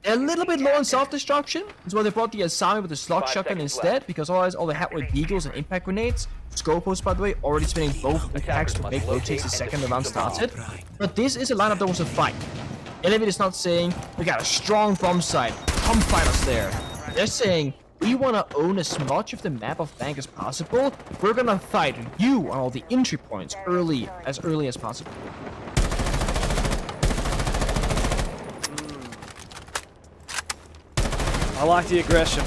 They're a little bit low on self-destruction. That's why they brought the Asami with the slug shotgun instead, because otherwise all they had were deagles and impact grenades. Scopos, by the way, already spinning both attacks to make rotates the second the round started. But this is a lineup that was a fight. Elevate is not saying, we got a strong bomb site, come fight us there. They're saying, we want to own as much of the map of Bank as possible. We're gonna fight you on all the entry points early as possible. I like the aggression.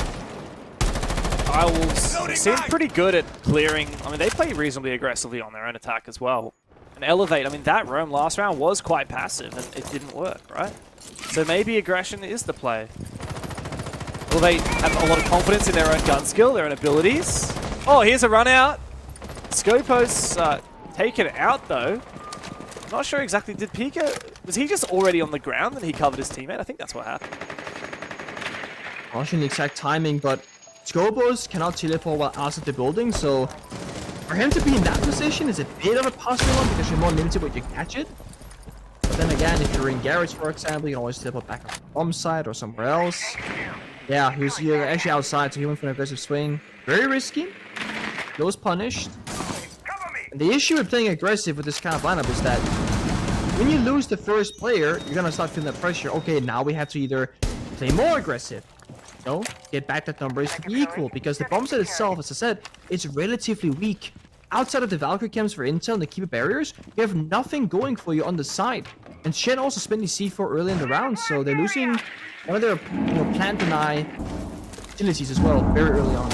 Direwolves seem pretty good at clearing. I mean, they play reasonably aggressively on their own attack as well. And Elevate, I mean, that roam last round was quite passive and it didn't work, right? So maybe aggression is the play. Elevate have a lot of confidence in their own gun skill, their own abilities. Oh, here's a run out. Scopos taken out though. Not sure exactly, did Pika, was he just already on the ground and he covered his teammate? I think that's what happened. I'm not sure the exact timing, but Scopos cannot teleport while outside the building, so for him to be in that position is a bit of a possible one because you're more limited when you catch it. But then again, if you're in garage, for example, you can always teleport back on the bomb site or somewhere else. Yeah, he's actually outside, so he went for an aggressive swing. Very risky. Goes punished. And the issue with playing aggressive with this kind of lineup is that when you lose the first player, you're gonna start feeling that pressure. Okay, now we have to either play more aggressive, get back that numbers to be equal, because the bomb set itself, as I said, it's relatively weak. Outside of the Valkyrie camps for intel and the keeper barriers, you have nothing going for you on the side. And Shen also spent the C4 early in the round, so they're losing one of their plant deny utilities as well, very early on.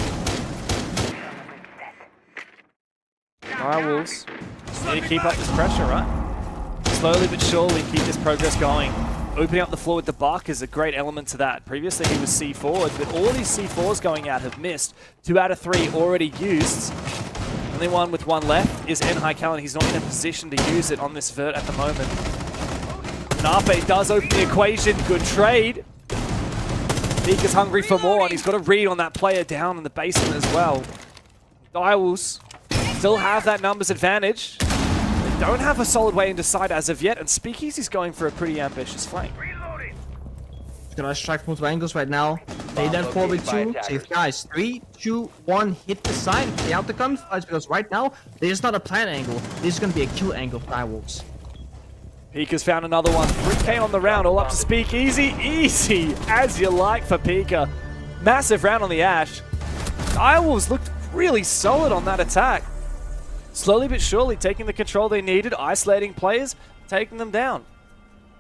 Direwolves need to keep up this pressure, right? Slowly but surely keep this progress going. Opening up the floor with the Buck is a great element to that. Previously he was C4'd, but all these C4s going out have missed. 2 out of 3 already used. Only one with one left is NHiCal, and he's not in a position to use it on this vert at the moment. Nape does open the equation. Good trade. Meek is hungry for more, and he's got a read on that player down in the basement as well. Direwolves still have that numbers advantage. They don't have a solid way into side as of yet, and Speakeasy's going for a pretty ambitious flank. Gonna strike multiple angles right now. Play that 4v2. Safe guys. 3, 2, 1. Hit the side. Play out the gunfights, because right now there's not a plan angle. This is gonna be a kill angle for Direwolves. Pika's found another one. 3K on the round, all up to Speakeasy. Easy as you like for Pika. Massive round on the Ash. Direwolves looked really solid on that attack. Slowly but surely taking the control they needed, isolating players, taking them down.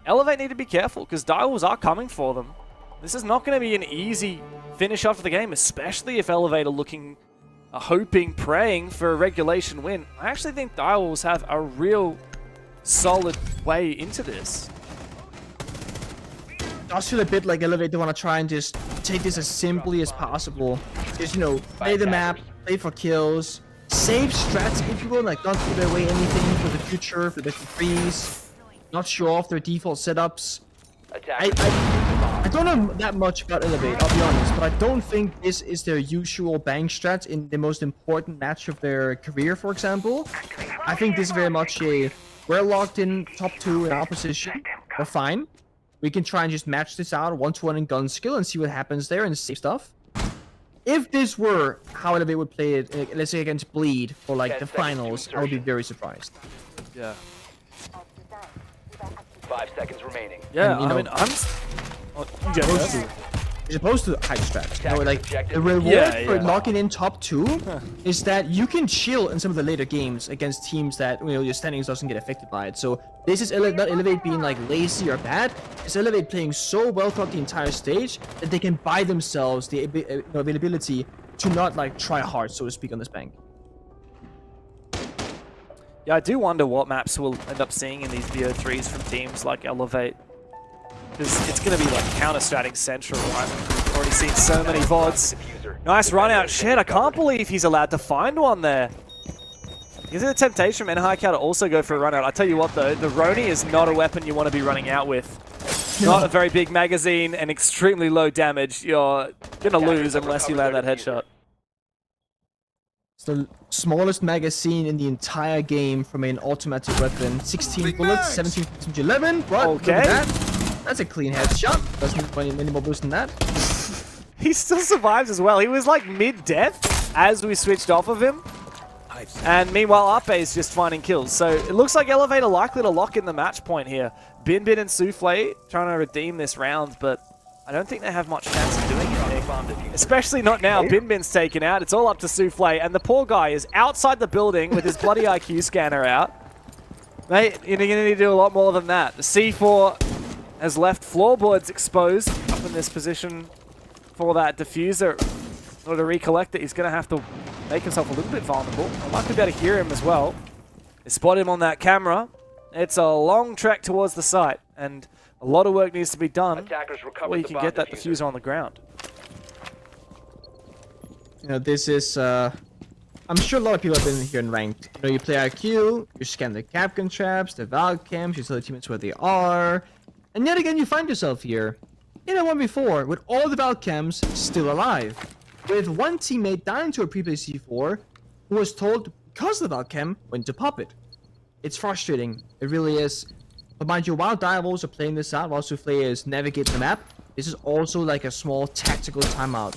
Elevate need to be careful because Direwolves are coming for them. This is not going to be an easy finish off the game, especially if Elevate are looking, hoping, praying for a regulation win. I actually think Direwolves have a real solid way into this. It does feel a bit like Elevate, they want to try and just take this as simply as possible. Just, play the map, play for kills, save strats, if you will, like not give away anything for the future, for the freeze, not show off their default setups. I don't know that much about Elevate, I'll be honest, but I don't think this is their usual bang strat in the most important match of their career, for example. I think this is very much a, we're locked in top 2 in our position, we're fine. We can try and just match this out 1-to-1 in gun skill and see what happens there and save stuff. If this were how Elevate would play it, let's say against Bleed for like the finals, I would be very surprised. Yeah. 5 seconds remaining. Yeah, And, I mean, I'm... You're supposed to hide strats. Like, the reward for locking in top 2 is that you can chill in some of the later games against teams that, your standings doesn't get affected by it. So this is not Elevate being like lazy or bad. It's Elevate playing so well throughout the entire stage that they can buy themselves the availability to not like try hard, so to speak, on this bank. Yeah, I do wonder what maps we'll end up seeing in these VO3s from teams like Elevate. Because it's going to be like counter-stratting central, right? We've already seen so many VODs. Nice run out. Shed, I can't believe he's allowed to find one there. Is it a temptation from NHiCal to also go for a run out? I tell you what though, the Roni is not a weapon you want to be running out with. Not a very big magazine and extremely low damage. You're gonna lose unless you land that headshot. It's the smallest magazine in the entire game from an automatic weapon. 16 bullets, 17 to 11. What? Look at that. That's a clean headshot. Doesn't need any more boost than that. He still survives as well. He was like mid-death as we switched off of him. And meanwhile, Ape is just finding kills. So it looks like Elevate are likely to lock in the match point here. Bin and Souffle trying to redeem this round, but I don't think they have much chance of doing anything. Especially not now. Bin's taken out. It's all up to Souffle, and the poor guy is outside the building with his bloody IQ scanner out. Mate, you're going to need to do a lot more than that. The C4 has left floorboards exposed up in this position for that diffuser. In order to recollect it, he's going to have to make himself a little bit vulnerable. I might be able to hear him as well. They spot him on that camera. It's a long trek towards the site, and a lot of work needs to be done before you can get that diffuser on the ground. You know, this is, I'm sure a lot of people have been here in ranked. You know, you play IQ, you scan the Capcom traps, the Valve cams, you tell the teammates where they are, and yet again you find yourself here in a 1v4 with all the Valve cams still alive. With one teammate dying to a pre-play C4 who was told because of the Valve cam when to pop it. It's frustrating, it really is. But mind you, while Direwolves are playing this out, while Souffle is navigating the map, this is also like a small tactical timeout.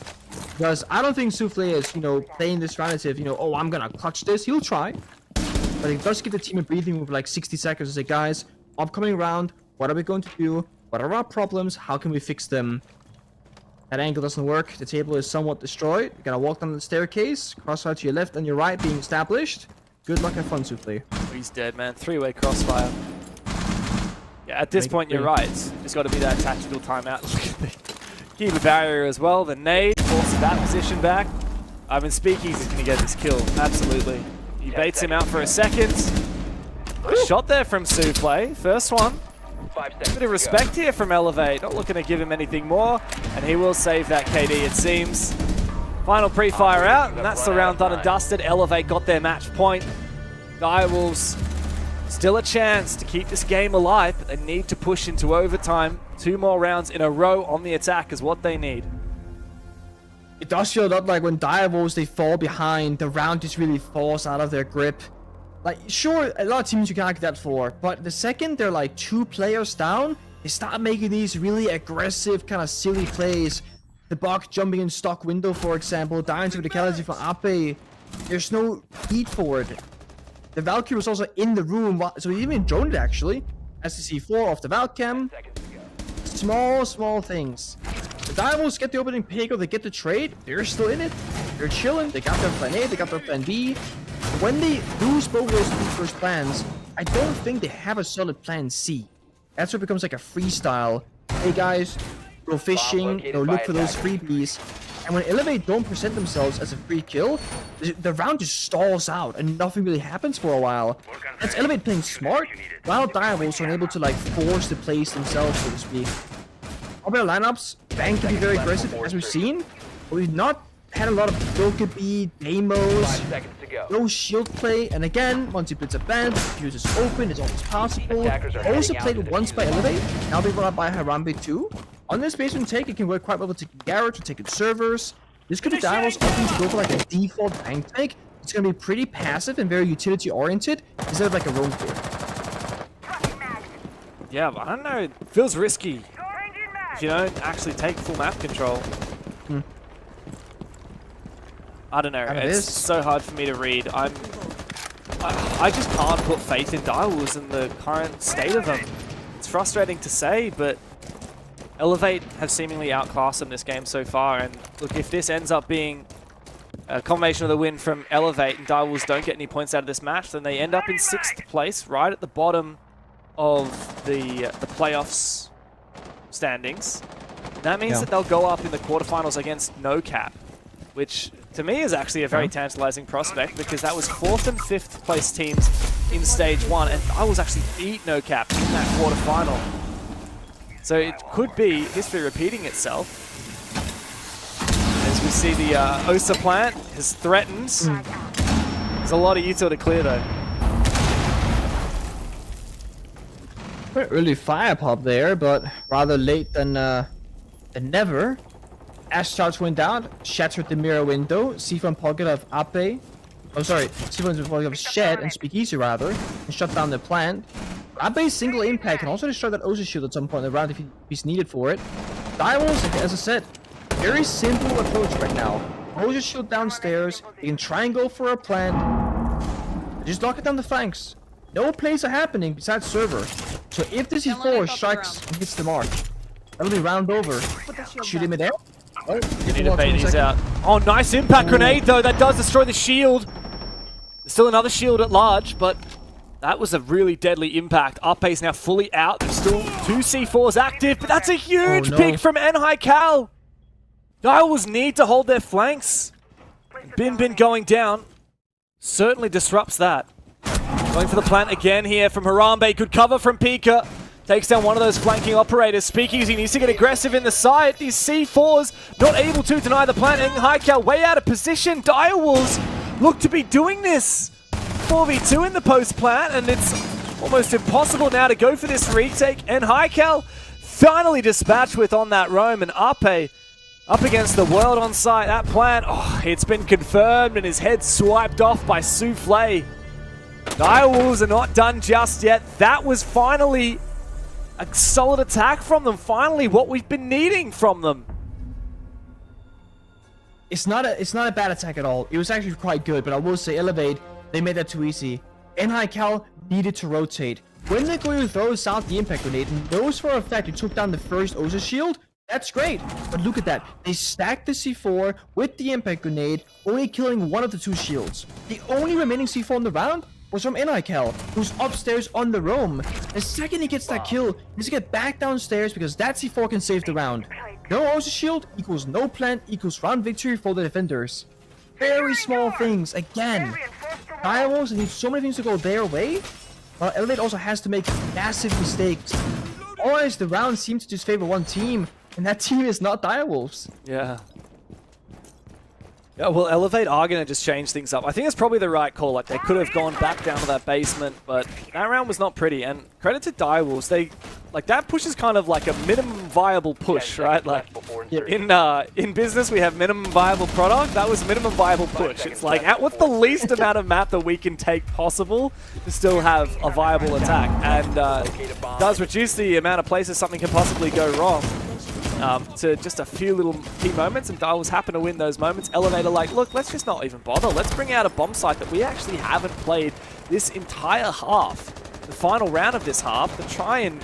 Because I don't think Souffle is, you know, playing this round as if, you know, oh, I'm gonna clutch this. He'll try. But he does give the team a breathing room for like 60 seconds to say, guys, upcoming round, what are we going to do? What are our problems? How can we fix them? That angle doesn't work. The table is somewhat destroyed. You're gonna walk down the staircase. Crossfire to your left and your right being established. Good luck and fun, Souffle. He's dead, man. Three-way crossfire. Yeah, at this point, you're right. It's got to be that tactical timeout. Keep the barrier as well. The nade forces that position back. I mean, Speakeasy's going to get this kill. Absolutely. He baits him out for a second. Nice shot there from Souffle. First one. Bit of respect here from Elevate. Not looking to give him anything more. And he will save that KD, it seems. Final pre-fire out, and that's the round done and dusted. Elevate got their match point. Direwolves still a chance to keep this game alive, but they need to push into overtime. 2 more rounds in a row on the attack is what they need. It does feel a lot like when Direwolves, they fall behind, the round just really falls out of their grip. Like, sure, a lot of teams you can argue that for, but the second they're like 2 players down, they start making these really aggressive, kind of silly plays. The Buck jumping in stock window, for example, dying to verticality from Ape. There's no heat for it. The Valkyrie was also in the room, so he even droned it actually. As the C4 off the Valcam. Small things. The Direwolves get the opening pick or they get the trade. They're still in it. They're chilling. They got their plan A, they got their plan B. When they lose both of those 2 first plans, I don't think they have a solid plan C. That's what becomes like a freestyle. Hey guys, go fishing, you know, look for those freebies. And when Elevate don't present themselves as a free kill, the round just stalls out and nothing really happens for a while. That's Elevate playing smart, while Direwolves are unable to like force the plays themselves, so to speak. All their lineups, Bang can be very aggressive as we've seen, but we've not had a lot of Dokkaebi, demos, no shield play, and again, once he puts a band, the fuse is open, it's always possible. Also played once by Elevate, now they run out by Harambe too. On this basement take, it can work quite well with taking Garage or taking servers. This could be Direwolves opting to go for like a default tank take. It's going to be pretty passive and very utility oriented instead of like a roam clear. Yeah, but I don't know. It feels risky if you don't actually take full map control. I don't know. It's so hard for me to read. I just can't put faith in Direwolves in the current state of them. It's frustrating to say, but Elevate have seemingly outclassed them this game so far, and look, if this ends up being a combination of the win from Elevate and Direwolves don't get any points out of this match, then they end up in 6th place, right at the bottom of the playoffs standings. That means that they'll go up in the quarterfinals against NoCap, which to me is actually a very tantalizing prospect, because that was 4th and 5th place teams in stage 1, and Direwolves actually beat NoCap in that quarterfinal. So it could be history repeating itself. As we see the Osa plant has threatened. There's a lot of util to clear though. Quite early fire pop there, but rather late than never. Ash starts went down, shattered the mirror window, C4 pocket of Ape. Oh, sorry, C4 pocket of Shed and Speakeasy rather, and shut down the plant. Ape's single impact can also destroy that Osa shield at some point in the round if he's needed for it. Direwolves, as I said, very simple approach right now. Osa shield downstairs, you can try and go for a plant. Just lock it down the flanks. No plays are happening besides server. So if the C4 strikes and hits the mark, that'll be round over. Shoot him in there. Oh, you need to bait these out. Oh, nice impact grenade though. That does destroy the shield. There's still another shield at large, but that was a really deadly impact. Ape's now fully out. There's still 2 C4s active, but that's a huge pick from NHiCal. Direwolves need to hold their flanks. Bin going down certainly disrupts that. Going for the plant again here from Harambe. Good cover from Pika. Takes down one of those flanking operators. Speakeasy needs to get aggressive in the side. These C4s not able to deny the plant. NHiCal way out of position. Direwolves look to be doing this 4v2 in the post plant, and it's almost impossible now to go for this retake. NHiCal finally dispatched with on that roam, and Ape up against the world on site. That plant, oh, it's been confirmed, and his head swiped off by Souffle. Direwolves are not done just yet. That was finally a solid attack from them. Finally, what we've been needing from them. It's not a bad attack at all. It was actually quite good, but I will say, Elevate, they made that too easy. NHiCal needed to rotate. When they're going to throw out the impact grenade and knows for a fact you took down the first Osa shield, that's great. But look at that. They stacked the C4 with the impact grenade, only killing one of the 2 shields. The only remaining C4 in the round was from NHiCal, who's upstairs on the roam. The second he gets that kill, he needs to get back downstairs because that C4 can save the round. No Osa shield equals no plant equals round victory for the defenders. Very small things, again. Direwolves need so many things to go their way, while Elevate also has to make massive mistakes. Otherwise, the round seems to just favor one team, and that team is not Direwolves. Yeah. Yeah, well, Elevate are going to just change things up. I think it's probably the right call. Like, they could have gone back down to that basement, but that round was not pretty. And credit to Direwolves, that push is kind of like a minimum viable push, right? Like, in business, we have minimum viable product. That was minimum viable push. It's like, what's the least amount of map that we can take possible to still have a viable attack? And does reduce the amount of places something can possibly go wrong. To just a few little key moments, and Direwolves happen to win those moments. Elevator like, look, let's just not even bother. Let's bring out a bomb site that we actually haven't played this entire half, the final round of this half, to try and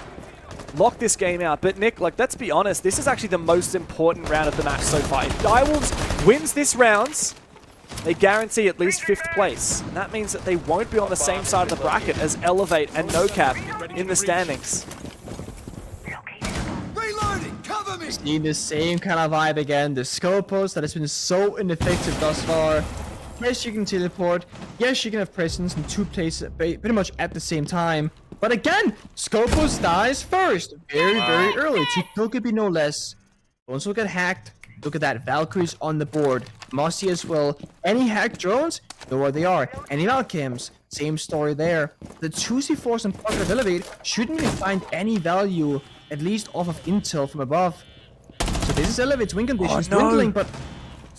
lock this game out. But Nick, like, let's be honest, this is actually the most important round of the match so far. If Direwolves wins this round, they guarantee at least 5th place. And that means that they won't be on the same side of the bracket as Elevate and NoCap in the standings. Just need the same kind of vibe again. The Scopus that has been so ineffective thus far. Yes, you can teleport. Yes, you can have presence in 2 places pretty much at the same time. But again, Scopus dies first. Very, very early. To Togepi no less. Drones will get hacked. Look at that. Valkyries on the board. Mossy as well. Any hacked drones? Know where they are. Any Valkyms? Same story there. The 2 C4s and Pocket of Elevate shouldn't even find any value, at least off of intel from above. So this is Elevate's win conditions dwindling, but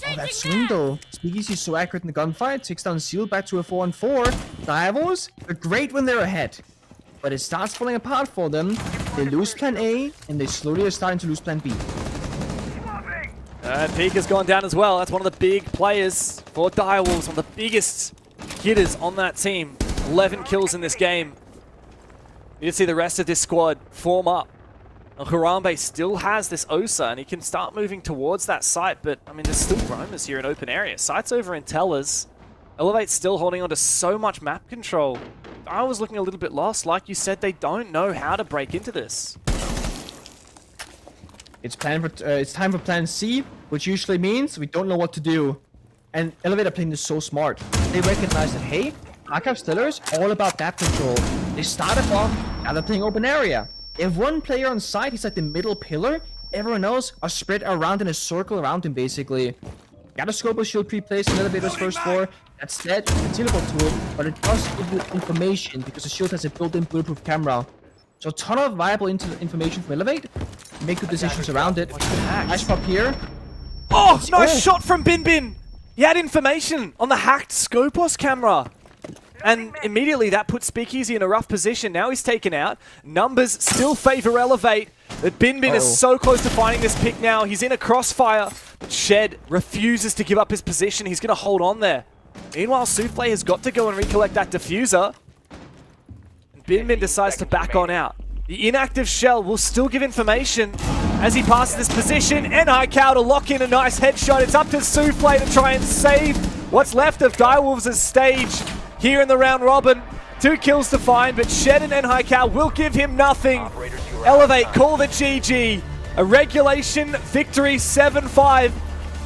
oh, that swing though. Speakeasy is so accurate in the gunfight, takes down Seal back to a 4-on-4. Direwolves are great when they're ahead, but it starts falling apart for them. They lose plan A, and they slowly are starting to lose plan B. And Peak has gone down as well. That's one of the big players for Direwolves, one of the biggest hitters on that team. 11 kills in this game. You can see the rest of this squad form up. Now, Harambe still has this Osa, and he can start moving towards that site, but, I mean, there's still roamers here in open area. Site's over in Tellers. Elevate's still holding on to so much map control. I was looking a little bit lost. Like you said, they don't know how to break into this. It's time for plan C, which usually means we don't know what to do. And Elevate are playing this so smart. They recognize that, hey, NoCap Stellar's all about map control. They started off, now they're playing open area. They have one player on site, he's like the middle pillar. Everyone else are spread around in a circle around him, basically. Got a Scope shield pre-placed in Elevator's first floor. That's dead, you can teleport to it, but it does give you information because the shield has a built-in bulletproof camera. So a ton of viable information from Elevate. Make good decisions around it. Nice pop here. Oh, nice shot from Bin Bin. He had information on the hacked Scopos camera. And immediately that puts Speakeasy in a rough position. Now he's taken out. Numbers still favor Elevate. But Bin Bin is so close to finding this pick now. He's in a crossfire. But Shed refuses to give up his position. He's going to hold on there. Meanwhile, Souffle has got to go and recollect that diffuser. Bin Bin decides to back on out. The inactive shell will still give information as he passes this position. NICal to lock in a nice headshot. It's up to Souffle to try and save what's left of Direwolves' stage here in the round robin. 2 kills to find, but Shed and NICal will give him nothing. Elevate call the GG. A regulation victory 7-5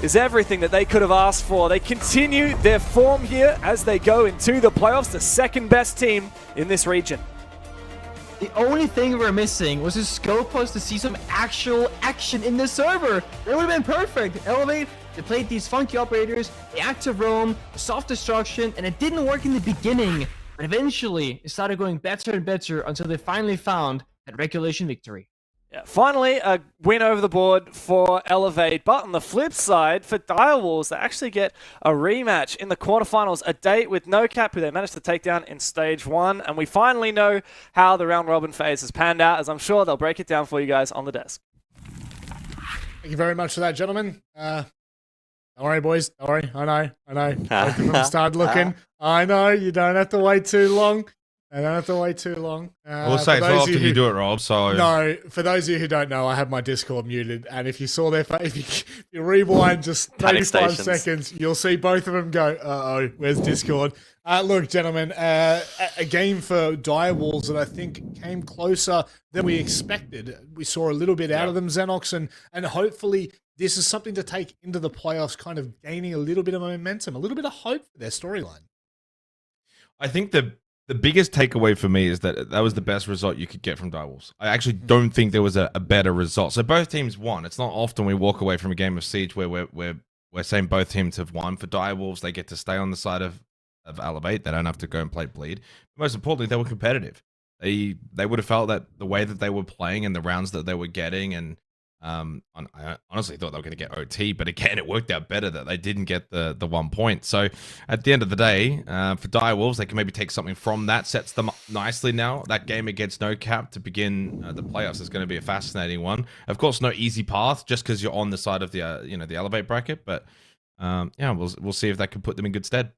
is everything that they could have asked for. They continue their form here as they go into the playoffs, the second best team in this region. The only thing we're missing was a Scopos to see some actual action in the server. It would have been perfect. Elevate, they played these funky operators, the active roam, the soft destruction, and it didn't work in the beginning. But eventually, it started going better and better until they finally found that regulation victory. Yeah, finally, a win over the board for Elevate. But on the flip side, for Direwolves, they actually get a rematch in the quarterfinals, a date with NoCap, who they managed to take down in Stage 1. And we finally know how the round-robin phase has panned out, as I'm sure they'll break it down for you guys on the desk. Thank you very much for that, gentlemen. Don't worry, boys. Don't worry. I know. Both of them started looking. I know. You don't have to wait too long. We'll say it's not often you do it, Rob. So no, for those of you who don't know, I have my Discord muted, and if you saw their if you rewind just maybe 5 seconds, you'll see both of them go, "Uh-oh, where's Discord?" Look, gentlemen, a game for Direwolves that I think came closer than we expected. We saw a little bit out of them, Xenox, and hopefully this is something to take into the playoffs, kind of gaining a little bit of momentum, a little bit of hope for their storyline. I think the biggest takeaway for me is that was the best result you could get from Direwolves. I actually don't think there was a better result. So both teams won. It's not often we walk away from a game of Siege where we're saying both teams have won. For Direwolves, they get to stay on the side of Elevate. They don't have to go and play Bleed. But most importantly, they were competitive. They would have felt that the way that they were playing and the rounds that they were getting, and I honestly thought they were going to get OT, but again, it worked out better that they didn't get the 1 point. So at the end of the day, for Direwolves, they can maybe take something from that, sets them up nicely now. That game against NoCap to begin the playoffs is going to be a fascinating one. Of course, no easy path just because you're on the side of the the Elevate bracket, but yeah, we'll see if that can put them in good stead.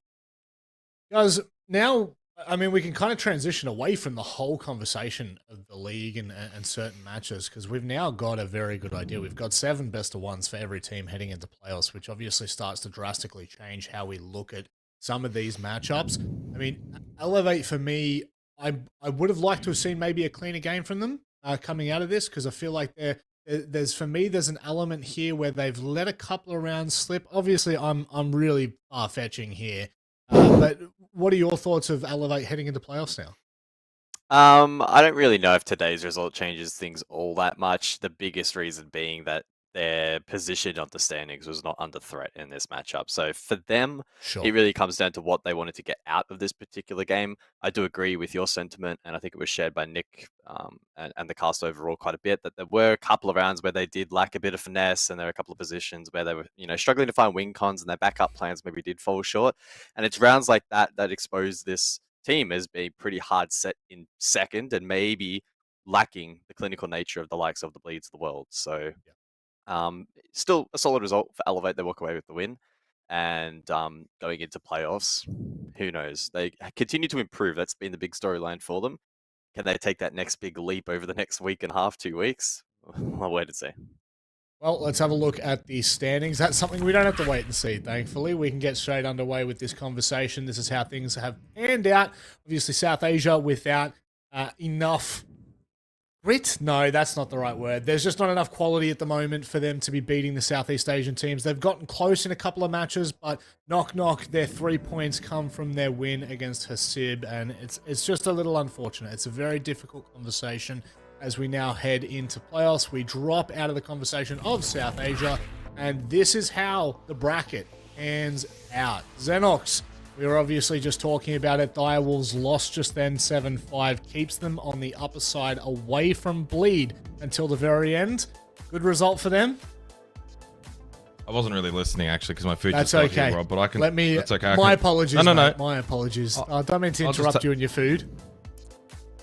Guys, now, I mean, we can kind of transition away from the whole conversation of the league and certain matches, because we've now got a very good idea. We've got 7 best-of-1s for every team heading into playoffs, which obviously starts to drastically change how we look at some of these matchups. I mean, Elevate, for me, I would have liked to have seen maybe a cleaner game from them coming out of this, because I feel like there's an element here where they've let a couple of rounds slip. Obviously, I'm really far-fetching here. But what are your thoughts of Elevate heading into playoffs now? I don't really know if today's result changes things all that much. The biggest reason being that their position on the standings was not under threat in this matchup. So for them, it really comes down to what they wanted to get out of this particular game. I do agree with your sentiment, and I think it was shared by Nick and the cast overall quite a bit, that there were a couple of rounds where they did lack a bit of finesse, and there are a couple of positions where they were, struggling to find win cons, and their backup plans maybe did fall short. And it's rounds like that that expose this team as being pretty hard set in second, and maybe lacking the clinical nature of the likes of the Bleeds of the world. So still a solid result for Elevate. They walk away with the win, and going into playoffs, who knows? They continue to improve. That's been the big storyline for them. Can they take that next big leap over the next week and a half, 2 weeks? I'll wait and see. Well, let's have a look at the standings. That's something we don't have to wait and see, thankfully. We can get straight underway with this conversation. This is how things have panned out. Obviously, South Asia without enough grit? No, that's not the right word. There's just not enough quality at the moment for them to be beating the Southeast Asian teams. They've gotten close in a couple of matches, but KnockKnock, their 3 points come from their win against Hasib, and it's just a little unfortunate. It's a very difficult conversation as we now head into playoffs. We drop out of the conversation of South Asia, and this is how the bracket pans out. Xenox, We were obviously just talking about it. Direwolves lost just then 7-5, keeps them on the upper side away from Bleed until the very end. Good result for them. I wasn't really listening actually because my food That's just got okay. here, Rob, but I can. Let me. That's okay. My apologies. No. Mate. My apologies. I don't mean to I'll just interrupt you in your food.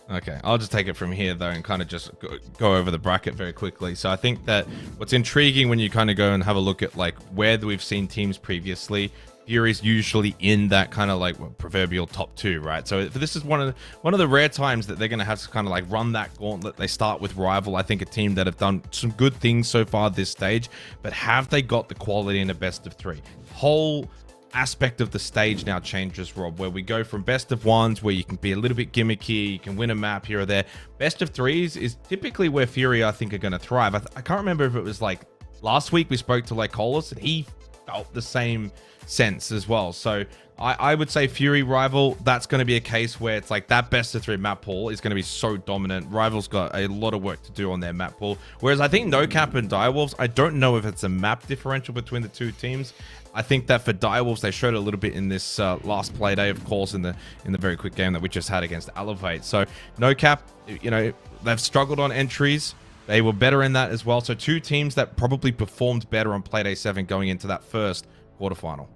Okay, I'll just take it from here though and kind of just go over the bracket very quickly. So I think that what's intriguing when you kind of go and have a look at like where we've seen teams previously, Fury's usually in that kind of like proverbial top 2, right? So this is one of the rare times that they're going to have to kind of like run that gauntlet. They start with Rival, I think a team that have done some good things so far this stage, but have they got the quality in a best of 3? Whole aspect of the stage now changes, Rob, where we go from best of 1s where you can be a little bit gimmicky, you can win a map here or there. Best of 3s is typically where Fury I think are going to thrive. I can't remember if it was like last week we spoke to like Colas and he felt the same sense as well. So I would say Fury Rival, that's going to be a case where it's like that best of 3 map pool is going to be so dominant. Rival's got a lot of work to do on their map pool, whereas I think NoCap and Direwolves, I don't know if it's a map differential between the two teams. I think that for Direwolves, they showed a little bit in this last play day, of course, in the very quick game that we just had against Elevate. So NoCap, you know, they've struggled on entries. They were better in that as well. So 2 teams that probably performed better on play day 7 going into that first quarterfinal.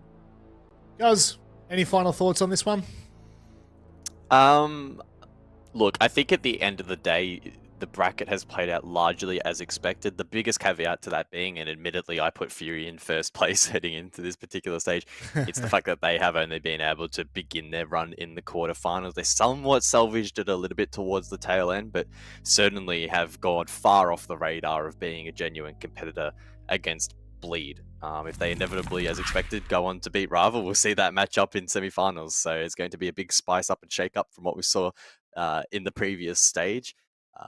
Guys, any final thoughts on this one? Look, I think at the end of the day, the bracket has played out largely as expected. The biggest caveat to that being, and admittedly I put Fury in first place heading into this particular stage, it's the fact that they have only been able to begin their run in the quarterfinals. They somewhat salvaged it a little bit towards the tail end, but certainly have gone far off the radar of being a genuine competitor against Bleed. If they inevitably, as expected, go on to beat Rival, we'll see that match up in semifinals. So it's going to be a big spice up and shake up from what we saw in the previous stage.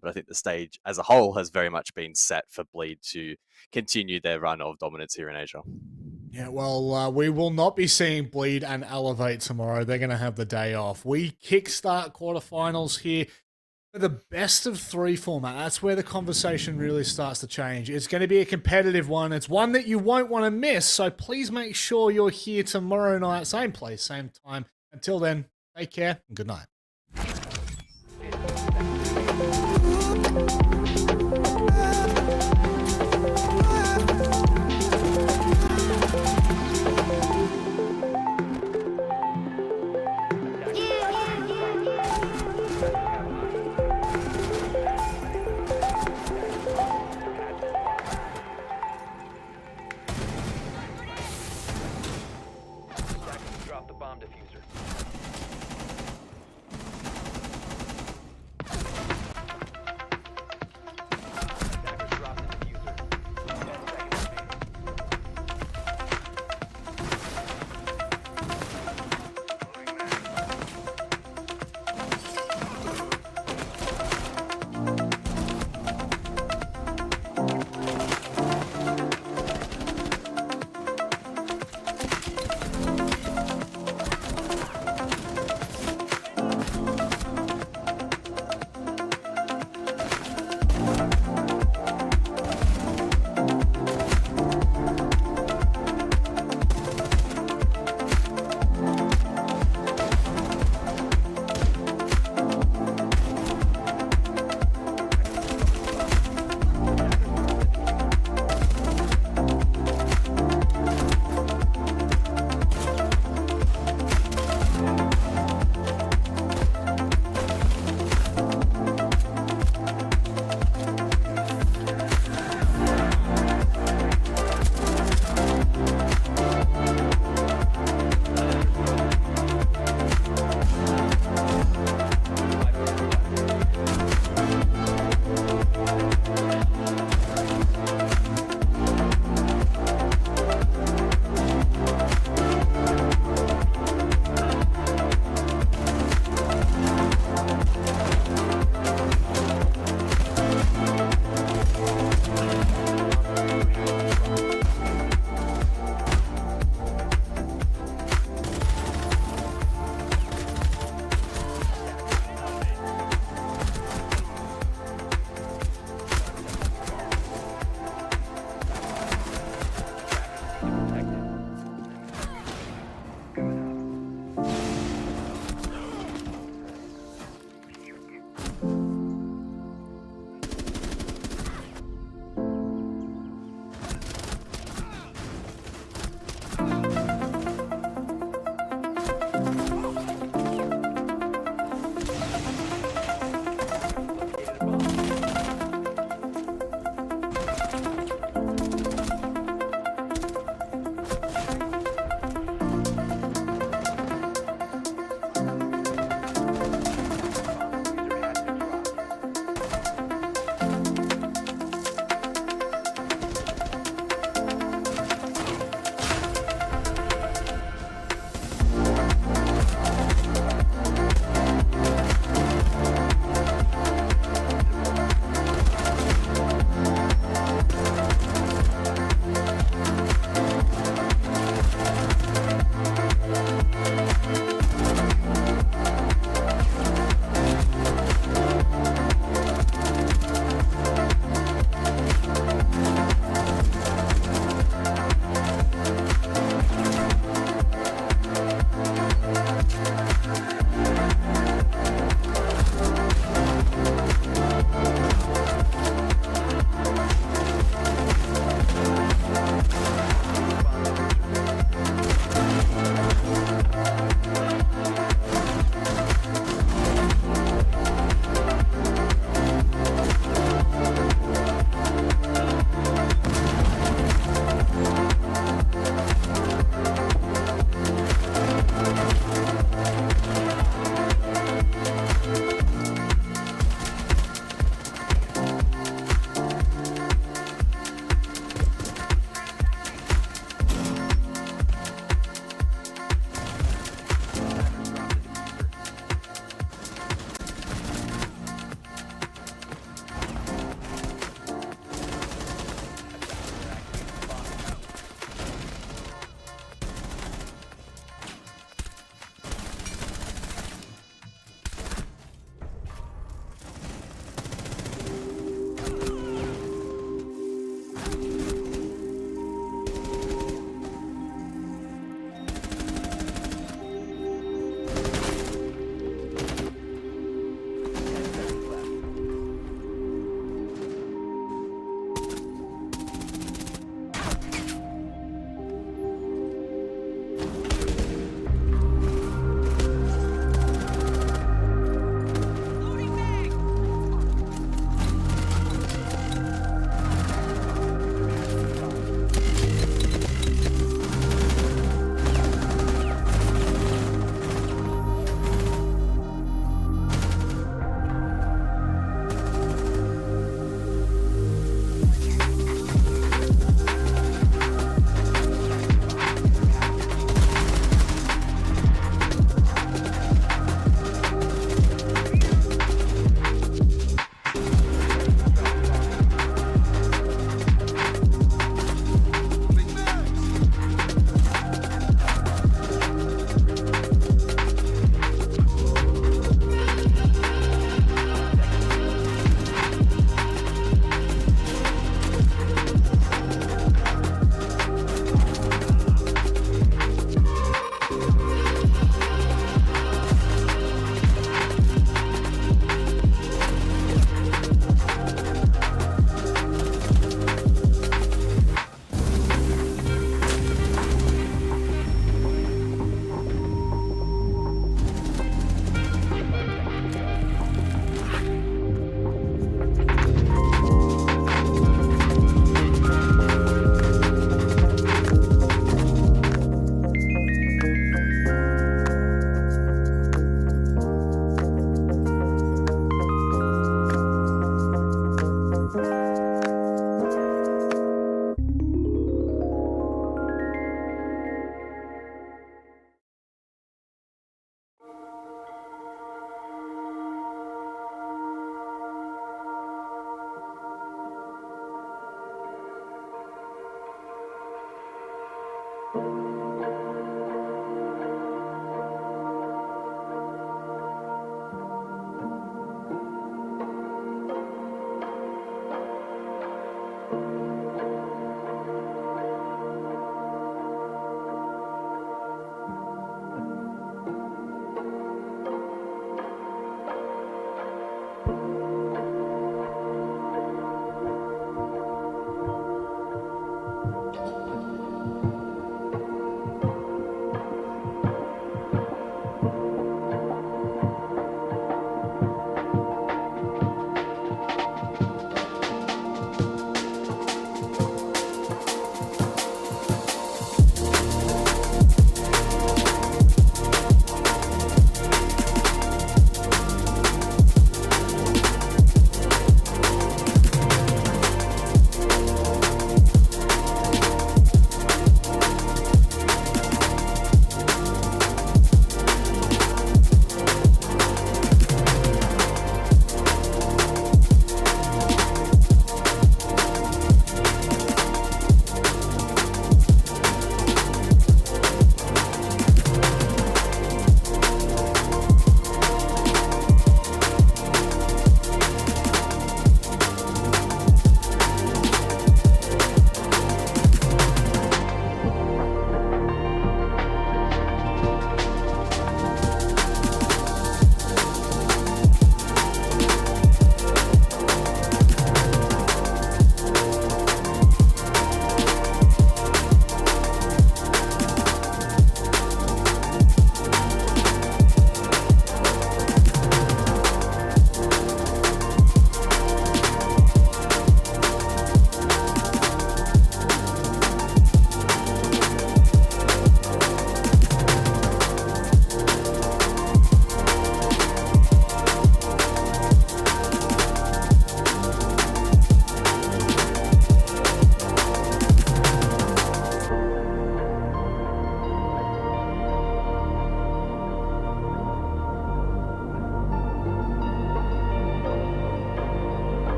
But I think the stage as a whole has very much been set for Bleed to continue their run of dominance here in Asia. Yeah, well, we will not be seeing Bleed and Elevate tomorrow. They're going to have the day off. We kickstart quarterfinals here for the best of 3 format. That's where the conversation really starts to change. It's going to be a competitive one. It's one that you won't want to miss. So please make sure you're here tomorrow night, same place, same time. Until then, take care and good night.